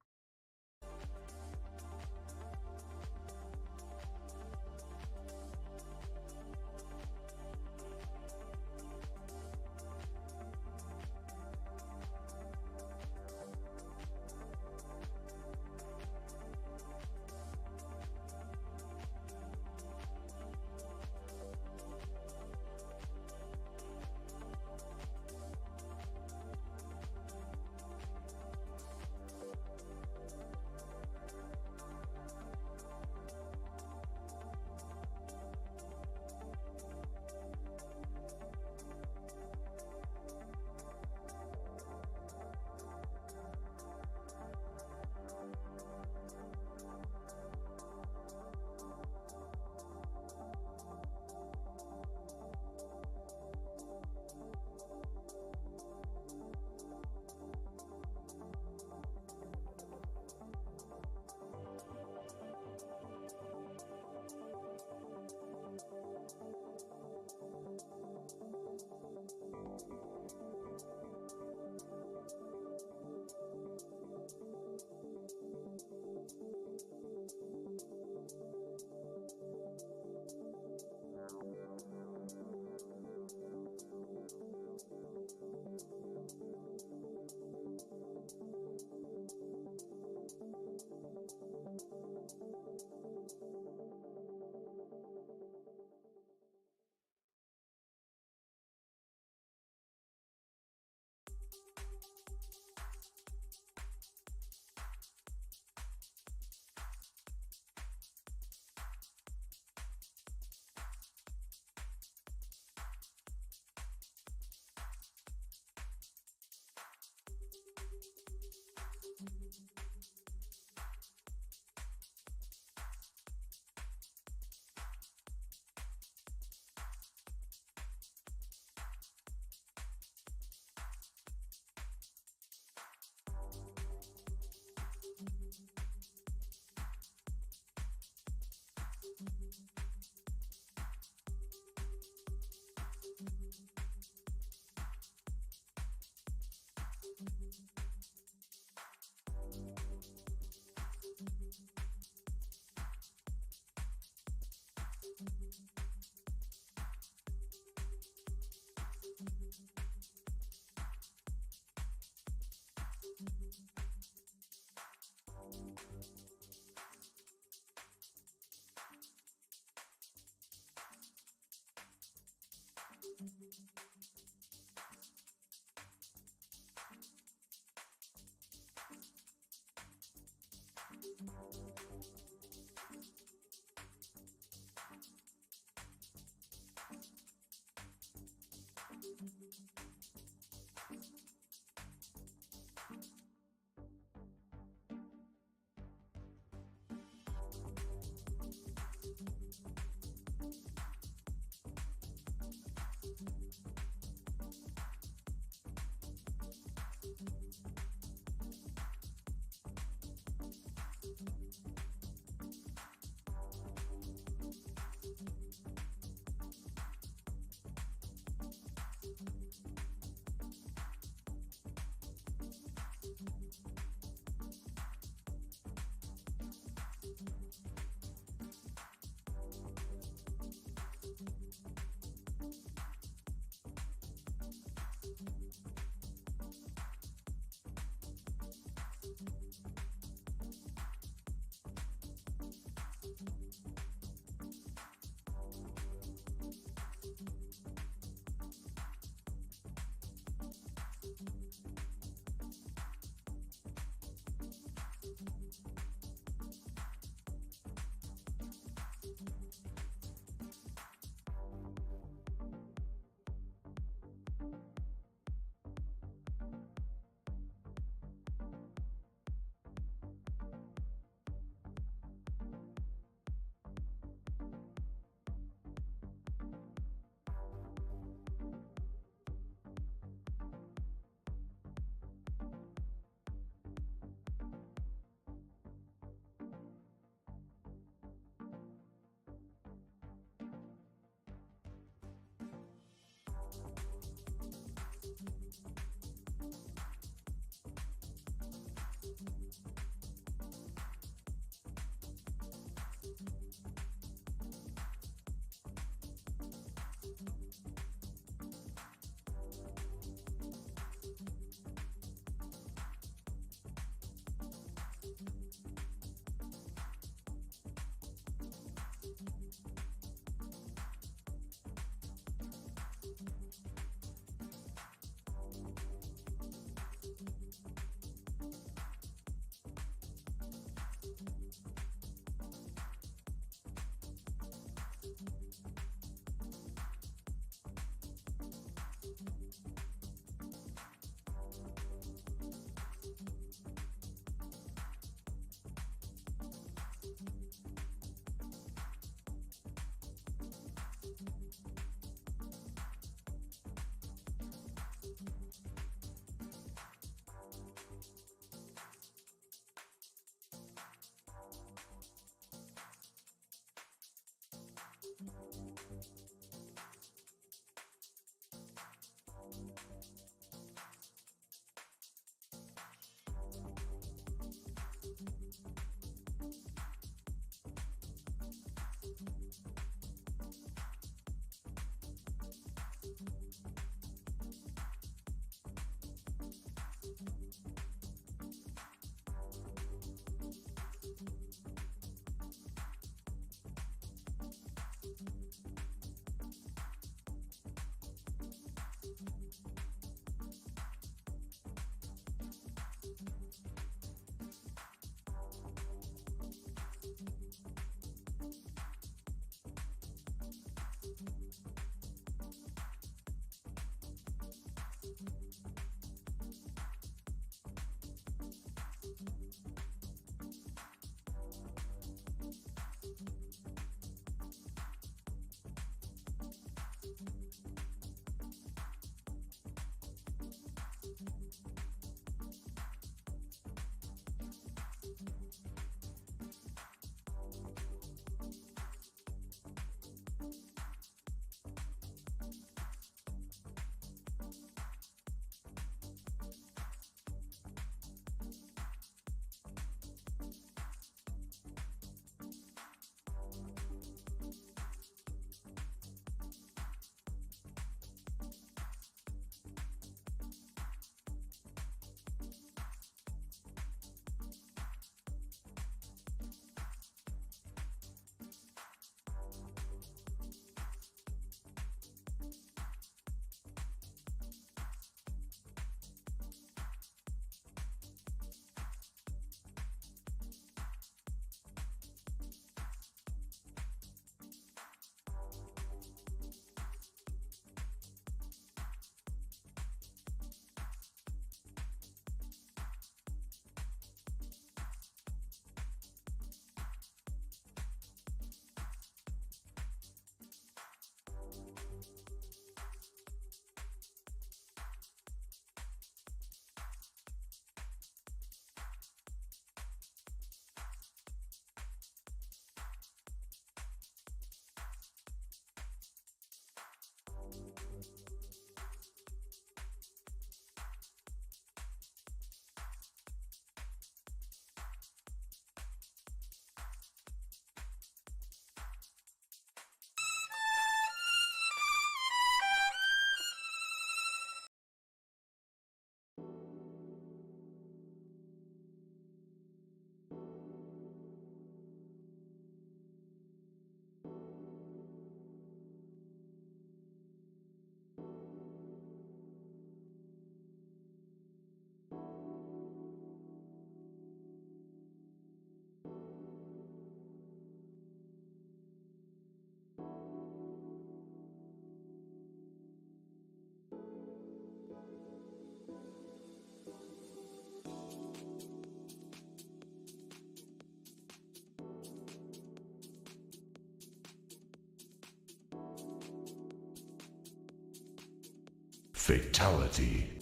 Fatality.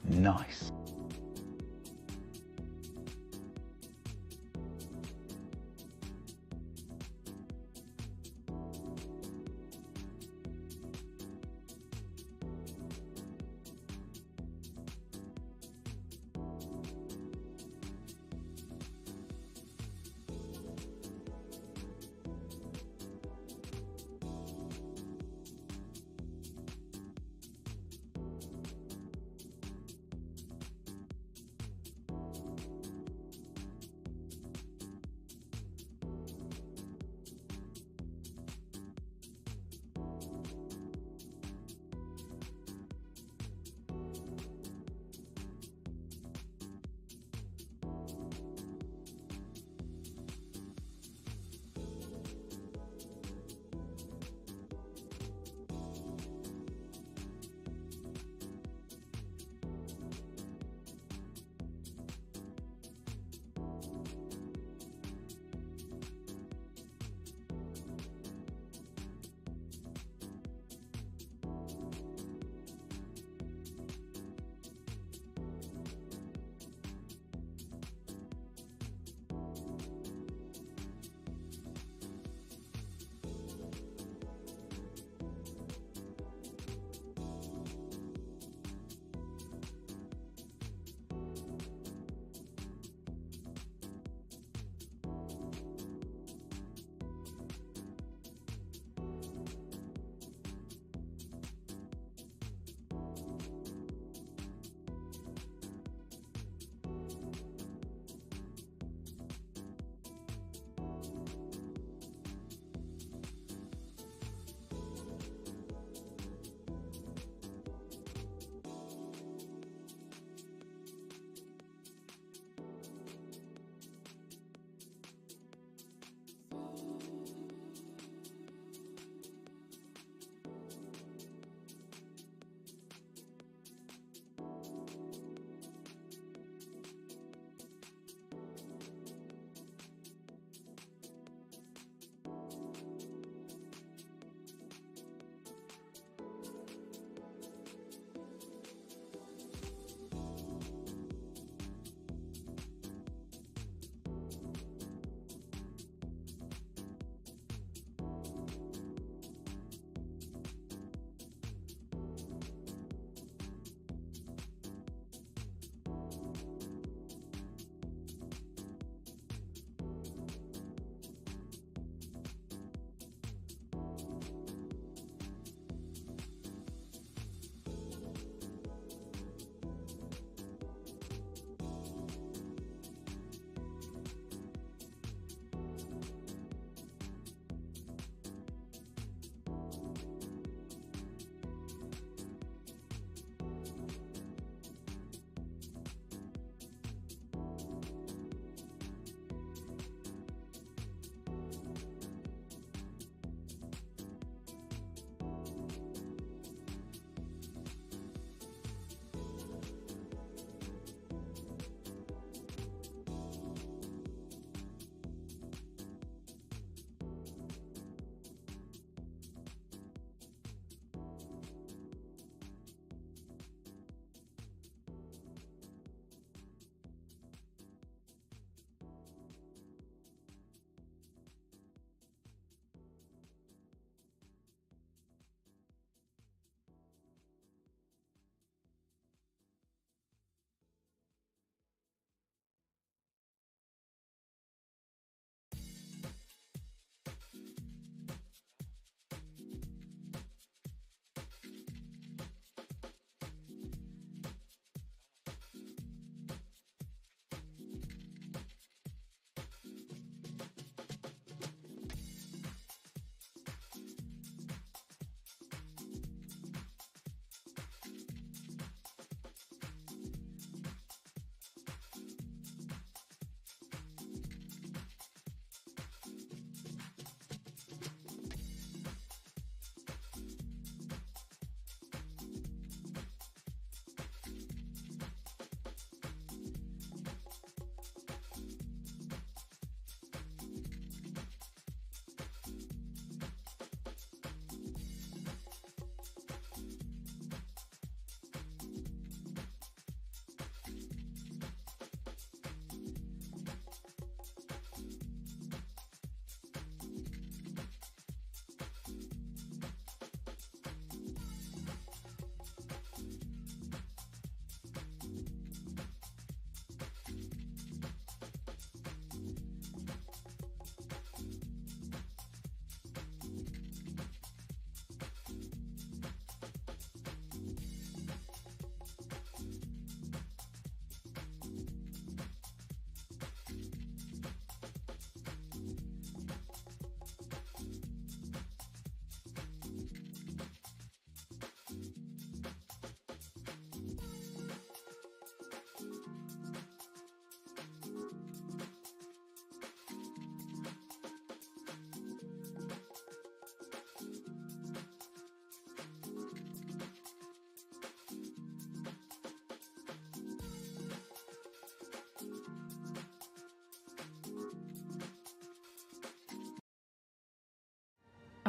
Nice.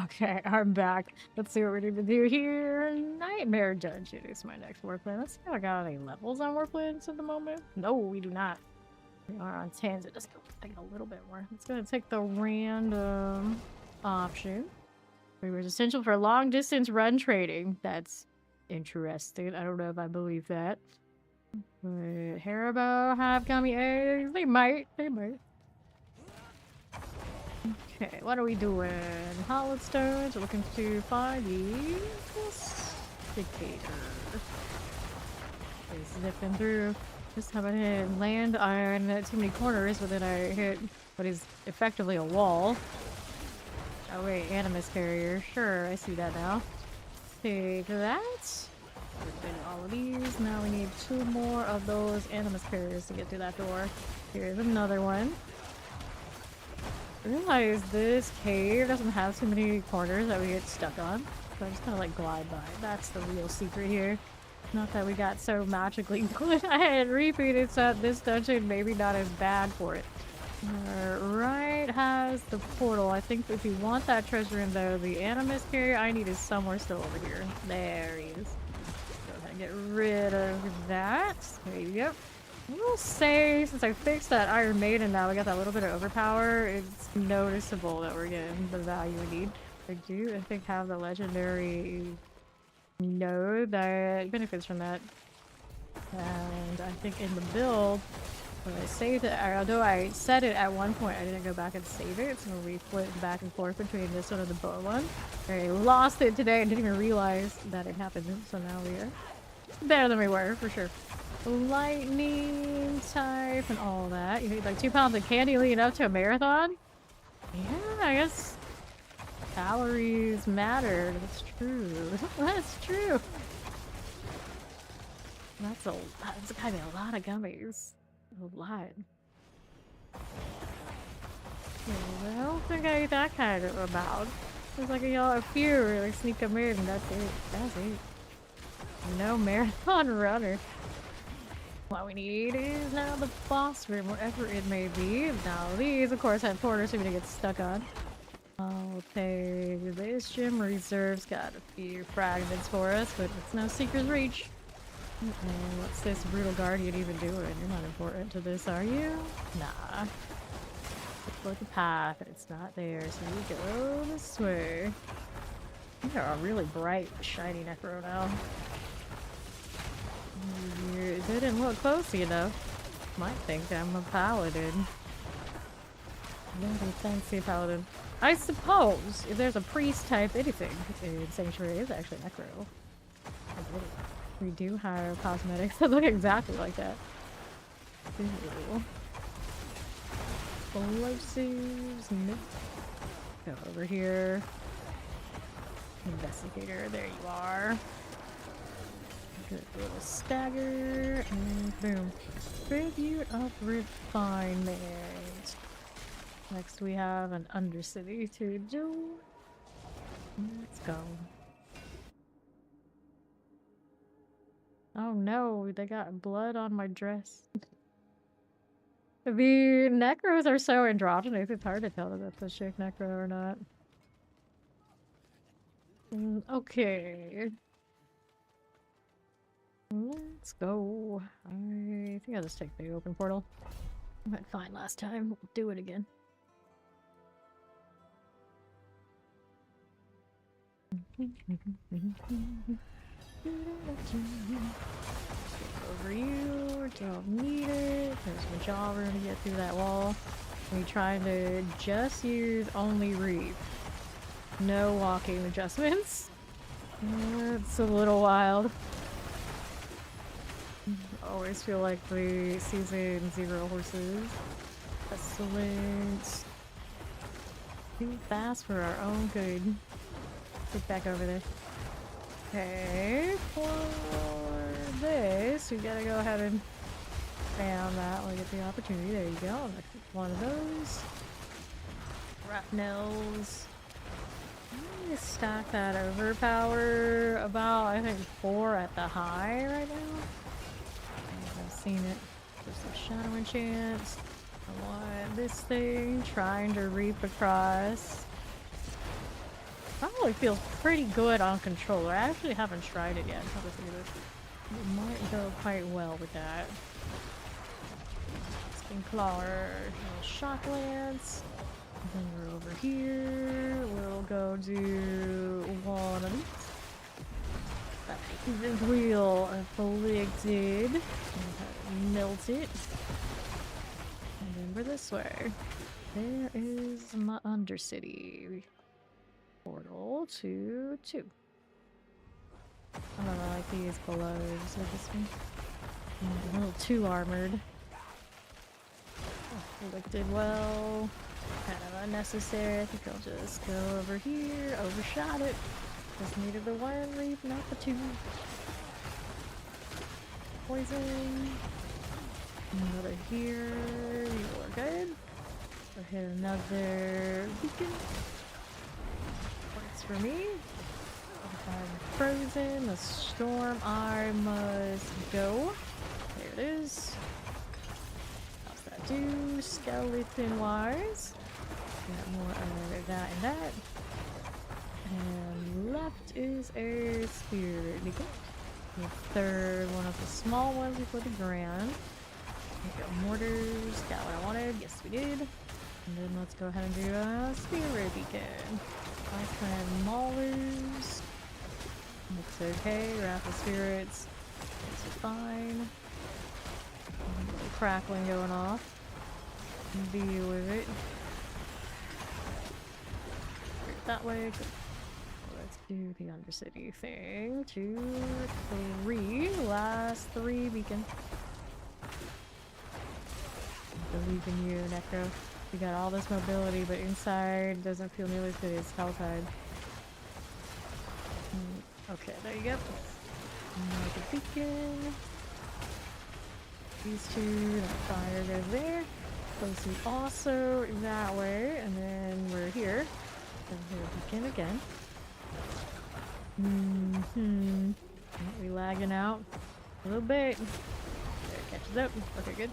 Okay, I'm back. Let's see what we need to do here. Nightmare Dungeon is my next work plan. Let's see if I got any levels on work plans at the moment. No, we do not. We are on 10, so just go take a little bit more. Let's go take the random option. It was essential for long distance run trading. That's interesting. I don't know if I believe that. But Haribo have gummy eggs? They might. They might. Okay, what are we doing? Hollow stones. We're looking to find the Investigator. Zipping through. Just how about hit land iron at too many corners, but then I hit what is effectively a wall. Oh wait, Animus Carrier. Sure, I see that now. Take that. Did all of these. Now we need 2 more of those Animus Carriers to get through that door. Here's another one. I realize this cave doesn't have too many corners that we get stuck on. So I just kind of like glide by. That's the real secret here. Not that we got so magically good at repeated, so this dungeon maybe not as bad for it. Right has the portal. I think if you want that treasure in though, the Animus Carrier I need is somewhere still over here. There he is. Go ahead and get rid of that. There you go. I will say, since I fixed that Iron Maiden now, we got that little bit of overpower, it's noticeable that we're getting the value we need. I do, I think, have the legendary node that benefits from that. And I think in the build, when I saved it, although I set it at one point, I didn't go back and save it, so we flipped back and forth between this one and the bow one. I lost it today and didn't even realize that it happened, so now we are better than we were, for sure. Lightning type and all that. You need like 2 pounds of candy leading up to a marathon? Yeah, I guess calories matter. That's true. That's true. That's gotta be a lot of gummies. A lot. Yeah, I don't think I ate that kind of amount. There's like a few really sneak them in and that's it. That's it. No marathon runner. What we need is now the boss room, wherever it may be. Now these, of course, have corners so we don't get stuck on. I'll take this gym reserve's got a few fragments for us, but it's no seeker's reach. What's this brutal guardian even doing? You're not important to this, are you? Nah. Look for the path, and it's not there, so we go this way. They're a really bright, shiny Necro now. You didn't look close enough. Might think I'm a paladin. Very fancy paladin. I suppose if there's a priest type anything in Sanctuary, it's actually Necro. We do have cosmetics that look exactly like that. Ooh. Explosives. Go over here. Investigator, there you are. Good little stagger, and boom. Tribute of Refinement. Next we have an Undercity to do. Let's go. Oh no, they got blood on my dress. The Necros are so androgynous, it's hard to tell if that's a chick Necro or not. Okay. Let's go. I think I'll just take the open portal. I went fine last time. We'll do it again. Over you. Don't need it. There's a jaw room to get through that wall. We trying to just use only reap. No walking adjustments. It's a little wild. Always feel like the season 0 horses. Excellent. Too fast for our own good. Get back over there. Okay, for this, we gotta go ahead and spam that when we get the opportunity. There you go. One of those. Rapnels. I'm gonna stack that overpower about, I think, 4 at the high right now. I've seen it. There's some shadow enchants. I want this thing trying to reap across. Probably feels pretty good on controller. I actually haven't tried it yet. It might go quite well with that. Skin Clawer, Shock Lance. And then we're over here. We'll go do one of these. That wheel afflicted. Melt it. And then we're this way. There is my Undercity. Portal to 2. I don't know, I like these below. So this one. A little too armored. Afflicted well. Kind of unnecessary. I think I'll just go over here. Overshot it. Just needed the 1 reef, not the 2. Poison. Another here. You're good. Go hit another beacon. Works for me. If I'm frozen, the storm I must go. There it is. How's that do? Skeleton wise. Got more of that and that. And left is a spirit beacon. The third one of the small ones before the grand. We got mortars, got what I wanted, yes we did. And then let's go ahead and do a spirit beacon. I can have maulers. It's okay, wrath of spirits. It's fine. A little crackling going off. Deal with it. That way. Good. Let's do the Undercity thing. 2, 3. Last 3 beacon. Believe in you, Necro. You got all this mobility, but inside doesn't feel nearly as good as outside. Okay, there you go. Another beacon. These 2, that fire goes there. Those 2 also that way, and then we're here. And here beacon again. Aren't we lagging out? A little bit. There, it catches up. Okay, good.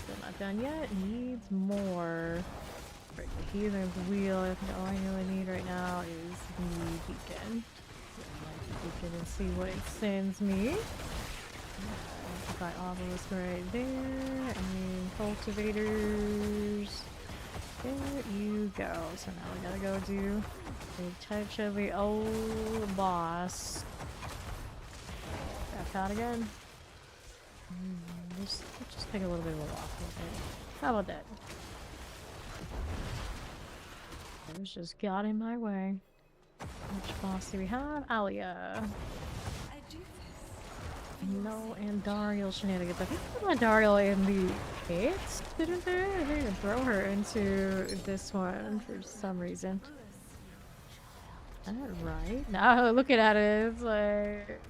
Still not done yet. Needs more. Break the healer's wheel. I think all I really need right now is the beacon. Beacon and see what it sends me. Got obelisk right there. And cultivators. There you go. So now we gotta go do a touch of the old boss. Back out again. Just take a little bit of a walk with it. How about that? It was just got in my way. Which boss do we have? Alia. No Andariel shenanigans. I think we had Andariel in the pits, didn't they? I think they throw her into this one for some reason. Is that right? Now looking at it, it's like...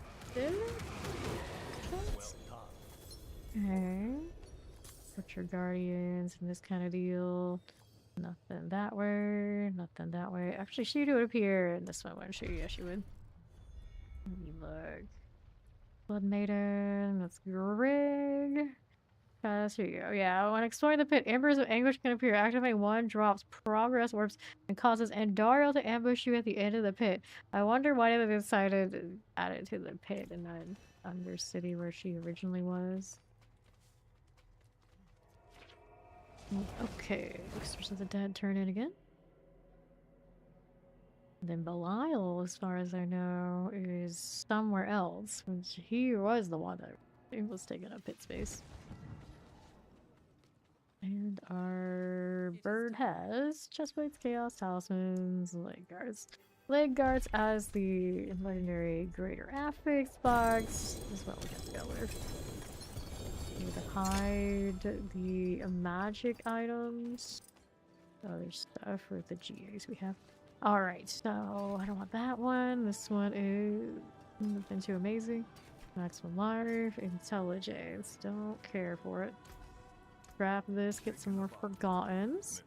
Okay. Put your guardians and this kind of deal. Nothing that way. Nothing that way. Actually, she would appear in this one, wouldn't she? Yeah, she would. Let me look. Blood Maiden. That's Greg. Here you go. Yeah, when exploring the pit, embers of anguish can appear. Activate 1 drops progress orbs and causes Andariel to ambush you at the end of the pit. I wonder why they decided to add it to the pit and not Undercity where she originally was. Okay, Sisters of the Dead turn in again. Then Belial, as far as I know, is somewhere else, which he was the one that was taking up pit space. And our bird has chestplates, chaos, talismans, leg guards. Leg guards as the legendary greater affix box is what we have to go with. We need to hide the magic items. Other stuff with the GAs we have. Alright, so I don't want that one. This one is nothing too amazing. Maximum life, intelligence. Don't care for it. Grab this, get some more Forgottens.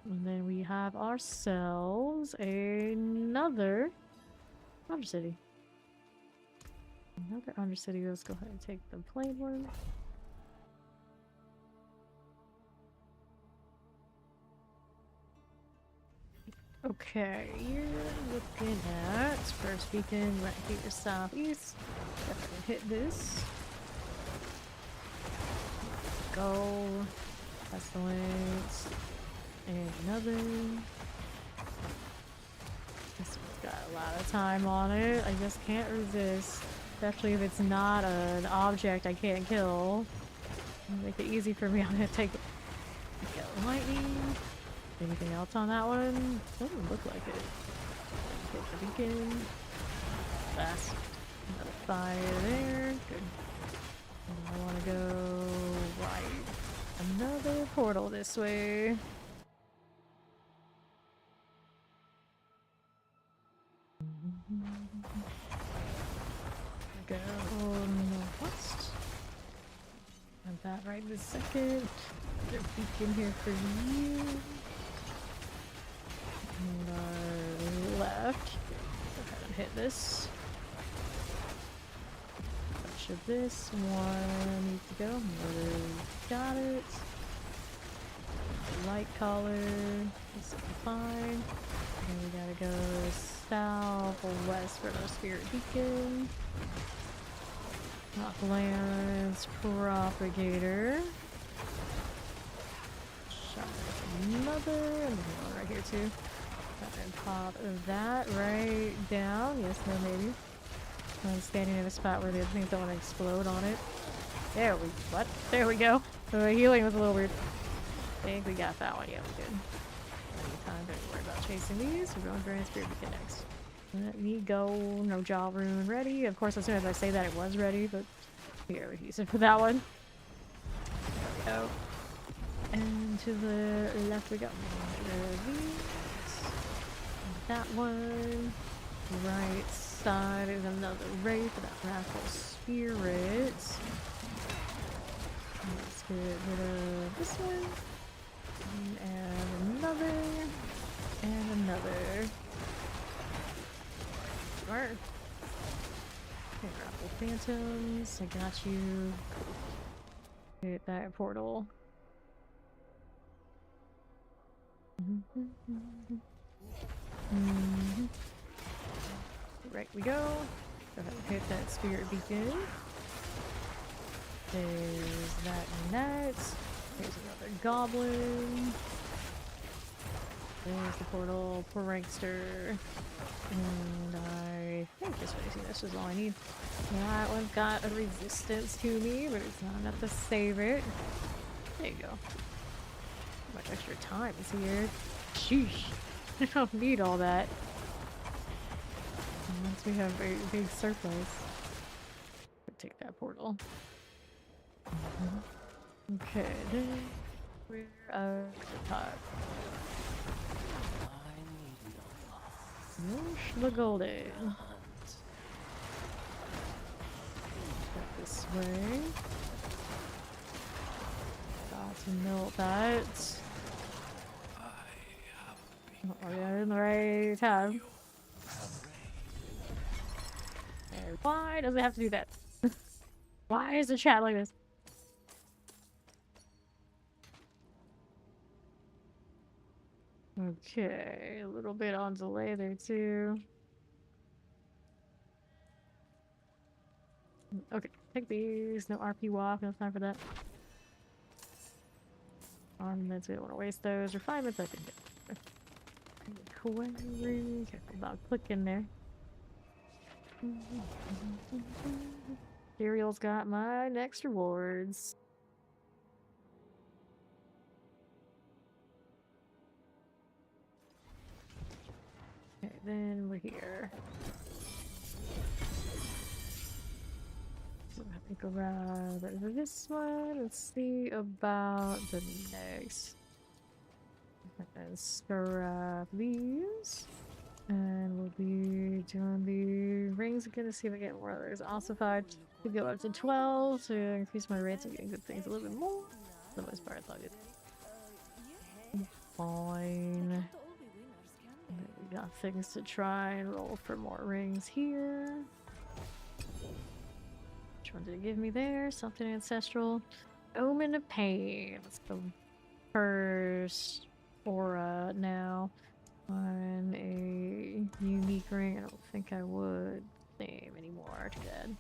And then we have ourselves another Undercity. Another Undercity. Let's go ahead and take the plain one. Okay, you're looking at. First beacon right here, southeast. Definitely hit this. Go. Pestilence. And another. This one's got a lot of time on it. I just can't resist. Especially if it's not an object I can't kill. Make it easy for me. I'm gonna take it. Get lightning. Anything else on that one? Doesn't look like it. Hit the beacon. Fast. Another fire there. Good. And I want to go right. Another portal this way. Go northwest. And that right this second. There's a beacon here for you. And our left. Go ahead and hit this. Bunch of this. One needs to go. Another got it. Light collar. This will be fine. And we gotta go south or west for our spirit beacon. Lance propagator. Shot another, and there's one right here too. And pop that right down. Yes, no, maybe. I'm standing in a spot where the other things don't want to explode on it. There we what? There we go. So the healing was a little weird. I think we got that one. Yeah, we did. Anytime, don't worry about chasing these. We're going Grand Spirit Beacon next. Let me go. No jaw rune ready. Of course, as soon as I say that, it was ready, but here we use it for that one. There we go. And to the left we go. That one. Right side is another ray for that wrathful spirit. Let's get rid of this one. And another. And another. Sure. Okay, grapple phantoms. I got you. Hit that portal. Right we go. Go ahead and hit that spirit beacon. There's that and that. There's another goblin. There's the portal for Rankster. And I think this way, this is all I need. That one's got a resistance to me, but it's not enough to save it. There you go. How much extra time is here? Sheesh. I don't need all that. And once we have a big surplus, take that portal. Okay, then we're at the top. Push the golden. Got this way. Got to melt that. Oh, yeah, in the right time. And why does it have to do that? Why is the chat like this? Okay, a little bit on delay there too. Okay, take these. No RP walk, no time for that. Armaments, we don't want to waste those. Refinements, I can get. Query, careful about clicking there. Cereal's got my next rewards. Okay, then we're here. So I think around this one. Let's see about the next. And scrap these. And we'll be doing the rings again to see if I get more others. Ossified to go up to 12 to increase my rates of getting good things a little bit more. For the most part, I thought it. Fine. We got things to try and roll for more rings here. Which one did it give me there? Something ancestral. Omen of Pain. That's the first aura now. on a unique ring. I don't think I would name anymore. Too bad.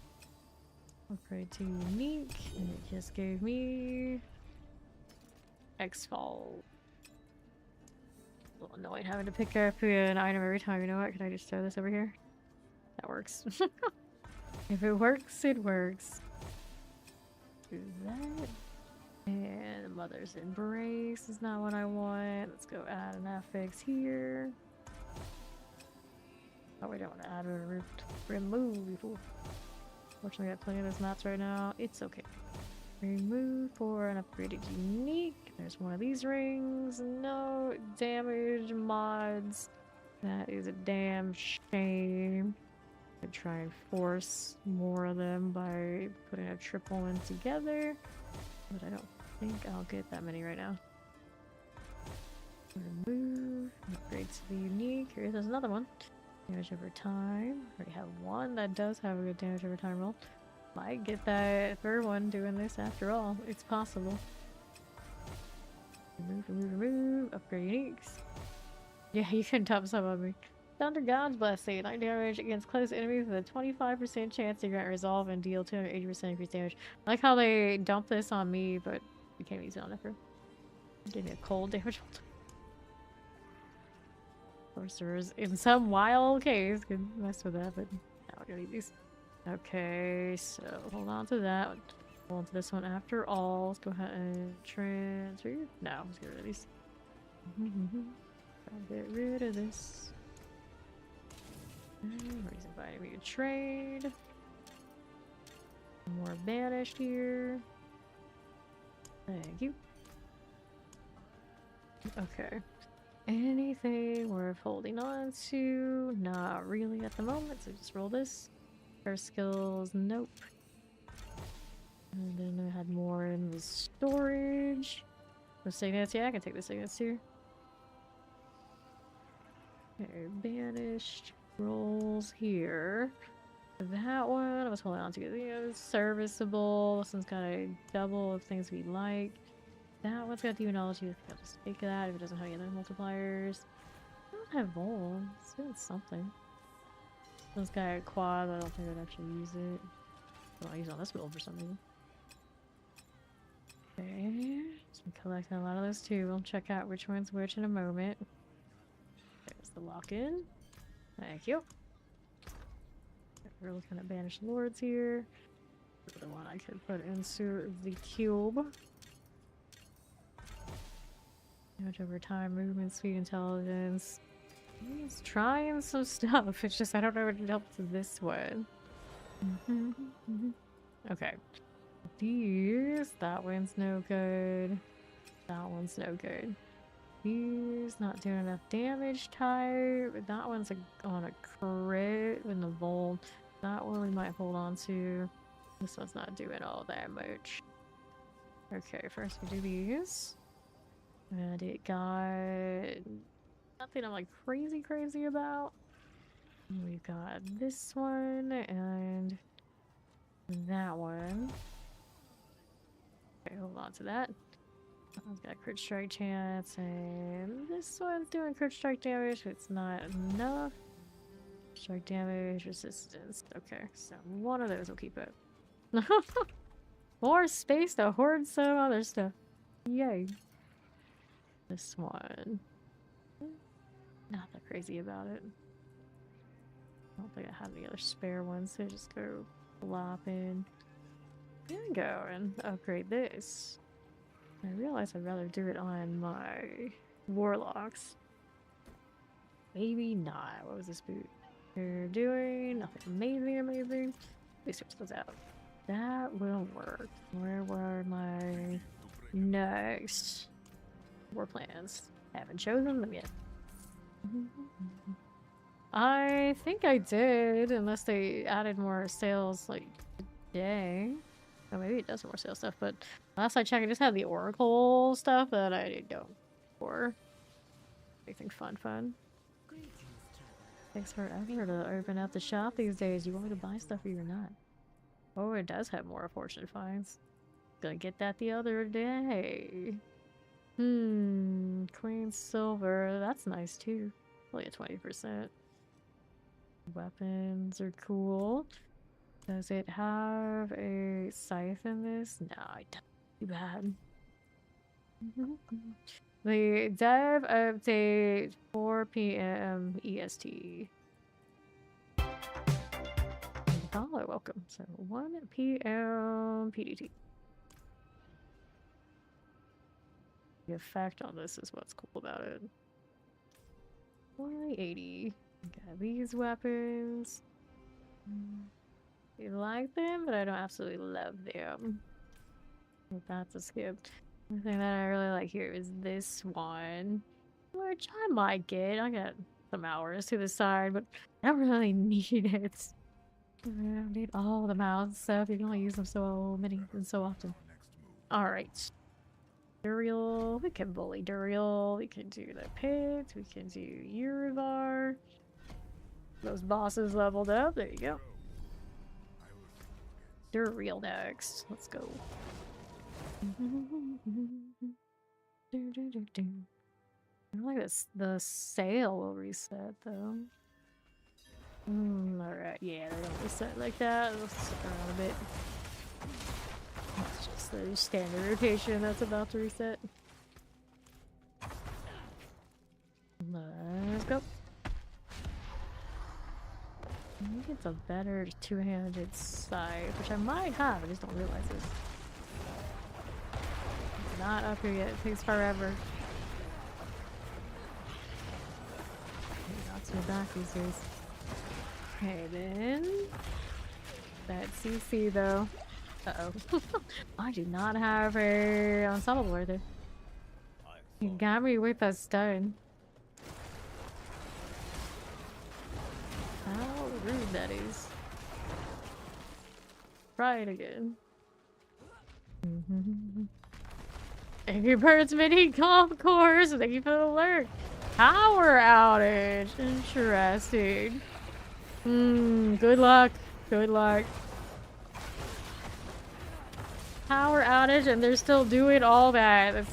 Upgrade to unique, and it just gave me X-Fall. A little annoying having to pick up an item every time. You know what? Can I just throw this over here? That works. If it works, it works. Do that. And Mother's Embrace is not what I want. Let's go add an affix here. Oh, we don't want to add or remove. Fortunately, I got plenty of those mats right now. It's okay. Remove for an upgraded unique. There's one of these rings. No damage mods. That is a damn shame. I try and force more of them by putting a triple one together, but I don't think I'll get that many right now. Remove, upgrade to the unique. Here, there's another one. Damage over time. Already have one that does have a good damage over time roll. Might get that third one doing this after all. It's possible. Remove. Upgrade uniques. Yeah, you can dump some on me. Thunder God's Blessing. 9 damage against close enemies with a 25% chance to grant resolve and deal 280% increased damage. I like how they dumped this on me, but you can't use it on Necro. Give me a cold damage. Sorcerers, in some wild case, could mess with that, but I don't need these. Okay, so hold on to that. Hold on to this one after all. Let's go ahead and transfer. No, let's get rid of these. Get rid of this. He's inviting me to trade. More banished here. Thank you. Okay. Anything worth holding on to? Not really at the moment, so just roll this. First skills, nope. And then I had more in the storage. The signets, yeah, I can take the signets here. Okay, banished. Rolls here. That one I was holding on to. You know, serviceable. This one's got a double of things we like. That one's got demonology. I think I'll just take that if it doesn't have any other multipliers. I don't have bowl. It's doing something. This one's got a quad, but I don't think I'd actually use it. I'll use it on this build for some reason. Okay. Just been collecting a lot of those too. We'll check out which one's which in a moment. There's the lock-in. Thank you. We're looking at banished lords here. The one I could put into the cube. Damage over time, movement, speed, intelligence. He's trying some stuff. It's just I don't know what to help to this one. Okay. These. That one's no good. That one's no good. He's not doing enough damage type. That one's on a crit with the Volt. That one we might hold on to. This one's not doing all that much. Okay, first we do these. And it got nothing I'm like crazy about. We've got this one and that one. Okay, hold on to that. That one's got crit strike chance, and this one's doing crit strike damage, but it's not enough. Strike damage, resistance. Okay, so one of those will keep it. More space to hoard some other stuff. Yay. This one. Not that crazy about it. I don't think I have any other spare ones, so just go plop in. There we go, and upgrade this. I realize I'd rather do it on my warlocks. Maybe not. What was this boot? They're doing nothing amazing. Please switch those out. That will work. Where were my next war plans? Haven't chosen them yet. I think I did, unless they added more sales like today. Oh, maybe it does have more sales stuff, but last I checked, I just had the Oracle stuff that I didn't go for. Anything fun. Takes forever to open up the shop these days. You want me to buy stuff or you're not? Oh, it does have more fortune finds. Gonna get that the other day. Queen silver. That's nice too. Only at 20%. Weapons are cool. Does it have a scythe in this? No, it doesn't. Too bad. The dev update 4 p.m. EST. Dollar welcome. So 1 p.m. PDT. The effect on this is what's cool about it. Only 80. Got these weapons. I like them, but I don't absolutely love them. I think that's a skip. The thing that I really like here is this one, which I might get. I got some hours to the side, but I don't really need it. I don't need all the mounts stuff. You can only use them so many and so often. Alright. Duriel. We can bully Duriel. We can do the pit. We can do Urivar. Those bosses leveled up. There you go. Duriel next. Let's go. I don't like this. The sail will reset though. Alright, yeah, they don't reset like that. Let's stick around a bit. It's just the standard rotation that's about to reset. Let's go. I think it's a better two-handed scythe, which I might have, I just don't realize it. It's not up here yet, it takes forever. Got me back these days. Okay then. That CC though. Uh-oh. I do not have a ensemble right there. You got me with a stone. How rude that is. Try it again. Angry Birds Mini Golf Course. Thank you for the alert. Power outage. Interesting. Good luck. Good luck. Power outage and they're still doing all that. That's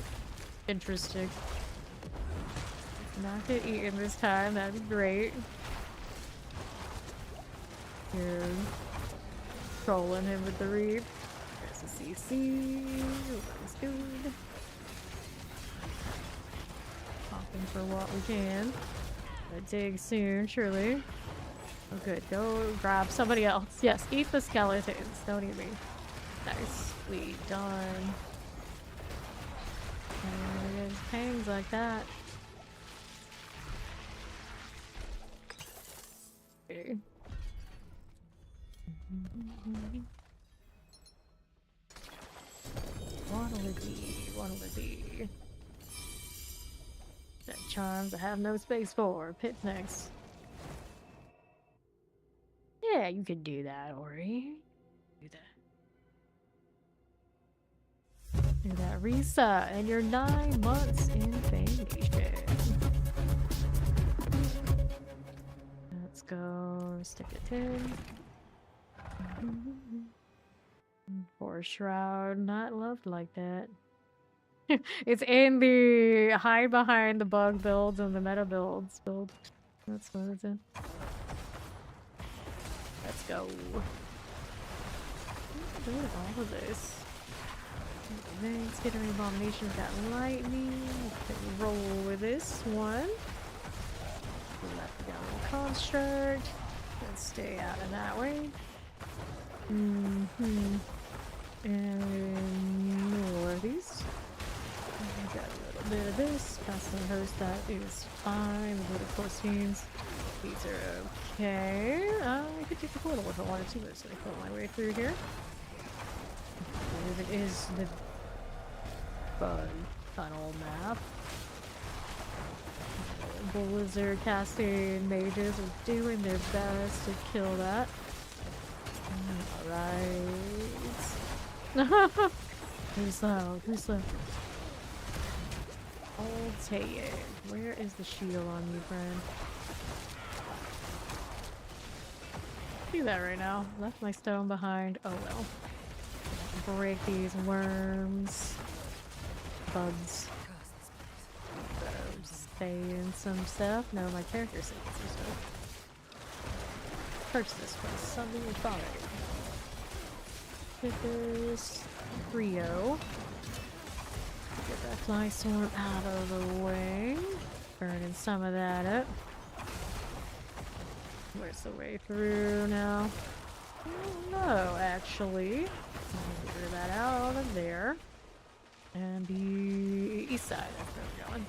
interesting. Not get eaten this time. That'd be great. Here. Trolling him with the reap. There's a CC. Nice dude. Popping for what we can. Gonna dig soon, surely. Oh good, go grab somebody else. Yes, eat the skeletons. Don't eat me. Nicely done. And there's pangs like that. Okay. What'll it be? What'll it be? That charms I have no space for. Pit's next. Yeah, you can do that, Ori. Do that. Do that reset, and you're 9 months in vacation. Let's go stick at 10. For Shroud, not loved like that. It's in the hide behind the bug builds and the meta builds build. That's what it's in. Let's go. Doing all of this. Thanks, get an abomination, got lightning. Can roll with this one. Left down the construct. Let's stay out of that way. And northeast. Got a little bit of this. Passing the host, that is fine. The little costumes. These are okay. I could take the portal if I wanted to, so I put my way through here. It is the bug tunnel map. Blizzard casting mages are doing their best to kill that. Alright. Too slow, too slow. I'll take it. Where is the shield on you, friend? Do that right now. Left my stone behind. Oh well. Break these worms. Bugs. Those. saying some stuff. No, my character's saying some stuff. Purchase this place. Something we thought of. Get this trio. Get that fly swarm out of the way. Burning some of that up. Where's the way through now? I don't know, actually. Figure that out of there. And the east side, that's where we're going.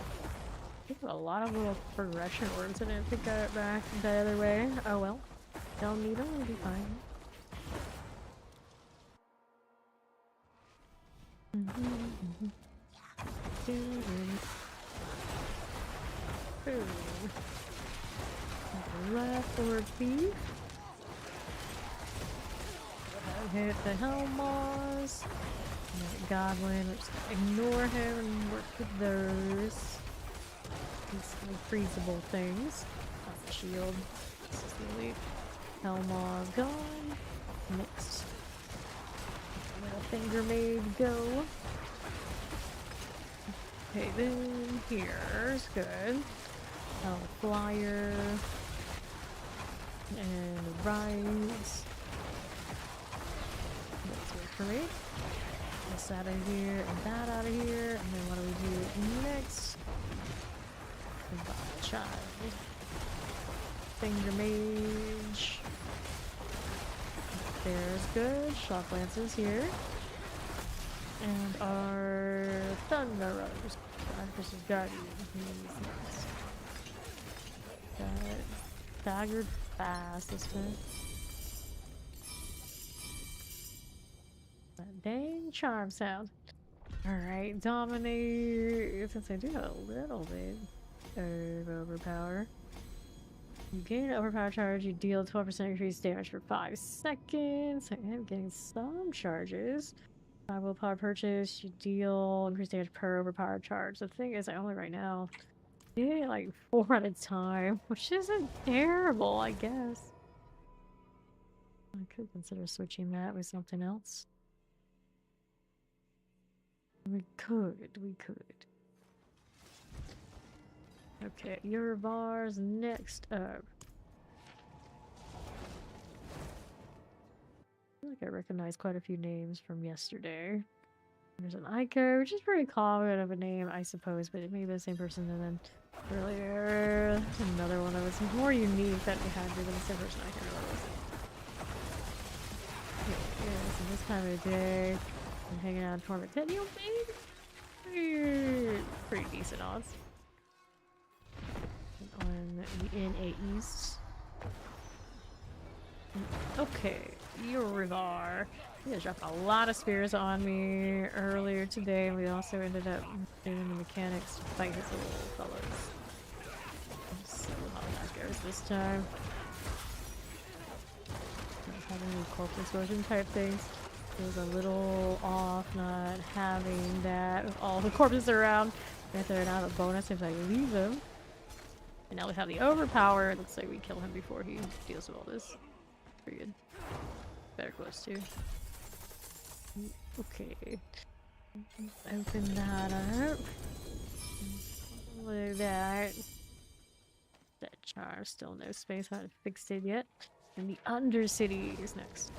There's a lot of little progression words. I didn't pick that back the other way. Oh well. Don't need them, we'll be fine. Left or beef. Hit the Helmars. Goblin, let's ignore him and work with those. These freezable things. That's a shield. This is the elite. Helmar gone. Next. Little finger maid go. Okay, then here's good. Flyer. And rides. That's good for me. This out of here and that out of here. And then what do we do next? Child. Finger mage. There's good. Shock lances here. And our thunder runners. Versus guardian. Got staggered fast this one. That dang charm sound. Alright, dominate. Since I do have a little bit of overpower. You gain an overpower charge, you deal 12% increased damage for 5 seconds. I am getting some charges. 5 willpower purchase, you deal increased damage per overpower charge. The thing is, I only right now get like 4 at a time, which isn't terrible, I guess. I could consider switching that with something else. We could. Okay, your bars next up. I feel like I recognize quite a few names from yesterday. There's an Ico, which is pretty common of a name, I suppose, but it may be the same person and then earlier another one that was more unique that we had than the same person. I can't remember what it was. Yeah, so this time of the day, I'm hanging out in Tormentennial, maybe? Pretty decent odds. On the NA East. Okay, your Rivar. He has dropped a lot of spears on me earlier today, and we also ended up doing the mechanics to fight his little fellas. Let's see how that goes this time. Not having any corpse explosion type things. It was a little off not having that with all the corpses around. If they're not a bonus if I leave them. And now we have the overpower. It looks like we kill him before he deals with all this. Pretty good. Better close too. Okay. Open that up. Look at that. That charm, still no space. I haven't fixed it yet. And the Undercity is next.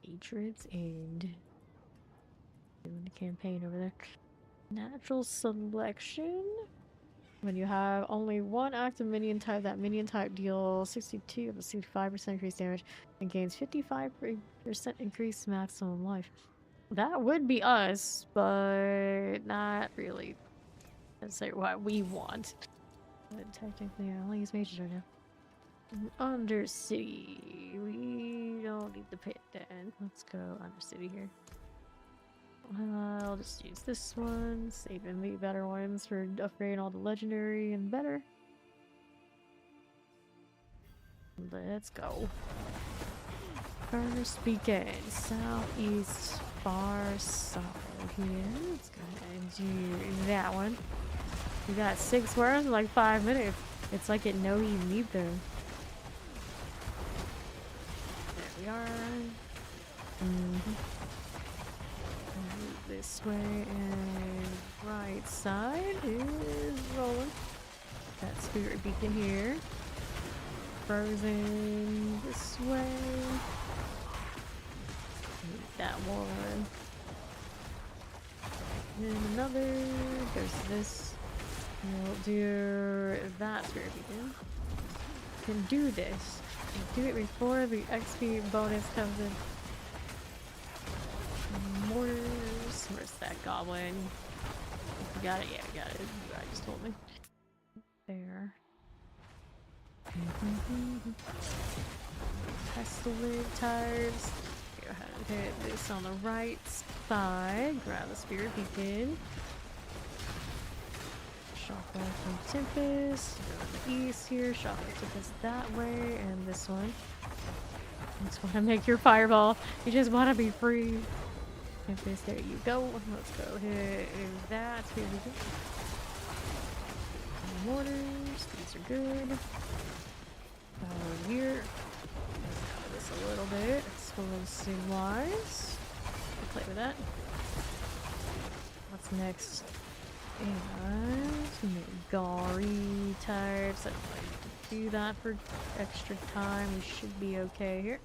Hatred's End. Doing the campaign over there. Natural selection. When you have only one active minion type, that minion type deals 62 of a 65% increased damage and gains 55% increased maximum life. That would be us, but not really. That's like what we want. But technically, I only use mages right now. Undercity. We don't need the pit then. Let's go Undercity here. I'll just use this one, saving the better ones for upgrading all the legendary and better. Let's go. First beacon, southeast, far side here. Let's go ahead and do that one. We got 6 worms in like 5 minutes. It's like it know you need them. we are. Mm-hmm. This way and right side is rolling. That spirit beacon here. Frozen this way. That one. And another goes to this. We'll do that spirit beacon. Can do this. Can do it before the XP bonus comes in. Mortars. Where's that goblin? You got it? Yeah, I got it. You guys just told me. There. Pestilent tires. Go ahead and hit this on the right side. Grab the spirit beacon. Shotgun from Tempest. Go to the east here. Shotgun Tempest that way. And this one. You just want to make your fireball. You just want to be free. Tempest, there you go. Let's go hit that. Here we go. Mortars. These are good. Here. This a little bit. Explosive wise. We'll play with that. What's next? And Gari types. I don't like to do that for extra time. We should be okay here.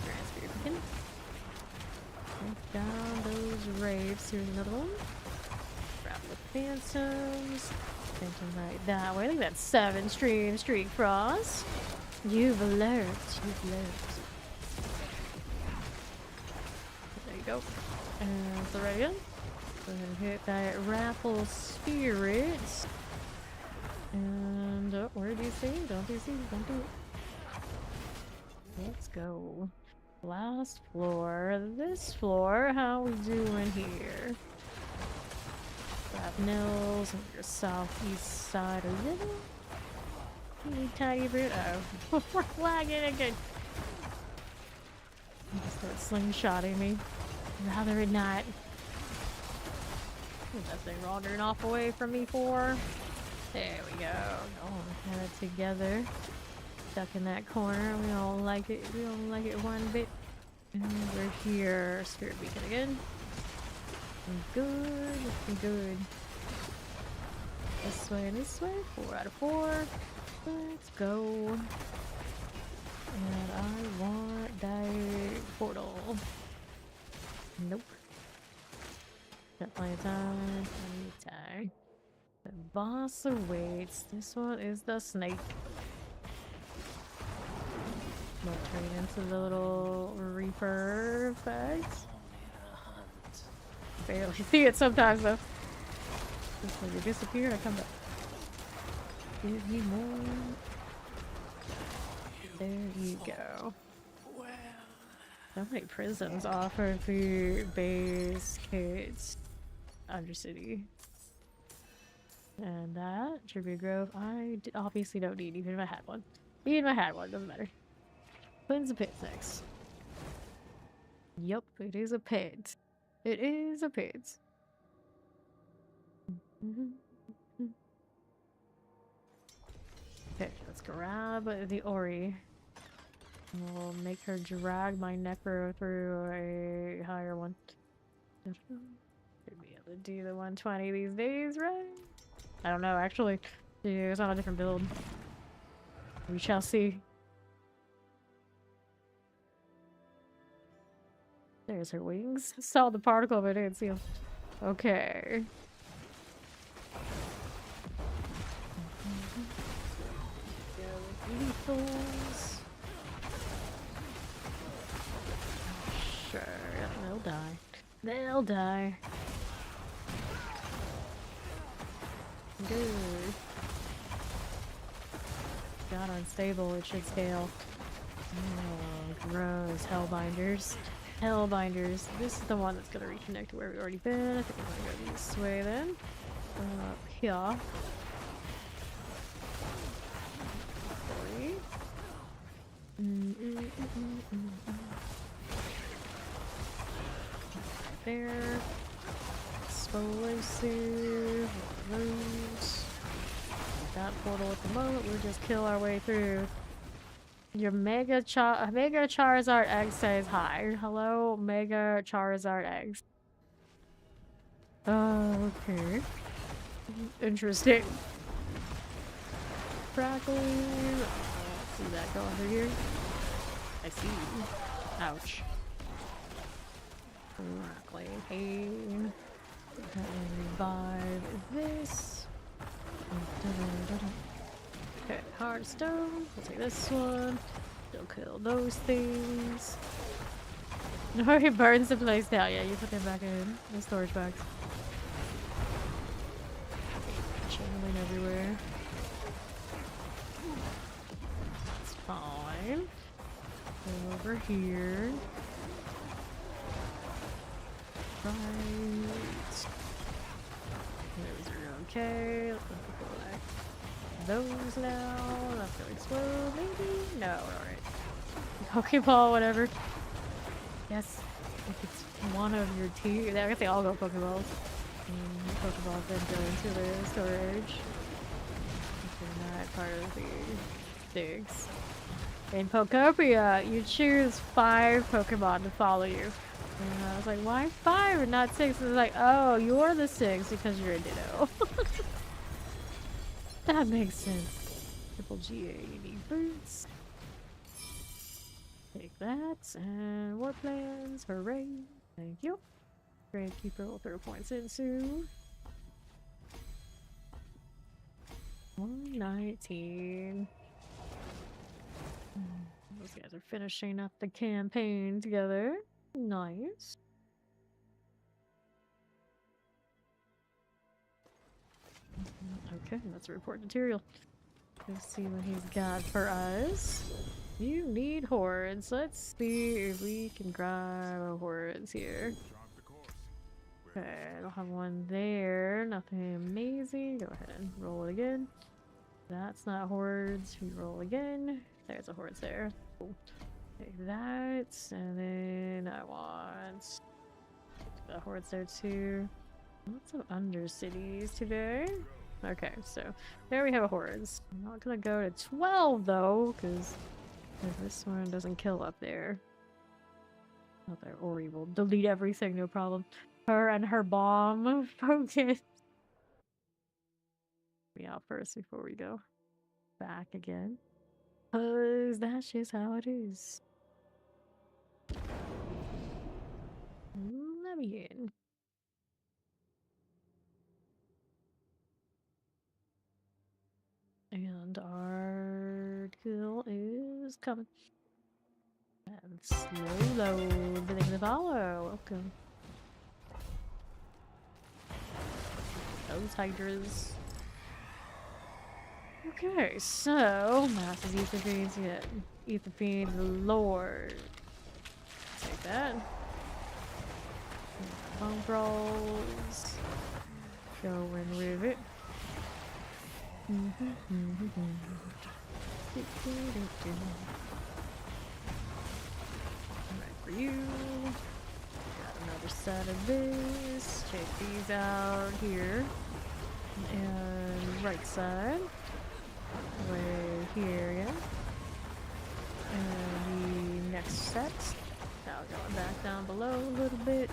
Transfer your beacon. Take down those rapes. Here's another one. Grab the phantoms. Phantom right that way. Look at that 7-stream streak cross. You've learned. You've learned. There you go. And so right again. Go ahead and hit that raffle spirit. And where do you see? Don't you see? Don't do it. Let's go. Last floor. This floor. How we doing here? Grab Nils on your southeast side a little. Teeny tiny bit. Oh, we're lagging again. You just start slingshotting me. Rather it not. What's that thing wandering off away from me for? There we go. Oh, got it together. Stuck in that corner. We don't like it. We don't like it one bit. And we're here. Spirit beacon again. Good. Good. This way and this way. 4 out of 4. Let's go. And I want that portal. Nope. Got plenty of time. Plenty. The boss awaits. This one is the snake. We'll turn it into the little Reaper effect. Barely see it sometimes though. Just when you disappear, I come back. Give me more. There you go. So many prisons offer the base kids Undercity. And that Tribute Grove, I obviously don't need, even if I had one. Even if I had one, doesn't matter. When's the pit next? Yup, it is a pit. It is a pit. Okay, let's grab the Ori. We'll make her drag my Necro through a higher one. Should be able to do the 120 these days, right? I don't know, actually. It's on a different build. We shall see. There's her wings. Saw the particle, but I didn't see them. Okay. Lethals. Sure, they'll die. They'll die. Good. Got unstable, it should scale. Oh, gross. Hellbinders. Hellbinders. This is the one that's gonna reconnect to where we've already been. I think I'm gonna go this way then. Up here. There. Explosive. Rooms. That portal at the moment, we'll just kill our way through. Your Mega Charizard egg says hi. Hello, Mega Charizard eggs. Okay. Interesting. Crackling. See that go under here? I see. Ouch. Crackling pain. Revive this. Okay, Heartstone. We'll take this one. Still kill those things. No, he burns the place down. Yeah, you put them back in the storage box. Channeling everywhere. It's fine. Go over here. Right. Those are okay. Let me go back. Those now. That's gonna explode, maybe? No, alright. Pokeball, whatever. Yes, if it's one of your two, I guess they all go Pokeballs. Pokeballs then go into the storage. If they're not part of the digs. In Pokopia, you choose 5 Pokemon to follow you. And I was like, why 5 and not 6? And it's like, oh, you're the 6 because you're a Ditto. That makes sense. Triple GA, you need boots. Take that, and war plans, hooray. Thank you. Great Keeper will throw points into 119. Those guys are finishing up the campaign together. Nice. Okay, that's a report material. Let's see what he's got for us. You need hordes. Let's see if we can grab a hordes here. Okay, I don't have one there. Nothing amazing. Go ahead and roll it again. That's not hordes. We roll again. There's a hordes there. Cool. Take that, and then I want the hordes there too. Lots of undercities today. Okay, so there we have a hordes. I'm not gonna go to 12 though, because this one doesn't kill up there. Not there, or we will delete everything, no problem. Her and her bomb focus. Me out first before we go back again. Cause that's just how it is. Let me in. And our kill is coming. And slow load. The thing to follow. Welcome. Those hydras. Okay, so Master's Etherfiends, yeah. Etherfiend Lord. Take that. Bone brawls. Going with it. Right for you. Got another set of this. Check these out here. And right side. Way here, yeah. And the next set. Now going back down below a little bit.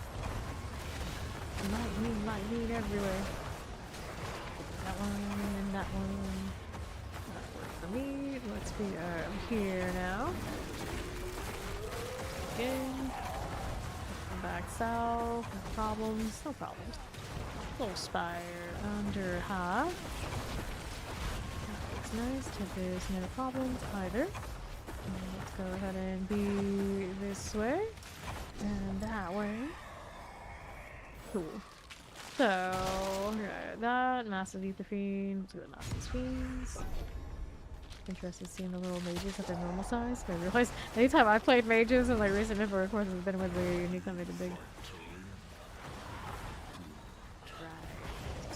Lightning everywhere. That one and that one. That worked for me. Let's be here now. Again. Back south. No problems. No problems. Little spire under half. That looks nice. There's no problems either. And let's go ahead and be this way. And that way. Cool. So, that, Massive Etherfiend, let's go to Massive Fiends. Interested seeing the little mages at their normal size. I realized anytime I played mages and like recent info records has been with the unique made it big. Right.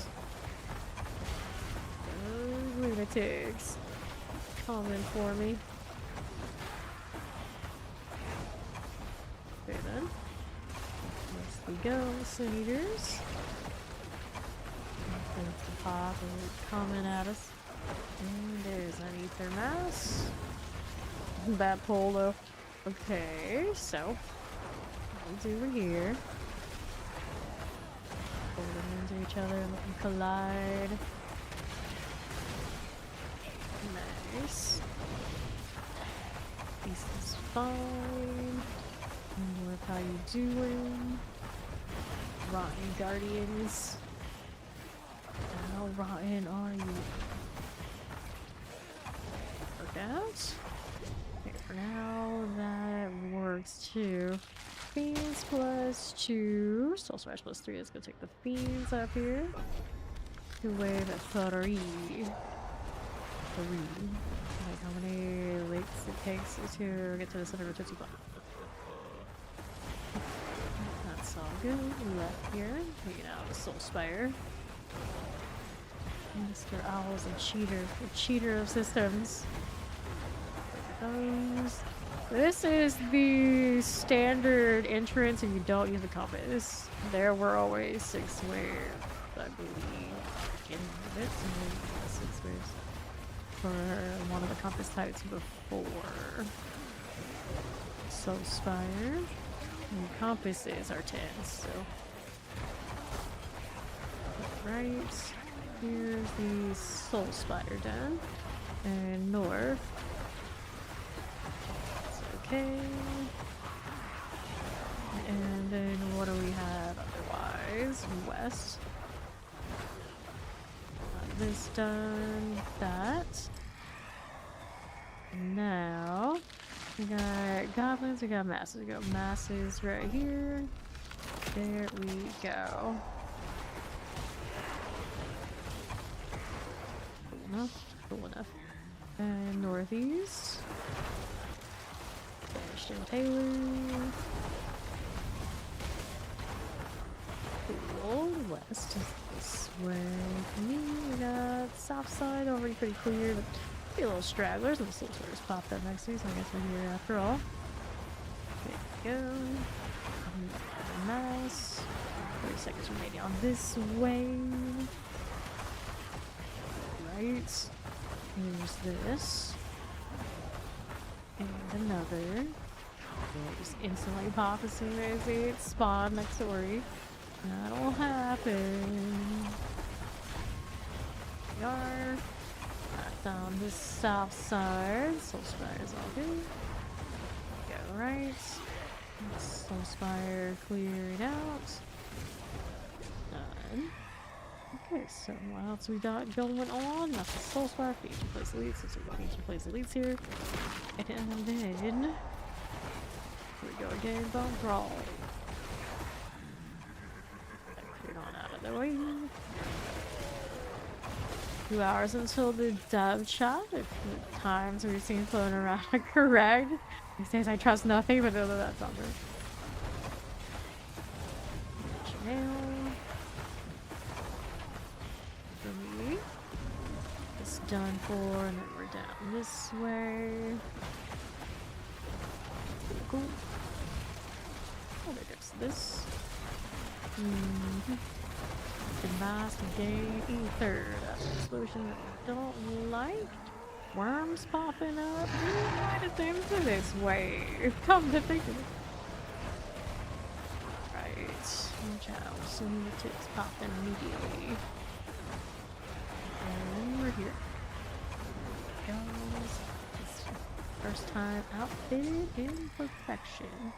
Those lunatics. Coming for me. Okay then. Let's go, Senators. The pop is coming at us. And there's an ether mouse. Bad pull though. Okay, so what's over here? Pull them into each other and let them collide. Nice. This is fine. North, how you doing? Rotten Guardians. How rotten are you? Work out? Okay, for now that works too. Fiends plus 2. Soul Smash plus 3. Let's go take the fiends up here. Wave at 3. 3. Like how many leaks it takes to get to the center of the Tootsie Block. That's all good. Left here. Taking out the Soul Spire. Mr. Owl's a cheater. A cheater of systems. Those. This is the standard entrance and you don't use the compass. There were always 6 waves, I believe. In it, so 6 waves for one of the compass types before. Soul Spire. And compasses are 10, so. Right. Here's the Soul Spire done. And north. Okay. And then what do we have otherwise? West. Got this done. That. Now we got goblins, we got masses. We got masses right here. There we go. Cool enough. Cool enough. And northeast. Ashton Taylor. Cool. West is this way for me. We got south side already pretty clear, but a little stragglers and the Soul Spires popped up next to you, so I guess we're here after all. There we go. Nice. 30 seconds remaining on this way. Right. Here's this. And another. Just instantly pop as soon as it spawned next to Ori. That'll happen. We are back down this south side. Soul Spire is all good. Go right. Soul Spire cleared out. Done. Okay, so what else we got going on? That's the Soul Spire. Feature place elites. So we got feature place elites here. And then here we go again. Bone Brawl. Cleared on out of the way. 2 hours until the dub shot. If the times we've seen floating around are correct. These days I trust nothing, but that's not true. Chanel. For me. It's done for, and then we're down this way. Cool. Oh, there goes this. The mask gain ether. That's an explosion that I don't like. Worms popping up. Why did them to this way? Come to think of it. Right. Watch out. Soon the tips popping immediately. And we're here. Goes. First time outfitted in perfection.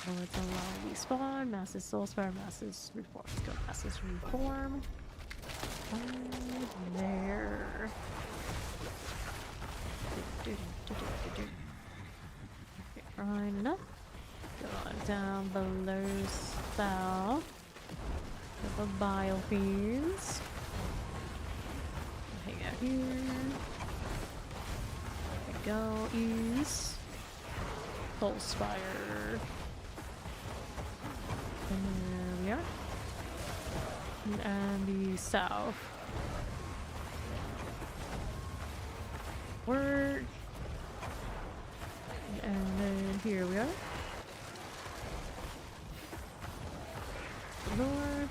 Oh, it's a long respawn. Masses Soul Spire, Masses Reform. Let's go Masses Reform. And there. Okay, fine enough. Go on down below south. Got the Bile Fiends. Hang out here. Go east. Soul Spire. And there we are. And the south. Work. And then here we are. North.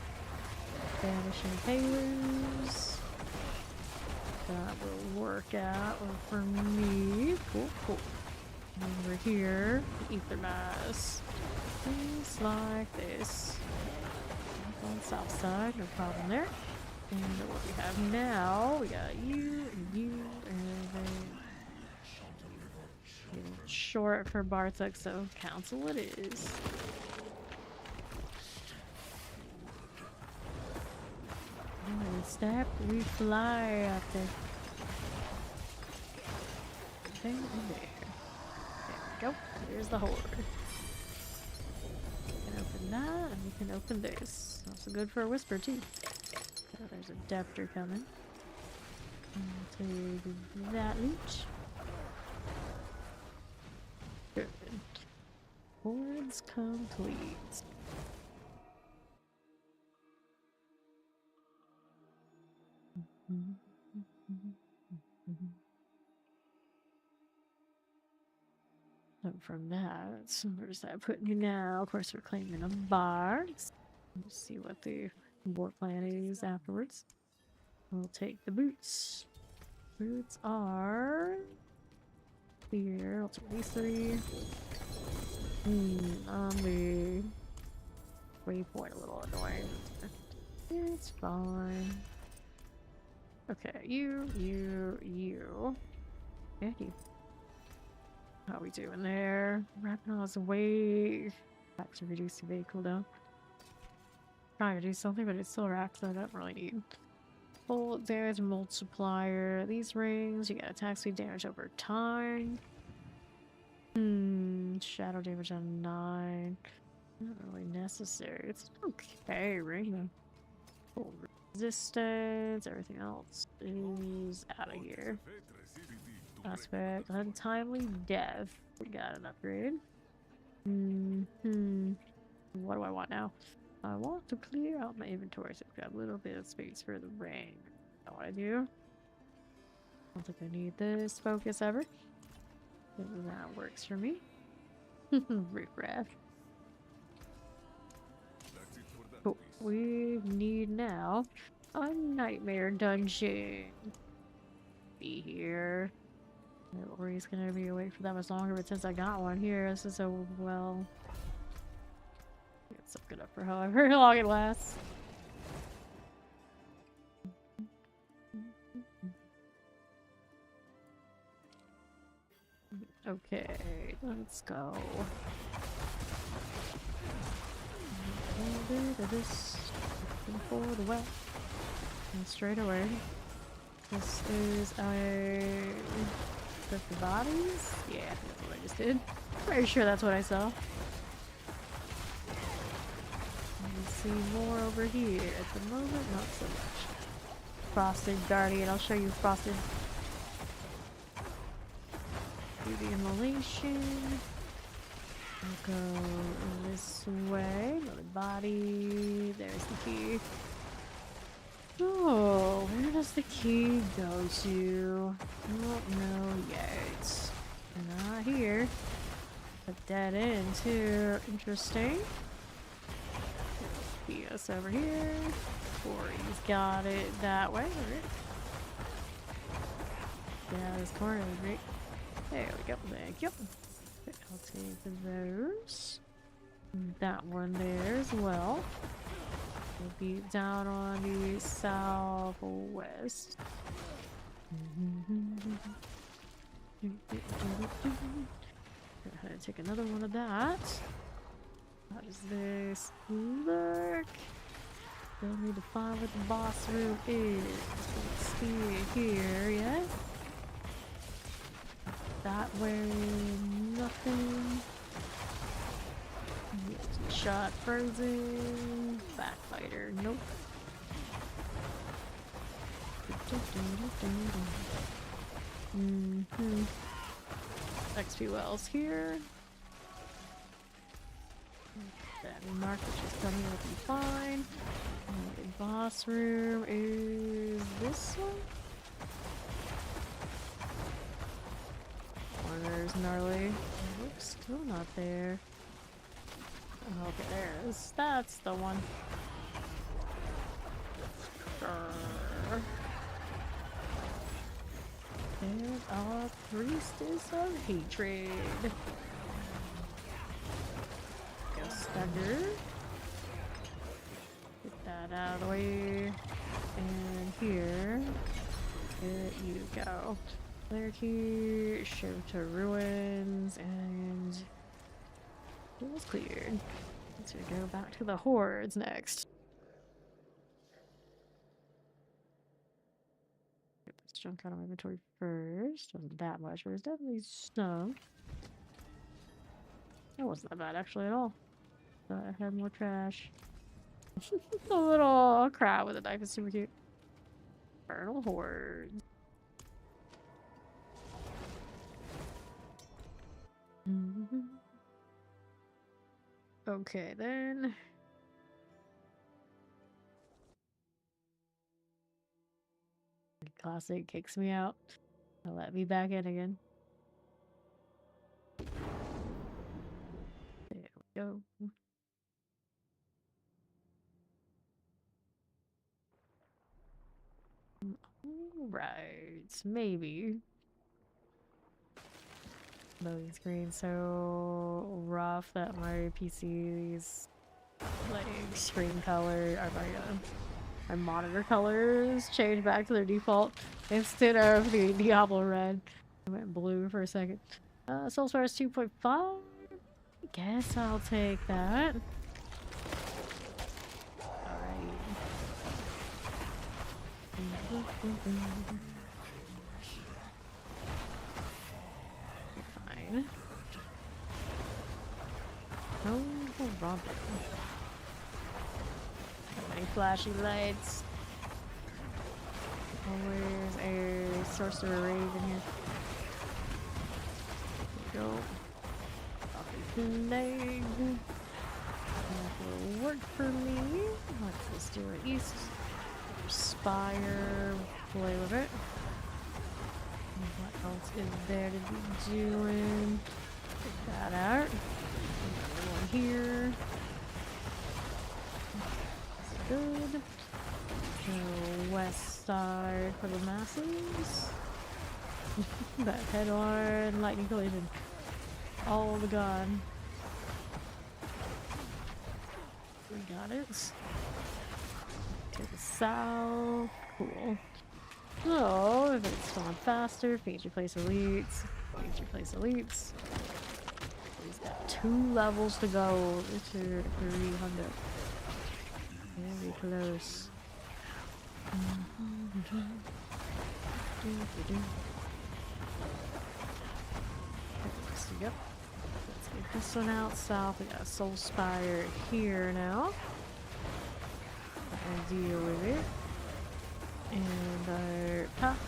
Vanishing Tailors. That will work out for me. Cool, cool. Over here, the ether mass. Just like this. On the south side, no problem there. And what we have now, we got you, and then short for Bartok, so council it is. And step, we fly up there. There and there. There we go. There's the horde. We can open that, and we can open this. Also good for a whisper too. Oh, there's a Deptor coming. I'll take that loot. Good. Hordes complete. So from that, where's that putting you now? Of course, we're claiming a bar. Let's see what the war plan is afterwards. We'll take the boots. Boots are here. I'll take these three. On the waypoint, a little annoying. It's fine. Okay, you. Yeah, you. How we doing there? Rapin's away. Back to reduce the vehicle down. Trying to do something, but it still racks that I don't really need. Oh, there's a multiplier. These rings, you get attack speed damage over time. Shadow damage on 9. Not really necessary. It's okay ring. Full resistance. Everything else is out of here. Aspect. Untimely death. We got an upgrade. What do I want now? I want to clear out my inventory so I've got a little bit of space for the ring. That's what I do. I don't think I need this focus ever. That works for me. Riffraff. Cool. We need now a nightmare dungeon. Be here. Or he's gonna be awake for that much longer, but since I got one here, this is a well. It's good up for however long it lasts. Okay, let's go. This for the wet. And straight away. This is a the bodies? Yeah, I think that's what I just did. Pretty sure that's what I saw. See more over here. At the moment, not so much. Frosted Guardian, I'll show you Frosted. Do the immolation. We'll go this way. Another body. There's the key. Oh, where does the key go to? I don't know yet. Not here. A dead end too. Interesting. Us over here. Corey's got it that way. Right. Yeah, this corner is great. There we go. Thank you. Okay, I'll take those. That one there as well. We'll be down on the southwest. Go ahead and take another one of that. How does this look? Still need to find what the boss room is. Let's see here, yeah? That way, nothing. Shot frozen. Backfighter, nope. XP wells here. That mark which is coming will be fine. And the boss room is this one? Corner's gnarly. Nope, still not there. Oh, okay, there it is. That's the one. a priestess of hatred. Go stagger. Get that out of the way. And here you go. Clear key, show to ruins, and it was cleared. Let's go back to the hordes next. Get this junk out of my inventory first. Wasn't that much, but it's definitely some. That wasn't that bad actually at all. But I had more trash. A little crab with a knife is super cute. Infernal hordes. Okay, then. Classic kicks me out. I'll let me back in again. There we go. Alright, maybe. Loading screen so rough that my PC's like screen color or my monitor colors changed back to their default instead of the Diablo red. I went blue for a second. Soul Stars 2.5. I guess I'll take that. Alright. Fine. Oh, Robin. Many flashy lights. Always a sorcerer raid in here. There we go. Coffee leg. That will work for me. Let's do it east. Spire. Play with it. What else is there to be doing? Take that out. Another one here. Good. So west side for the masses. That head on lightning collision. All the gone. We got it. To the south. Cool. So if it's going faster, feature place elites. Feature place elites. He's got 2 levels to go to 300. Very close. Yep. Let's get this one out south. We got a Soul Spire here now. I'll deal with it. And our path.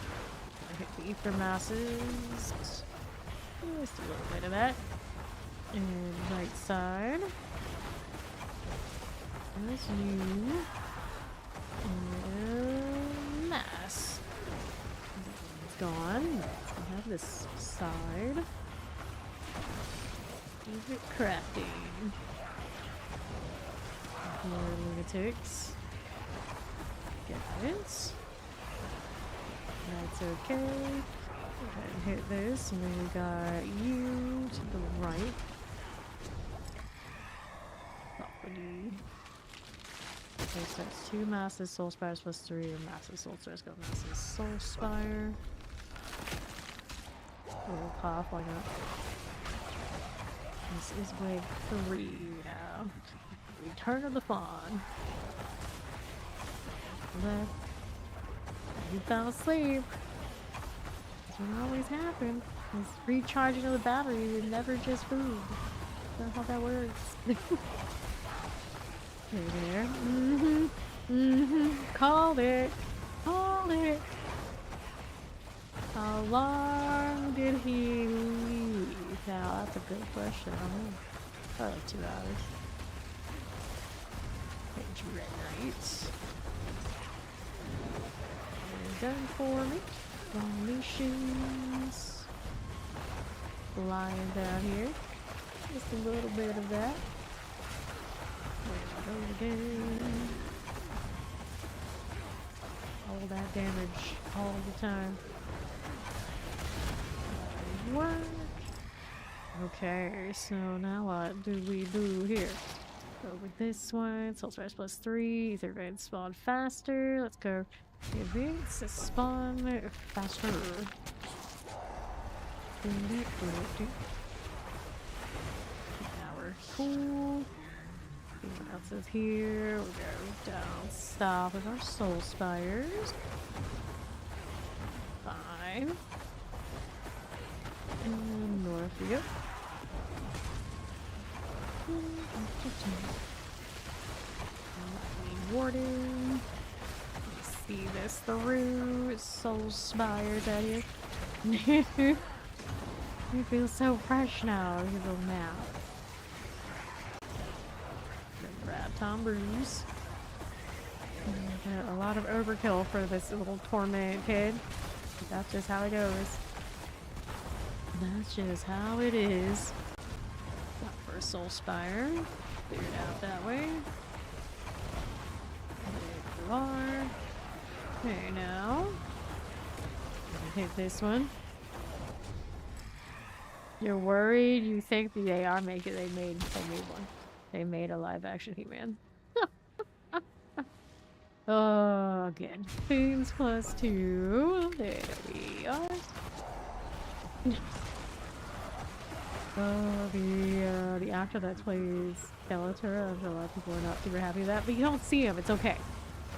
I hit the ether masses. Just a little bit of that. And right side. There's you. And mass. It's gone. I have this side. Keep it crafting. More lunatics. Get it. That's okay. Go ahead and hit this, and then we got you to the right. Property. Okay, so that's 2 massive soul spires plus 3 massive soul spires. Go massive soul spire. A little pop, why not? This is wave 3 now. Return of the Fawn. Left. You fell asleep. That's what always happens. It's recharging of the battery is never just food. That's how that works. There. Called it. Called it. How long did he leave? Now that's a good question. I don't know. Probably like 2 hours. Page red knights. Done for me. Formations. Lying down here. Just a little bit of that. There we go again. All that damage all the time. work. Okay, so now what do we do here? Go with this one. Soul Spice plus 3. Ether Vein spawn faster. Let's go. Advance spawn faster. Now we're cool. See what else is here. We'll go down south with our Soul Spires. Fine. And north we go. Warden. See this through. Soul Spires out here. You feel so fresh now, you little map. Grab Tom Bruce. A lot of overkill for this little torment kid. That's just how it goes. That's just how it is. Got for a Soul Spire. Figured out that way. There you are. Okay, now. Hit this one. You're worried? You think they are making? They made one. They made a live action He-Man. Oh, good. Themes plus 2. There we are. The actor that plays Skeletor, I'm sure a lot of people are not super happy with that, but you don't see him. It's okay.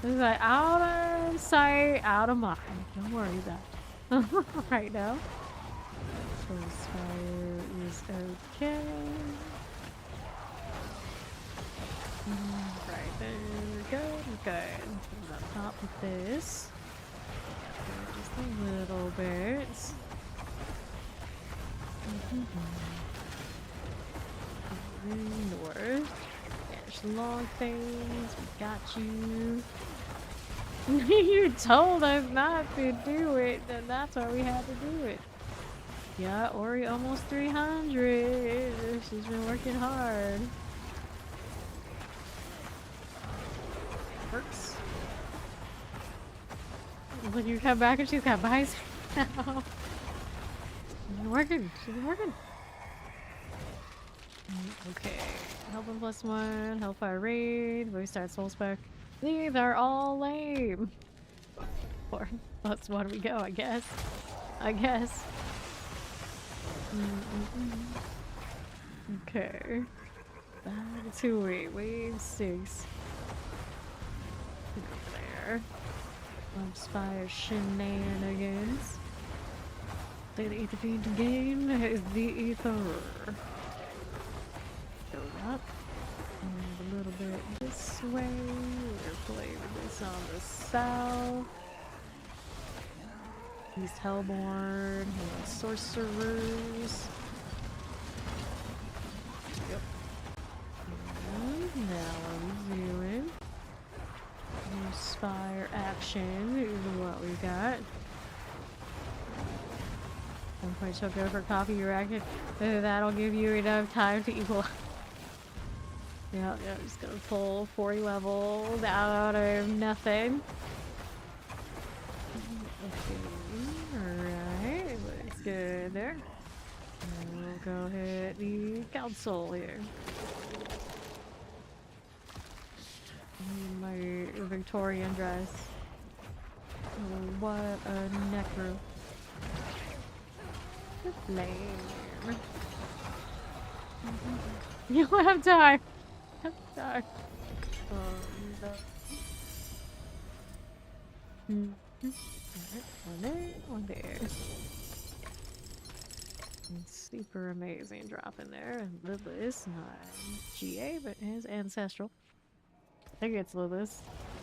It's like out of sight, out of mind. Don't worry about it. Right now. Soul Spire is okay. Right there, good, good. Up top with this. Just a little bit. North. There's long things. We got you. You told us not to do it, then that's why we had to do it. Yeah, Ori almost 300. She's been working hard. Works. When you come back and she's got biceps now. She's been working. She's been working. Okay. Helping plus 1. Hellfire Raid. We start Soul Spec. These are all lame. 4 plus 1 we go, I guess. Okay. That's who wave 6. Over there. Spire shenanigans. Play the Ether Fiend game is the Ether. Go up. And a little bit this way. We're playing with this on the south. East Hellborn. Sorcerers. Yep. And now what are we doing? Spire action is what we got. 1 point took over copy your action. That'll give you enough time to equal. Yeah, I'm just gonna pull 40 levels out of nothing. Okay, alright, looks good there. And we'll go hit the council here. My Victorian dress. Oh, what a necro. Flame. You don't have time. Sorry. One there. Super amazing drop in there. And Lilith, not GA, but is ancestral. I think it's Lilith.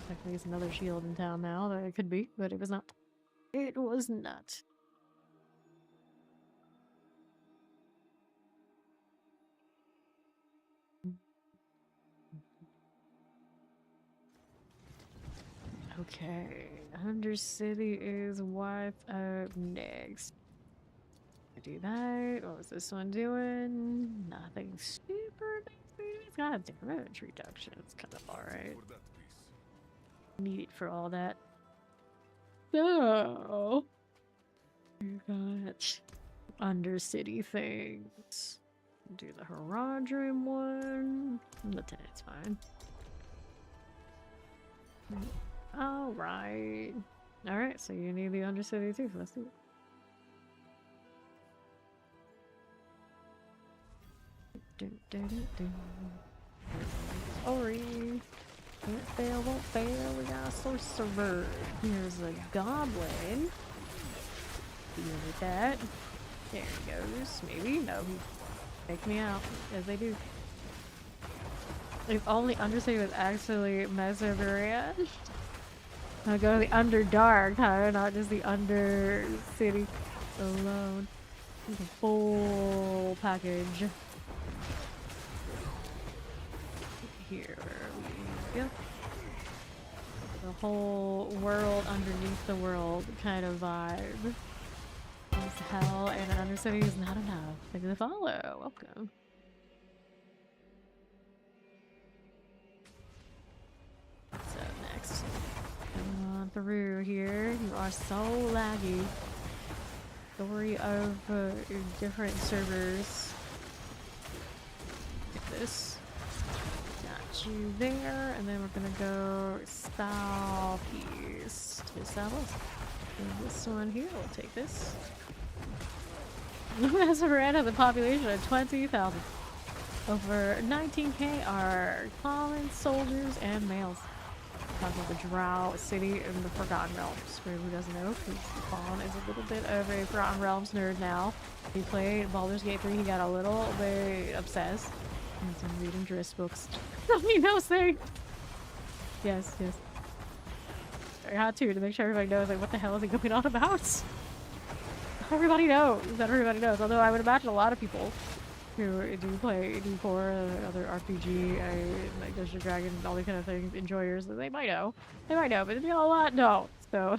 Technically, it's another shield in town now. That it could be, but it was not. It was not. Okay, Undercity is what's up next. Do that. What was this one doing? Nothing super big. It's got a damage reduction. It's kind of alright. Need it for all that. So, we got Undercity things. Do the Haradrim one. Lieutenant's fine. Alright. Alright, so you need the Undercity too, so let's do it. Sorry. Can't fail, won't fail. We got a sorcerer. Here's a goblin. Deal with that. There he goes. Maybe? No, he takes me out, as they do. If only Undercity was actually Mesovaria. I'll go to the Underdark, huh? Not just the Undercity alone. The full package. Here we go. The whole world underneath the world kind of vibe. As hell, and an Undercity is not enough. Thank you for the follow. Welcome. So next, come on through here. You are so laggy. Story of different servers. Like this. Got you there, and then we're gonna go southeast to southwest. And this one here, we'll take this. Mesovaria has a population of 20,000. Over 19k are common soldiers and males. Talking about the Drow city in the Forgotten Realms. For who doesn't know, Fawn is a little bit of a Forgotten Realms nerd now. He played Baldur's Gate 3, he got a little bit obsessed. He's been reading Driss books. He knows things! Yes, yes. I had to make sure everybody knows, like, what the hell is he going on about? Everybody knows that everybody knows. Although I would imagine a lot of people who do play D4, other RPG, like Dungeons & Dragons, all these kind of things, enjoyers, they might know. They might know, but a lot don't. So,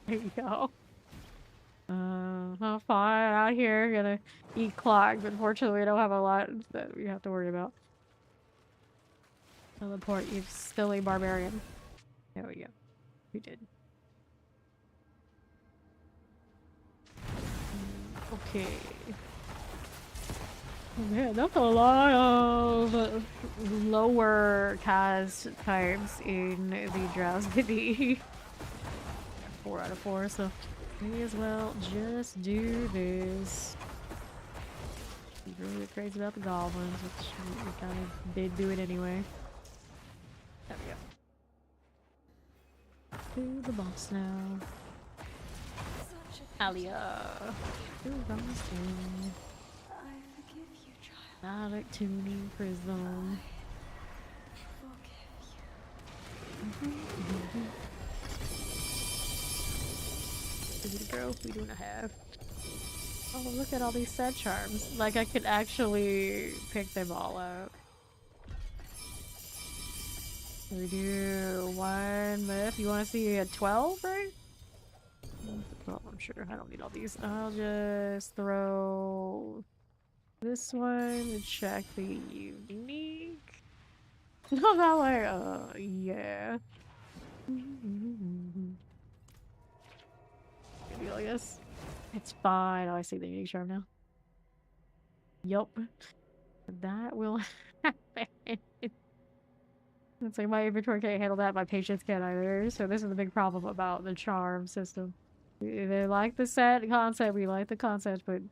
there you go. I'm fine out here, gonna eat clogs. Unfortunately, we don't have a lot that we have to worry about. Teleport, you silly barbarian. There we go. We did. Okay. Yeah, that's a lot of lower cast types in the Drowsy. 4 out of 4, so may as well just do this. Be really crazy about the goblins, which we kind of did do it anyway. There we go. To the boss now. Alia. To Rostin. Alec tuning prism. Is it a girl? We do not have. Oh, look at all these set charms. Like I could actually pick them all out. We do 1 myth. You want to see a 12, right? 12, I'm sure. I don't need all these. I'll just throw this one to check the unique. No, that way. Yeah. Maybe like this. It's fine. Oh, I see the unique charm now. Yup. That will happen. It's like my inventory can't handle that, my patience can't either. So this is the big problem about the charm system. They like the set concept, we like the concept, but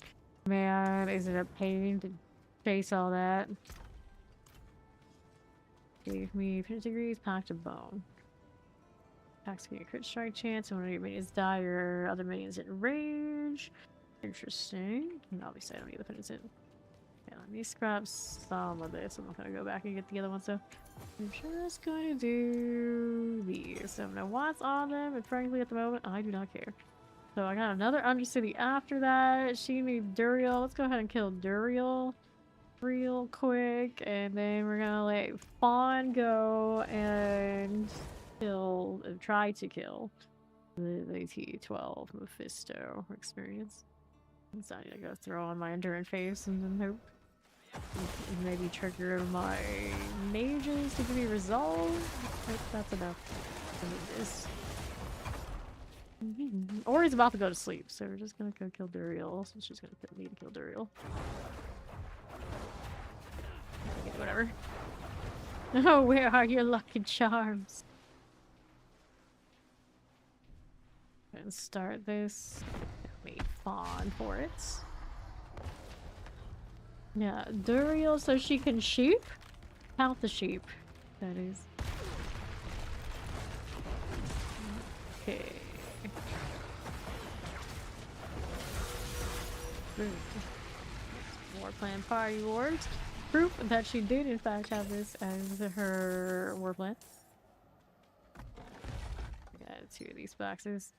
man, is it a pain to chase all that. Gave me 50 degrees, packed a bone. Packs give me a crit strike chance, and when your minions die, your other minions in rage. Interesting. And obviously I don't need the penitent. Yeah, let me scrap some of this. I'm not gonna go back and get the other ones, so I'm just going to do these. I don't know what's on them, and frankly at the moment, I do not care. So I got another Undercity after that. She needs Duriel. Let's go ahead and kill Duriel real quick, and then we're gonna let Fawn go and kill, try to kill the T12 Mephisto experience. So I need to go throw on my Endurance face and then hope. Maybe trigger my mages to give me resolve. That's enough. I need this. Or he's about to go to sleep, so we're just gonna go kill Duriel. So she's gonna kill me to kill Duriel. Okay, whatever. Oh, where are your lucky charms? And start this. Wait, fawn for it. Yeah, Duriel so she can sheep? Count the sheep. That is. Okay. War plan party wars. Proof that she did in fact have this as her war plan. I got 2 of these boxes.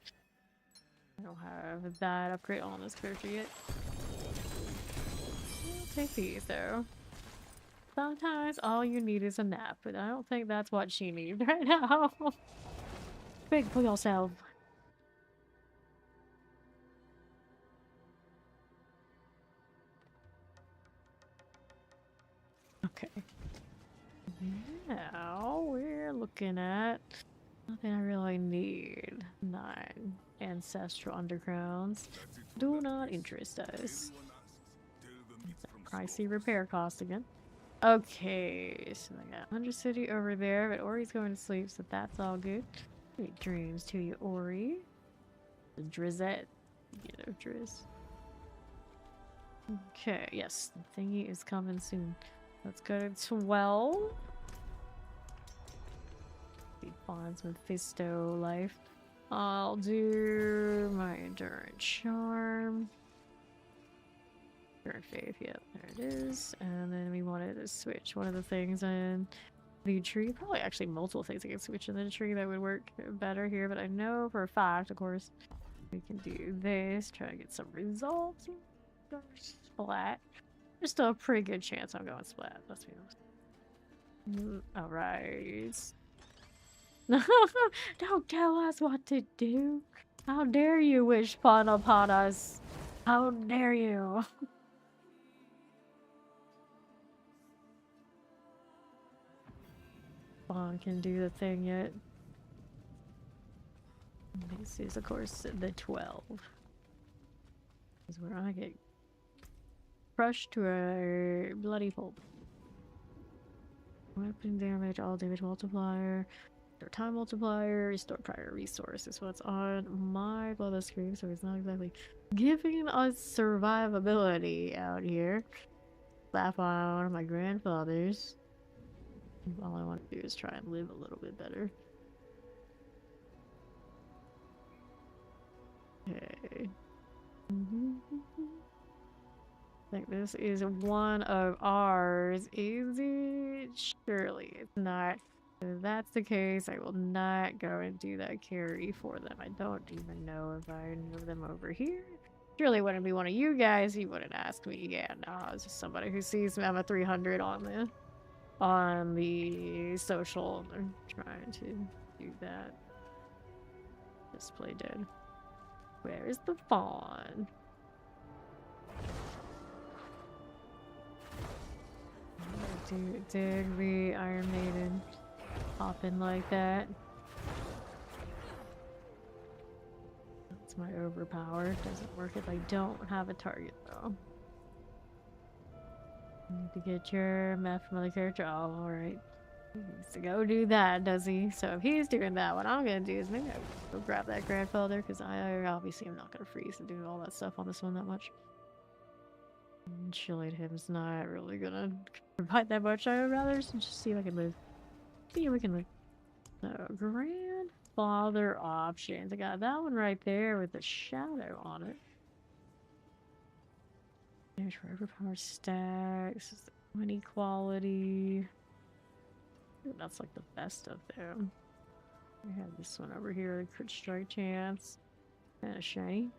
I don't have that upgrade on this character yet. I'll take these though. Sometimes all you need is a nap, but I don't think that's what she needs right now. Big for yourself. Okay. Now we're looking at nothing I really need. 9 ancestral undergrounds. Do not interest us. Pricey repair cost again. Okay, so I got 100 city over there, but Ori's going to sleep, so that's all good. Sweet dreams to you, Ori. The Drizette. Get her Driz. Okay, yes, the thingy is coming soon. Let's go to 12. Be bonds with Fisto life. I'll do my endurance charm. Endurance faith, yep, there it is. And then we wanted to switch one of the things in the tree. Probably actually multiple things I can switch in the tree that would work better here, but I know for a fact, of course, we can do this, try to get some results. Go splat. There's still a pretty good chance I'm going splat, let's be honest. Alright. Don't tell us what to do. How dare you wish fun upon us? How dare you? Fawn can do the thing yet. This is, of course, the 12. This is where I get crushed to a bloody pulp. Weapon damage, all damage multiplier, restore time multiplier, restore prior resource is what's on my bloodless screen, so it's not exactly giving us survivability out here. Slap on one of my grandfathers. All I want to do is try and live a little bit better. Okay. I think this is one of ours. Is it? Surely it's not. If that's the case, I will not go and do that carry for them. I don't even know if I move them over here. Surely wouldn't be one of you guys. You wouldn't ask me. Yeah, no, it's just somebody who sees me. I'm a 300 on the social. They're trying to do that. Just play dead. Where is the fawn? Did we Iron Maiden hop in like that? That's my overpower. Doesn't work if I don't have a target though. Need to get your map from other character. Oh, alright. He needs to go do that, does he? So if he's doing that, what I'm gonna do is maybe I'll go grab that grandfather, because I obviously am not gonna freeze and do all that stuff on this one that much. Chilling him's not really gonna provide that much. I would rather just see if I can move. See if we can move. So, grandfather options. I got that one right there with the shadow on it. There's for overpower stacks. Inequality. That's like the best of them. We have this one over here, the crit strike chance. And a shiny.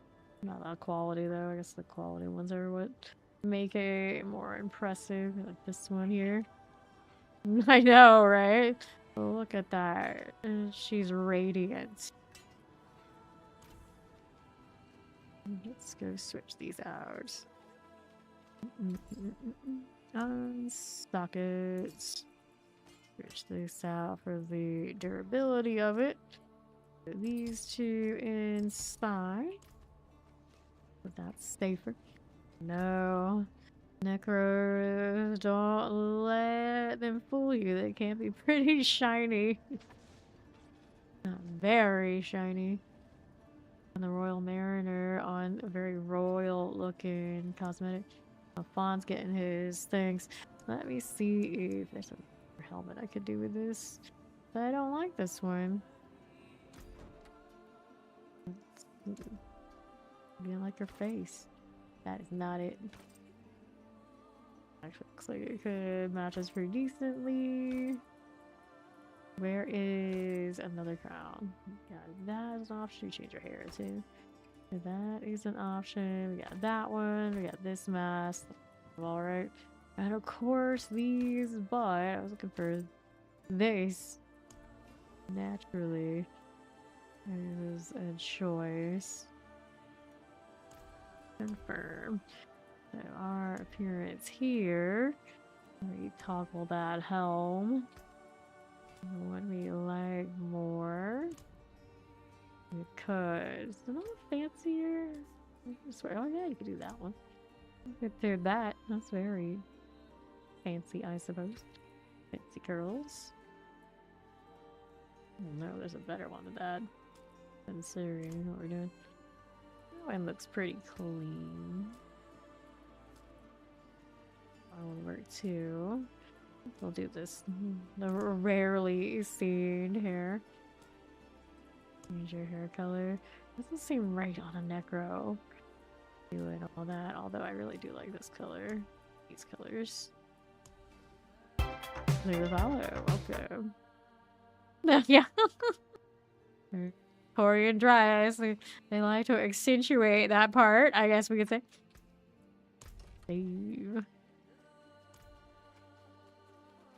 Not that quality though. I guess the quality ones are what make it more impressive, like this one here. I know, right? Oh, look at that. She's radiant. Let's go switch these out. Sockets. Switch this out for the durability of it. These two inside. But that's safer. No. Necros, don't let them fool you. They can be pretty shiny. Not very shiny. And the Royal Mariner on a very royal looking cosmetic. Fawn's getting his things. Let me see if there's a helmet I could do with this. But I don't like this one. You like her face. That is not it. Actually looks like it could match us pretty decently. Where is another crown? Yeah, that is an option. You change your hair too. That is an option. We got that one. We got this mask. Alright. And of course these, but I was looking for this. Naturally. There's a choice. Confirm. So our appearance here. We toggle that helm. Would we like more? We could. Is it not fancier? Oh yeah, you could do that one. You could do that. That's very fancy, I suppose. Fancy curls. Oh no, there's a better one than that. Considering what we're doing. That one looks pretty clean. That will work too. We'll do this. The rarely seen hair. Change your hair color. Doesn't seem right on a Necro. Doing all that, although I really do like this color. These colors. Leave a follow. Welcome. Yeah. Korean dry eyes. They like to accentuate that part, I guess we could say. Save.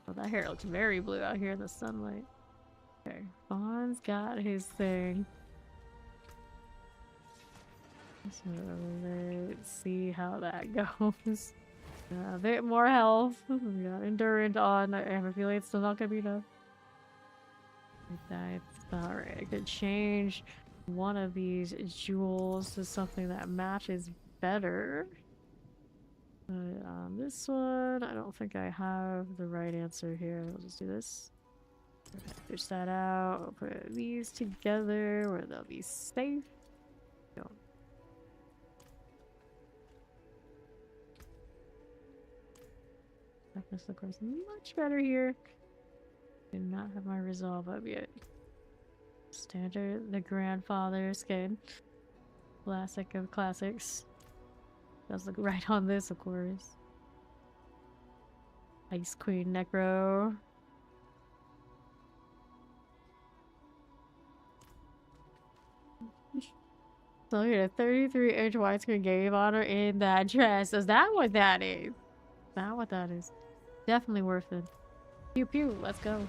Oh, that hair looks very blue out here in the sunlight. Okay, Fawn's got his thing. So let's see how that goes. A bit more health. We got endurance on. I have a feeling it's still not gonna be enough. That's alright. I could change one of these jewels to something that matches better. But on this one, I don't think I have the right answer here. We'll just do this. Fish that out. I'll put these together where they'll be safe. Go. Toughness, of course, much better here. Do not have my resolve up yet. Standard, the grandfather skin. Classic of classics. Does look right on this, of course. Ice Queen Necro. So here, a 33-inch widescreen game on her in that dress. Is that what that is? Is that what that is? Definitely worth it. Pew pew, let's go.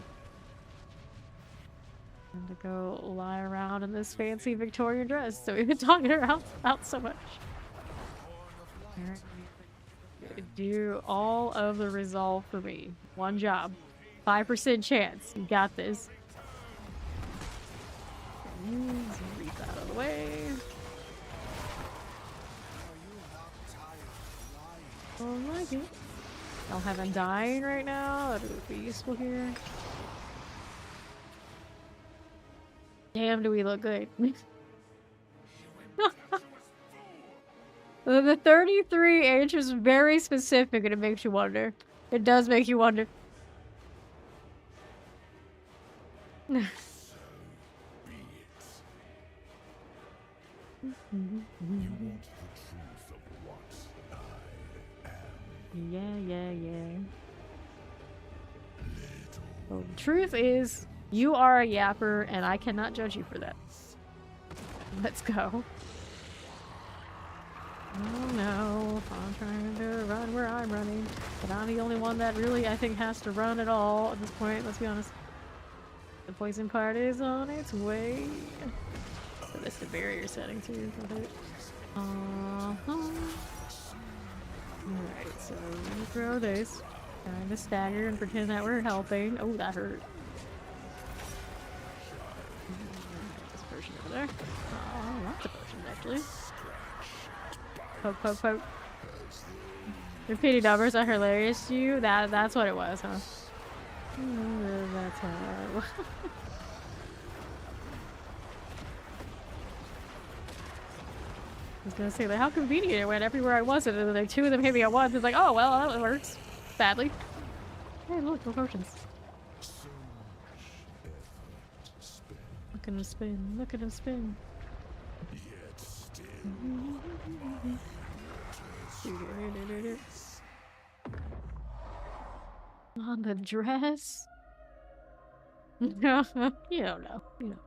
And to go lie around in this fancy Victorian dress so we've been talking her out so much. Do all of the resolve for me. One job. 5% chance. You got this. Leave that out of the way. Don't like it. I'll have him dying right now. That would be useful here. Damn, do we look good. The 33-inch is very specific and it makes you wonder. It does make you wonder. Yeah. Well, the truth is, you are a yapper, and I cannot judge you for that. Let's go. Oh no, I'm trying to run where I'm running, but I'm the only one that really, I think, has to run at all at this point, let's be honest. The poison part is on its way. So that's the barrier setting too. Alright, so we throw this. Kind of stagger and pretend that we're helping. Oh, that hurt. This potion over there. Oh, lots of potions actually. Poke, poke, poke. Repeating numbers are hilarious to you? That's what it was, huh? That's how it was. I was gonna say, like, how convenient it went everywhere I was, and then, like, two of them hit me at once. It's like, oh, well, that works. Sadly. Hey, look, more potions. Look at him spin. Look at him spin. On the dress? No, you don't know. You know.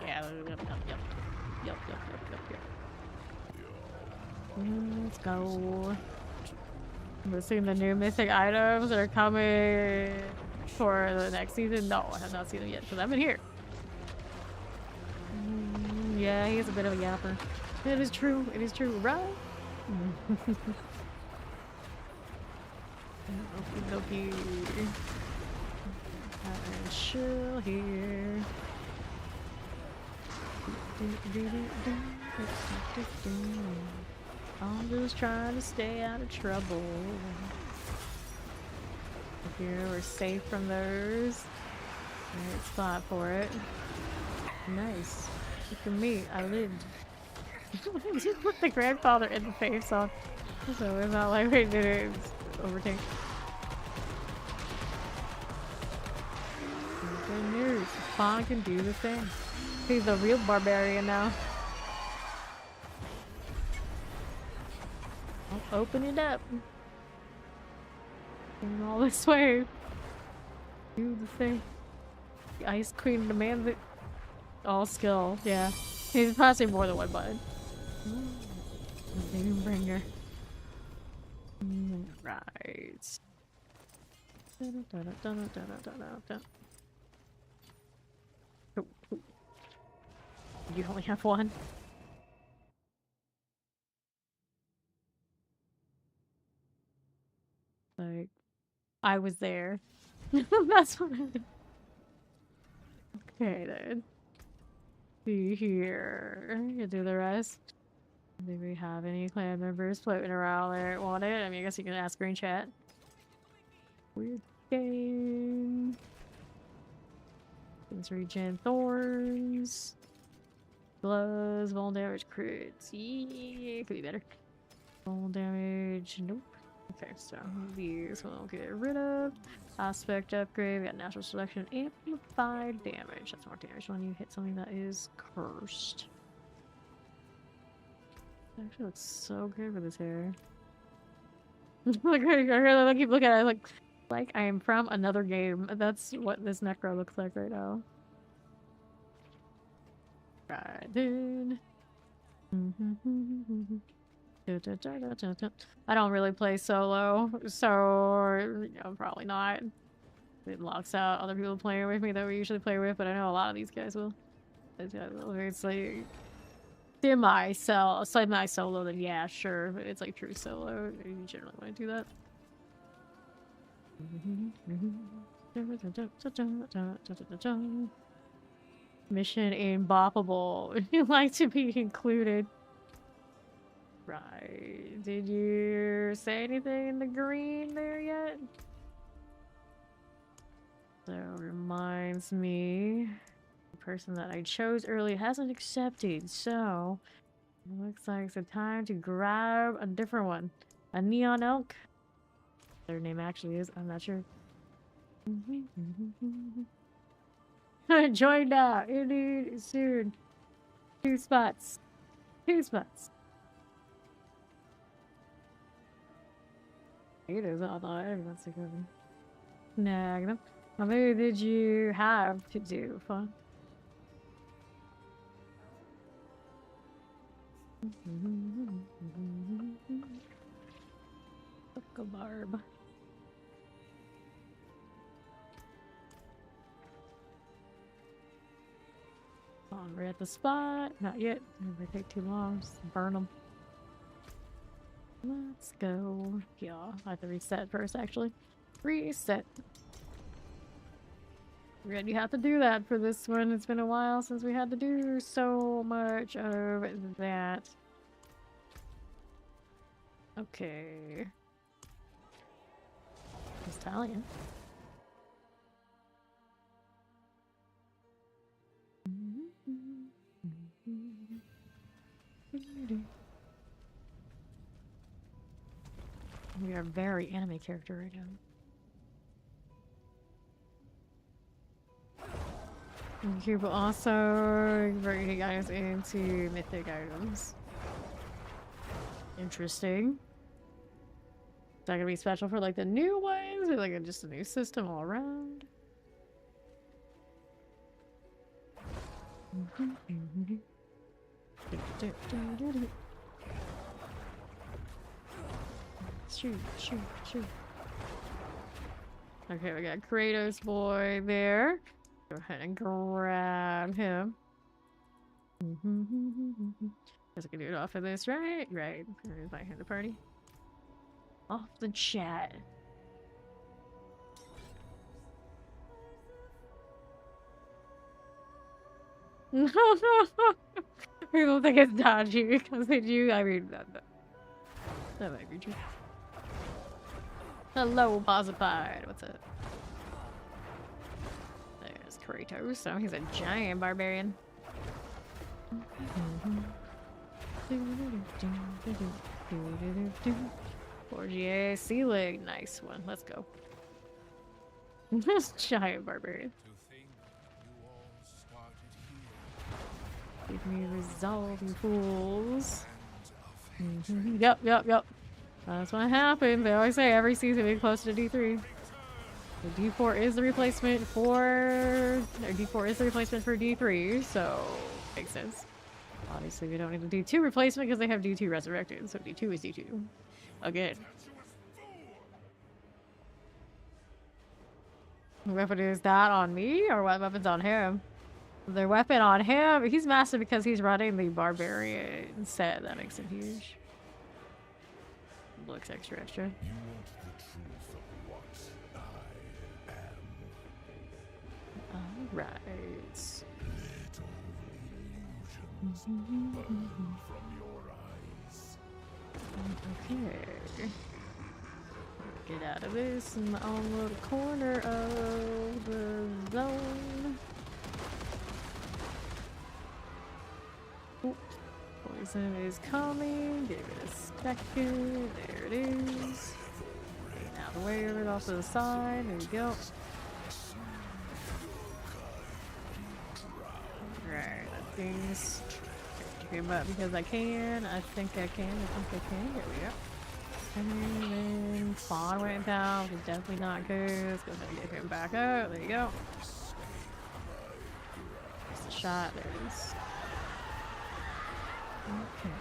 Yeah, yep. Let's go. I'm seeing the new mythic items that are coming for the next season. No, I have not seen them yet because I've been here. Yeah, he's a bit of a yapper. It is true. It is true, right? Okie dokie. And chill here. I'm just trying to stay out of trouble. Here we're safe from those. Great spot for it. Nice. Look at me, I lived. Just put the grandfather in the face off. So it's not like we did it overtake. Good news. Fawn can do the thing. He's a real barbarian now. I'll open it up. Came all this way. Do the thing. The Ice Queen demands it. All skill, yeah. He's pressing more than one button. Doombringer. Right. You only have one. Like, I was there. That's what I did. Okay then. See here. You do the rest. Do we have any clan members floating around there that want it? I mean, I guess you can ask green chat. Weird game. Things regen thorns. Gloves, bone damage, crits. Yeah, could be better. Bone damage, nope. Okay, so these we'll get rid of. Aspect upgrade, we got natural selection, amplified damage. That's more damage when you hit something that is cursed. It actually looks so good with his hair. Like, I keep looking at it like I am from another game. That's what this Necro looks like right now. Right, dude. I don't really play solo, so probably not. It locks out other people playing with me that we usually play with, but I know a lot of these guys will. It's like semi-solo, then yeah, sure, but it's like true solo. You generally want to do that. Mission imboppable. You like to be included. Right. Did you say anything in the green there yet? So reminds me, the person that I chose earlier hasn't accepted, so it looks like it's a time to grab a different one. A neon elk. Their name actually is, I'm not sure. Join now, indeed, soon. 2 spots. 2 spots. It is all that. That's a good one. Snag them. How many did you have to do? Fun. Hook a barb. On, we're at the spot. Not yet. They take too long. Just burn them. Let's go. Yeah, I have to reset first, actually. Reset. We're gonna have to do that for this one. It's been a while since we had to do so much of that. Okay. It's Italian. We are very anime character right now. Okay, but also converting items into mythic items. Interesting. Is that gonna be special for like the new ones, or like just a new system all around? Shoot, shoot, shoot. Okay, we got Kratos boy there. Go ahead and grab him. Guess I can do it off of this, right? Right. Invite him to the party. Off the chat. People think it's dodgy because they do. I mean, that might be true. Hello, Posified. What's up? There's Kratos. So he's a giant barbarian. Forgier Sealig. Nice one. Let's go. This giant barbarian. Give me resolving fools. Yep, yep, yep. That's what happened. They always say every season we get closer to D3. The D4 is the replacement for... or D4 is the replacement for D3, so makes sense. Obviously we don't need a D2 replacement because they have D2 resurrected, so D2 is D2. Again. What weapon is that on me, or what weapon's on him? The weapon on him, he's massive because he's running the barbarian set. That makes him huge. Looks extra. You want the truth of what I am. Alright. Little illusions burn from your eyes. Okay. Get out of this in the own little corner of the zone. Ooh. Poison is coming. Give it a second. There it is. Out of the way of it, off to the side. There we go. Right, that thing's pick him up because I can. I think I can. There we go. And then spawn went down, which is definitely not good. Let's go ahead and get him back up. There you go. Just a shot. There it is. Okay.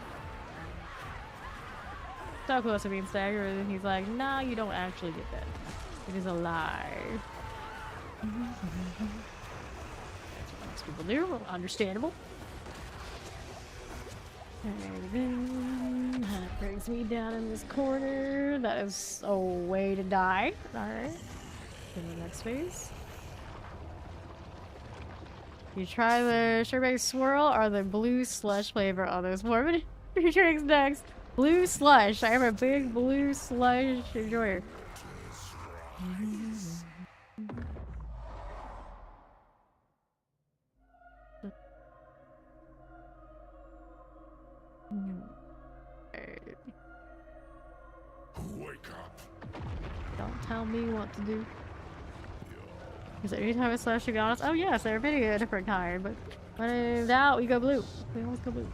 So close to being staggered, and he's like, nah, you don't actually get that. It is a lie. That's what most people do. Understandable. And then that brings me down in this corner. That is a way to die. Alright. In the next phase. You try the sherbet swirl or the blue slush flavor on those warm drinks next. Blue slush. I am a big blue slush enjoyer. Wake up. Don't tell me what to do. Is there any time a slash got us? Oh yes, they're pretty a different kind, but when in doubt, we go blue. We always go blue.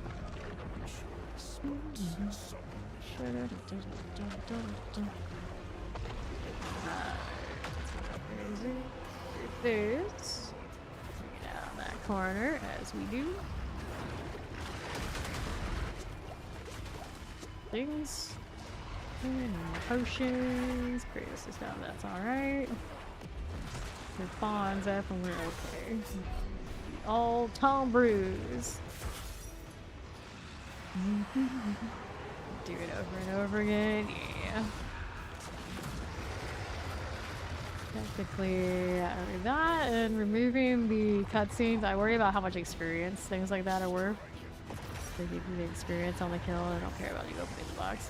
This. Down that corner as we do. Things. And potions. Kratos is down, that's alright. Your pawns up and we're okay. All Tom Bruise. Do it over and over again, yeah. Technically, that and removing the cutscenes, I worry about how much experience things like that are worth. They give you the experience on the kill, and I don't care about you opening the box.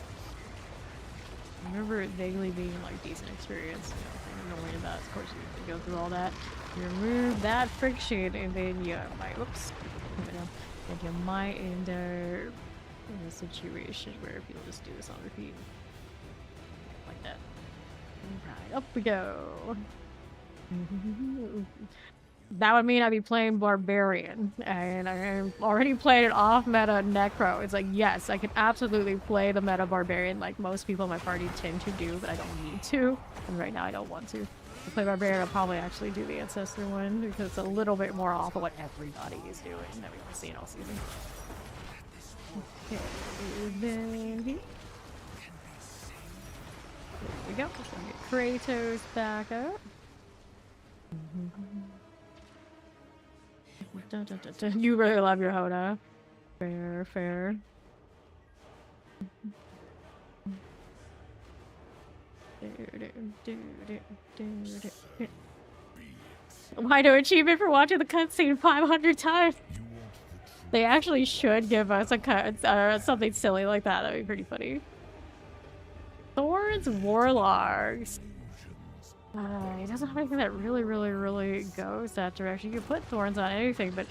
I remember it vaguely being like decent experience, you know, annoying about. Of course, you have to go through all that. You remove that friction, and then you might, whoops, you know, and you might end up in a situation where people just do this on repeat, like that. Alright, up we go. That would mean I'd be playing Barbarian, and I'm already playing an off-meta Necro. It's like, yes, I can absolutely play the meta Barbarian like most people in my party tend to do, but I don't need to. And right now I don't want to. If I play Barbarian, I'll probably actually do the Ancestor one, because it's a little bit more off of what everybody is doing that we've been seeing all season. Okay, then here we go. So get Kratos back up. Dun, dun, dun, dun. You really love your Hoda. Fair, fair. Why no achievement for watching the cutscene 500 times? They actually should give us a cut, something silly like that. That'd be pretty funny. Thorns Warlocks. It doesn't have anything that really goes that direction. You can put thorns on anything, but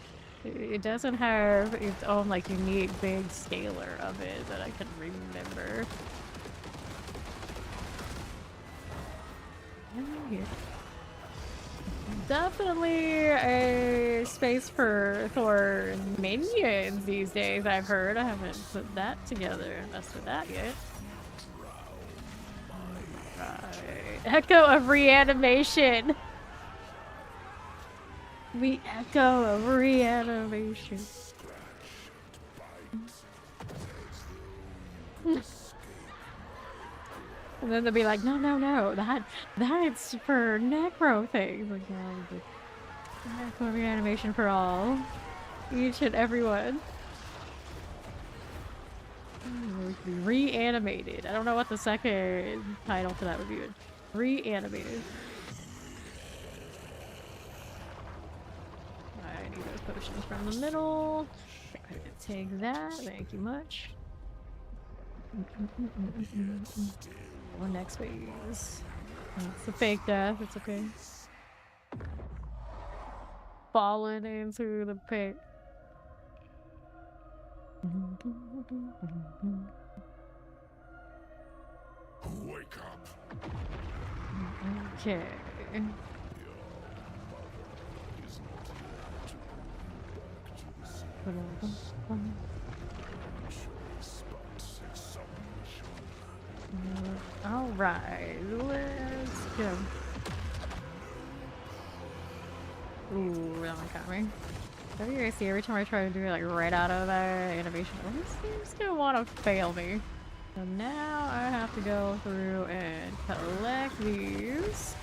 it doesn't have its own like unique big scalar of it that I can remember. Here. Definitely a space for Thor minions these days, I've heard. I haven't put that together and messed with that yet. Echo of reanimation. The echo of reanimation. And then they'll be like, no, that's for Necro things. Like, no, echo of reanimation for all. Each and everyone. Reanimated. I don't know what the second title for that would be. Reanimated. I need those potions from the middle. Take that. Thank you much. What next phase? It's a fake death. It's okay. Fallen into the pit. Wake up. Okay. All right, let's go. Ooh, that one caught me. So you guys see every time I try to do it like right out of animation, it seems to want to fail me. So now I have to go through and collect these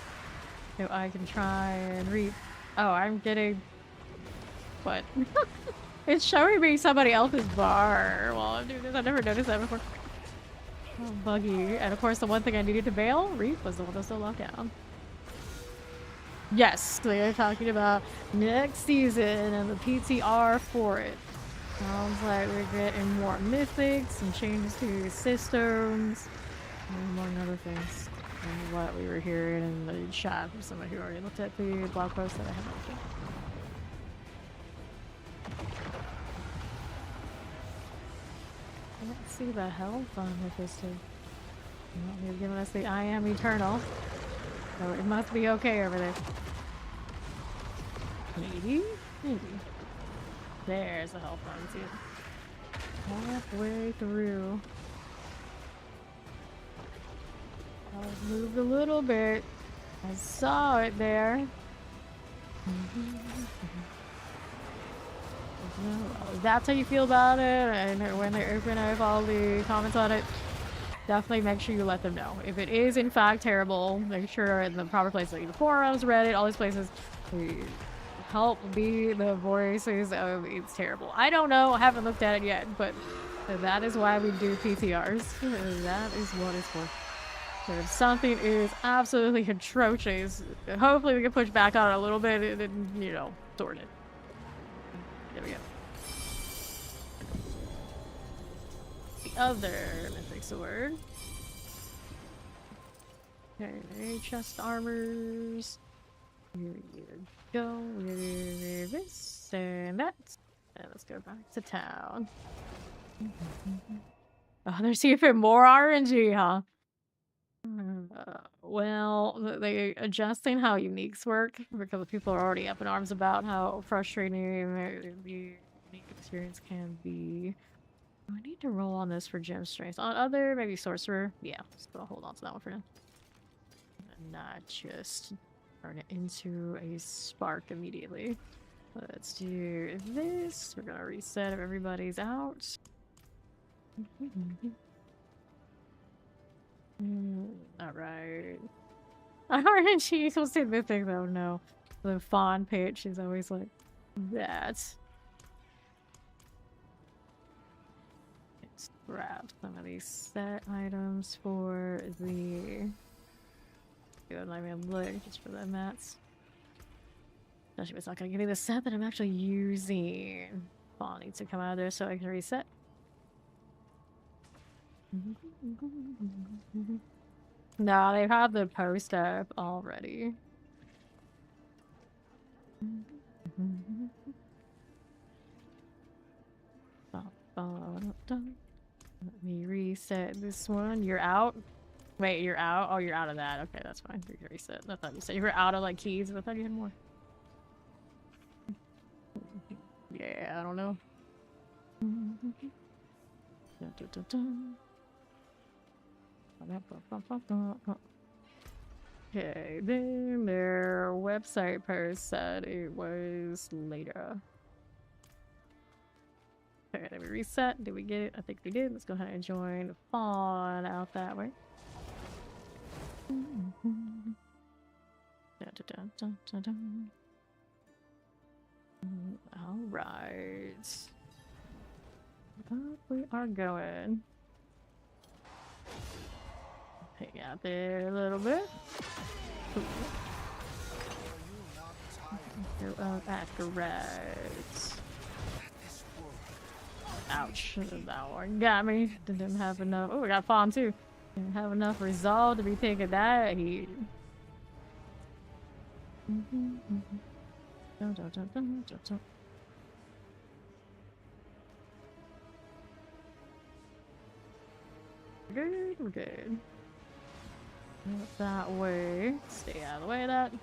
so I can try and reap. Oh, I'm getting what? It's showing me somebody else's bar while I'm doing this. I've never noticed that before. Oh, buggy. And of course, the one thing I needed to bail, reap, was the one that's still locked down. Yes, they're talking about next season and the PTR for it. Sounds like we're getting more mythics, some changes to systems, and among other things. And what we were hearing in the chat from somebody who already looked at the blog post that I haven't looked at. Let's see the health on Mephisto. Well, they've given us the I am eternal. So it must be okay over there. Maybe? Maybe. There's the health on, see it. Halfway through. I moved a little bit. I saw it there. That's how you feel about it, and when they open up all the comments on it, definitely make sure you let them know. If it is in fact terrible, make sure in the proper places like the forums, Reddit, all these places, help be the voices of it's terrible. I don't know, I haven't looked at it yet, but that is why we do PTRs. That is what it's for. If something is absolutely atrocious, hopefully we can push back on it a little bit and, you know, sort it. There we go. The other mythic sword. Okay, chest armors. Here you go. With this and that. And let's go back to town. Oh, there's even more RNG, huh? Well, they adjusting how uniques work because people are already up in arms about how frustrating the unique experience can be. I need to roll on this for gem strength. On other, maybe sorcerer. Yeah, just gonna hold on to that one for now. And not just turn it into a spark immediately. Let's do this. We're gonna reset if everybody's out. Alright. RNG equals to mythic though, no. The fawn pitch is always like that. Let's grab some of these set items for the... Good, let me look just for the mats. Especially if it's not gonna give me the set that I'm actually using. Fawn needs to come out of there so I can reset. No, they've had the post up already. Let me reset this one. You're out? Wait, you're out? Oh, you're out of that. Okay, that's fine. You can reset. I thought you said you were out of like keys. I thought you had more. Yeah, I don't know. Okay, then their website post said it was later. Okay, did we reset? Did we get it? I think we did. Let's go ahead and join Fawn out that way. Alright. Up we are going. Hang out there a little bit. Go up after right. Ouch. That one got me. Didn't have enough. Oh, we got Fawn too. Didn't have enough resolve to be taking that heat. Good, we're good. Not that way. Stay out of the way of that.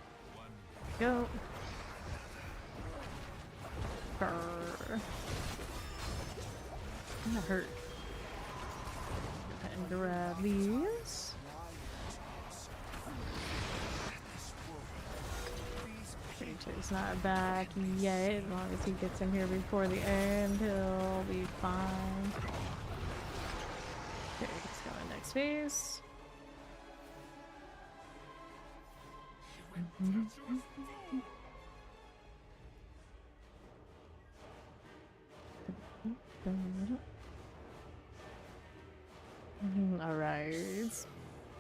Go. Grr. That hurt. Go ahead and grab these. It's not back yet. As long as he gets in here before the end, he'll be fine. Okay, let's go in next phase. Alright.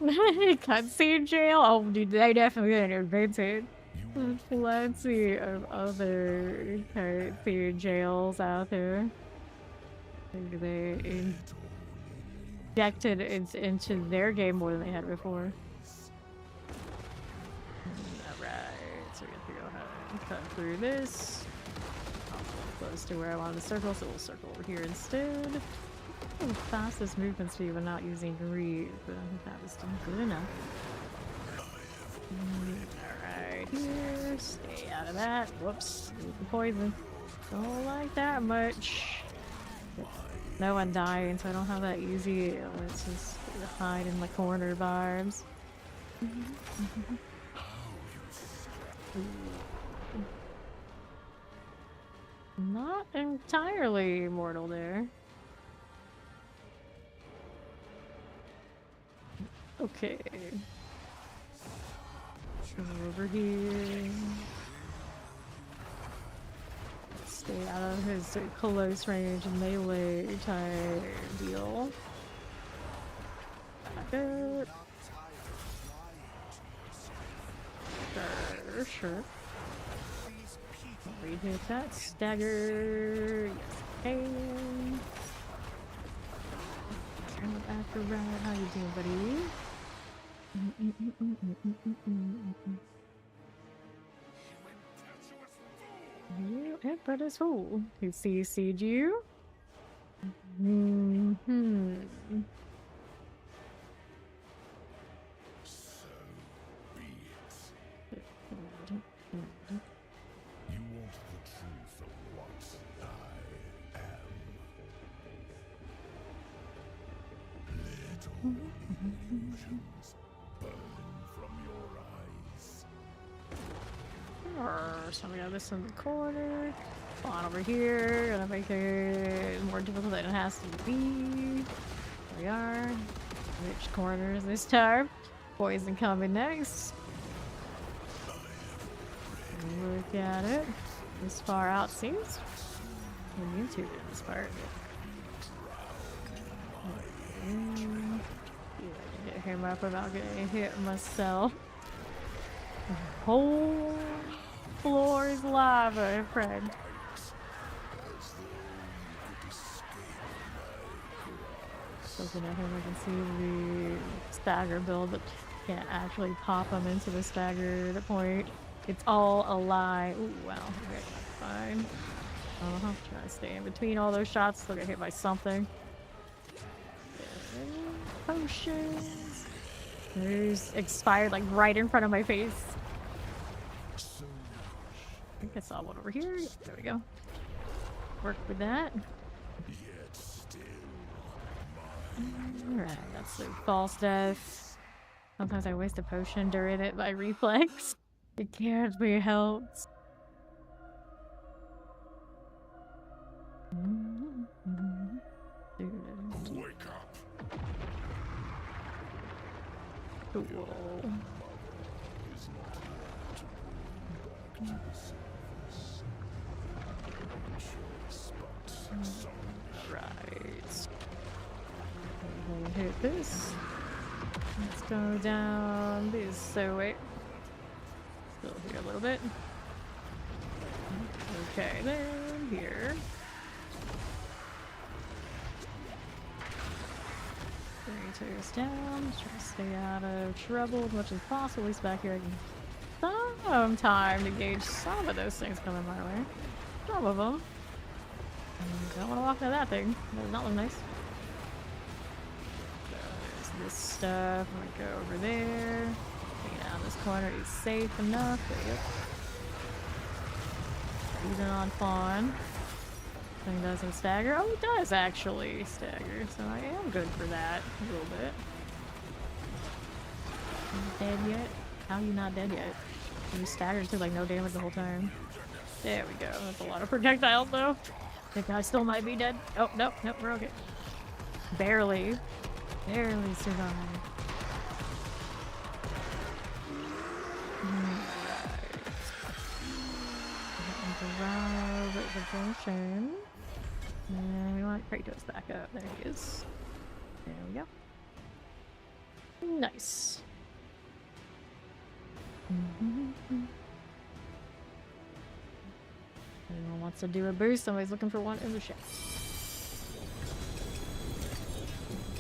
Cutscene jail? Oh, dude, they definitely didn't invent it. There's plenty of other cutscene jails out there. They injected it into their game more than they had before. Alright, so we have to go ahead and cut through this. Close to where I wanted to circle, so we'll circle over here instead. Oh, fastest movement speed when not using read, but I think that was still good enough. Alright, here. Stay out of that. Whoops. Need the poison. Don't like that much. No one dying, so I don't have that easy. Let's just hide in the corner vibes. Not entirely immortal there. Okay. Over here. Stay out of his close range melee type deal. Back up. sure. Read hit that stagger. Yes, can. Turn it back around. How you doing, buddy? You impetus fool. Who CC'd you? So be it. You want the truth of what I am. Let all illusions burn from your eyes. So we got this in the corner. On over here. Gonna make it more difficult than it has to be. There we are. Which corners this time? Poison coming next. Look at it. This far out seems. I'm into this part. Yeah, I can hit him up without getting hit myself. The whole floor is lava, friend. Looking at him, I can see the stagger build, but can't actually pop him into the staggered point. It's all a lie. Ooh, wow. Okay, fine. Trying to stay in between all those shots. Still get hit by something. Potions. There's expired like right in front of my face. I think I saw one over here. There we go. Work with that. Alright, that's a false death. Sometimes I waste a potion during it by reflex. It can't be helped. Wake up. Cool. Right. We'll hit this. Let's go down this way. Still here a little bit. Okay, then here. Toes down. Try to stay out of trouble as much as possible. At least back here I can some time to gauge some of those things coming my way. Some of them. Don't want to walk into that thing. Does not look nice. So there's this stuff. I'm gonna go over there. Hang out this corner is safe enough. There you go. Even on fawn. Thing doesn't stagger. Oh, it does actually stagger, so I am good for that a little bit. Dead yet? How are you not dead yet? You staggered to like no damage the whole time. There we go. That's a lot of projectiles though. I think I still might be dead. Oh, nope, nope, we're okay. Barely. Barely survived. Alright. Grab the potion. And we want Kratos back up. There he is. There we go. Nice. Anyone wants to do a boost? Somebody's looking for one in the chat.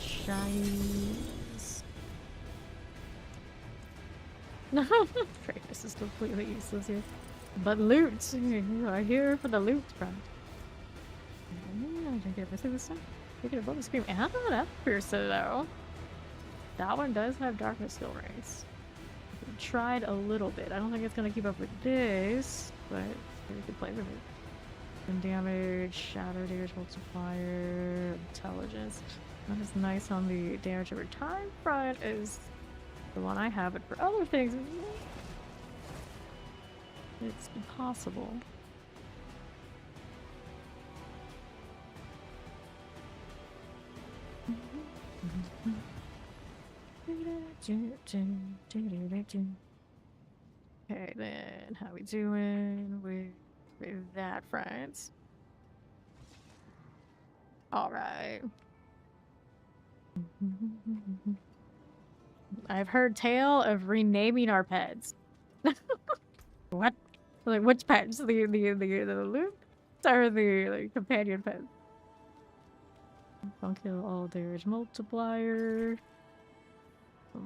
Shinies. No, Kratos is completely useless here. But loot! You are here for the loot, friend. I can get this time. You get a bonus scream and that piercer though. That one does have darkness skill ranks. We tried a little bit. I don't think it's gonna keep up with this, but we could play with it. And damage, shadow damage multiplier, intelligence. That is nice on the damage over time front is the one I have, but for other things it's impossible. Okay, then how we doing with that, friends? All right. I've heard tale of renaming our pets. What? Like, which pets? The loot? Or the like, companion pet? Don't kill all damage multiplier.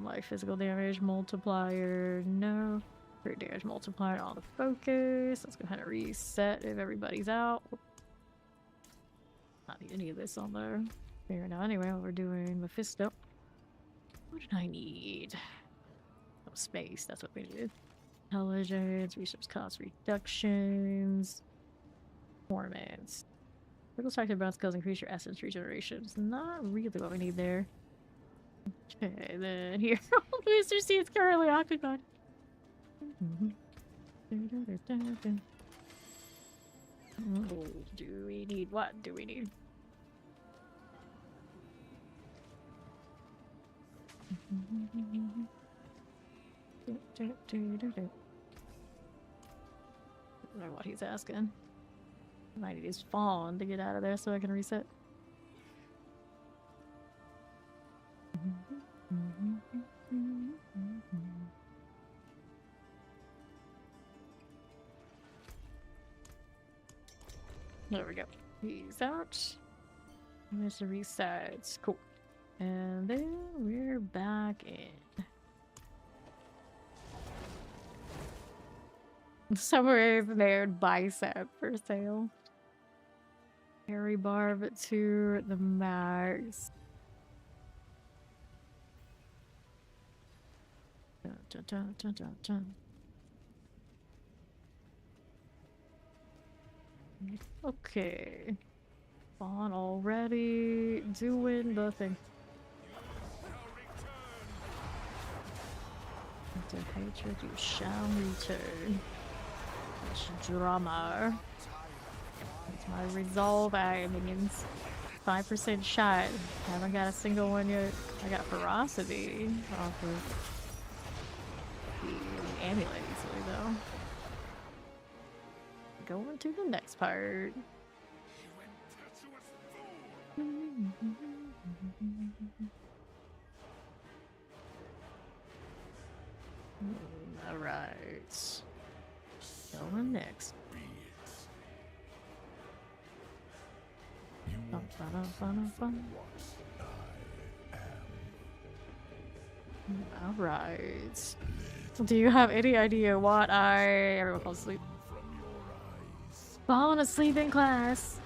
Like physical damage multiplier, no. Crit damage multiplier on the focus. Let's go ahead and reset if everybody's out. Not need any of this on there. Fair now. Anyway, we're doing Mephisto. What did I need? Oh, space. That's what we needed. Intelligence, resource cost reductions, performance. Critical strike bounce skills increase your essence regeneration. It's not really what we need there. Okay, then here, Mr. C is currently occupied. Oh, do we need what? Do we need? I don't know what he's asking. I need his phone to get out of there so I can reset. There we go. He's out. There's a reset. Cool. And then we're back in. Somewhere is named bicep for sale. Harry Barb to the max. Dun, dun, dun, dun, dun. Okay. On already. Doing the thing. After hatred, you shall return. Much drama. That's my resolve, minions. 5% shot. Haven't got a single one yet. I got ferocity off of the amulet easily though. Going to the next part. Alright. Going next. Alright. Do you have any idea what everyone falls asleep? Falling asleep in class.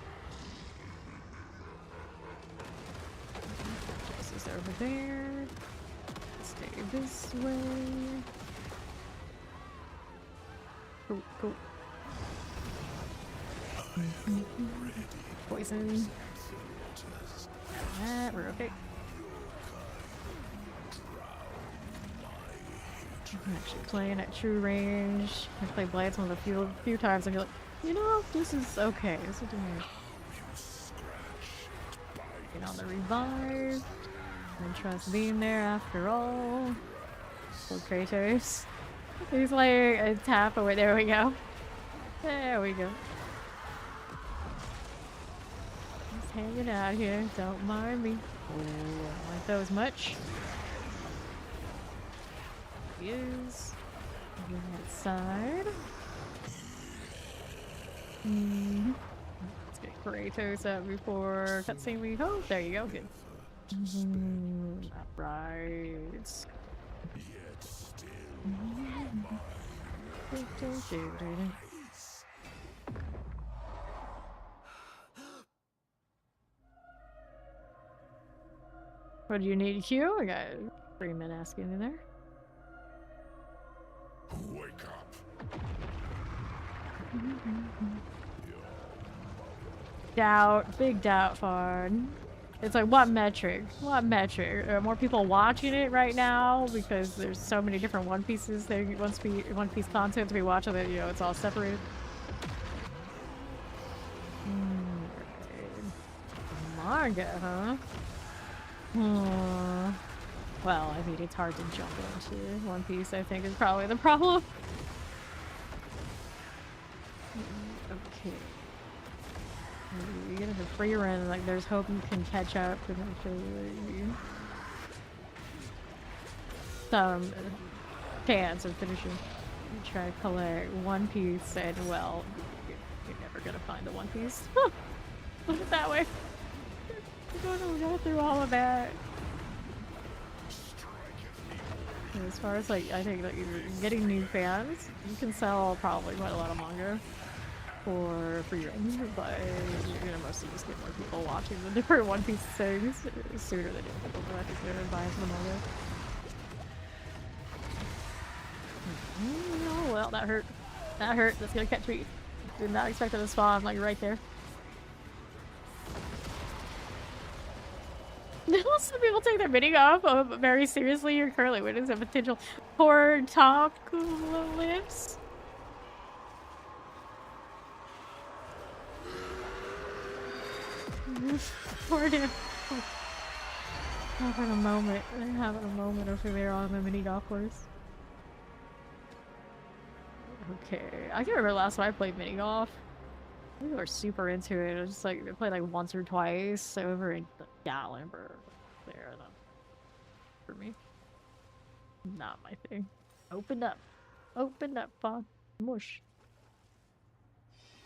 This is over there. Stay this way. Cool, cool. Poison. That, we're okay. I'm actually playing at true range. I played Blades one of the few times and you're like, you know, this is okay. This is doing get on the revive. And trust being there after all. Poor Kratos. He's like a tap away. There we go. There we go. Just hanging out here. Don't mind me. Oh, I don't like those much. He is. Outside. Let's get Kratos out before cutscene we hope. There you go. Good. Right. What do you need, Q? I got 3 men asking in there. Wake up. Doubt. Big doubt, Fard. It's like, what metric? What metric? Are more people watching it right now because there's so many different One Pieces, One Piece content to be watching that, you know, it's all separated. Manga, huh? Well, I mean, it's hard to jump into One Piece, I think, is probably the problem. Okay. You get into free run, like there's hope you can catch up eventually. Some chance of finishing. try to collect One Piece, and well, you're never gonna find the One Piece. Put it that way. You're gonna go through all of that. And as far as like, I think that you're getting new fans, you can sell probably quite a lot of manga for free range, but you're gonna mostly just get more people watching the different One Piece things sooner than people who actually buy into the manga. Oh, well, that hurt. That hurt. That's gonna catch me. Did not expect it to spawn, like, right there. Some people take their mini off very seriously. You're currently witnessing a potential portocalypse. Poor damn. Having a moment. They're having a moment over there on the mini golf course. Okay, I can't remember the last time I played mini golf. We were super into it. It was just like, I played like once or twice over in Gatlinburg. There, though. For me. Not my thing. Opened up. Opened up, fun. Mush.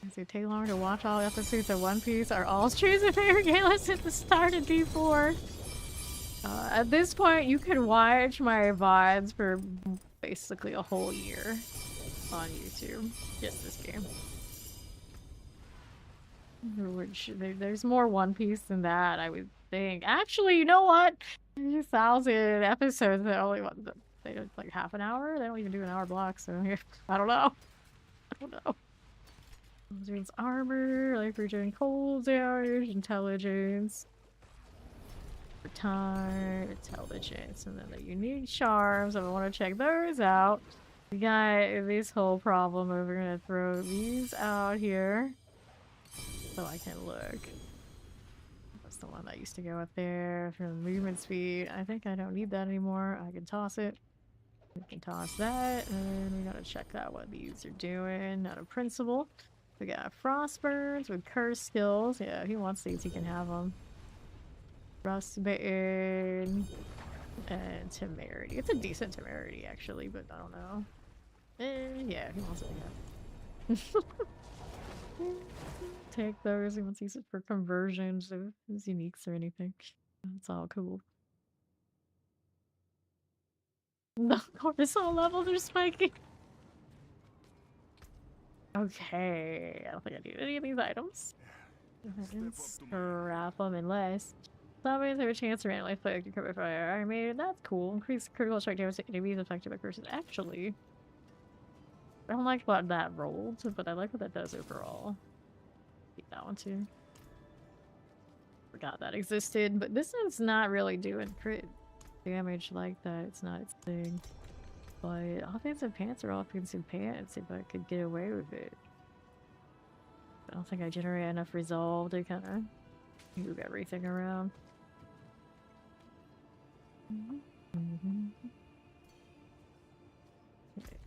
Does it take longer to watch all episodes of One Piece? Are all streams of favorite game since the start of D4? At this point, you can watch my VODs for basically a whole year on YouTube. Just this game. Which, there's more One Piece than that, I would think. Actually, you know what? 1,000 episodes that only, what, they do like half an hour? They don't even do an hour block, so I don't know. I don't know. There's armor, like we're doing cold damage, intelligence, time, intelligence, and then the unique charms. I want to check those out. We got this whole problem over. We're gonna throw these out here so I can look. That's the one that used to go up there for the movement speed. I think I don't need that anymore. I can toss it. We can toss that, and we gotta check out what these are doing out of principle. We got Frostburns with curse skills. Yeah, if he wants these, he can have them. Frostbitten and Temerity. It's a decent Temerity, actually, but I don't know. Yeah, he wants it, yeah. Take those. He wants to use it for conversions of his uniques or anything. That's all cool. The cortisol levels are spiking. Okay, I don't think I need any of these items. Scrap them unless zombies have a chance to randomly affect your cover fire. I mean, that's cool. Increase critical strike damage to enemies affected by curses. Actually, I don't like what that rolled, but I like what that does overall. Keep that one too. Forgot that existed, but this one's not really doing crit damage like that. It's not its thing. But offensive pants are offensive pants if I could get away with it. I don't think I generate enough resolve to kind of move everything around.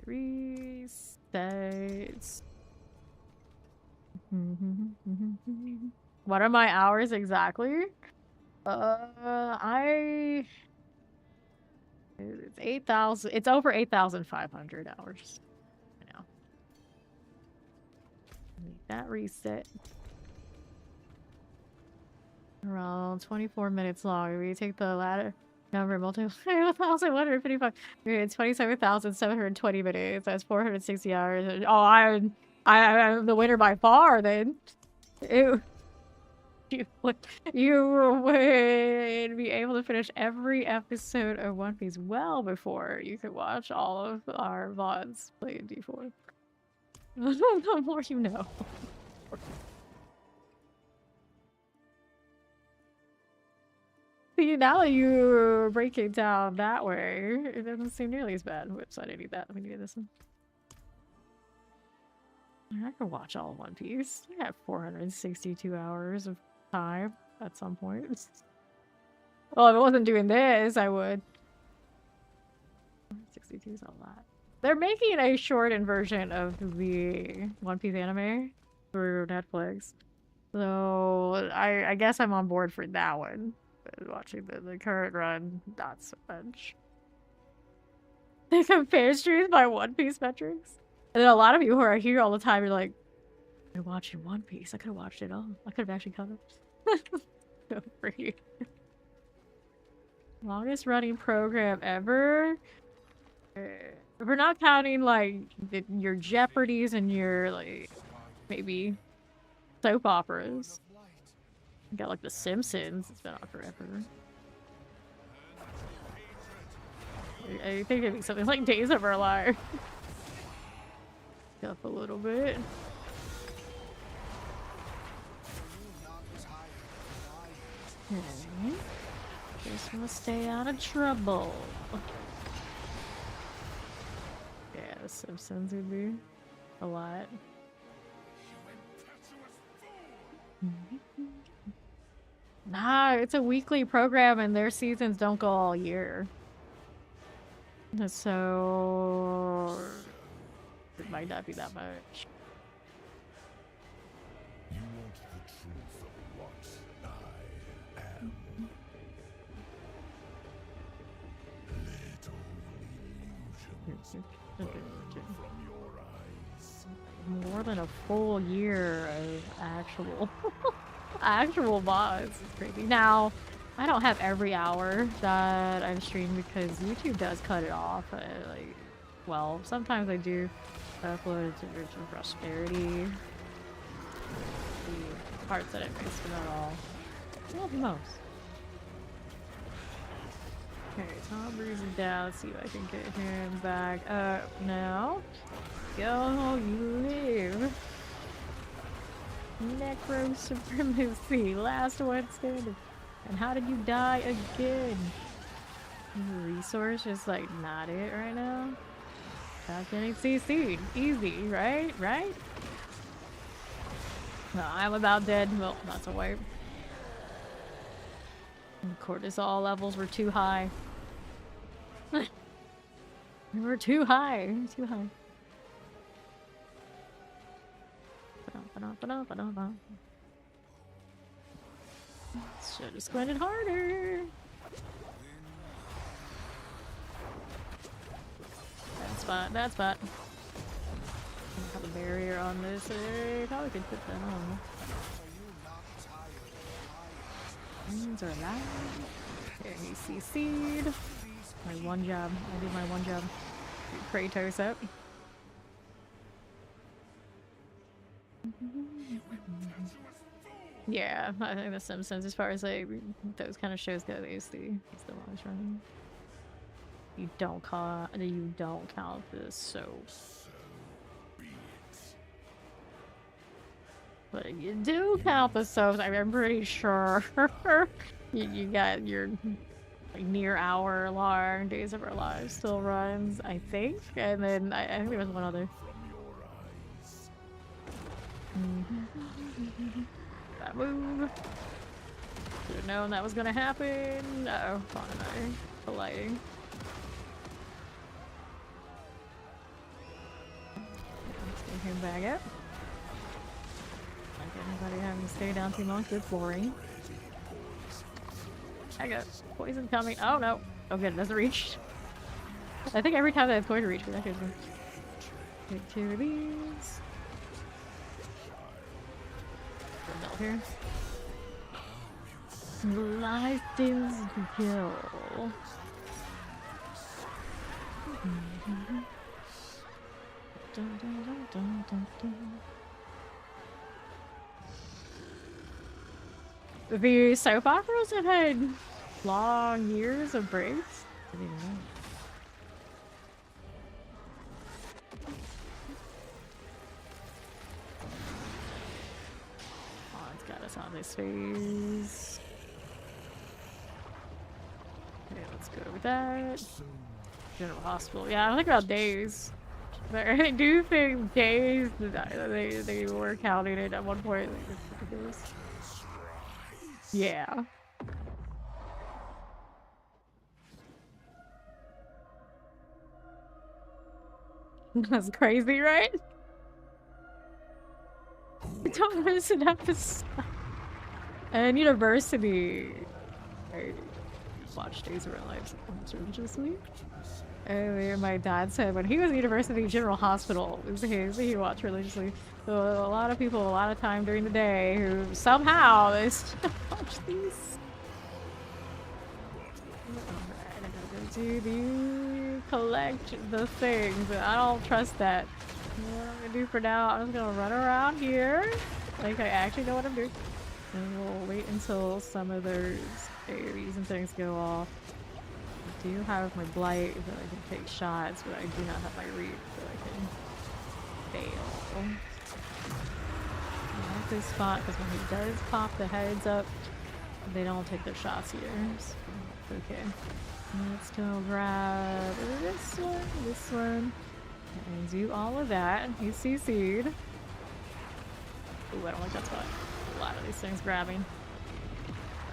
Resets. What are my hours exactly? It's 8,000. It's over 8,500 hours. I know. Make that reset. Around 24 minutes long. We take the latter number multiply 1,155. It's 27,720 minutes. That's 460 hours. Oh, I'm the winner by far. Then. Ew. You would be able to finish every episode of One Piece well before you could watch all of our VODs play in D4. The more you know. See, now that you break it down that way, it doesn't seem nearly as bad. Whoops, I didn't need that. Let me do this one. I could watch all of One Piece. I have 462 hours of time at some point. Well, if I wasn't doing this, I would. 62 is a lot. They're making a shortened version of the One Piece anime through Netflix. So I guess I'm on board for that one. But watching the current run, not so much. They compare streams by One Piece metrics. And then a lot of you who are here all the time, you're like, I'm watching One Piece. I could have watched it all. I could have actually caught up. Go for you. Longest running program ever. If we're not counting like your Jeopardies and your like maybe soap operas. You got like The Simpsons. It's been on forever. I think it'd be something like Days of Our Lives. Up a little bit. Okay. Just wanna stay out of trouble. Yeah, The Simpsons would be a lot. Nah, it's a weekly program and their seasons don't go all year. So it might not be that much. You want the truth of what I am. Little illusions burn from your eyes. More than a full year of actual mods. It's crazy. Now, I don't have every hour that I've streamed because YouTube does cut it off. Like, well, sometimes I do upload to Virtual Prosperity. The parts that I missed, but not all. Well, the most. Okay, Tom Breeze is down. Let's see if I can get him back up now. Go, you live. Necro supremacy. Last one standing. And how did you die again? Resource just like not it right now. Not getting CC'd. Easy, right? Right? No, I'm about dead. Well, that's a wipe. Cortisol levels were too high. They were too high. Too high. Should have squinted harder. That spot. Have a barrier on this. Probably could put that on. Things are alive. There, he CC'd. My one job. I did my one job. Kratos up. Yeah, I think The Simpsons, as far as like those kind of shows go, is the longest running. You don't count the soap. But you do count the soaps. I'm pretty sure. you got your like near hour long Days of Our Lives still runs, I think, and then I think there was one other. That move. Should have known that was gonna happen. Uh oh, Fawn and I colliding. Let's get him back up. Like anybody having to stay down too long, it's boring. I got poison coming. Oh no. Oh good, it doesn't reach. I think every time that it's going to reach, but that goes in. Take two of these. Melt here. License to kill. Dun, dun, dun, dun, dun, dun. The soap operas have had long years of breaks. I didn't know. On this phase. Okay, let's go with that. General Hospital. Yeah, I think about days. But I do think days they were counting it at one point. Yeah. That's crazy, right? I don't miss an episode. And university. I watched Days of Our Lives once religiously. And my dad said when he was at University General Hospital, it was his, he watched religiously. So a lot of people, a lot of time during the day, who somehow they still watch these. Alright, I gotta go do the collect the things. I don't trust that. You know what I'm gonna do for now? I'm just gonna run around here. Like I actually know what I'm doing. And we'll wait until some of those AoEs and things go off. I do have my blight that I can take shots, but I do not have my reach so I can fail. I like this spot because when he does pop the heads up, they don't take their shots here. So it's okay. Let's go grab this one, and do all of that. He's CC'd. Ooh, I don't like that spot. A lot of these things grabbing.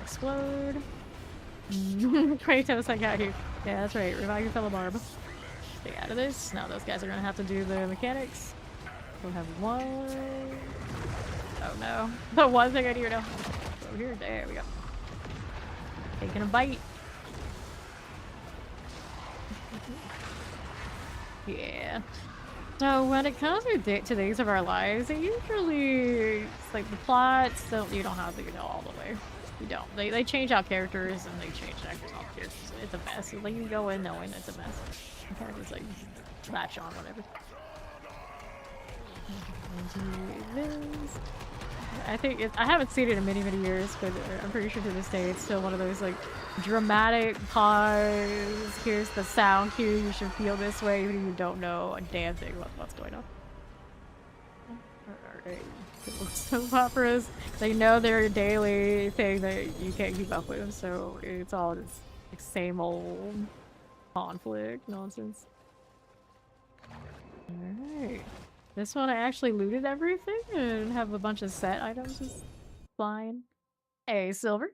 Explode. Kratos, I got you. Yeah, that's right. Revive your fellow barb. Stay out of this. Now those guys are gonna have to do the mechanics. We'll have one. Oh no. The one thing I do know. Over here. There we go. Taking a bite. Yeah. So when it comes to days of our lives, it usually it's like the plots you don't have to know all the way. You don't. They change out characters and they change actors off characters. It's a mess. Like you go in knowing it's a mess. You kind of just like latch on whatever. I think I haven't seen it in many years, but I'm pretty sure to this day it's still one of those like dramatic pause. Here's the sound cue. You should feel this way, even if you don't know a damn thing about what's going on. Alright. Soap operas, they know they're a daily thing that you can't keep up with, so it's all this like, same old conflict nonsense. Alright. This one I actually looted everything and have a bunch of set items just flying. Hey, Silver.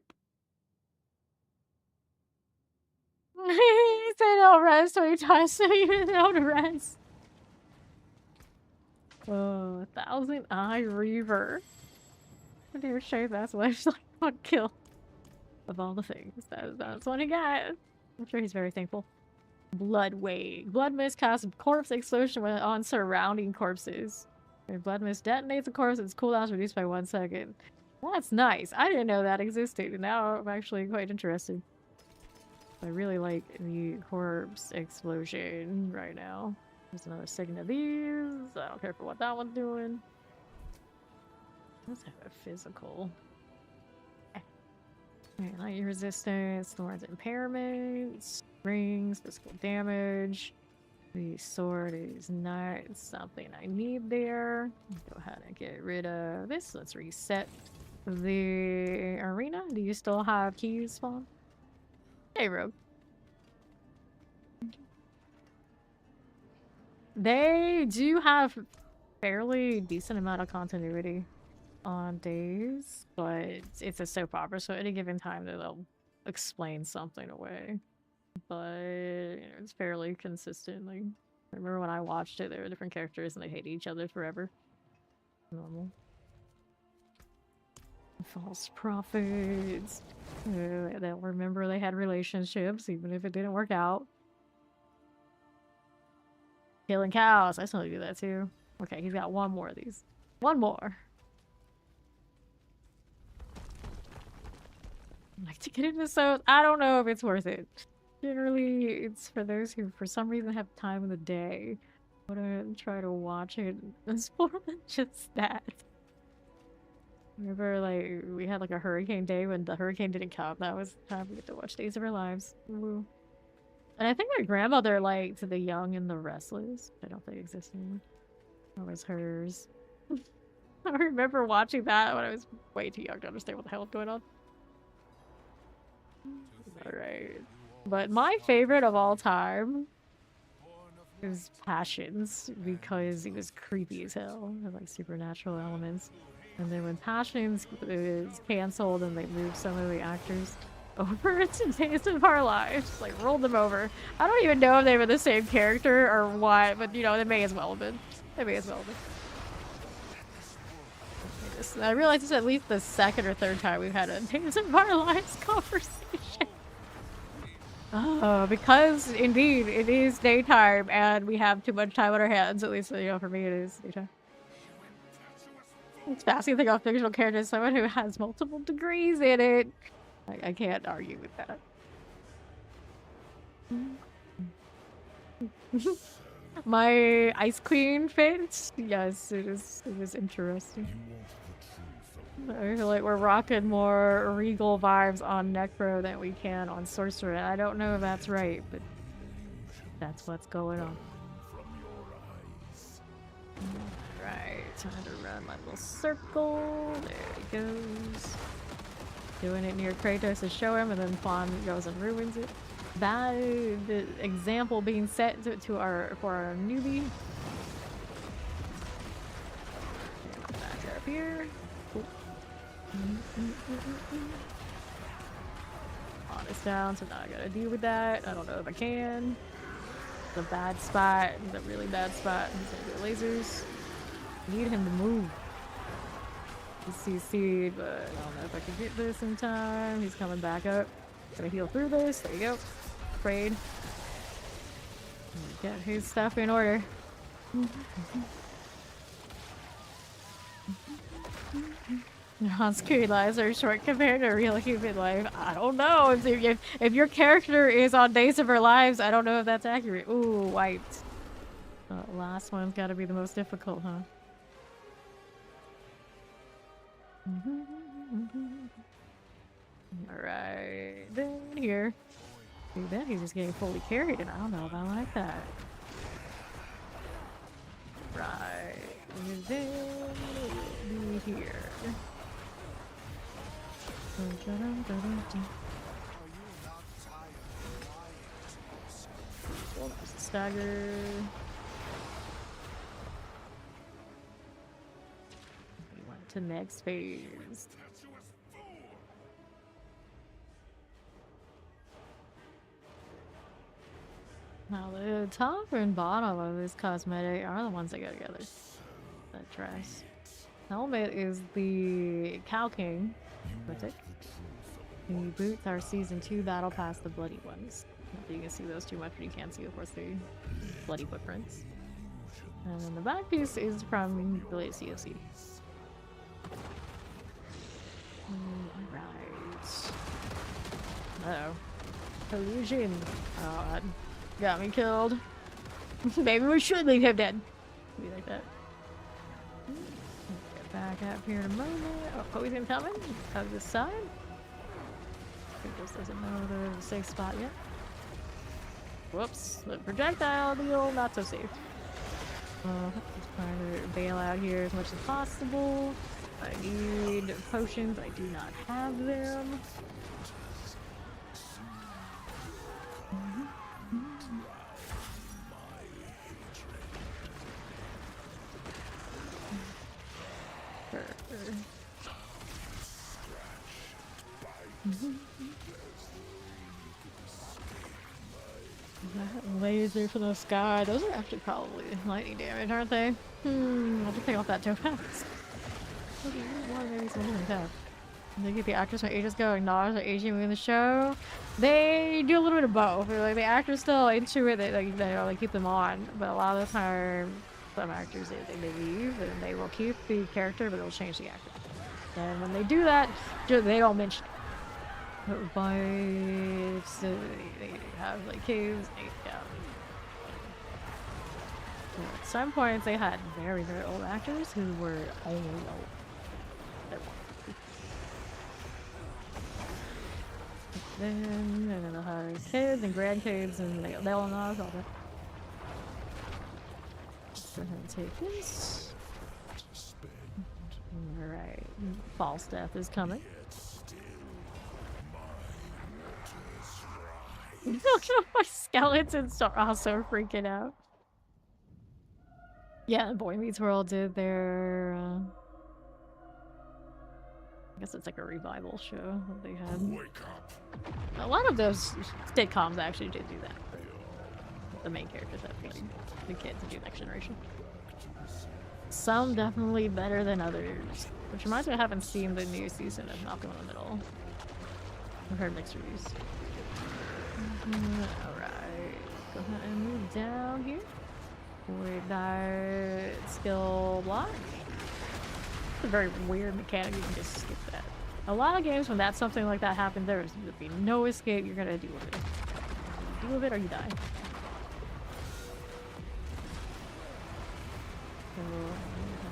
He said don't rest 20 times so you didn't know to rest. Oh, 1,000 Eye Reaver. I dare say that's what it's like on kill. Of all the things. That's what he got. I'm sure he's very thankful. Blood Wave. Blood Mist casts corpse explosion when on surrounding corpses. When Blood Mist detonates a corpse, its cooldown is reduced by 1 second. That's nice. I didn't know that existed, and now I'm actually quite interested. I really like the corpse explosion right now. There's another second of these. I don't care for what that one's doing. Let's have a physical. Alright, light resistance, thorns impairment, rings, physical damage. The sword is not something I need there. Go ahead and get rid of this. Let's reset the arena. Do you still have keys spawn? Hey, Rogue. They do have fairly decent amount of continuity on days, but it's a soap opera, so at any given time they'll explain something away. But you know, it's fairly consistent. Like, I remember when I watched it, there were different characters and they hated each other forever. Normal. False prophets. They'll remember they had relationships, even if it didn't work out. Killing cows. I still do that too. Okay, he's got one more of these. One more. I'd like to get into so I don't know if it's worth it. Generally, it's for those who for some reason have time in the day. I want to try to watch it. It's more than just that. Remember, like, we had like a hurricane day when the hurricane didn't come. That was time we get to watch Days of Our Lives. Woo. And I think my grandmother liked The Young and the Restless. I don't think it exists anymore. That was hers. I remember watching that when I was way too young to understand what the hell was going on. Alright. But my favorite of all time is Passions, because he was creepy as hell. Had like supernatural elements. And then when Passions is cancelled and they moved some of the actors over to Days of Our Lives, like rolled them over. I don't even know if they were the same character or what, but you know, they may as well have been. They may as well have been. I realized it's at least the second or third time we've had a Days of Our Lives conversation. Because indeed it is daytime and we have too much time on our hands. At least, you know, for me it is daytime. It's fascinating thing about fictional characters, someone who has multiple degrees in it. I can't argue with that. My Ice Queen fits? Yes, it is interesting. I feel like we're rocking more regal vibes on Necro than we can on Sorcerer. I don't know if that's right, but that's what's going on. Right, time to run my little circle. There he goes. Doing it near Kratos to show him, and then Fawn goes and ruins it. That the example being set for our newbie. Back up here. Cool. On this down, so now I gotta deal with that. I don't know if I can. It's a bad spot. It's a really bad spot. He's gonna do lasers. Need him to move. He's CC'd, but I don't know if I can get this in time. He's coming back up. Gonna heal through this. There you go. Afraid. Get his stuff in order. On-screen lives are short compared to real human life. I don't know if your character is on days of her lives. I don't know if that's accurate. Ooh, wiped. Last one's got to be the most difficult, huh? Alright, then here. See that? He's just getting fully carried, and I don't know if I like that. Right, and then be here. Well, there's a stagger. We went to next phase. Now the top and bottom of this cosmetic are the ones that go together. That dress. Helmet is the Cow King. The boots are Season 2 Battle Pass, the bloody ones. Not that you can see those too much, but you can see, of course, the bloody footprints. And then the back piece is from the late COC. Alright. Uh-oh. Collusion. Oh, that got me killed. Maybe we should leave him dead. Be like that. Get back up here in a moment. Oh, he's incoming. Out this side. He just doesn't know the safe spot yet. Whoops. The projectile deal, not so safe. Just trying to bail out here as much as possible. I need potions. I do not have them. Laser from the sky. Those are actually probably lightning damage, aren't they? I'll have to take off that topaz. Maybe some like that. They get the actors from ages ago acknowledge the Asian in the show. They do a little bit of both. Like the actors still into it. They keep them on, but a lot of the time, some actors they leave and they will keep the character, but they'll change the actor. And when they do that, they don't mention it. Bites. They have like caves. At some points, they had very, very old actors who were only old. Then they'll have kids and grandkids, and they'll know all that. Go ahead and take this. Alright. False death is coming. My skeletons are also freaking out. Yeah, Boy Meets World did their I guess it's like a revival show that they had. A lot of those sitcoms actually did do that. The main characters that like the kids do Next Generation. Some definitely better than others. Which reminds me, I haven't seen the new season of Malcolm in the Middle. I've heard mixed reviews. Alright. Go ahead and move down here. With that skill block. It's a very weird mechanic, you can just skip that. A lot of games when that's something like that happens, there's gonna be no escape, you're gonna deal with it. You deal with it or you die. So,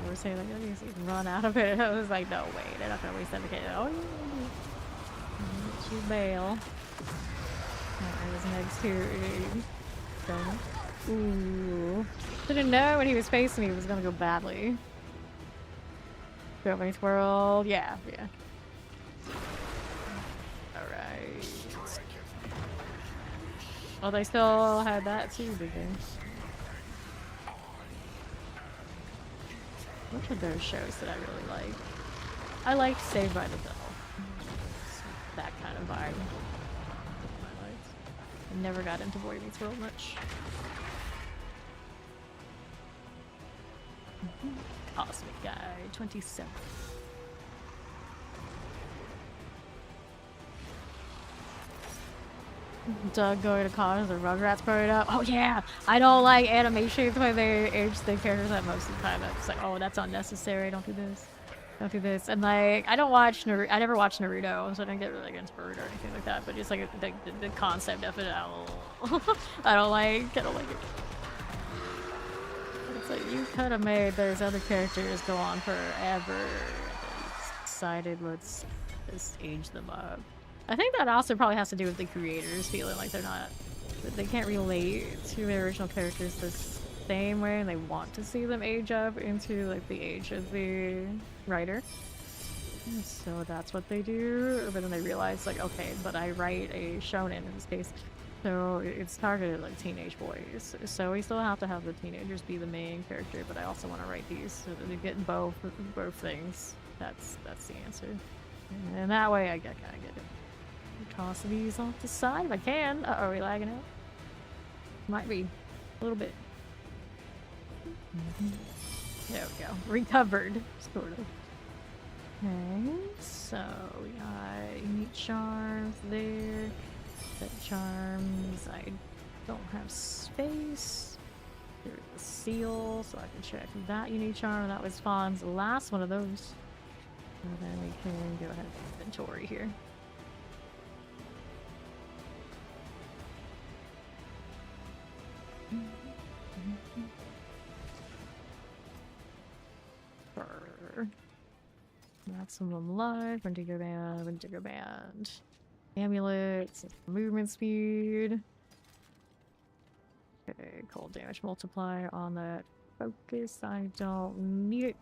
I was saying like, oh, you can run out of it. I was like, no way, they're not gonna waste that mechanic. Oh, you bail. There's next here. Ooh. Didn't know when he was facing me it was gonna go badly. Go World. Yeah, yeah. Alright. Well, they still had that too, did they? Which of those shows did I really like? I liked Saved by the Bell. That kind of vibe. I never got into Boy Meets World much. Cosmic Guy 27. Doug going to college, the Rugrats growing up. Oh yeah, I don't like animations when they age the characters up most of the time. I'm just like, oh, that's unnecessary. Don't do this. Don't do this. And like, I don't watch Naruto. I never watched Naruto, so I didn't get really into Naruto or anything like that. But just like the concept of it, I don't like it. It's like you could have made those other characters go on forever. And decided let's just age them up. I think that also probably has to do with the creators feeling like they can't relate to their original characters the same way, and they want to see them age up into like the age of the writer. So that's what they do. But then they realize like, okay, but I write a shonen in this case, so it's targeted like teenage boys. So we still have to have the teenagers be the main character, but I also want to write these so that they get both things. That's the answer. And that way I kind of get it. Toss these off the side if I can. Uh-oh, are we lagging out? Might be. A little bit. There we go. Recovered, sort of. Okay, so we got unique charms there. Set charms. I don't have space. There's a seal, so I can check that unique charm. That was Fawn's last one of those. And then we can go ahead and inventory here. Maximum life, Wendigo band, amulets, movement speed. Okay, cold damage multiplier on that focus. I don't need it.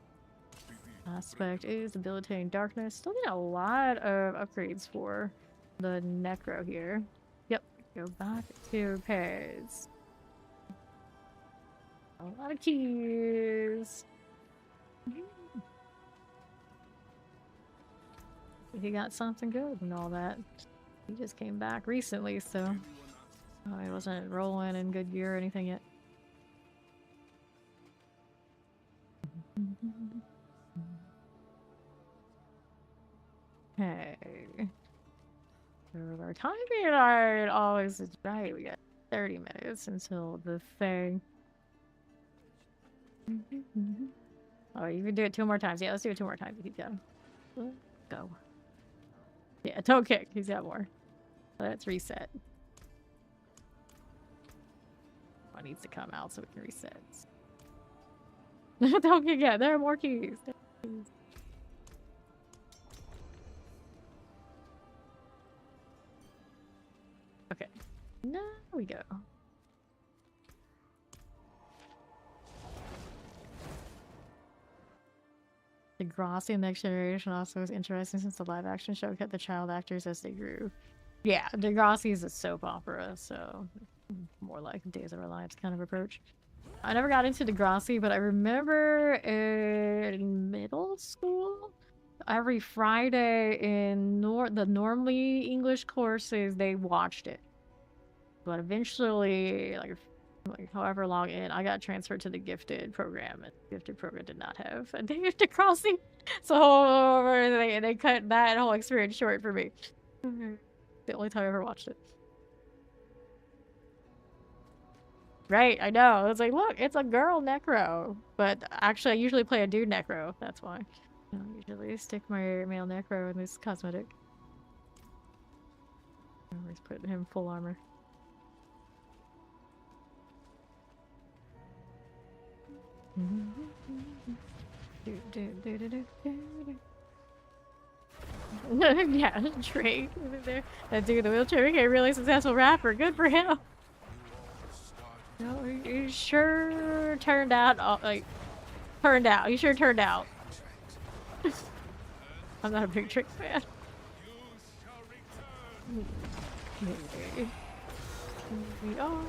Aspect is debilitating darkness. Still need a lot of upgrades for the Necro here. Yep, go back to pairs. A lot of keys. He got something good and all that. He just came back recently, so he wasn't rolling in good gear or anything yet. Okay. So our timing art always is right. We got 30 minutes until the thing. Oh, you can do it 2 more times. Yeah, let's do it 2 more times. Keep going. Let's go. Yeah, toe kick. He's got more. Let's reset. One needs to come out so we can reset. Toe kick. Yeah, there are more keys. Okay. Now we go. Degrassi Next Generation also was interesting since the live action show kept the child actors as they grew. Yeah, Degrassi is a soap opera, so more like Days of Our Lives kind of approach. I never got into Degrassi, but I remember in middle school, every Friday in the normally English courses, they watched it. But eventually, like however long in, I got transferred to the gifted program, and the gifted program did not have a gifted crossing, so they cut that whole experience short for me. The only time I ever watched it. Right, I know. It's like, look, it's a girl Necro. But actually, I usually play a dude Necro. That's why. I usually stick my male Necro in this cosmetic. I always put him full armor. Yeah, Drake. That dude in the wheelchair became a really successful rapper. Good for him. No, he sure turned out, turned out. He sure turned out. I'm not a big Drake fan. We are.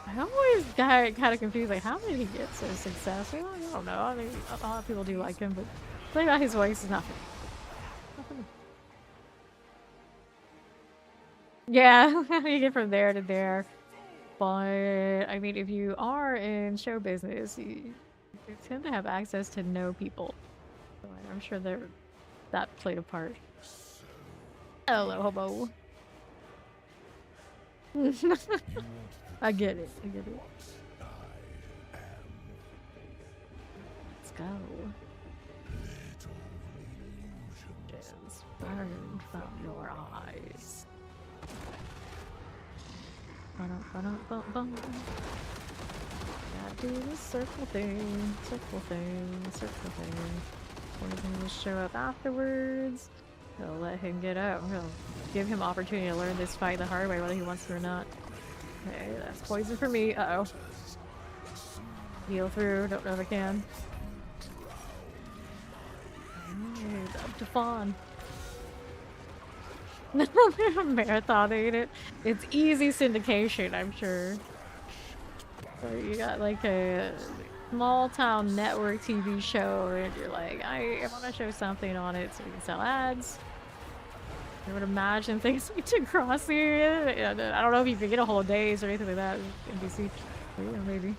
I always got kind of confused, like, how did he get so successful? I don't know. I mean, a lot of people do like him, but the thing about his voice is nothing. Yeah, you get from there to there. But, I mean, if you are in show business, you tend to have access to know people. So I'm sure that played a part. Hello, hobo. I get it. I get it. Let's go. Just burn from your eyes. Bum. Gotta do this circle thing. Circle thing. Circle thing. Poison will show up afterwards. He'll let him get out. He'll give him opportunity to learn this fight the hard way, whether he wants to or not. Okay, that's poison for me. Uh-oh. Heal through. Don't know if I can. Alright, up to Fawn. Marathoning it. It's easy syndication, I'm sure. So you got like a small town network TV show and you're like, I want to show something on it so we can sell ads. I would imagine things we took cross here. I don't know if you can get a whole days or anything like that. NBC. But, yeah, maybe.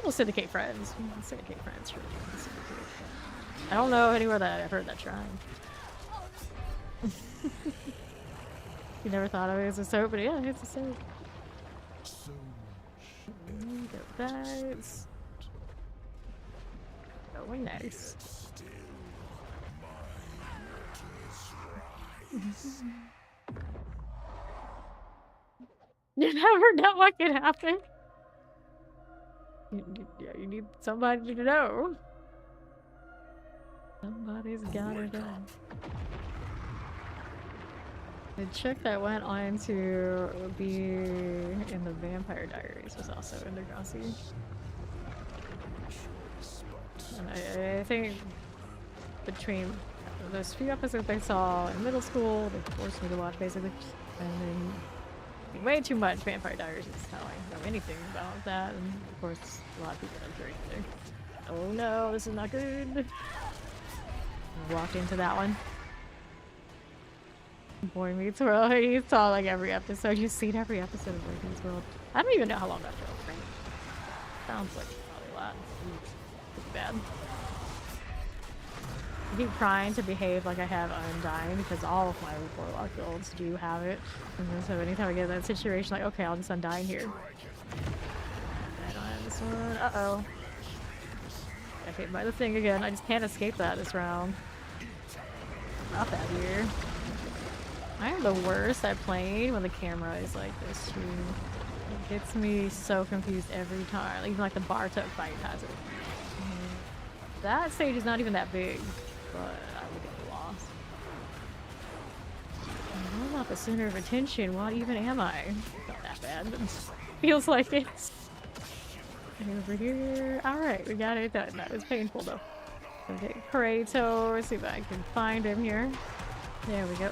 We'll syndicate friends. We'll syndicate friends, sure. I don't know anywhere that I've heard that trying. You never thought of it as a soap, but yeah, it's a soap. Got that. Going nice. You never know what can happen. You need somebody to know. Somebody's gotta know. The chick that went on to be in the Vampire Diaries was also in Degrassi. And I think between those few episodes I saw in middle school, they forced me to watch basically, and then way too much Vampire Diaries is how I know anything about that, and of course a lot of people don't care either. Oh no, this is not good. I walked into that one. Boy Meets World. You saw like every episode. You've seen every episode of Boy Meets World. I don't even know how long that show ran. Sounds like probably a lot. Pretty bad. I keep trying to behave like I have Undying because all of my Warlock builds do have it. And so anytime I get in that situation, like, okay, I'll just Undying here. I don't have this one. Uh-oh. Got hit by the thing again. I just can't escape that this round. Not that here. I am the worst at playing when the camera is like this too. It gets me so confused every time. Even like the Bartok fight has it. That stage is not even that big, but I would get lost. I'm not the center of attention. What even am I? Not that bad, but it feels like it. Over here. Alright, we got it done. That was painful though. Okay, Kratos. Let's see if I can find him here. There we go.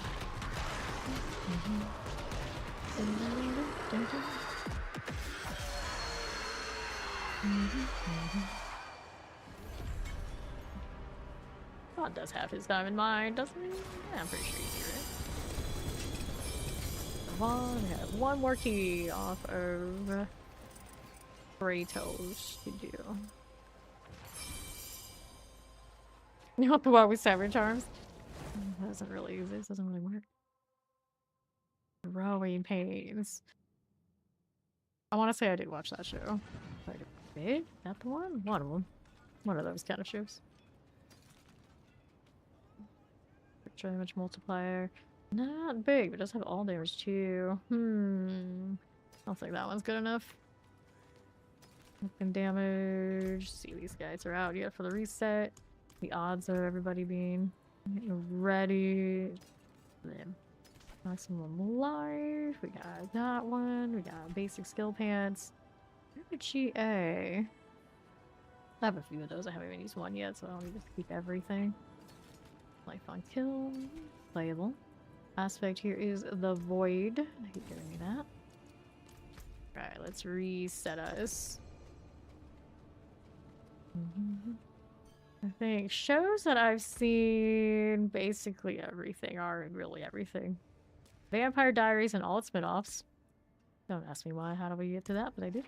God does have his time in mind, doesn't he? Yeah, I'm pretty sure he's here. Come on, we have one more key off of Kratos to do. You want the one with Seven Charms? That doesn't really use this, doesn't really work. Growing pains. I want to say I did watch that show. Like, big? That the one? One of them. One of those kind of shows. Damage multiplier. Not big, but it does have all damage too. I don't think that one's good enough. Weapon damage. See, these guys are out yet for the reset. The odds of everybody being ready. Then maximum life. We got that one. We got basic skill pants. GA. I have a few of those. I haven't even used one yet, so I'll need to keep everything. Life on kill. Playable. Aspect here is the void. I keep giving me that. Alright, let's reset us. I think shows that I've seen basically everything are really everything. Vampire Diaries and all its spin-offs. Don't ask me why, how do we get to that, but I did.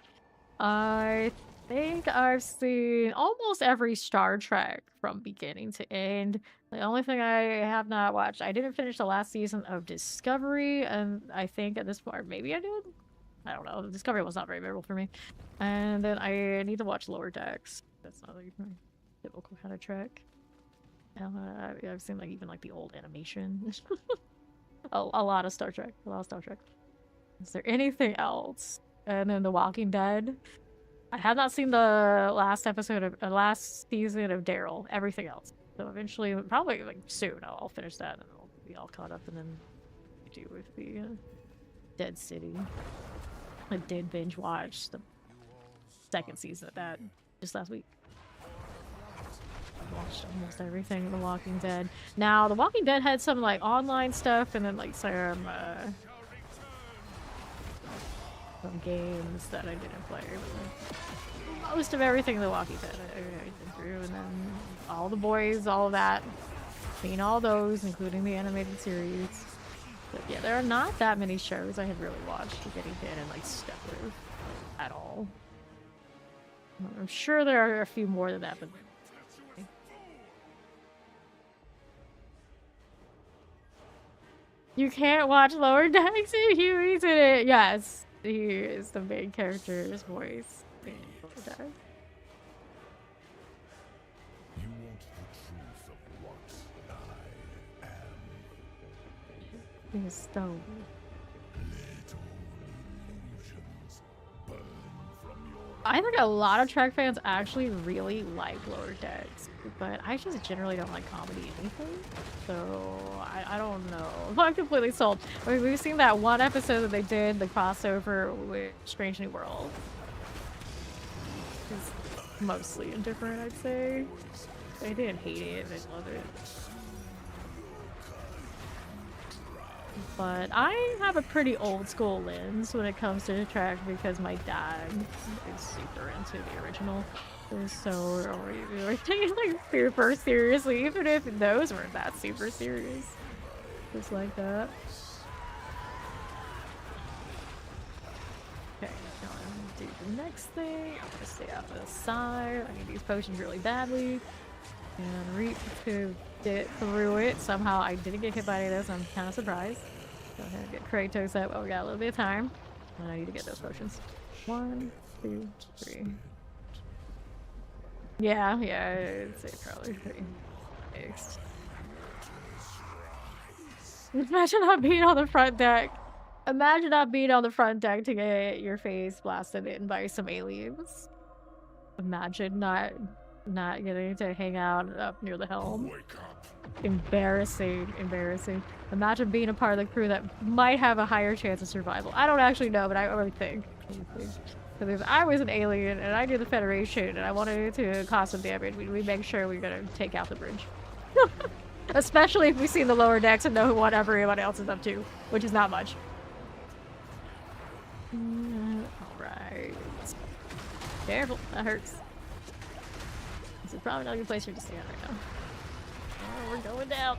I think I've seen almost every Star Trek from beginning to end. The only thing I have not watched, I didn't finish the last season of Discovery, and I think at this point, maybe I did? I don't know. Discovery was not very memorable for me. And then I need to watch Lower Decks. That's not like my typical kind of Trek. I've seen like even like the old animation. a lot of Star Trek. A lot of Star Trek. Is there anything else? And then The Walking Dead. I have not seen the last episode of last season of Daryl. Everything else. So eventually, probably like soon, I'll finish that and I'll be all caught up. And then do with the Dead City. I did binge watch the second season of that just last week. I watched almost everything in The Walking Dead. Now, The Walking Dead had some like online stuff and then like some games that I didn't play. But most of everything in The Walking Dead I did through, and then all the boys, all of that. Seen all those, including the animated series. But yeah, there are not that many shows I have really watched getting in and like stuck with at all. I'm sure there are a few more than that, but you can't watch Lower Decks if Huey's in it. Yes, he is the main character's voice in Lower Decks. You want the truth of what I am. He's so Little illusions burn from your I think a lot of Trek fans actually really like Lower Decks, but I just generally don't like comedy anything, so I don't know. I'm completely sold. I mean, we've seen that one episode that they did, the crossover with Strange New World. It's mostly indifferent, I'd say. They didn't hate it, they loved it. But I have a pretty old school lens when it comes to Trek because my dad is super into the original. So we're taking like super seriously, even if those weren't that super serious. Just like that. Okay, now I'm gonna do the next thing. I'm gonna stay out to the side. I need these potions really badly. And reap to get through it. Somehow I didn't get hit by any of this. I'm kind of surprised. Go ahead and get Kratos up while we got a little bit of time. And I need to get those potions. 1, 2, 3. Yeah, I'd say probably 3. Fixed. Imagine not being on the front deck. Imagine not being on the front deck to get your face blasted in by some aliens. Imagine not getting to hang out up near the helm. Embarrassing. Imagine being a part of the crew that might have a higher chance of survival. I don't actually know, but I really think. Because if I was an alien and I knew the Federation and I wanted to cause some damage, we'd make sure we're gonna take out the bridge. Especially if we've seen the lower decks and know what everyone else is up to, which is not much. Alright. Careful, that hurts. This is probably not a good place for you to stand right now. Oh, we're going down.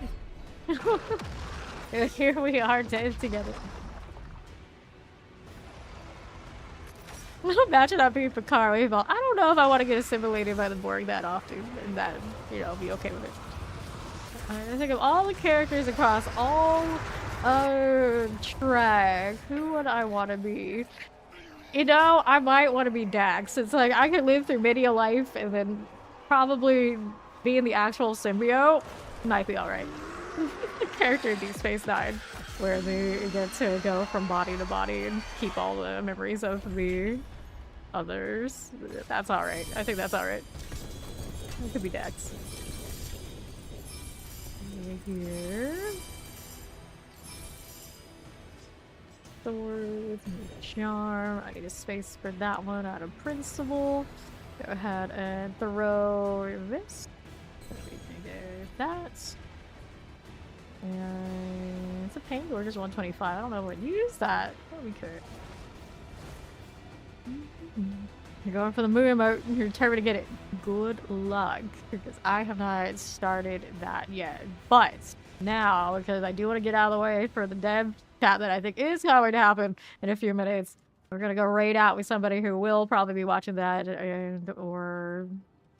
Here we are, dead together. Imagine not being Picard. I don't know if I want to get assimilated by the Borg that often, and that, you know, be okay with it. I think of all the characters across all Track. Who would I want to be? You know, I might want to be Dax. It's like I could live through many a life and then probably be in the actual symbiote. Might be alright. Character in Deep Space Nine, where they get to go from body to body and keep all the memories of the others. That's alright. I think that's alright. It could be Dax. Here. Swords, charm. I need a space for that one out of principle. Go ahead and throw this. There's that. And it's a pain gorgeous 125. I don't know what use that. Oh, we could. You're going for the moon emote. You're determined to get it. Good luck, because I have not started that yet. But now, because I do want to get out of the way for the dev chat that I think is going to happen in a few minutes, we're gonna go raid out with somebody who will probably be watching that, and or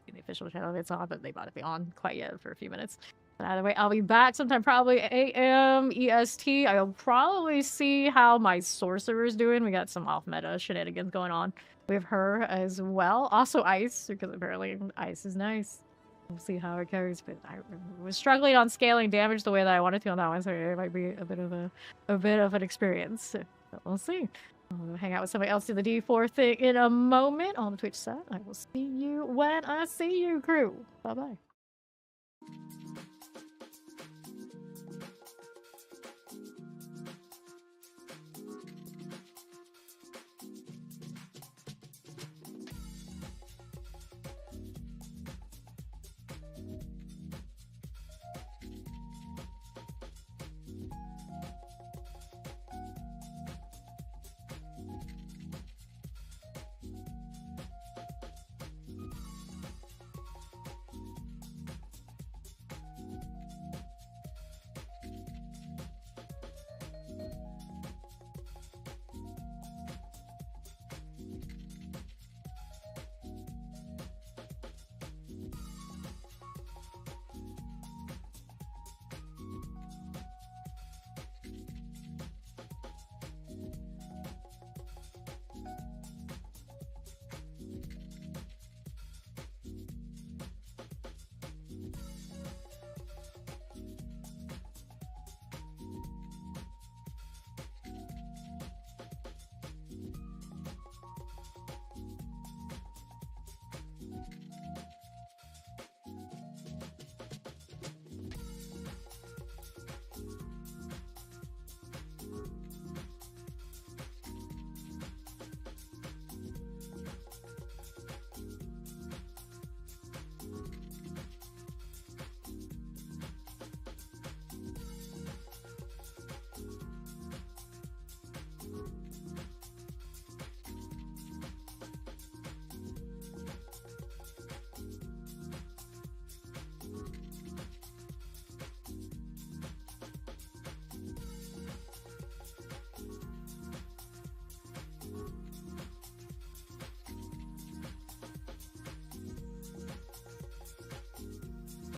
in the official channel it's on, but they might not be on quite yet for a few minutes. But either way, I'll be back sometime probably AM EST. I'll probably see how my sorcerer's doing. We got some off meta shenanigans going on with her as well. Also Ice, because apparently Ice is nice. We'll see how it goes, but I was struggling on scaling damage the way that I wanted to on that one, so it might be a bit of an experience. But we'll see. I'll hang out with somebody else do the D4 thing in a moment on the Twitch side. I will see you when I see you, crew. Bye bye.